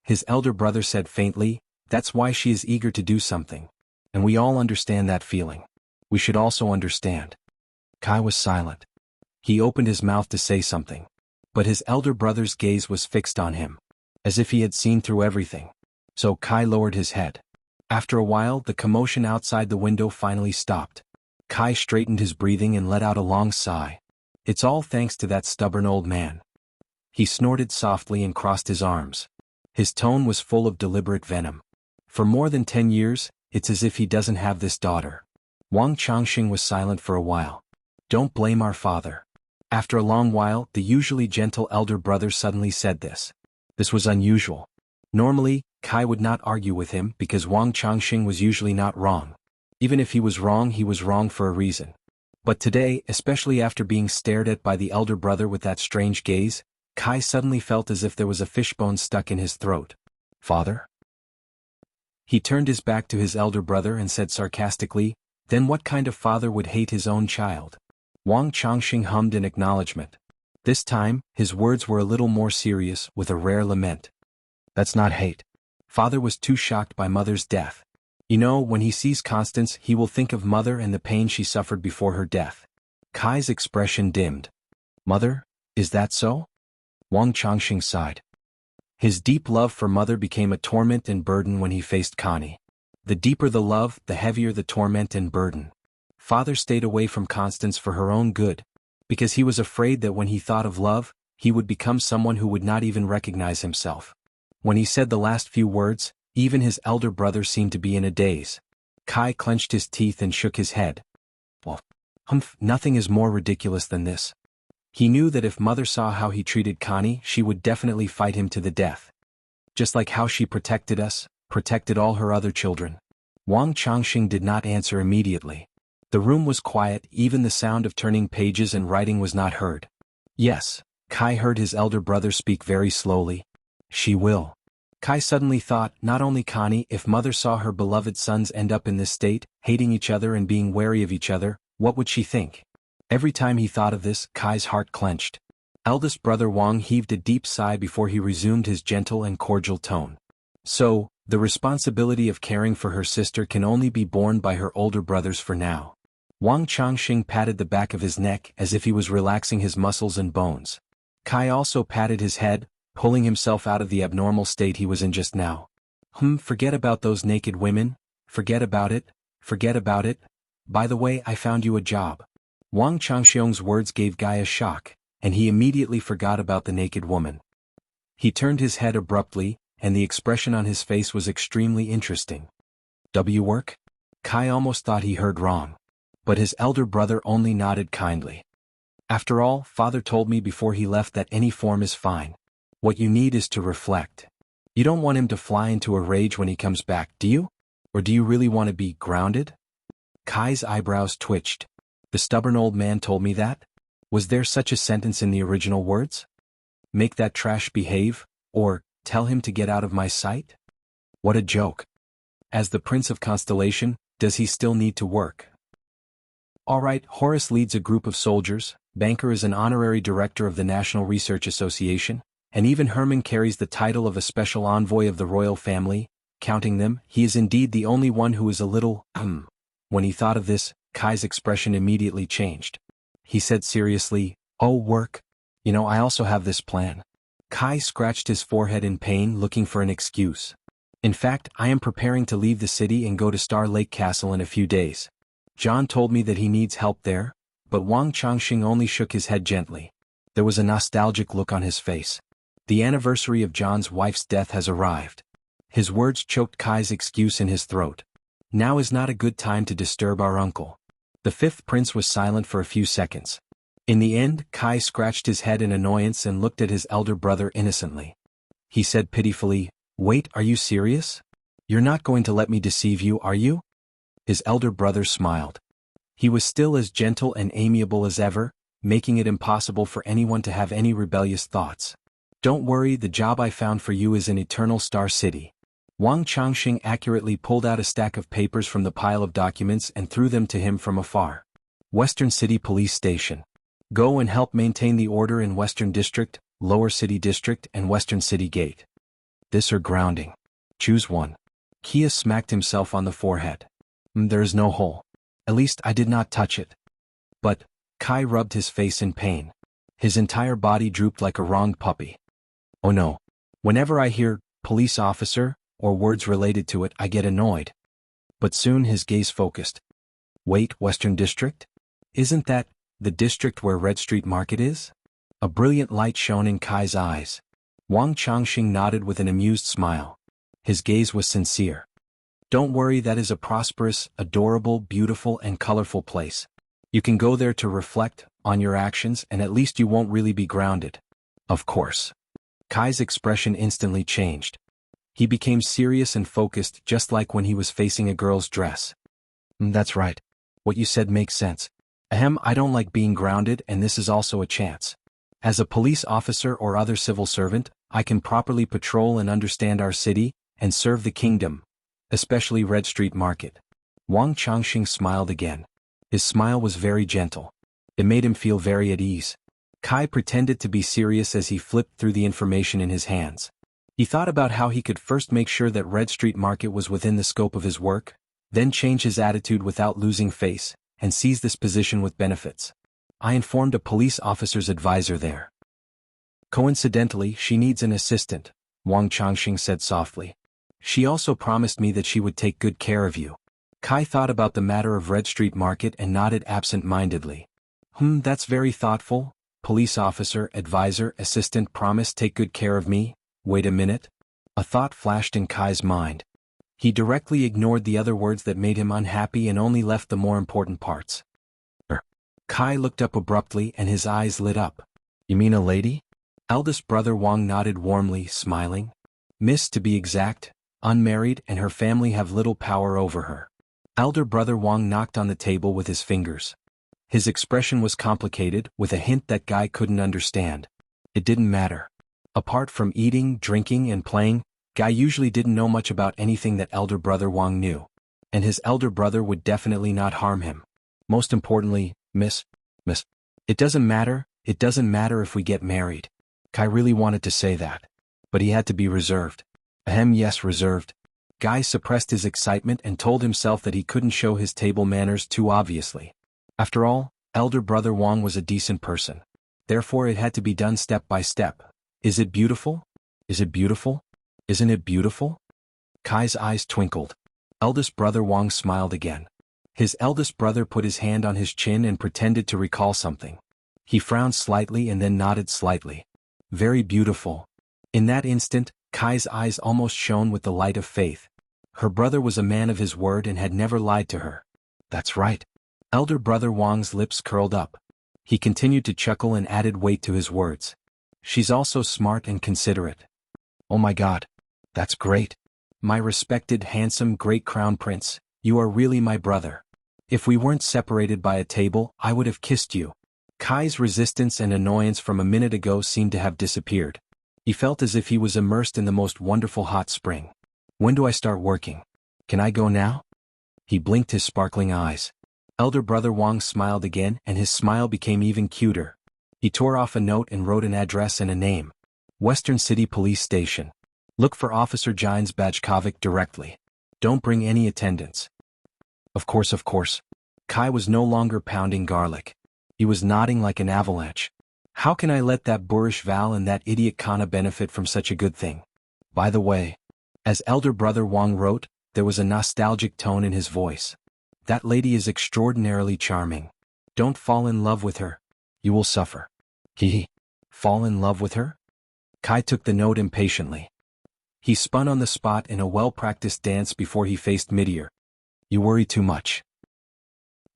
His elder brother said faintly, that's why she is eager to do something. And we all understand that feeling. We should also understand. Kai was silent. He opened his mouth to say something. But his elder brother's gaze was fixed on him, as if he had seen through everything. So Kai lowered his head. After a while, the commotion outside the window finally stopped. Kai straightened his breathing and let out a long sigh. It's all thanks to that stubborn old man. He snorted softly and crossed his arms. His tone was full of deliberate venom. For more than 10 years, it's as if he doesn't have this daughter. Wang Changxing was silent for a while. Don't blame our father. After a long while, the usually gentle elder brother suddenly said this. This was unusual. Normally, Kai would not argue with him because Wang Changxing was usually not wrong. Even if he was wrong for a reason. But today, especially after being stared at by the elder brother with that strange gaze, Kai suddenly felt as if there was a fishbone stuck in his throat. Father? He turned his back to his elder brother and said sarcastically, then what kind of father would hate his own child? Wang Changxing hummed in acknowledgement. This time, his words were a little more serious, with a rare lament. That's not hate. Father was too shocked by Mother's death. You know, when he sees Constance, he will think of Mother and the pain she suffered before her death. Kai's expression dimmed. Mother? Is that so? Wang Changxing sighed. His deep love for Mother became a torment and burden when he faced Connie. The deeper the love, the heavier the torment and burden. Father stayed away from Constance for her own good, because he was afraid that when he thought of love, he would become someone who would not even recognize himself. When he said the last few words, even his elder brother seemed to be in a daze. Kai clenched his teeth and shook his head. Well, nothing is more ridiculous than this. He knew that if Mother saw how he treated Connie, she would definitely fight him to the death. Just like how she protected us, protected all her other children. Wang Changxing did not answer immediately. The room was quiet, even the sound of turning pages and writing was not heard. Yes, Kai heard his elder brother speak very slowly. She will. Kai suddenly thought, not only Connie, if Mother saw her beloved sons end up in this state, hating each other and being wary of each other, what would she think? Every time he thought of this, Kai's heart clenched. Eldest brother Wang heaved a deep sigh before he resumed his gentle and cordial tone. So, the responsibility of caring for her sister can only be borne by her older brothers for now. Wang Changxing patted the back of his neck as if he was relaxing his muscles and bones. Kai also patted his head, pulling himself out of the abnormal state he was in just now. Forget about those naked women, forget about it. By the way, I found you a job. Wang Changxiong's words gave Guy a shock, and he immediately forgot about the naked woman. He turned his head abruptly, and the expression on his face was extremely interesting. Work? Kai almost thought he heard wrong. But his elder brother only nodded kindly. After all, Father told me before he left that any form is fine. What you need is to reflect. You don't want him to fly into a rage when he comes back, do you? Or do you really want to be grounded? Kai's eyebrows twitched. The stubborn old man told me that? Was there such a sentence in the original words? Make that trash behave, or tell him to get out of my sight? What a joke. As the Prince of Constellation, does he still need to work? All right, Horace leads a group of soldiers, Banker is an honorary director of the National Research Association, and even Herman carries the title of a special envoy of the royal family. Counting them, he is indeed the only one who is a little, When he thought of this, Kai's expression immediately changed. He said seriously, "Oh, work? You know, I also have this plan." Kai scratched his forehead in pain, looking for an excuse. "In fact, I am preparing to leave the city and go to Star Lake Castle in a few days. John told me that he needs help there," but Wang Changxing only shook his head gently. There was a nostalgic look on his face. The anniversary of John's wife's death has arrived. His words choked Kai's excuse in his throat. Now is not a good time to disturb our uncle. The fifth prince was silent for a few seconds. In the end, Kai scratched his head in annoyance and looked at his elder brother innocently. He said pitifully, "Wait, are you serious? You're not going to let me deceive you, are you?" His elder brother smiled. He was still as gentle and amiable as ever, making it impossible for anyone to have any rebellious thoughts. "Don't worry, the job I found for you is in Eternal Star City." Wang Changxing accurately pulled out a stack of papers from the pile of documents and threw them to him from afar. "Western City Police Station. Go and help maintain the order in Western District, Lower City District, and Western City Gate. This or grounding. Choose one." Kia smacked himself on the forehead. There is no hole. At least I did not touch it." But Kai rubbed his face in pain. His entire body drooped like a wronged puppy. "Oh no. Whenever I hear police officer or words related to it, I get annoyed." But soon his gaze focused. "Wait, Western District? Isn't that the district where Red Street Market is?" A brilliant light shone in Kai's eyes. Wang Changxing nodded with an amused smile. His gaze was sincere. "Don't worry, that is a prosperous, adorable, beautiful, and colorful place. You can go there to reflect on your actions, and at least you won't really be grounded." "Of course." Kai's expression instantly changed. He became serious and focused, just like when he was facing a girl's dress. "That's right. What you said makes sense. I don't like being grounded, and this is also a chance. As a police officer or other civil servant, I can properly patrol and understand our city, and serve the kingdom, especially Red Street Market." Wang Changxing smiled again. His smile was very gentle. It made him feel very at ease. Kai pretended to be serious as he flipped through the information in his hands. He thought about how he could first make sure that Red Street Market was within the scope of his work, then change his attitude without losing face, and seize this position with benefits. "I informed a police officer's advisor there. Coincidentally, she needs an assistant," Wang Changxing said softly. "She also promised me that she would take good care of you." Kai thought about the matter of Red Street Market and nodded absent-mindedly. That's very thoughtful. Police officer, advisor, assistant promise take good care of me. Wait a minute. A thought flashed in Kai's mind. He directly ignored the other words that made him unhappy and only left the more important parts. Kai looked up abruptly and his eyes lit up. "You mean a lady?" Eldest brother Wang nodded warmly, smiling. "Miss, to be exact, unmarried, and her family have little power over her." Elder brother Wang knocked on the table with his fingers. His expression was complicated, with a hint that Guy couldn't understand. It didn't matter. Apart from eating, drinking, and playing, Guy usually didn't know much about anything that elder brother Wang knew. And his elder brother would definitely not harm him. Most importantly, Miss, it doesn't matter if we get married. Kai really wanted to say that. But he had to be reserved. Yes, reserved. Guy suppressed his excitement and told himself that he couldn't show his table manners too obviously. After all, elder brother Wang was a decent person. Therefore it had to be done step by step. Is it beautiful? Is it beautiful? Isn't it beautiful? Kai's eyes twinkled. Eldest brother Wang smiled again. His eldest brother put his hand on his chin and pretended to recall something. He frowned slightly and then nodded slightly. Very beautiful. In that instant, Kai's eyes almost shone with the light of faith. Her brother was a man of his word and had never lied to her. That's right. Elder brother Wang's lips curled up. He continued to chuckle and added weight to his words. She's also smart and considerate. Oh my God. That's great. My respected, handsome, great crown prince, you are really my brother. If we weren't separated by a table, I would have kissed you. Kai's resistance and annoyance from a minute ago seemed to have disappeared. He felt as if he was immersed in the most wonderful hot spring. When do I start working? Can I go now? He blinked his sparkling eyes. Elder brother Wang smiled again, and his smile became even cuter. He tore off a note and wrote an address and a name. Western City Police Station. Look for Officer Jines Bajkovic directly. Don't bring any attendants. Of course, of course. Kai was no longer pounding garlic. He was nodding like an avalanche. How can I let that boorish Val and that idiot Kana benefit from such a good thing? By the way, as elder brother Wang wrote, there was a nostalgic tone in his voice. That lady is extraordinarily charming. Don't fall in love with her. You will suffer. Fall in love with her? Kai took the note impatiently. He spun on the spot in a well-practiced dance before he faced Meteor. You worry too much.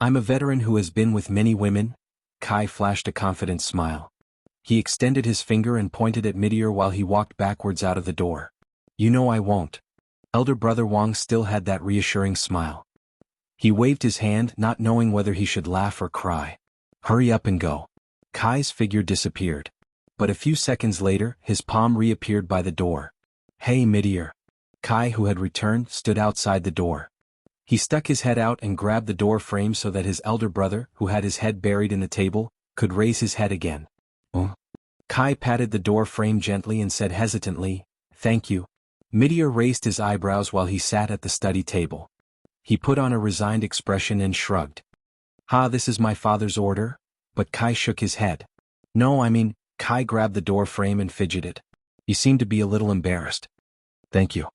I'm a veteran who has been with many women. Kai flashed a confident smile. He extended his finger and pointed at Meteor while he walked backwards out of the door. You know I won't. Elder brother Wang still had that reassuring smile. He waved his hand, not knowing whether he should laugh or cry. Hurry up and go. Kai's figure disappeared. But a few seconds later, his palm reappeared by the door. Hey, Meteor. Kai, who had returned, stood outside the door. He stuck his head out and grabbed the door frame so that his elder brother, who had his head buried in the table, could raise his head again. Kai patted the door frame gently and said hesitantly, Thank you. Meteor raised his eyebrows while he sat at the study table. He put on a resigned expression and shrugged. This is my father's order? But Kai shook his head. No, Kai grabbed the door frame and fidgeted. He seemed to be a little embarrassed. Thank you.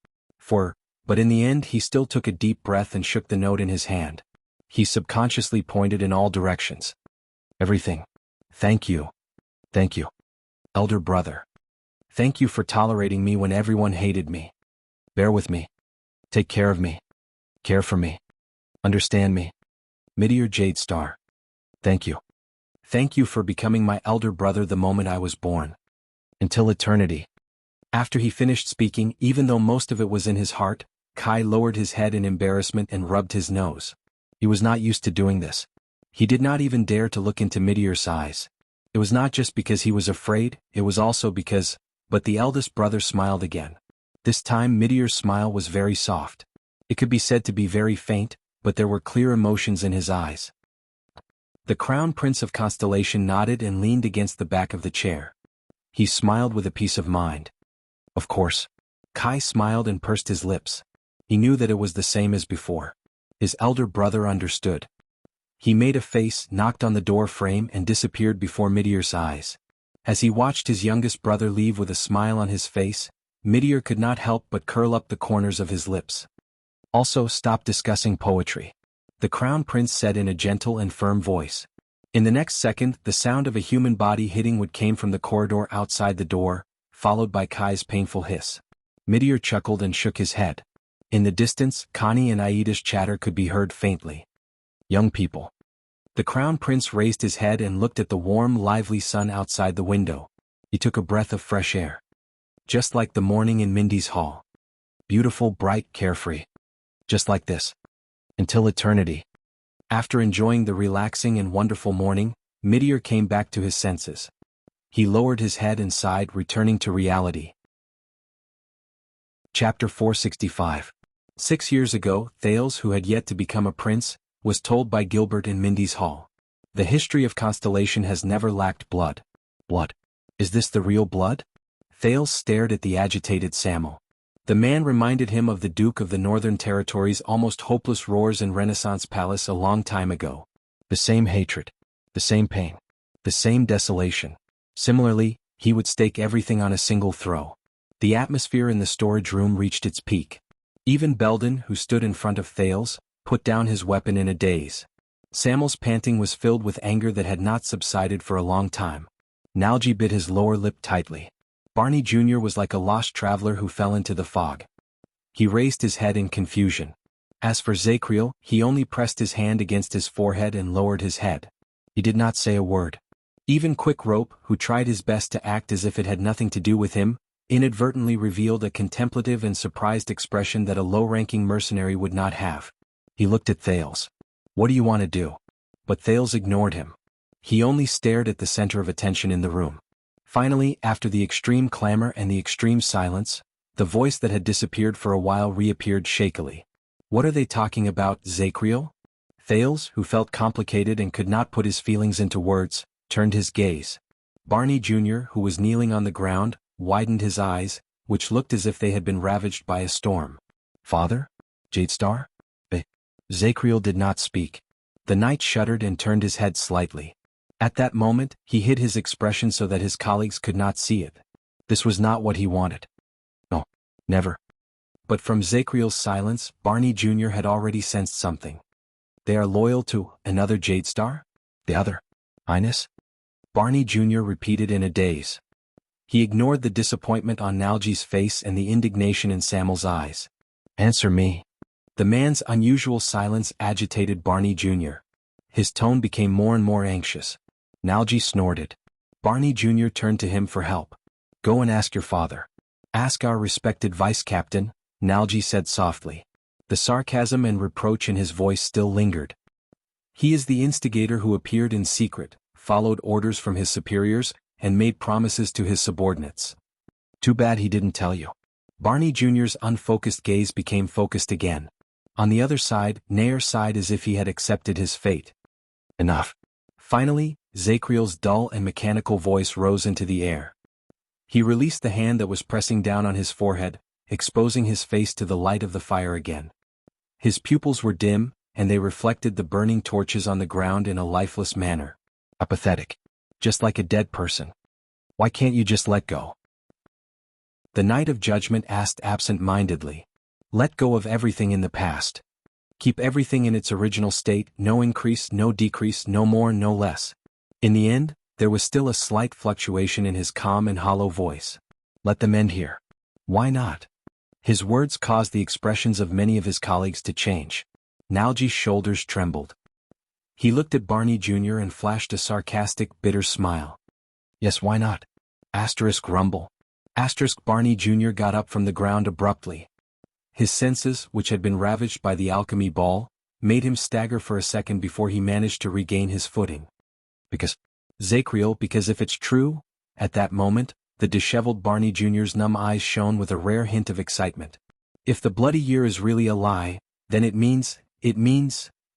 But in the end he still took a deep breath and shook the note in his hand. He subconsciously pointed in all directions. Everything. Thank you. Thank you. Elder brother. Thank you for tolerating me when everyone hated me. Bear with me. Take care of me. Care for me. Understand me. Meteor Jade Star. Thank you. Thank you for becoming my elder brother the moment I was born. Until eternity. After he finished speaking, even though most of it was in his heart, Kai lowered his head in embarrassment and rubbed his nose. He was not used to doing this. He did not even dare to look into Meteor's eyes. It was not just because he was afraid, it was also because... But the eldest brother smiled again. This time Meteor's smile was very soft. It could be said to be very faint, but there were clear emotions in his eyes. The Crown Prince of Constellation nodded and leaned against the back of the chair. He smiled with a peace of mind. Of course. Kai smiled and pursed his lips. He knew that it was the same as before. His elder brother understood. He made a face, knocked on the door frame and disappeared before Meteor's eyes. As he watched his youngest brother leave with a smile on his face, Meteor could not help but curl up the corners of his lips. Also, stop discussing poetry. The Crown Prince said in a gentle and firm voice. In the next second, the sound of a human body hitting wood came from the corridor outside the door, followed by Kai's painful hiss. Meteor chuckled and shook his head. In the distance, Connie and Aida's chatter could be heard faintly. Young people. The Crown Prince raised his head and looked at the warm, lively sun outside the window. He took a breath of fresh air. Just like the morning in Mindy's hall. Beautiful, bright, carefree. Just like this. Until eternity. After enjoying the relaxing and wonderful morning, Meteor came back to his senses. He lowered his head and sighed, returning to reality. Chapter 465. 6 years ago, Thales, who had yet to become a prince, was told by Gilbert in Mindy's hall. The history of Constellation has never lacked blood. Blood? Is this the real blood? Thales stared at the agitated Samuel. The man reminded him of the Duke of the Northern Territories' almost hopeless roars in Renaissance Palace a long time ago. The same hatred. The same pain. The same desolation. Similarly, he would stake everything on a single throw. The atmosphere in the storage room reached its peak. Even Belden, who stood in front of Thales, put down his weapon in a daze. Samuel's panting was filled with anger that had not subsided for a long time. Nalji bit his lower lip tightly. Barney Jr. was like a lost traveler who fell into the fog. He raised his head in confusion. As for Zacriel, he only pressed his hand against his forehead and lowered his head. He did not say a word. Even Quick Rope, who tried his best to act as if it had nothing to do with him, inadvertently revealed a contemplative and surprised expression that a low-ranking mercenary would not have. He looked at Thales. "What do you want to do?" But Thales ignored him. He only stared at the center of attention in the room. Finally, after the extreme clamor and the extreme silence, the voice that had disappeared for a while reappeared shakily. "What are they talking about, Zachriel?" Thales, who felt complicated and could not put his feelings into words, turned his gaze. Barney Jr., who was kneeling on the ground, widened his eyes, which looked as if they had been ravaged by a storm. "Father? Jadestar?" Zachriel did not speak. The knight shuddered and turned his head slightly. At that moment, he hid his expression so that his colleagues could not see it. This was not what he wanted. No, never. But from Zachriel's silence, Barney Jr. had already sensed something. "They are loyal to another Jadestar? The other Highness?" Barney Jr. repeated in a daze. He ignored the disappointment on Nalji's face and the indignation in Samuel's eyes. "Answer me." The man's unusual silence agitated Barney Jr. His tone became more and more anxious. Nalji snorted. Barney Jr. turned to him for help. "Go and ask your father." "Ask our respected vice-captain," Nalji said softly. The sarcasm and reproach in his voice still lingered. "He is the instigator who appeared in secret, followed orders from his superiors, and made promises to his subordinates. Too bad he didn't tell you." Barney Jr.'s unfocused gaze became focused again. On the other side, Nair sighed as if he had accepted his fate. "Enough." Finally, Zachriel's dull and mechanical voice rose into the air. He released the hand that was pressing down on his forehead, exposing his face to the light of the fire again. His pupils were dim, and they reflected the burning torches on the ground in a lifeless manner. Apathetic. Just like a dead person. "Why can't you just let go?" The Knight of Judgment asked absent-mindedly. "Let go of everything in the past. Keep everything in its original state, no increase, no decrease, no more, no less." In the end, there was still a slight fluctuation in his calm and hollow voice. "Let them end here." "Why not?" His words caused the expressions of many of his colleagues to change. Nalji's shoulders trembled. He looked at Barney Jr. and flashed a sarcastic, bitter smile. "Yes, why not?" Rumble. Barney Jr. got up from the ground abruptly. His senses, which had been ravaged by the alchemy ball, made him stagger for a second before he managed to regain his footing. "Because, Zachriel, because if it's true," at that moment, the disheveled Barney Jr.'s numb eyes shone with a rare hint of excitement. "If the bloody year is really a lie, then it means,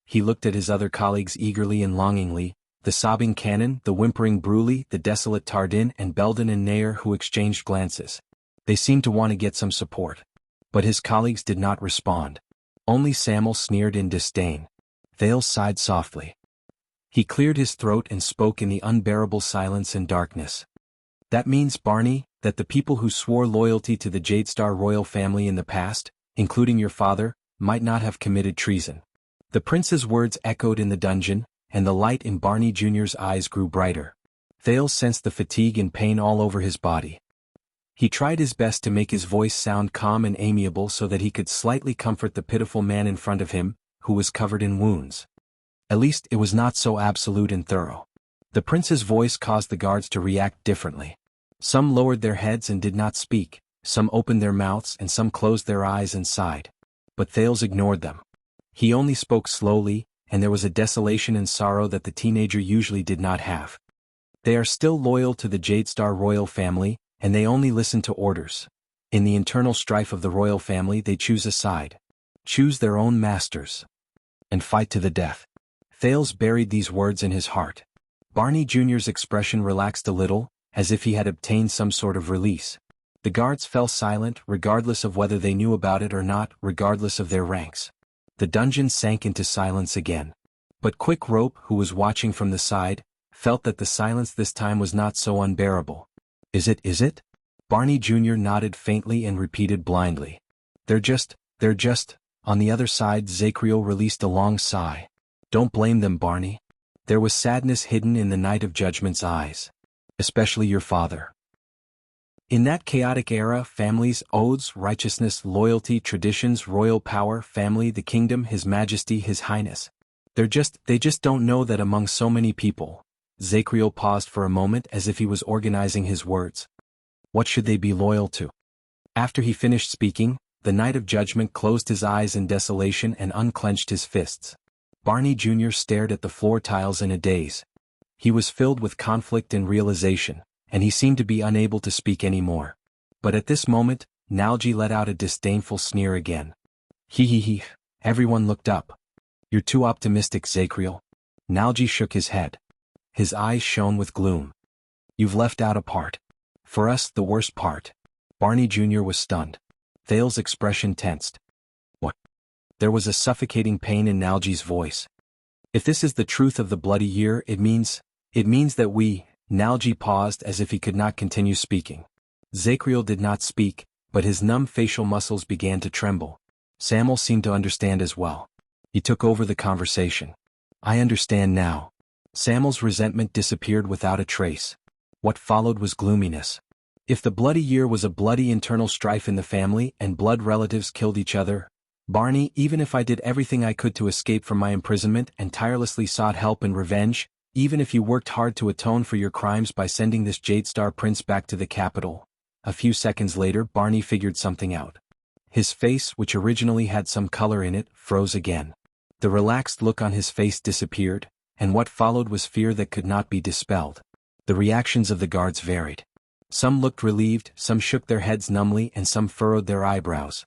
he looked at his other colleagues eagerly and longingly, the sobbing Canon, the whimpering Bruley, the desolate Tardin and Belden and Nair who exchanged glances. They seemed to want to get some support. But his colleagues did not respond. Only Samuel sneered in disdain. Thales sighed softly. He cleared his throat and spoke in the unbearable silence and darkness. "That means, Barney, that the people who swore loyalty to the Jadestar royal family in the past, including your father, might not have committed treason." The prince's words echoed in the dungeon, and the light in Barney Jr.'s eyes grew brighter. Thales sensed the fatigue and pain all over his body. He tried his best to make his voice sound calm and amiable so that he could slightly comfort the pitiful man in front of him, who was covered in wounds. At least it was not so absolute and thorough. The prince's voice caused the guards to react differently. Some lowered their heads and did not speak, some opened their mouths and some closed their eyes and sighed. But Thales ignored them. He only spoke slowly, and there was a desolation and sorrow that the teenager usually did not have. "They are still loyal to the Jadestar royal family, and they only listen to orders. In the internal strife of the royal family they choose a side. Choose their own masters. And fight to the death." Thales buried these words in his heart. Barney Jr.'s expression relaxed a little, as if he had obtained some sort of release. The guards fell silent, regardless of whether they knew about it or not, regardless of their ranks. The dungeon sank into silence again. But Quick Rope, who was watching from the side, felt that the silence this time was not so unbearable. Is it? Barney Jr. nodded faintly and repeated blindly. They're just, on the other side." Zachriel released a long sigh. "Don't blame them, Barney." There was sadness hidden in the Knight of Judgment's eyes. "Especially your father." In that chaotic era, families, oaths, righteousness, loyalty, traditions, royal power, family, the kingdom, His Majesty, His Highness. They just don't know that among so many people. Zachriel paused for a moment as if he was organizing his words. What should they be loyal to? After he finished speaking, the Knight of Judgment closed his eyes in desolation and unclenched his fists. Barney Jr. stared at the floor tiles in a daze. He was filled with conflict and realization, and he seemed to be unable to speak anymore. But at this moment, Nalji let out a disdainful sneer again. He. Everyone looked up. You're too optimistic, Zachriel. Nalji shook his head. His eyes shone with gloom. You've left out a part. For us, the worst part. Barney Jr. was stunned. Thales's expression tensed. What? There was a suffocating pain in Nalji's voice. If this is the truth of the bloody year, it means that we. Nalji paused as if he could not continue speaking. Zachriel did not speak, but his numb facial muscles began to tremble. Samuel seemed to understand as well. He took over the conversation. I understand now. Samuel's resentment disappeared without a trace. What followed was gloominess. If the bloody year was a bloody internal strife in the family and blood relatives killed each other, Barney, even if I did everything I could to escape from my imprisonment and tirelessly sought help and revenge, even if you worked hard to atone for your crimes by sending this Jade Star Prince back to the capital. A few seconds later, Barney figured something out. His face, which originally had some color in it, froze again. The relaxed look on his face disappeared, and what followed was fear that could not be dispelled. The reactions of the guards varied. Some looked relieved, some shook their heads numbly, and some furrowed their eyebrows.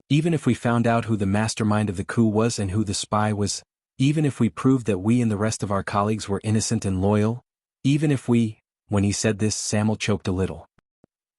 Even if we found out who the mastermind of the coup was and who the spy was, even if we proved that we and the rest of our colleagues were innocent and loyal, even if we— When he said this, Samuel choked a little.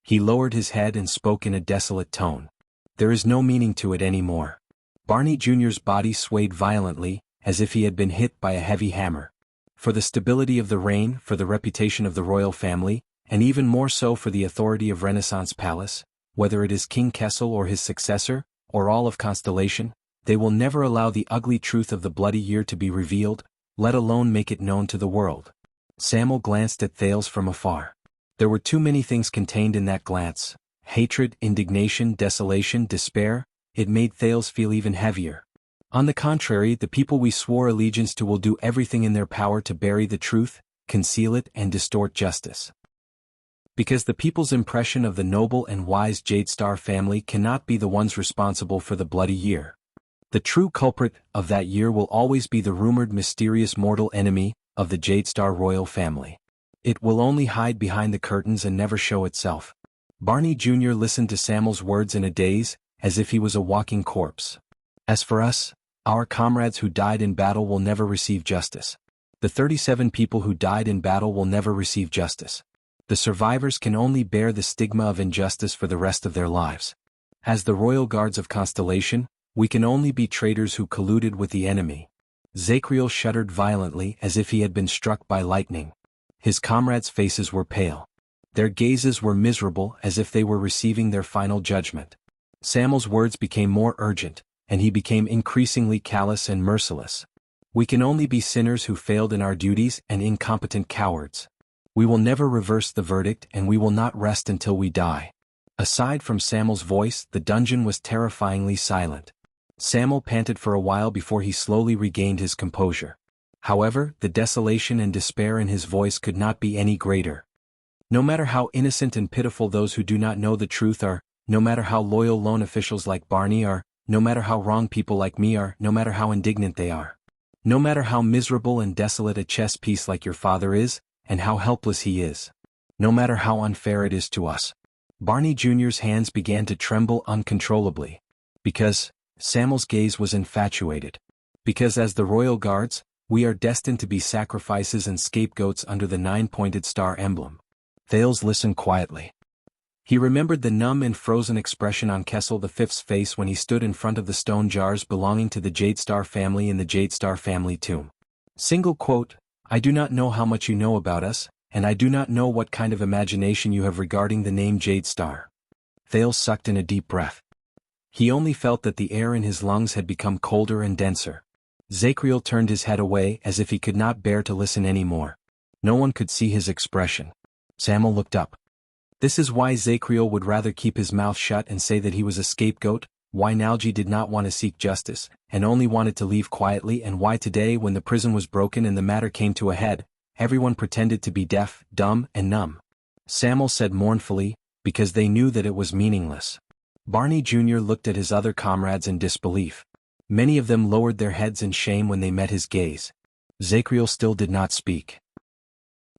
He lowered his head and spoke in a desolate tone. There is no meaning to it anymore. Barney Jr.'s body swayed violently, as if he had been hit by a heavy hammer. For the stability of the reign, for the reputation of the royal family, and even more so for the authority of Renaissance Palace, whether it is King Kessel or his successor, or all of Constellation, they will never allow the ugly truth of the bloody year to be revealed, let alone make it known to the world. Samuel glanced at Thales from afar. There were too many things contained in that glance. Hatred, indignation, desolation, despair. It made Thales feel even heavier. On the contrary, the people we swore allegiance to will do everything in their power to bury the truth, conceal it, and distort justice. Because the people's impression of the noble and wise Jade Star family cannot be the ones responsible for the bloody year. The true culprit of that year will always be the rumored mysterious mortal enemy of the Jade Star royal family. It will only hide behind the curtains and never show itself. Barney Jr. listened to Samuel's words in a daze, as if he was a walking corpse. As for us, our comrades who died in battle will never receive justice. The 37 people who died in battle will never receive justice. The survivors can only bear the stigma of injustice for the rest of their lives. As the royal guards of Constellation, we can only be traitors who colluded with the enemy. Zachriel shuddered violently as if he had been struck by lightning. His comrades' faces were pale. Their gazes were miserable as if they were receiving their final judgment. Samuel's words became more urgent, and he became increasingly callous and merciless. We can only be sinners who failed in our duties and incompetent cowards. We will never reverse the verdict and we will not rest until we die. Aside from Samuel's voice, the dungeon was terrifyingly silent. Samuel panted for a while before he slowly regained his composure. However, the desolation and despair in his voice could not be any greater. No matter how innocent and pitiful those who do not know the truth are, no matter how loyal lone officials like Barney are, no matter how wrong people like me are, no matter how indignant they are, no matter how miserable and desolate a chess piece like your father is, and how helpless he is, no matter how unfair it is to us. Barney Jr.'s hands began to tremble uncontrollably. Because Samuel's gaze was infatuated. Because as the royal guards, we are destined to be sacrifices and scapegoats under the 9-pointed star emblem. Thales listened quietly. He remembered the numb and frozen expression on Kessel V's face when he stood in front of the stone jars belonging to the Jade Star family in the Jade Star family tomb. Single quote, I do not know how much you know about us, and I do not know what kind of imagination you have regarding the name Jade Star. Thales sucked in a deep breath. He only felt that the air in his lungs had become colder and denser. Zachriel turned his head away as if he could not bear to listen any more. No one could see his expression. Samuel looked up. This is why Zachriel would rather keep his mouth shut and say that he was a scapegoat, why Nalji did not want to seek justice, and only wanted to leave quietly, and why today when the prison was broken and the matter came to a head, everyone pretended to be deaf, dumb, and numb. Samuel said mournfully, because they knew that it was meaningless. Barney Jr. looked at his other comrades in disbelief. Many of them lowered their heads in shame when they met his gaze. Zachriel still did not speak.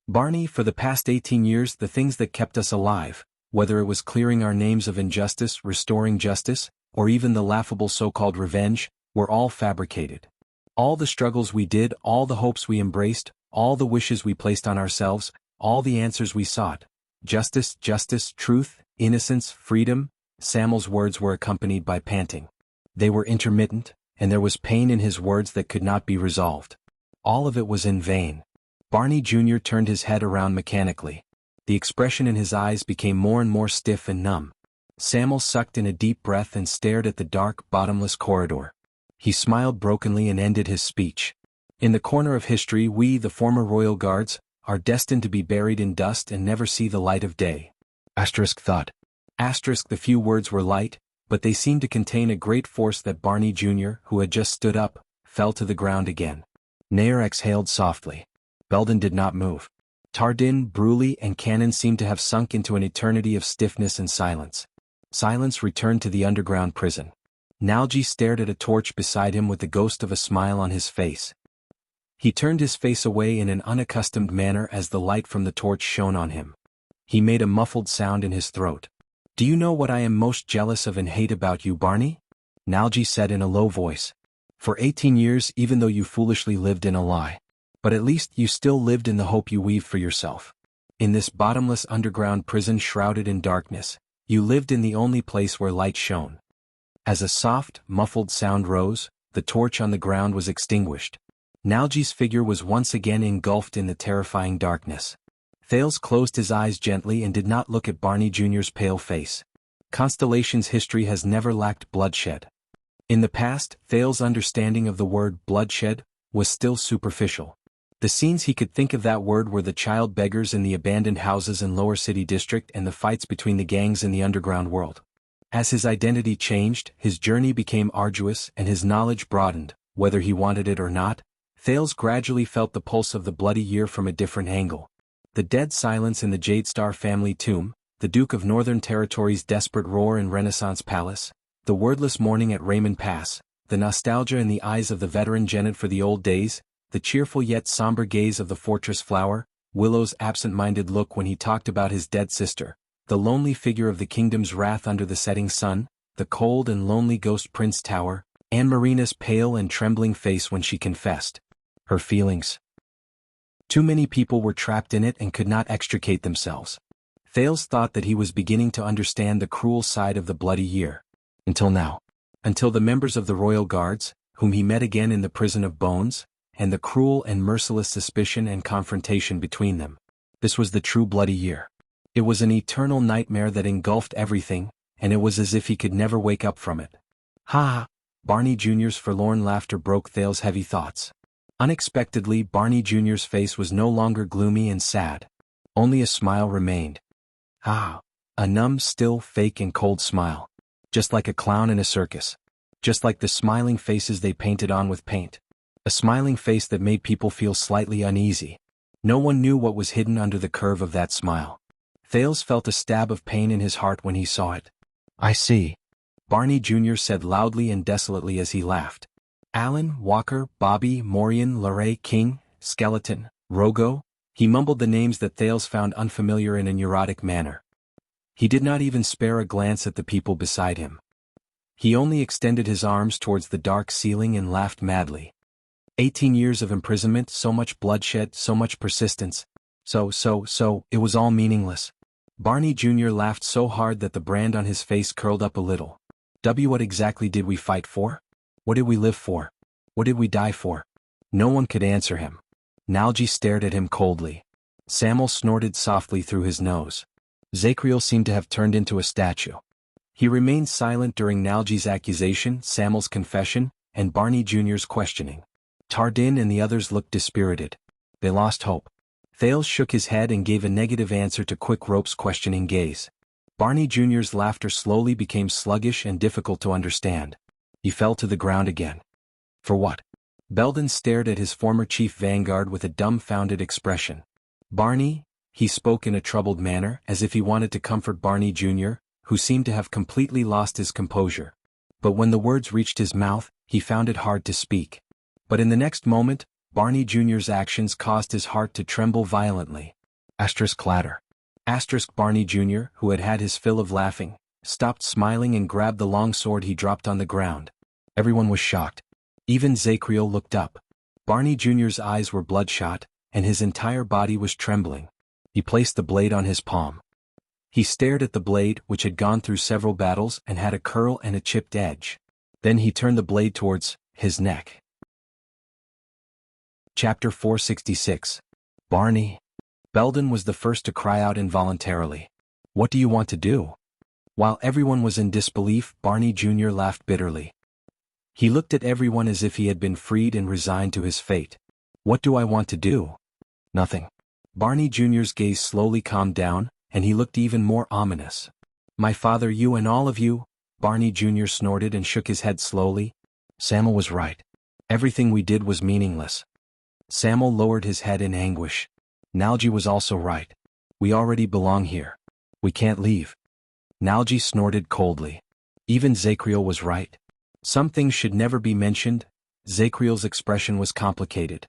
"Barney, for the past 18 years the things that kept us alive, whether it was clearing our names of injustice, restoring justice, or even the laughable so-called revenge, were all fabricated. All the struggles we did, all the hopes we embraced, all the wishes we placed on ourselves, all the answers we sought. Justice, justice, truth, innocence, freedom." Samuel's words were accompanied by panting. They were intermittent, and there was pain in his words that could not be resolved. All of it was in vain. Barney Jr. turned his head around mechanically. The expression in his eyes became more and more stiff and numb. Samuel sucked in a deep breath and stared at the dark, bottomless corridor. He smiled brokenly and ended his speech. "In the corner of history we, the former royal guards, are destined to be buried in dust and never see the light of day." Thought. The few words were light, but they seemed to contain a great force that Barney Jr., who had just stood up, fell to the ground again. Nair exhaled softly. Belden did not move. Tardin, Bruley, and Cannon seemed to have sunk into an eternity of stiffness and silence. Silence returned to the underground prison. Nalji stared at a torch beside him with the ghost of a smile on his face. He turned his face away in an unaccustomed manner as the light from the torch shone on him. He made a muffled sound in his throat. "Do you know what I am most jealous of and hate about you, Barney?" Nalji said in a low voice. "For 18 years, even though you foolishly lived in a lie. But at least you still lived in the hope you weaved for yourself. In this bottomless underground prison shrouded in darkness, you lived in the only place where light shone." As a soft, muffled sound rose, the torch on the ground was extinguished. Nalji's figure was once again engulfed in the terrifying darkness. Thales closed his eyes gently and did not look at Barney Jr.'s pale face. Constellation's history has never lacked bloodshed. In the past, Thales' understanding of the word bloodshed was still superficial. The scenes he could think of that word were the child beggars in the abandoned houses in Lower City District and the fights between the gangs in the underground world. As his identity changed, his journey became arduous and his knowledge broadened, whether he wanted it or not. Thales gradually felt the pulse of the bloody year from a different angle. The dead silence in the Jadestar family tomb, the Duke of Northern Territory's desperate roar in Renaissance Palace, the wordless mourning at Raymond Pass, the nostalgia in the eyes of the veteran Janet for the old days, the cheerful yet somber gaze of the fortress flower, Willow's absent-minded look when he talked about his dead sister, the lonely figure of the kingdom's wrath under the setting sun, the cold and lonely ghost Prince Tower, and Marina's pale and trembling face when she confessed her feelings. Too many people were trapped in it and could not extricate themselves. Thales thought that he was beginning to understand the cruel side of the bloody year. Until now. Until the members of the Royal Guards, whom he met again in the Prison of Bones, and the cruel and merciless suspicion and confrontation between them. This was the true bloody year. It was an eternal nightmare that engulfed everything, and it was as if he could never wake up from it. "Ha ha!" Barney Jr.'s forlorn laughter broke Thales' heavy thoughts. Unexpectedly, Barney Jr.'s face was no longer gloomy and sad. Only a smile remained. Ah! A numb, still, fake and cold smile. Just like a clown in a circus. Just like the smiling faces they painted on with paint. A smiling face that made people feel slightly uneasy. No one knew what was hidden under the curve of that smile. Thales felt a stab of pain in his heart when he saw it. "I see," Barney Jr. said loudly and desolately as he laughed. "Alan, Walker, Bobby, Morian, Larray, King, Skeleton, Rogo." He mumbled the names that Thales found unfamiliar in a neurotic manner. He did not even spare a glance at the people beside him. He only extended his arms towards the dark ceiling and laughed madly. 18 years of imprisonment, so much bloodshed, so much persistence. So, it was all meaningless. Barney Jr. laughed so hard that the brand on his face curled up a little. What exactly did we fight for? What did we live for? What did we die for? No one could answer him. Nalji stared at him coldly. Samuel snorted softly through his nose. Zachriel seemed to have turned into a statue. He remained silent during Nalji's accusation, Samuel's confession, and Barney Jr.'s questioning. Tardin and the others looked dispirited. They lost hope. Thales shook his head and gave a negative answer to Quick Rope's questioning gaze. Barney Jr.'s laughter slowly became sluggish and difficult to understand. He fell to the ground again. For what? Belden stared at his former chief vanguard with a dumbfounded expression. Barney, He spoke in a troubled manner as if he wanted to comfort Barney Jr., who seemed to have completely lost his composure. But when the words reached his mouth, he found it hard to speak. But in the next moment, Barney Jr.'s actions caused his heart to tremble violently. Clatter. Barney Jr., who had had his fill of laughing, stopped smiling and grabbed the long sword he dropped on the ground. Everyone was shocked. Even Zacriel looked up. Barney Jr.'s eyes were bloodshot, and his entire body was trembling. He placed the blade on his palm. He stared at the blade, which had gone through several battles and had a curl and a chipped edge. Then he turned the blade towards his neck. Chapter 466. Barney. Belden was the first to cry out involuntarily. What do you want to do? While everyone was in disbelief, Barney Jr. laughed bitterly. He looked at everyone as if he had been freed and resigned to his fate. What do I want to do? Nothing. Barney Jr.'s gaze slowly calmed down, and he looked even more ominous. My father, you and all of you, Barney Jr. snorted and shook his head slowly. Samuel was right. Everything we did was meaningless. Samuel lowered his head in anguish. Nalji was also right. We already belong here. We can't leave. Nalji snorted coldly. Even Zacriel was right. Some things should never be mentioned. Zacriel's expression was complicated.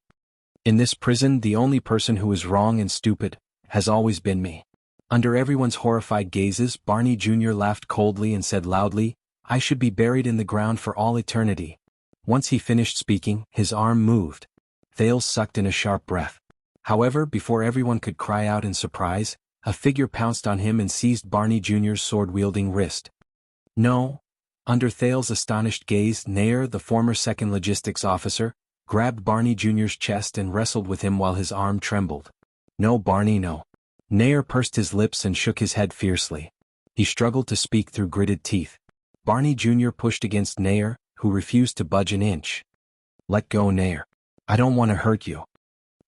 In this prison, the only person who is wrong and stupid has always been me. Under everyone's horrified gazes, Barney Jr. laughed coldly and said loudly, I should be buried in the ground for all eternity. Once he finished speaking, his arm moved. Thales sucked in a sharp breath. However, before everyone could cry out in surprise, a figure pounced on him and seized Barney Jr.'s sword-wielding wrist. No. Under Thales' astonished gaze, Nair, the former second logistics officer, grabbed Barney Jr.'s chest and wrestled with him while his arm trembled. No, Barney, no. Nair pursed his lips and shook his head fiercely. He struggled to speak through gritted teeth. Barney Jr. pushed against Nair, who refused to budge an inch. Let go, Nair. I don't want to hurt you.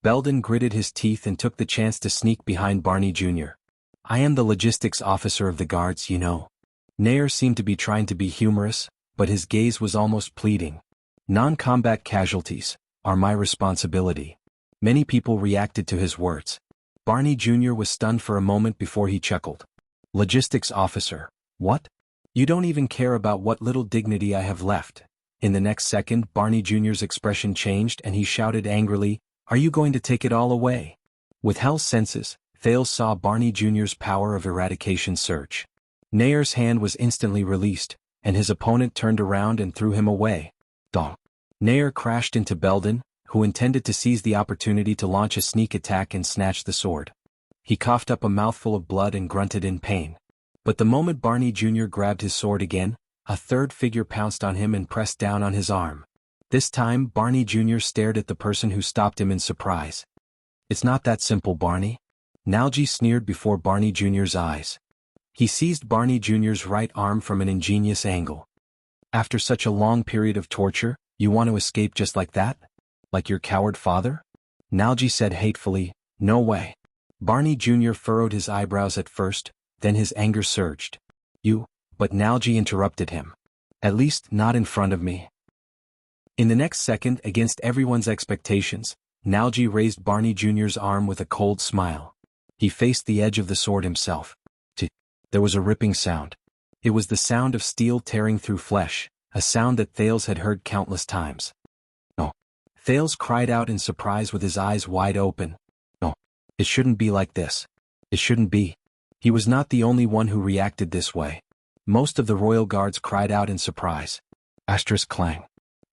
Belden gritted his teeth and took the chance to sneak behind Barney Jr. I am the logistics officer of the guards, you know. Nair seemed to be trying to be humorous, but his gaze was almost pleading. Non-combat casualties are my responsibility. Many people reacted to his words. Barney Jr. was stunned for a moment before he chuckled. Logistics officer, what? You don't even care about what little dignity I have left. In the next second, Barney Jr.'s expression changed and he shouted angrily, Are you going to take it all away? With Hell's senses, Thales saw Barney Jr.'s power of eradication surge. Nair's hand was instantly released, and his opponent turned around and threw him away. Dong. Nair crashed into Belden, who intended to seize the opportunity to launch a sneak attack and snatch the sword. He coughed up a mouthful of blood and grunted in pain. But the moment Barney Jr. grabbed his sword again, a third figure pounced on him and pressed down on his arm. This time, Barney Jr. stared at the person who stopped him in surprise. It's not that simple, Barney. Nalji sneered before Barney Jr.'s eyes. He seized Barney Jr.'s right arm from an ingenious angle. After such a long period of torture, you want to escape just like that? Like your coward father? Nalji said hatefully, No way. Barney Jr. furrowed his eyebrows at first, then his anger surged. But Nalji interrupted him. At least not in front of me. In the next second, against everyone's expectations, Nalji raised Barney Jr.'s arm with a cold smile. He faced the edge of the sword himself. There was a ripping sound. It was the sound of steel tearing through flesh, a sound that Thales had heard countless times. No. Thales cried out in surprise with his eyes wide open. No. It shouldn't be like this. It shouldn't be. He was not the only one who reacted this way. Most of the royal guards cried out in surprise. Asterisk clang.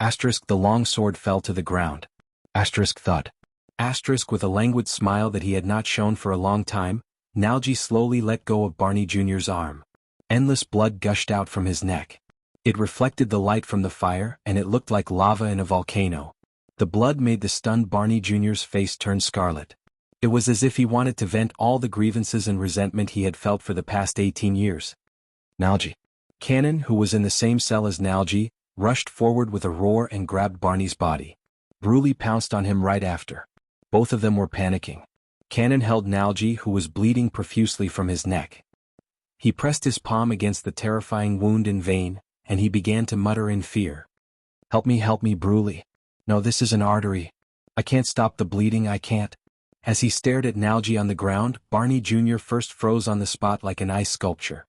Asterisk the long sword fell to the ground. Asterisk thud. Asterisk with a languid smile that he had not shown for a long time, Nalji slowly let go of Barney Jr.'s arm. Endless blood gushed out from his neck. It reflected the light from the fire and it looked like lava in a volcano. The blood made the stunned Barney Jr.'s face turn scarlet. It was as if he wanted to vent all the grievances and resentment he had felt for the past 18 years. Nalji. Cannon, who was in the same cell as Nalji, rushed forward with a roar and grabbed Barney's body. Bruley pounced on him right after. Both of them were panicking. Cannon held Nalji, who was bleeding profusely from his neck. He pressed his palm against the terrifying wound in vain, and he began to mutter in fear. Help me, Bruley. No, this is an artery. I can't stop the bleeding, I can't. As he stared at Nalgie on the ground, Barney Jr. first froze on the spot like an ice sculpture.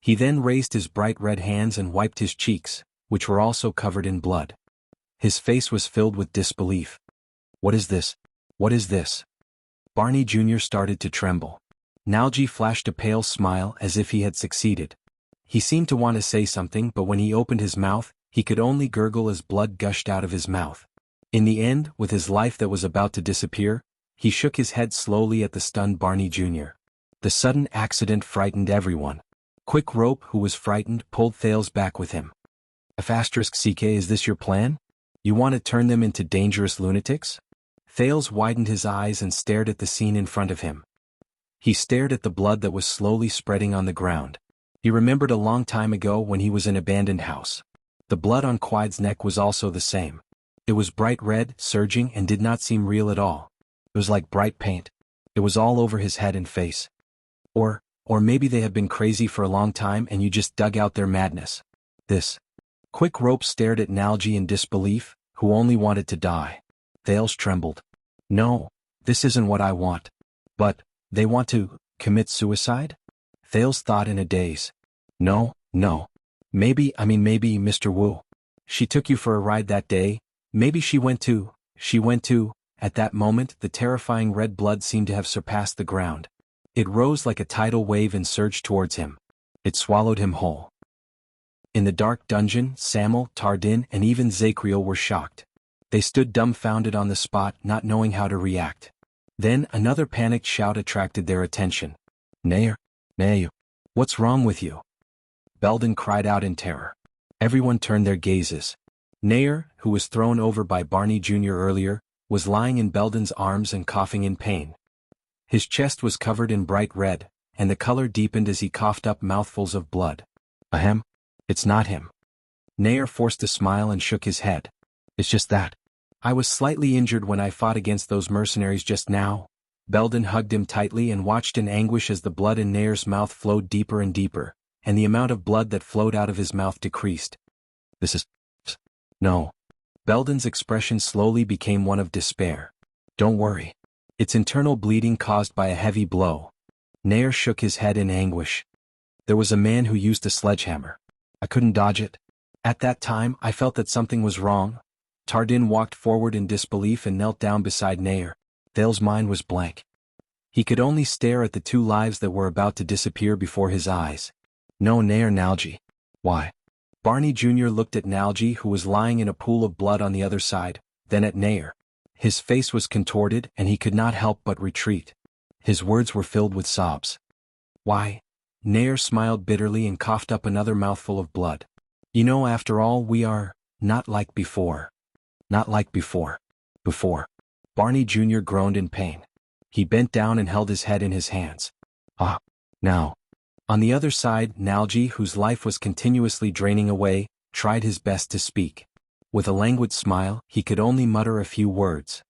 He then raised his bright red hands and wiped his cheeks, which were also covered in blood. His face was filled with disbelief. "What is this? What is this?" Barney Jr. started to tremble. Nalgie flashed a pale smile as if he had succeeded. He seemed to want to say something, but when he opened his mouth, he could only gurgle as blood gushed out of his mouth. In the end, with his life that was about to disappear, he shook his head slowly at the stunned Barney Jr. The sudden accident frightened everyone. Quick Rope, who was frightened, pulled Thales back with him. "CK, is this your plan? You want to turn them into dangerous lunatics?" Thales widened his eyes and stared at the scene in front of him. He stared at the blood that was slowly spreading on the ground. He remembered a long time ago when he was in an abandoned house. The blood on Quide's neck was also the same. It was bright red, surging, and did not seem real at all. It was like bright paint. It was all over his head and face. Or maybe they had been crazy for a long time and you just dug out their madness. This. Quick Rope stared at Nalgie in disbelief, who only wanted to die. Thales trembled. "No, this isn't what I want." "But, they want to commit suicide?" Thales thought in a daze. No. Maybe Mr. Wu. She took you for a ride that day. Maybe she went to. At that moment, the terrifying red blood seemed to have surpassed the ground. It rose like a tidal wave and surged towards him. It swallowed him whole. In the dark dungeon, Samuel, Tardin, and even Zakriel were shocked. They stood dumbfounded on the spot, not knowing how to react. Then another panicked shout attracted their attention. Nair, what's wrong with you?" Belden cried out in terror. Everyone turned their gazes. Nair, who was thrown over by Barney Jr. earlier, was lying in Belden's arms and coughing in pain. His chest was covered in bright red, and the color deepened as he coughed up mouthfuls of blood. "Ahem. It's not him." Nair forced a smile and shook his head. "It's just that. I was slightly injured when I fought against those mercenaries just now." Belden hugged him tightly and watched in anguish as the blood in Nair's mouth flowed deeper and deeper, and the amount of blood that flowed out of his mouth decreased. "This is... No." Belden's expression slowly became one of despair. "Don't worry. It's internal bleeding caused by a heavy blow." Nair shook his head in anguish. "There was a man who used a sledgehammer. I couldn't dodge it. At that time, I felt that something was wrong." Tardin walked forward in disbelief and knelt down beside Nair. Thale's mind was blank. He could only stare at the two lives that were about to disappear before his eyes. "No, Nair, Nalgie." "Why?" Barney Jr. looked at Nalgie, who was lying in a pool of blood on the other side, then at Nair. His face was contorted and he could not help but retreat. His words were filled with sobs. "Why?" Nair smiled bitterly and coughed up another mouthful of blood. "You know, after all, we are not like before." "Not like before." "Before." Barney Jr. groaned in pain. He bent down and held his head in his hands. "Ah, now." On the other side, Nalgie, whose life was continuously draining away, tried his best to speak. With a languid smile, he could only mutter a few words.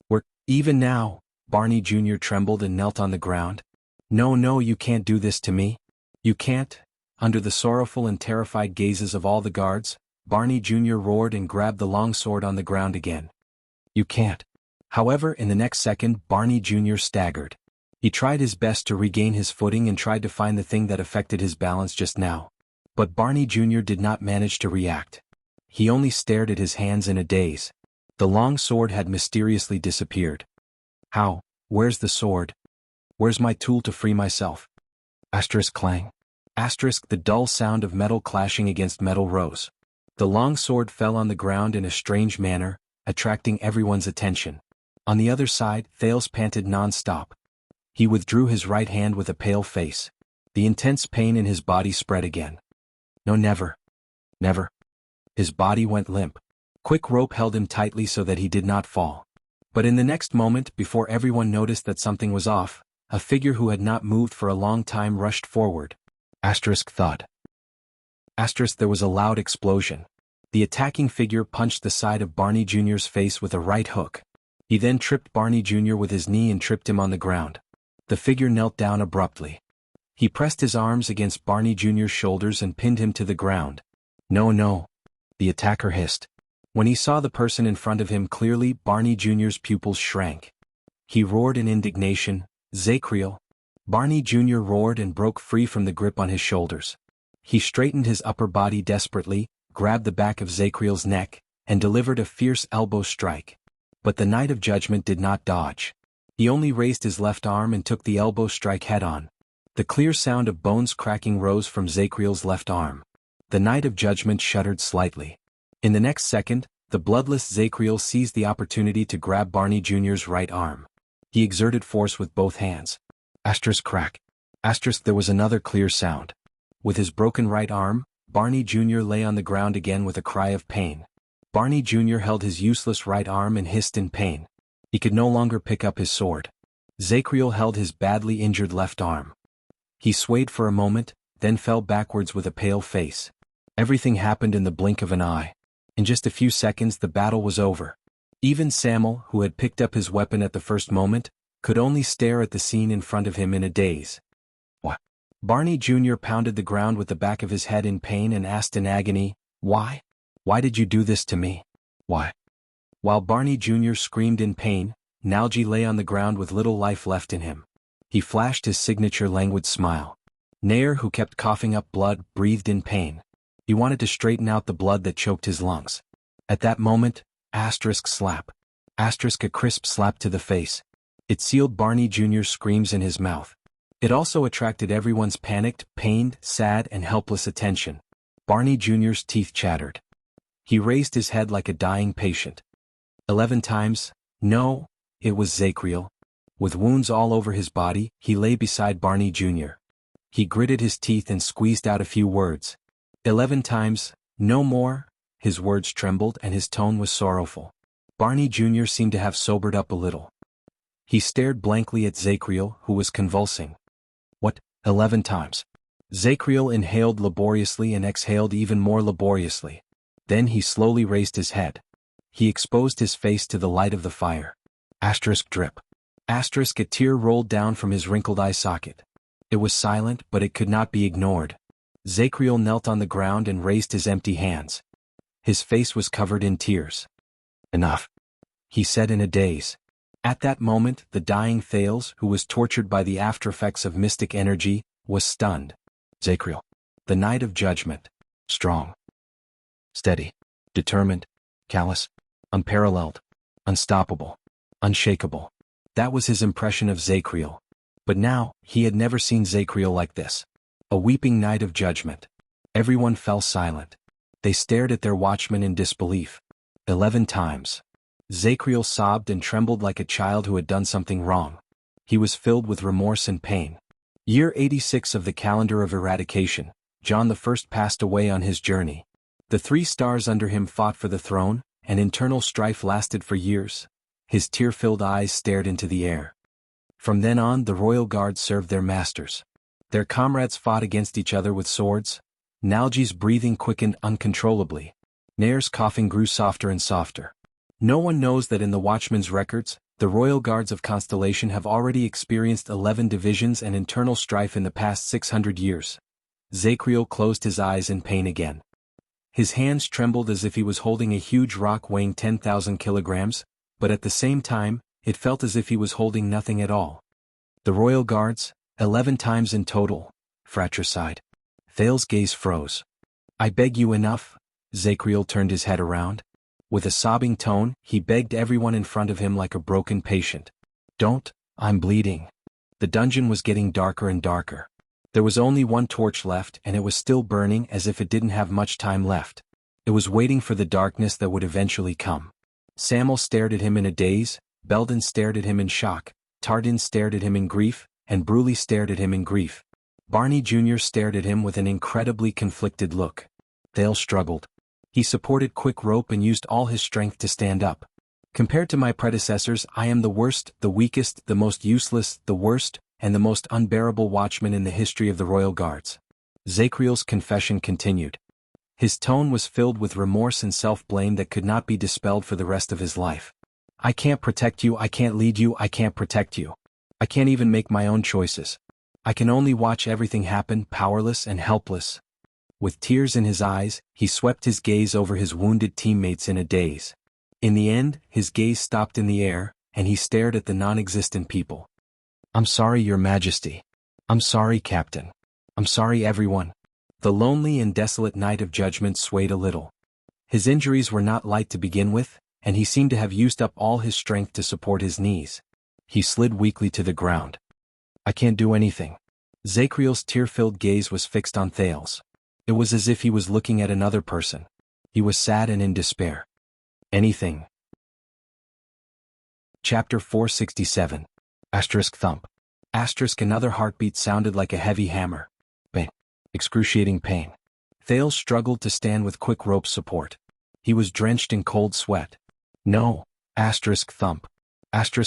"We're even now." Barney Jr. trembled and knelt on the ground. No, you can't do this to me. You can't." Under the sorrowful and terrified gazes of all the guards, Barney Jr. roared and grabbed the long sword on the ground again. "You can't." However, in the next second, Barney Jr. staggered. He tried his best to regain his footing and tried to find the thing that affected his balance just now. But Barney Jr. did not manage to react. He only stared at his hands in a daze. The long sword had mysteriously disappeared. "How? Where's the sword? Where's my tool to free myself?" Clang. The dull sound of metal clashing against metal rose. The long sword fell on the ground in a strange manner, attracting everyone's attention. On the other side, Thales panted non-stop. He withdrew his right hand with a pale face. The intense pain in his body spread again. "No, never. His body went limp. Quick Rope held him tightly so that he did not fall. But in the next moment, before everyone noticed that something was off, a figure who had not moved for a long time rushed forward. Thud. There was a loud explosion. The attacking figure punched the side of Barney Jr.'s face with a right hook. He then tripped Barney Jr. with his knee and tripped him on the ground. The figure knelt down abruptly. He pressed his arms against Barney Jr.'s shoulders and pinned him to the ground. No. The attacker hissed. When he saw the person in front of him clearly, Barney Jr.'s pupils shrank. He roared in indignation, "Zacriel!" Barney Jr. roared and broke free from the grip on his shoulders. He straightened his upper body desperately, grabbed the back of Zacriel's neck, and delivered a fierce elbow strike. But the Knight of Judgment did not dodge. He only raised his left arm and took the elbow strike head-on. The clear sound of bones cracking rose from Zacriel's left arm. The Knight of Judgment shuddered slightly. In the next second, the bloodless Zacriel seized the opportunity to grab Barney Jr.'s right arm. He exerted force with both hands. Asterisk crack. Asterisk there was another clear sound. With his broken right arm, Barney Jr. lay on the ground again with a cry of pain. Barney Jr. held his useless right arm and hissed in pain. He could no longer pick up his sword. Zacriel held his badly injured left arm. He swayed for a moment, then fell backwards with a pale face. Everything happened in the blink of an eye. In just a few seconds the battle was over. Even Samuel, who had picked up his weapon at the first moment, could only stare at the scene in front of him in a daze. What? Barney Jr. pounded the ground with the back of his head in pain and asked in agony, "Why? Why did you do this to me? Why?" While Barney Jr. screamed in pain, Nalji lay on the ground with little life left in him. He flashed his signature languid smile. Nair, who kept coughing up blood, breathed in pain. He wanted to straighten out the blood that choked his lungs. At that moment, asterisk slap. Asterisk a crisp slap to the face. It sealed Barney Jr.'s screams in his mouth. It also attracted everyone's panicked, pained, sad and helpless attention. Barney Jr.'s teeth chattered. He raised his head like a dying patient. 11 times, no, it was Zacriel. With wounds all over his body, he lay beside Barney Jr. He gritted his teeth and squeezed out a few words. 11 times, no more, his words trembled and his tone was sorrowful. Barney Jr. seemed to have sobered up a little. He stared blankly at Zacriel, who was convulsing. What, 11 times? Zacriel inhaled laboriously and exhaled even more laboriously. Then he slowly raised his head. He exposed his face to the light of the fire. Asterisk drip. Asterisk a tear rolled down from his wrinkled eye socket. It was silent, but it could not be ignored. Zacriel knelt on the ground and raised his empty hands. His face was covered in tears. Enough, he said in a daze. At that moment, the dying Thales, who was tortured by the aftereffects of mystic energy, was stunned. Zacriel, the Knight of Judgment, strong, steady, determined, callous, unparalleled, unstoppable, unshakable. That was his impression of Zacriel. But now, he had never seen Zacriel like this. A weeping Knight of Judgment. Everyone fell silent. They stared at their watchman in disbelief. 11 times. Zacriel sobbed and trembled like a child who had done something wrong. He was filled with remorse and pain. Year 86 of the calendar of eradication, John I passed away on his journey. The 3 stars under him fought for the throne, and internal strife lasted for years. His tear-filled eyes stared into the air. From then on, the royal guard served their masters. Their comrades fought against each other with swords. Nalji's breathing quickened uncontrollably. Nair's coughing grew softer and softer. No one knows that in the Watchman's records, the royal guards of Constellation have already experienced 11 divisions and internal strife in the past 600 years. Zacriel closed his eyes in pain again. His hands trembled as if he was holding a huge rock weighing 10,000 kilograms, but at the same time, it felt as if he was holding nothing at all. The royal guards, 11 times in total, fratricide. Thale's gaze froze. I beg you enough. Zacriel turned his head around. With a sobbing tone, he begged everyone in front of him like a broken patient. Don't, I'm bleeding. The dungeon was getting darker and darker. There was only one torch left and it was still burning as if it didn't have much time left. It was waiting for the darkness that would eventually come. Samuel stared at him in a daze, Belden stared at him in shock, Tardin stared at him in grief, and Bruley stared at him in grief. Barney Jr. stared at him with an incredibly conflicted look. Thale struggled. He supported quick rope and used all his strength to stand up. Compared to my predecessors, I am the worst, the weakest, the most useless, the worst, and the most unbearable watchman in the history of the Royal Guards. Zacriel's confession continued. His tone was filled with remorse and self-blame that could not be dispelled for the rest of his life. I can't protect you, I can't lead you, I can't protect you. I can't even make my own choices. I can only watch everything happen, powerless and helpless. With tears in his eyes, he swept his gaze over his wounded teammates in a daze. In the end, his gaze stopped in the air, and he stared at the non-existent people. "I'm sorry, Your Majesty. I'm sorry, Captain. I'm sorry, everyone." The lonely and desolate Knight of Judgment swayed a little. His injuries were not light to begin with, and he seemed to have used up all his strength to support his knees. He slid weakly to the ground. "I can't do anything." Zakriel's tear-filled gaze was fixed on Thales. It was as if he was looking at another person. He was sad and in despair. "Anything." Chapter 467. Thump. Another heartbeat sounded like a heavy hammer. Bang. Excruciating pain. Thales struggled to stand with quick rope support. He was drenched in cold sweat. "No." Thump.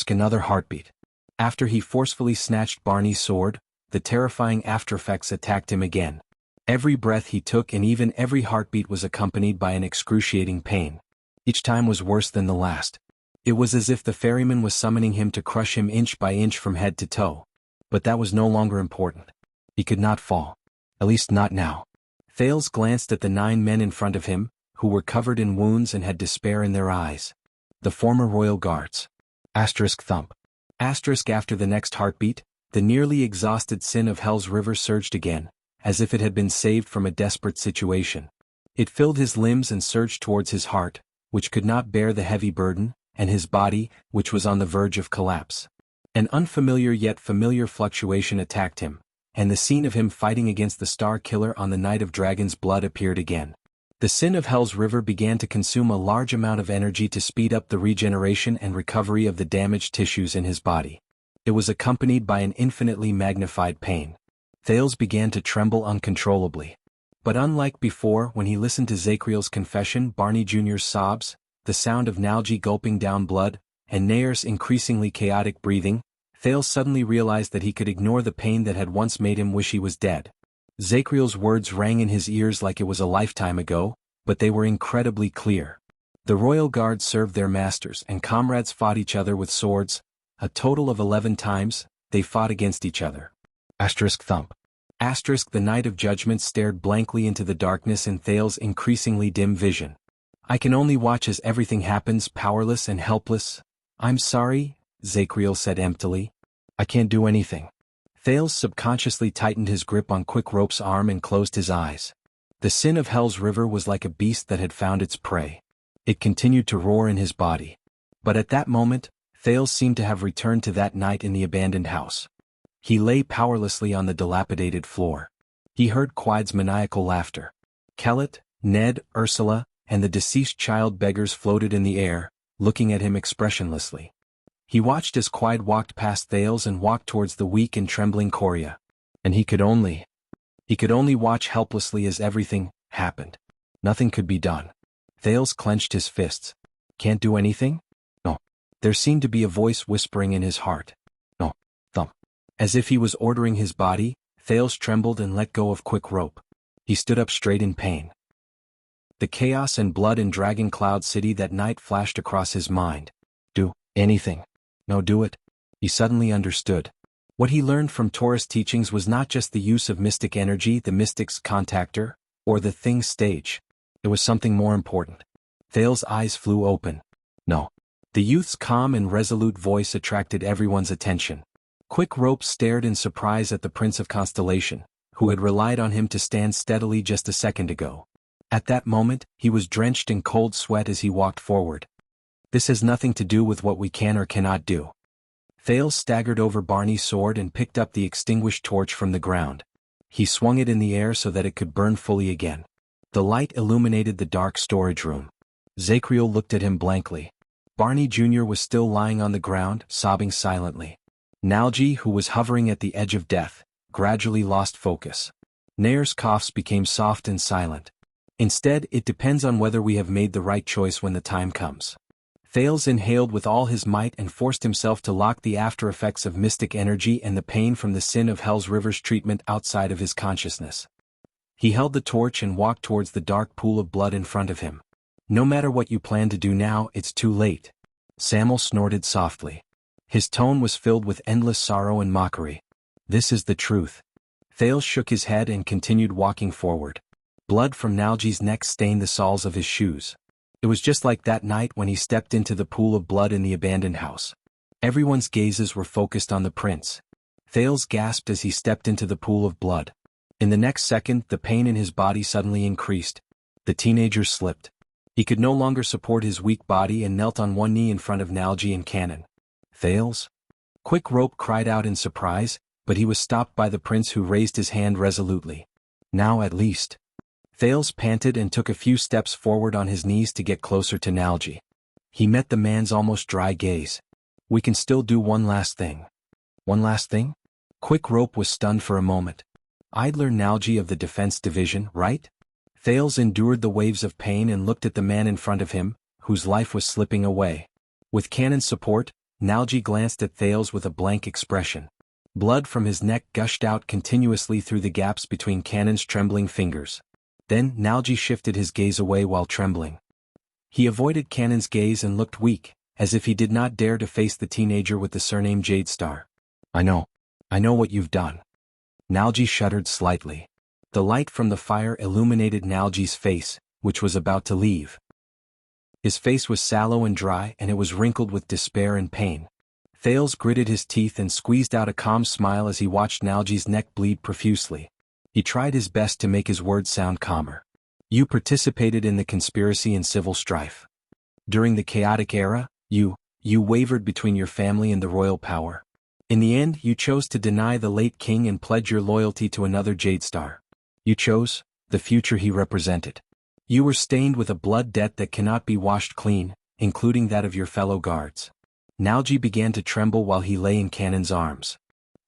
Another heartbeat. After he forcefully snatched Barney's sword, the terrifying aftereffects attacked him again. Every breath he took and even every heartbeat was accompanied by an excruciating pain. Each time was worse than the last. It was as if the ferryman was summoning him to crush him inch by inch from head to toe. But that was no longer important. He could not fall. At least not now. Thales glanced at the 9 men in front of him, who were covered in wounds and had despair in their eyes. The former royal guards. Thump. After the next heartbeat, the nearly exhausted sin of Hell's River surged again, as if it had been saved from a desperate situation. It filled his limbs and surged towards his heart, which could not bear the heavy burden, and his body, which was on the verge of collapse. An unfamiliar yet familiar fluctuation attacked him, and the scene of him fighting against the Star Killer on the night of Dragon's Blood appeared again. The sin of Hell's River began to consume a large amount of energy to speed up the regeneration and recovery of the damaged tissues in his body. It was accompanied by an infinitely magnified pain. Thales began to tremble uncontrollably. But unlike before when he listened to Zakriel's confession, Barney Jr.'s sobs, the sound of Nalji gulping down blood, and Nair's increasingly chaotic breathing, Thales suddenly realized that he could ignore the pain that had once made him wish he was dead. Zakriel's words rang in his ears like it was a lifetime ago, but they were incredibly clear. The royal guards served their masters and comrades fought each other with swords. A total of 11 times, they fought against each other. Thump. The Knight of Judgment stared blankly into the darkness in Thales' increasingly dim vision. "I can only watch as everything happens, powerless and helpless." "I'm sorry," Zakriel said emptily. "I can't do anything." Thales subconsciously tightened his grip on Quick Rope's arm and closed his eyes. The sin of Hell's River was like a beast that had found its prey. It continued to roar in his body. But at that moment, Thales seemed to have returned to that night in the abandoned house. He lay powerlessly on the dilapidated floor. He heard Quide's maniacal laughter. Kellett, Ned, Ursula, and the deceased child beggars floated in the air, looking at him expressionlessly. He watched as Quide walked past Thales and walked towards the weak and trembling Coria. And he could only watch helplessly as everything happened. Nothing could be done. Thales clenched his fists. "Can't do anything?" "No." There seemed to be a voice whispering in his heart. "No." Thump. As if he was ordering his body, Thales trembled and let go of Quick Rope. He stood up straight in pain. The chaos and blood in Dragon Cloud City that night flashed across his mind. Do anything. No, do it. He suddenly understood. What he learned from Taurus teachings was not just the use of mystic energy, the mystic's contactor, or the thing's stage. It was something more important. Thales' eyes flew open. No. The youth's calm and resolute voice attracted everyone's attention. Quick Rope stared in surprise at the Prince of Constellation, who had relied on him to stand steadily just a second ago. At that moment, he was drenched in cold sweat as he walked forward. "This has nothing to do with what we can or cannot do." Thales staggered over Barney's sword and picked up the extinguished torch from the ground. He swung it in the air so that it could burn fully again. The light illuminated the dark storage room. Zakriel looked at him blankly. Barney Jr. was still lying on the ground, sobbing silently. Nalji, who was hovering at the edge of death, gradually lost focus. Nair's coughs became soft and silent. Instead, it depends on whether we have made the right choice when the time comes. Thales inhaled with all his might and forced himself to lock the after effects of mystic energy and the pain from the sin of Hell's River's treatment outside of his consciousness. He held the torch and walked towards the dark pool of blood in front of him. "No matter what you plan to do now, it's too late." Samuel snorted softly. His tone was filled with endless sorrow and mockery. "This is the truth." Thales shook his head and continued walking forward. Blood from Nalji's neck stained the soles of his shoes. It was just like that night when he stepped into the pool of blood in the abandoned house. Everyone's gazes were focused on the prince. Thales gasped as he stepped into the pool of blood. In the next second, the pain in his body suddenly increased. The teenager slipped. He could no longer support his weak body and knelt on one knee in front of Nalji and Cannon. "Thales?" Quick Rope cried out in surprise, but he was stopped by the prince, who raised his hand resolutely. "Now at least." Thales panted and took a few steps forward on his knees to get closer to Nalji. He met the man's almost dry gaze. "We can still do one last thing." "One last thing?" Quick Rope was stunned for a moment. "Idler Nalji of the Defense Division, right?" Thales endured the waves of pain and looked at the man in front of him, whose life was slipping away. With Cannon's support, Nalji glanced at Thales with a blank expression. Blood from his neck gushed out continuously through the gaps between Cannon's trembling fingers. Then Nalji shifted his gaze away while trembling. He avoided Cannon's gaze and looked weak, as if he did not dare to face the teenager with the surname Jade Star. I know what you've done." Nalji shuddered slightly. The light from the fire illuminated Nalji's face, which was about to leave. His face was sallow and dry, and it was wrinkled with despair and pain. Thales gritted his teeth and squeezed out a calm smile as he watched Nalji's neck bleed profusely. He tried his best to make his words sound calmer. "You participated in the conspiracy and civil strife. During the chaotic era, you wavered between your family and the royal power. In the end, you chose to deny the late king and pledge your loyalty to another Jade Star. You chose the future he represented. You were stained with a blood debt that cannot be washed clean, including that of your fellow guards." Nalji began to tremble while he lay in Cannon's arms.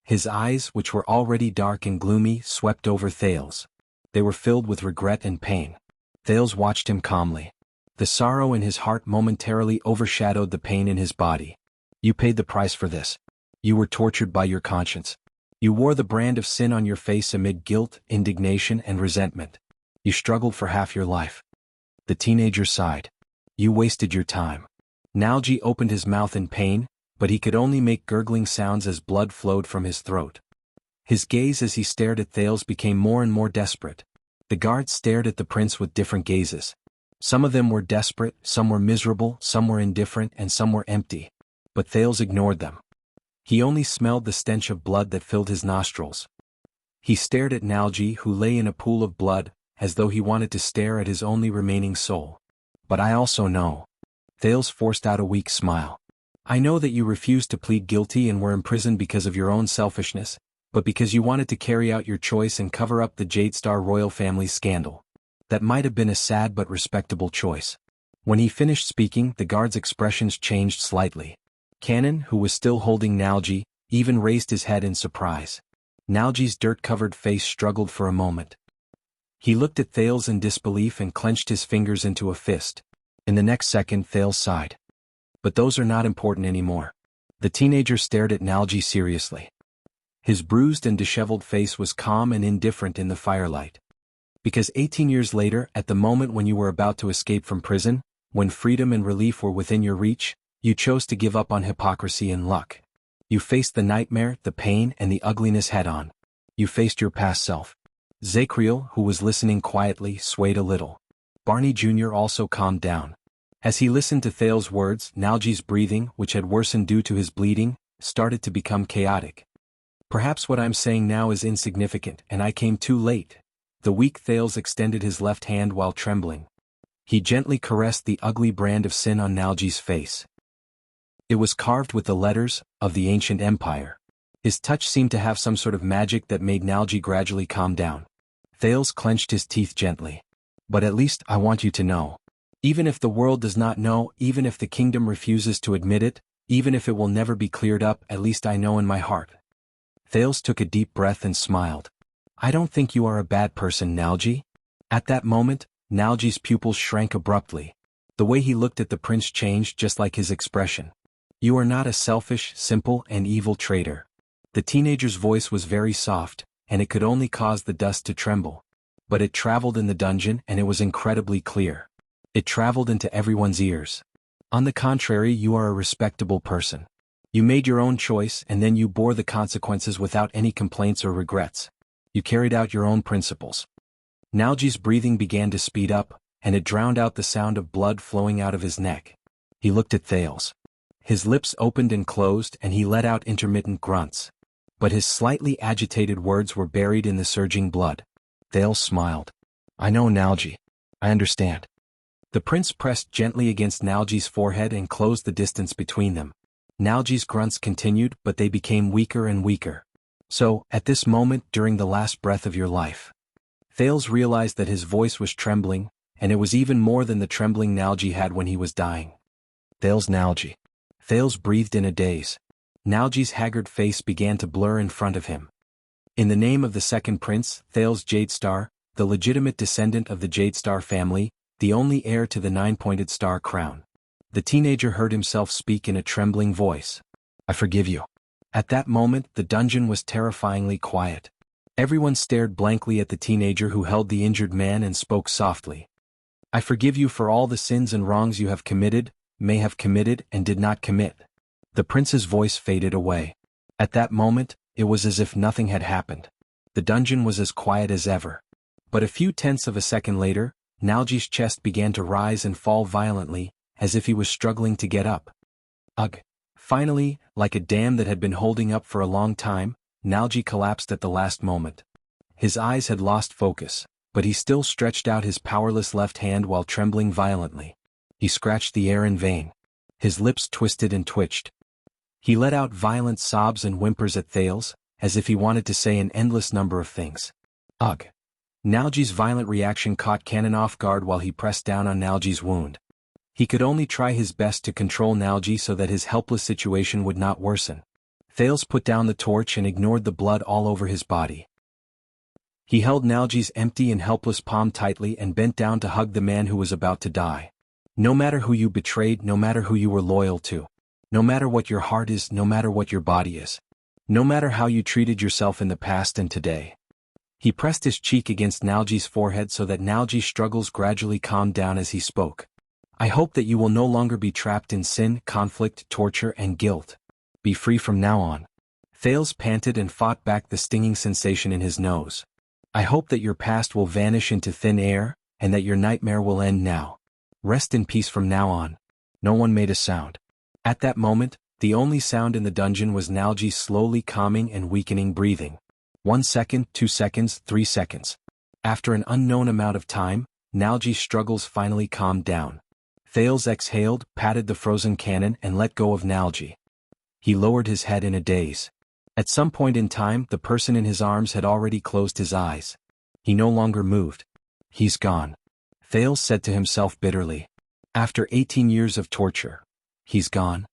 His eyes, which were already dark and gloomy, swept over Thales. They were filled with regret and pain. Thales watched him calmly. The sorrow in his heart momentarily overshadowed the pain in his body. "You paid the price for this. You were tortured by your conscience. You wore the brand of sin on your face amid guilt, indignation, and resentment. You struggled for half your life." The teenager sighed. "You wasted your time." Nalji opened his mouth in pain, but he could only make gurgling sounds as blood flowed from his throat. His gaze as he stared at Thales became more and more desperate. The guards stared at the prince with different gazes. Some of them were desperate, some were miserable, some were indifferent, and some were empty. But Thales ignored them. He only smelled the stench of blood that filled his nostrils. He stared at Nalji, who lay in a pool of blood, as though he wanted to stare at his only remaining soul. "But I also know." Thales forced out a weak smile. "I know that you refused to plead guilty and were imprisoned because of your own selfishness, but because you wanted to carry out your choice and cover up the Jade Star royal family scandal. That might have been a sad but respectable choice." When he finished speaking, the guards' expressions changed slightly. Cannon, who was still holding Nalji, even raised his head in surprise. Nalji's dirt-covered face struggled for a moment. He looked at Thales in disbelief and clenched his fingers into a fist. In the next second, Thales sighed. "But those are not important anymore." The teenager stared at Nalji seriously. His bruised and disheveled face was calm and indifferent in the firelight. "Because 18 years later, at the moment when you were about to escape from prison, when freedom and relief were within your reach, you chose to give up on hypocrisy and luck. You faced the nightmare, the pain, and the ugliness head-on. You faced your past self." Zacriel, who was listening quietly, swayed a little. Barney Jr. also calmed down. As he listened to Thales' words, Nalji's breathing, which had worsened due to his bleeding, started to become chaotic. "Perhaps what I'm saying now is insignificant, and I came too late." The weak Thales extended his left hand while trembling. He gently caressed the ugly brand of sin on Nalji's face. It was carved with the letters of the ancient empire. His touch seemed to have some sort of magic that made Nalji gradually calm down. Thales clenched his teeth gently. "But at least I want you to know. Even if the world does not know, even if the kingdom refuses to admit it, even if it will never be cleared up, at least I know in my heart." Thales took a deep breath and smiled. "I don't think you are a bad person, Nalji." At that moment, Nalji's pupils shrank abruptly. The way he looked at the prince changed just like his expression. "You are not a selfish, simple, and evil traitor." The teenager's voice was very soft, and it could only cause the dust to tremble. But it traveled in the dungeon, and it was incredibly clear. It traveled into everyone's ears. "On the contrary, you are a respectable person. You made your own choice, and then you bore the consequences without any complaints or regrets. You carried out your own principles." Nalji's breathing began to speed up, and it drowned out the sound of blood flowing out of his neck. He looked at Thales. His lips opened and closed and he let out intermittent grunts. But his slightly agitated words were buried in the surging blood. Thales smiled. I know, Nalji. I understand. The prince pressed gently against Nalji's forehead and closed the distance between them. Nalji's grunts continued, but they became weaker and weaker. So, at this moment during the last breath of your life. Thales realized that his voice was trembling, and it was even more than the trembling Nalji had when he was dying. Thales, Nalji. Thales breathed in a daze. Nalji's haggard face began to blur in front of him. In the name of the second prince, Thales Jadestar, the legitimate descendant of the Jadestar family, the only heir to the 9-pointed star crown. The teenager heard himself speak in a trembling voice. I forgive you. At that moment, the dungeon was terrifyingly quiet. Everyone stared blankly at the teenager who held the injured man and spoke softly. I forgive you for all the sins and wrongs you have committed, may have committed and did not commit. The prince's voice faded away. At that moment, it was as if nothing had happened. The dungeon was as quiet as ever. But a few tenths of a second later, Nalji's chest began to rise and fall violently, as if he was struggling to get up. Ugh! Finally, like a dam that had been holding up for a long time, Nalji collapsed at the last moment. His eyes had lost focus, but he still stretched out his powerless left hand while trembling violently. He scratched the air in vain. His lips twisted and twitched. He let out violent sobs and whimpers at Thales, as if he wanted to say an endless number of things. Ugh! Nalji's violent reaction caught Kanan off guard while he pressed down on Nalji's wound. He could only try his best to control Nalji so that his helpless situation would not worsen. Thales put down the torch and ignored the blood all over his body. He held Nalji's empty and helpless palm tightly and bent down to hug the man who was about to die. No matter who you betrayed, no matter who you were loyal to, no matter what your heart is, no matter what your body is, no matter how you treated yourself in the past and today. He pressed his cheek against Nalji's forehead so that Nalji's struggles gradually calmed down as he spoke. I hope that you will no longer be trapped in sin, conflict, torture, and guilt. Be free from now on. Thales panted and fought back the stinging sensation in his nose. I hope that your past will vanish into thin air, and that your nightmare will end now. Rest in peace from now on. No one made a sound. At that moment, the only sound in the dungeon was Nalji's slowly calming and weakening breathing. 1 second, 2 seconds, 3 seconds. After an unknown amount of time, Nalji's struggles finally calmed down. Thales exhaled, patted the frozen cannon and let go of Nalji. He lowered his head in a daze. At some point in time, the person in his arms had already closed his eyes. He no longer moved. He's gone. Thales said to himself bitterly. After 18 years of torture. He's gone.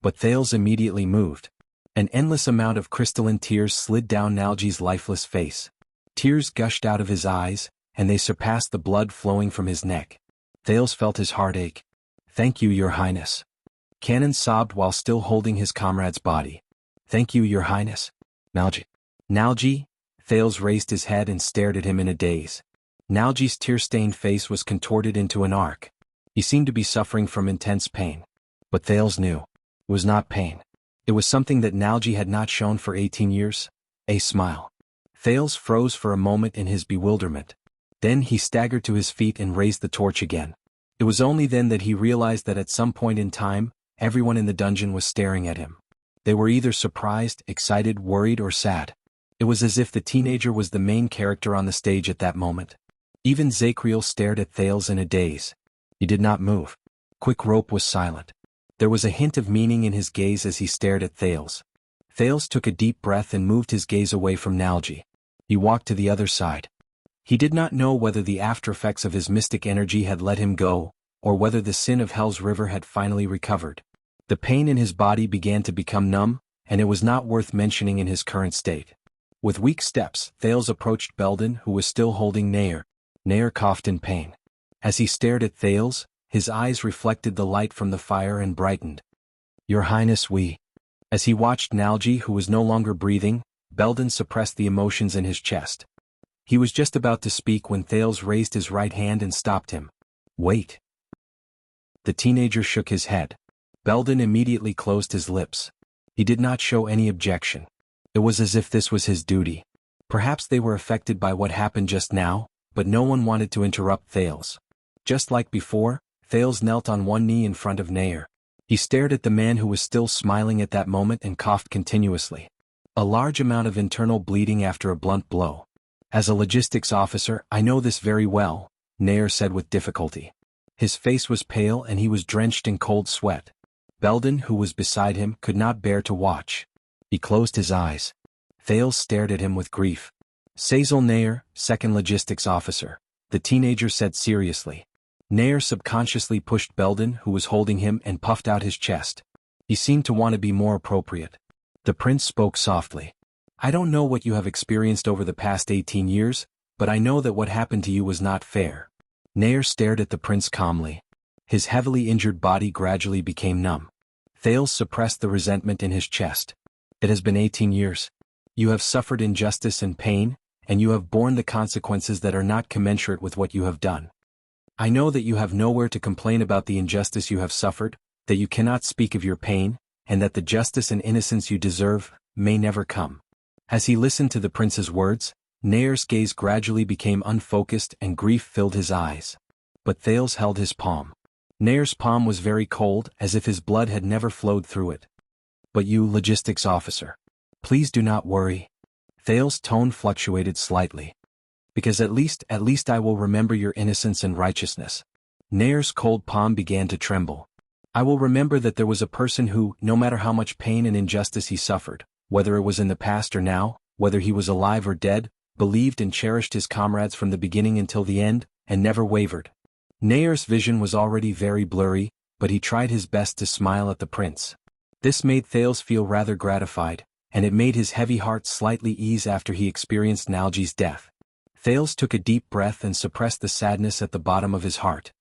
But Thales immediately moved. An endless amount of crystalline tears slid down Nalji's lifeless face. Tears gushed out of his eyes, and they surpassed the blood flowing from his neck. Thales felt his heart ache. Thank you, Your Highness. Kanan sobbed while still holding his comrade's body. Thank you, Your Highness. Nalji. Nalji? Thales raised his head and stared at him in a daze. Nalji's tear-stained face was contorted into an arc. He seemed to be suffering from intense pain. But Thales knew. It was not pain. It was something that Nalji had not shown for 18 years. A smile. Thales froze for a moment in his bewilderment. Then he staggered to his feet and raised the torch again. It was only then that he realized that at some point in time, everyone in the dungeon was staring at him. They were either surprised, excited, worried, or sad. It was as if the teenager was the main character on the stage at that moment. Even Zakriel stared at Thales in a daze. He did not move. Quick Rope was silent. There was a hint of meaning in his gaze as he stared at Thales. Thales took a deep breath and moved his gaze away from Nalji. He walked to the other side. He did not know whether the aftereffects of his mystic energy had let him go, or whether the sin of Hell's River had finally recovered. The pain in his body began to become numb, and it was not worth mentioning in his current state. With weak steps, Thales approached Belden, who was still holding Nair. Nair coughed in pain. As he stared at Thales, his eyes reflected the light from the fire and brightened. Your Highness, we. As he watched Nalji, who was no longer breathing, Belden suppressed the emotions in his chest. He was just about to speak when Thales raised his right hand and stopped him. Wait. The teenager shook his head. Belden immediately closed his lips. He did not show any objection. It was as if this was his duty. Perhaps they were affected by what happened just now, but no one wanted to interrupt Thales. Just like before, Thales knelt on one knee in front of Nair. He stared at the man who was still smiling at that moment and coughed continuously. A large amount of internal bleeding after a blunt blow. As a logistics officer, I know this very well, Nair said with difficulty. His face was pale and he was drenched in cold sweat. Belden, who was beside him, could not bear to watch. He closed his eyes. Thales stared at him with grief. Cecil Nair, second logistics officer, the teenager said seriously. Nair subconsciously pushed Belden, who was holding him, and puffed out his chest. He seemed to want to be more appropriate. The prince spoke softly. I don't know what you have experienced over the past 18 years, but I know that what happened to you was not fair. Nair stared at the prince calmly. His heavily injured body gradually became numb. Thales suppressed the resentment in his chest. It has been 18 years. You have suffered injustice and pain, and you have borne the consequences that are not commensurate with what you have done. I know that you have nowhere to complain about the injustice you have suffered, that you cannot speak of your pain, and that the justice and innocence you deserve may never come. As he listened to the prince's words, Nair's gaze gradually became unfocused and grief filled his eyes. But Thales held his palm. Nair's palm was very cold, as if his blood had never flowed through it. But you, logistics officer, please do not worry. Thales' tone fluctuated slightly. Because at least I will remember your innocence and righteousness. Nair's cold palm began to tremble. I will remember that there was a person who, no matter how much pain and injustice he suffered, whether it was in the past or now, whether he was alive or dead, believed and cherished his comrades from the beginning until the end, and never wavered. Nair's vision was already very blurry, but he tried his best to smile at the prince. This made Thales feel rather gratified, and it made his heavy heart slightly ease after he experienced Nalji's death. Thales took a deep breath and suppressed the sadness at the bottom of his heart.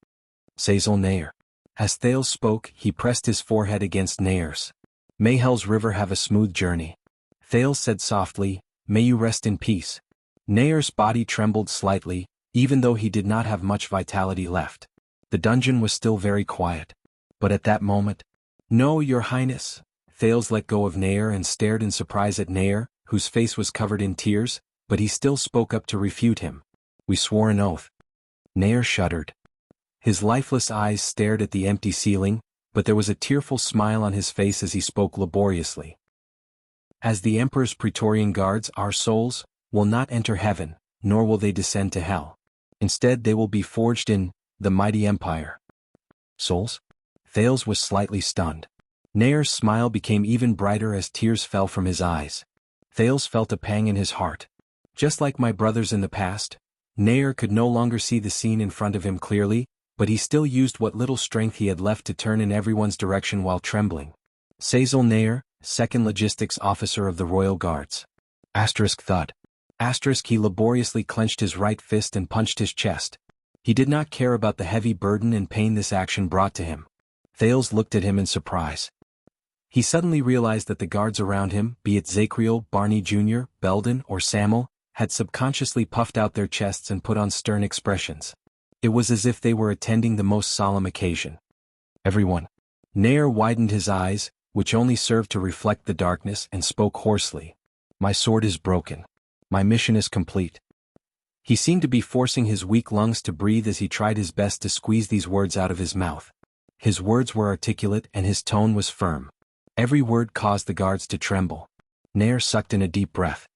Cecil Nair. As Thales spoke, he pressed his forehead against Nair's. May Hell's river have a smooth journey. Thales said softly, may you rest in peace. Nair's body trembled slightly, even though he did not have much vitality left. The dungeon was still very quiet. But at that moment, no, your highness. Thales let go of Nair and stared in surprise at Nair, whose face was covered in tears, but he still spoke up to refute him. We swore an oath. Nair shuddered. His lifeless eyes stared at the empty ceiling, but there was a tearful smile on his face as he spoke laboriously. As the Emperor's Praetorian guards, our souls will not enter heaven, nor will they descend to hell. Instead they will be forged in the mighty empire. Souls? Thales was slightly stunned. Nair's smile became even brighter as tears fell from his eyes. Thales felt a pang in his heart. Just like my brothers in the past, Nair could no longer see the scene in front of him clearly, but he still used what little strength he had left to turn in everyone's direction while trembling. Cecil Nair, second logistics officer of the Royal Guards. Thud. He laboriously clenched his right fist and punched his chest. He did not care about the heavy burden and pain this action brought to him. Thales looked at him in surprise. He suddenly realized that the guards around him, be it Zakriel, Barney Jr., Belden, or Samuel, had subconsciously puffed out their chests and put on stern expressions. It was as if they were attending the most solemn occasion. Everyone. Nair widened his eyes, which only served to reflect the darkness, and spoke hoarsely. My sword is broken. My mission is complete. He seemed to be forcing his weak lungs to breathe as he tried his best to squeeze these words out of his mouth. His words were articulate and his tone was firm. Every word caused the guards to tremble. Nair sucked in a deep breath.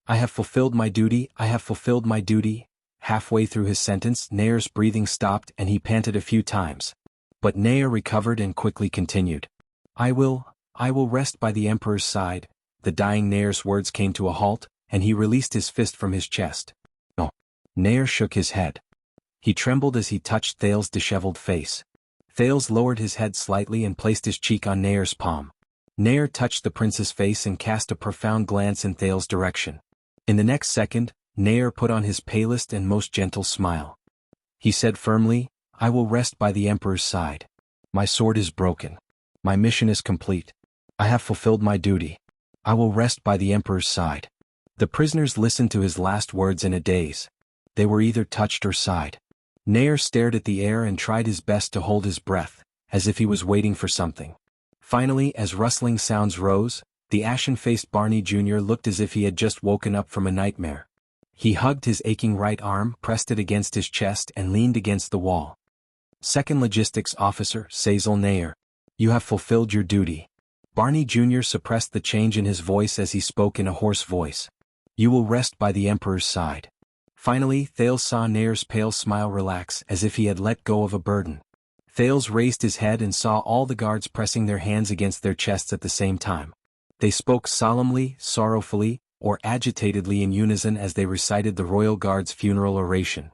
I have fulfilled my duty, I have fulfilled my duty. Halfway through his sentence, Nair's breathing stopped and he panted a few times. But Nair recovered and quickly continued. I will rest by the Emperor's side. The dying Nair's words came to a halt, and he released his fist from his chest. No. Nair shook his head. He trembled as he touched Thales' disheveled face. Thales lowered his head slightly and placed his cheek on Nair's palm. Nair touched the prince's face and cast a profound glance in Thales' direction. In the next second, Nair put on his palest and most gentle smile. He said firmly, I will rest by the Emperor's side. My sword is broken. My mission is complete. I have fulfilled my duty. I will rest by the Emperor's side. The prisoners listened to his last words in a daze. They were either touched or sighed. Nair stared at the air and tried his best to hold his breath, as if he was waiting for something. Finally, as rustling sounds rose, the ashen-faced Barney Jr. looked as if he had just woken up from a nightmare. He hugged his aching right arm, pressed it against his chest and leaned against the wall. Second Logistics Officer, Cecil Nair. You have fulfilled your duty. Barney Jr. suppressed the change in his voice as he spoke in a hoarse voice. You will rest by the Emperor's side. Finally, Thales saw Nair's pale smile relax as if he had let go of a burden. Thales raised his head and saw all the guards pressing their hands against their chests at the same time. They spoke solemnly, sorrowfully, or agitatedly in unison as they recited the royal guard's funeral oration.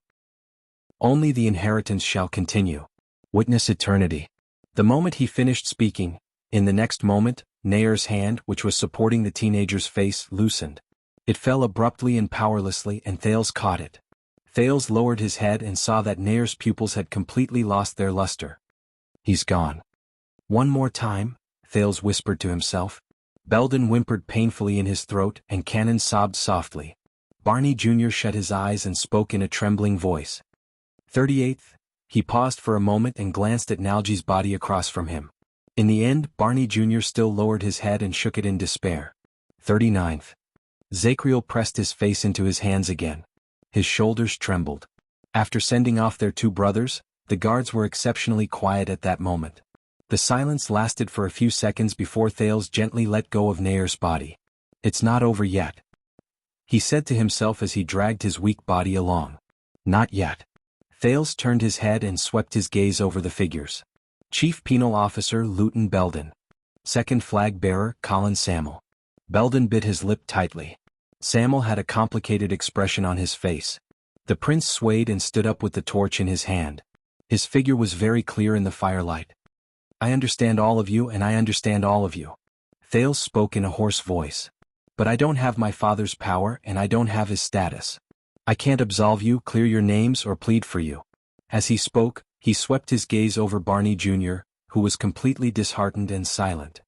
Only the inheritance shall continue. Witness eternity. The moment he finished speaking, in the next moment, Nair's hand, which was supporting the teenager's face, loosened. It fell abruptly and powerlessly, and Thales caught it. Thales lowered his head and saw that Nair's pupils had completely lost their luster. He's gone. One more time, Thales whispered to himself. Belden whimpered painfully in his throat, and Cannon sobbed softly. Barney Jr. shut his eyes and spoke in a trembling voice. 38th. He paused for a moment and glanced at Nalji's body across from him. In the end, Barney Jr. still lowered his head and shook it in despair. 39th. Zacriel pressed his face into his hands again. His shoulders trembled. After sending off their two brothers, the guards were exceptionally quiet at that moment. The silence lasted for a few seconds before Thales gently let go of Nair's body. It's not over yet, he said to himself as he dragged his weak body along. Not yet. Thales turned his head and swept his gaze over the figures. Chief Penal Officer Luton Belden. Second Flag Bearer Colin Samuel. Belden bit his lip tightly. Samuel had a complicated expression on his face. The prince swayed and stood up with the torch in his hand. His figure was very clear in the firelight. I understand all of you and I understand all of you. Thales spoke in a hoarse voice. But I don't have my father's power and I don't have his status. I can't absolve you, clear your names, or plead for you. As he spoke, he swept his gaze over Barney Jr., who was completely disheartened and silent.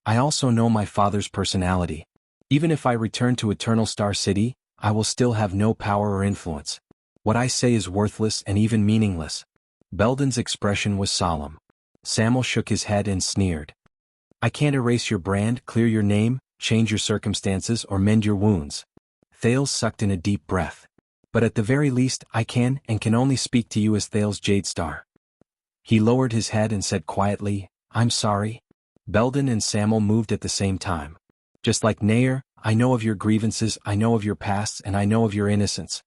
I also know my father's personality. Even if I return to Eternal Star City, I will still have no power or influence. What I say is worthless and even meaningless. Belden's expression was solemn. Samuel shook his head and sneered. I can't erase your brand, clear your name, change your circumstances, or mend your wounds. Thales sucked in a deep breath. But at the very least, I can and can only speak to you as Thales Jadestar. He lowered his head and said quietly, I'm sorry. Belden and Samuel moved at the same time. Just like Nair, I know of your grievances, I know of your pasts, and I know of your innocence.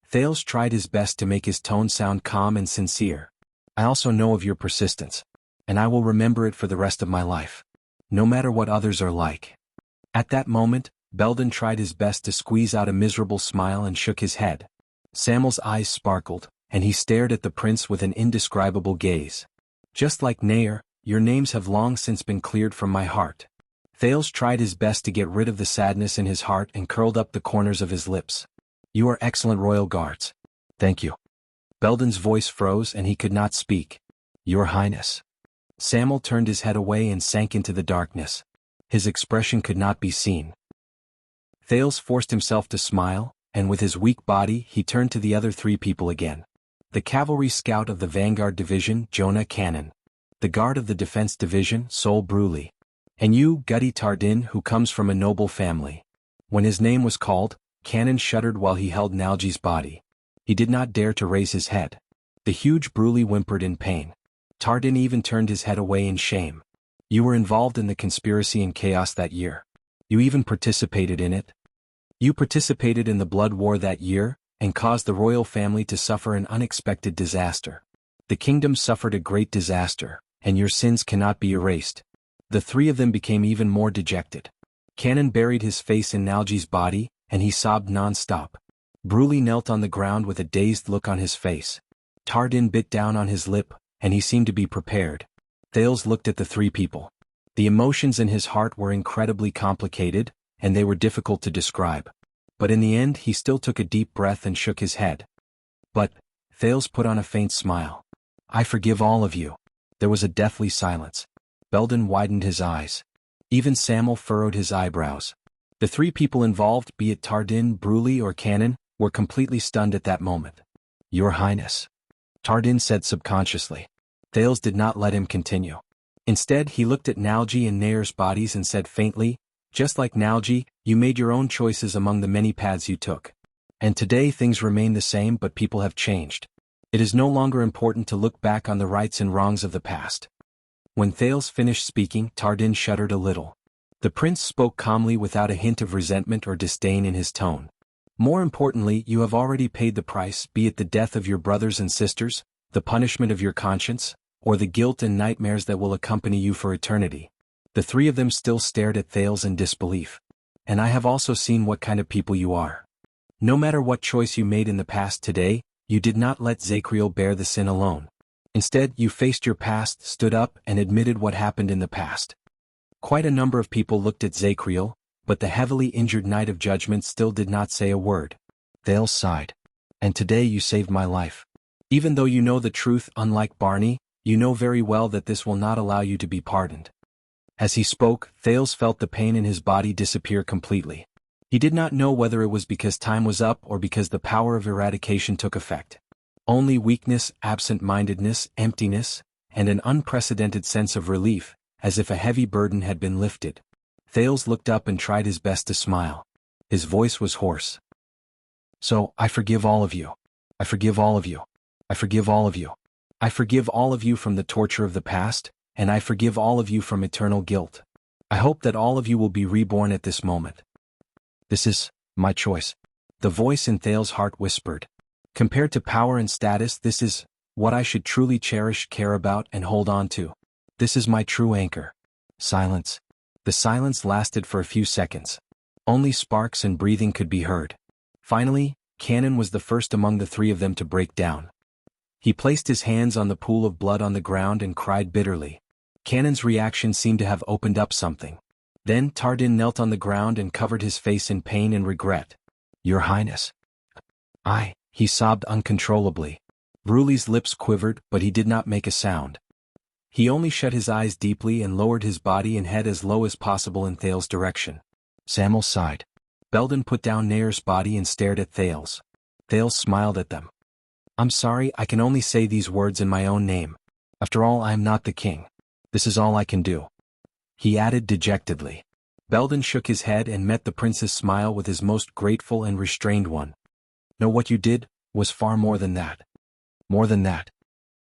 Thales tried his best to make his tone sound calm and sincere. I also know of your persistence. And I will remember it for the rest of my life. No matter what others are like. At that moment, Belden tried his best to squeeze out a miserable smile and shook his head. Samuel's eyes sparkled, and he stared at the prince with an indescribable gaze. Just like Nair, your names have long since been cleared from my heart. Thales tried his best to get rid of the sadness in his heart and curled up the corners of his lips. You are excellent royal guards. Thank you. Belden's voice froze and he could not speak. Your Highness. Samuel turned his head away and sank into the darkness. His expression could not be seen. Thales forced himself to smile, and with his weak body he turned to the other three people again. The cavalry scout of the Vanguard Division, Jonah Cannon. The guard of the Defense Division, Sol Bruley. And you, Gutty Tardin, who comes from a noble family. When his name was called, Cannon shuddered while he held Nalji's body. He did not dare to raise his head. The huge Bruley whimpered in pain. Tardin even turned his head away in shame. You were involved in the conspiracy and chaos that year. You even participated in it. You participated in the blood war that year, and caused the royal family to suffer an unexpected disaster. The kingdom suffered a great disaster, and your sins cannot be erased. The three of them became even more dejected. Cannon buried his face in Nalji's body, and he sobbed non-stop. Bruley knelt on the ground with a dazed look on his face. Tardin bit down on his lip, and he seemed to be prepared. Thales looked at the three people. The emotions in his heart were incredibly complicated, and they were difficult to describe. But in the end he still took a deep breath and shook his head. But, Thales put on a faint smile. I forgive all of you. There was a deathly silence. Belden widened his eyes. Even Samuel furrowed his eyebrows. The three people involved, be it Tardin, Bruley, or Cannon, were completely stunned at that moment. Your Highness. Tardin said subconsciously. Thales did not let him continue. Instead he looked at Nalji and Nair's bodies and said faintly, just like Nalji, you made your own choices among the many paths you took. And today things remain the same, but people have changed. It is no longer important to look back on the rights and wrongs of the past. When Thales finished speaking, Tardin shuddered a little. The prince spoke calmly without a hint of resentment or disdain in his tone. More importantly, you have already paid the price, be it the death of your brothers and sisters, the punishment of your conscience, or the guilt and nightmares that will accompany you for eternity. The three of them still stared at Thales in disbelief. And I have also seen what kind of people you are. No matter what choice you made in the past today, you did not let Zachriel bear the sin alone. Instead, you faced your past, stood up, and admitted what happened in the past. Quite a number of people looked at Zachriel, but the heavily injured Knight of Judgment still did not say a word. Thales sighed. And today you saved my life. Even though you know the truth, unlike Barney, you know very well that this will not allow you to be pardoned. As he spoke, Thales felt the pain in his body disappear completely. He did not know whether it was because time was up or because the power of eradication took effect. Only weakness, absent-mindedness, emptiness, and an unprecedented sense of relief, as if a heavy burden had been lifted. Thales looked up and tried his best to smile. His voice was hoarse. So, I forgive all of you. I forgive all of you. I forgive all of you. I forgive all of you from the torture of the past, and I forgive all of you from eternal guilt. I hope that all of you will be reborn at this moment. This is my choice. The voice in Thales' heart whispered. Compared to power and status, this is what I should truly cherish, care about, and hold on to. This is my true anchor. Silence. The silence lasted for a few seconds. Only sparks and breathing could be heard. Finally, Cannon was the first among the three of them to break down. He placed his hands on the pool of blood on the ground and cried bitterly. Cannon's reaction seemed to have opened up something. Then Tardin knelt on the ground and covered his face in pain and regret. Your Highness. He sobbed uncontrollably. Bruli's lips quivered, but he did not make a sound. He only shut his eyes deeply and lowered his body and head as low as possible in Thales' direction. Samuel sighed. Belden put down Nair's body and stared at Thales. Thales smiled at them. I'm sorry, I can only say these words in my own name. After all, I am not the king. This is all I can do. He added dejectedly. Belden shook his head and met the prince's smile with his most grateful and restrained one. No, what you did was far more than that. More than that.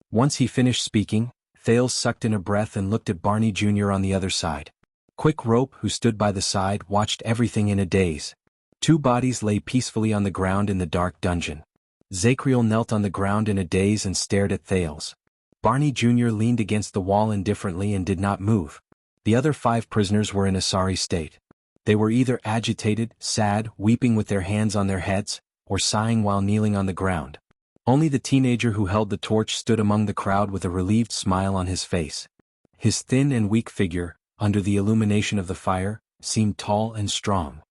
Once he finished speaking, Thales sucked in a breath and looked at Barney Jr. on the other side. Quick Rope, who stood by the side, watched everything in a daze. Two bodies lay peacefully on the ground in the dark dungeon. Zachriel knelt on the ground in a daze and stared at Thales. Barney Jr. leaned against the wall indifferently and did not move. The other 5 prisoners were in a sorry state. They were either agitated, sad, weeping with their hands on their heads, or sighing while kneeling on the ground. Only the teenager who held the torch stood among the crowd with a relieved smile on his face. His thin and weak figure, under the illumination of the fire, seemed tall and strong.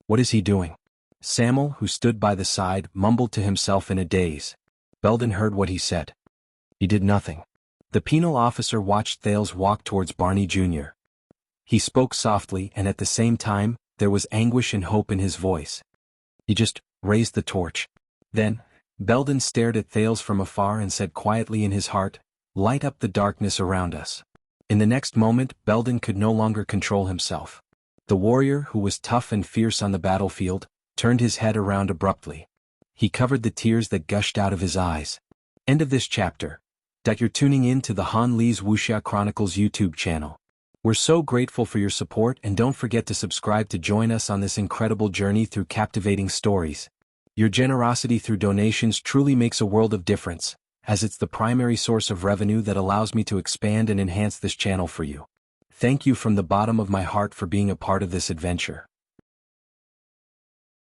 What is he doing? Samuel, who stood by the side, mumbled to himself in a daze. Belden heard what he said. He did nothing. The penal officer watched Thales walk towards Barney Jr. He spoke softly, and at the same time, there was anguish and hope in his voice. He just raised the torch. Then, Belden stared at Thales from afar and said quietly in his heart, light up the darkness around us. In the next moment, Belden could no longer control himself. The warrior, who was tough and fierce on the battlefield, turned his head around abruptly. He covered the tears that gushed out of his eyes. End of this chapter. You're tuning in to the Han Lee's Wuxia Chronicles YouTube channel. We're so grateful for your support, and don't forget to subscribe to join us on this incredible journey through captivating stories. Your generosity through donations truly makes a world of difference, as it's the primary source of revenue that allows me to expand and enhance this channel for you. Thank you from the bottom of my heart for being a part of this adventure.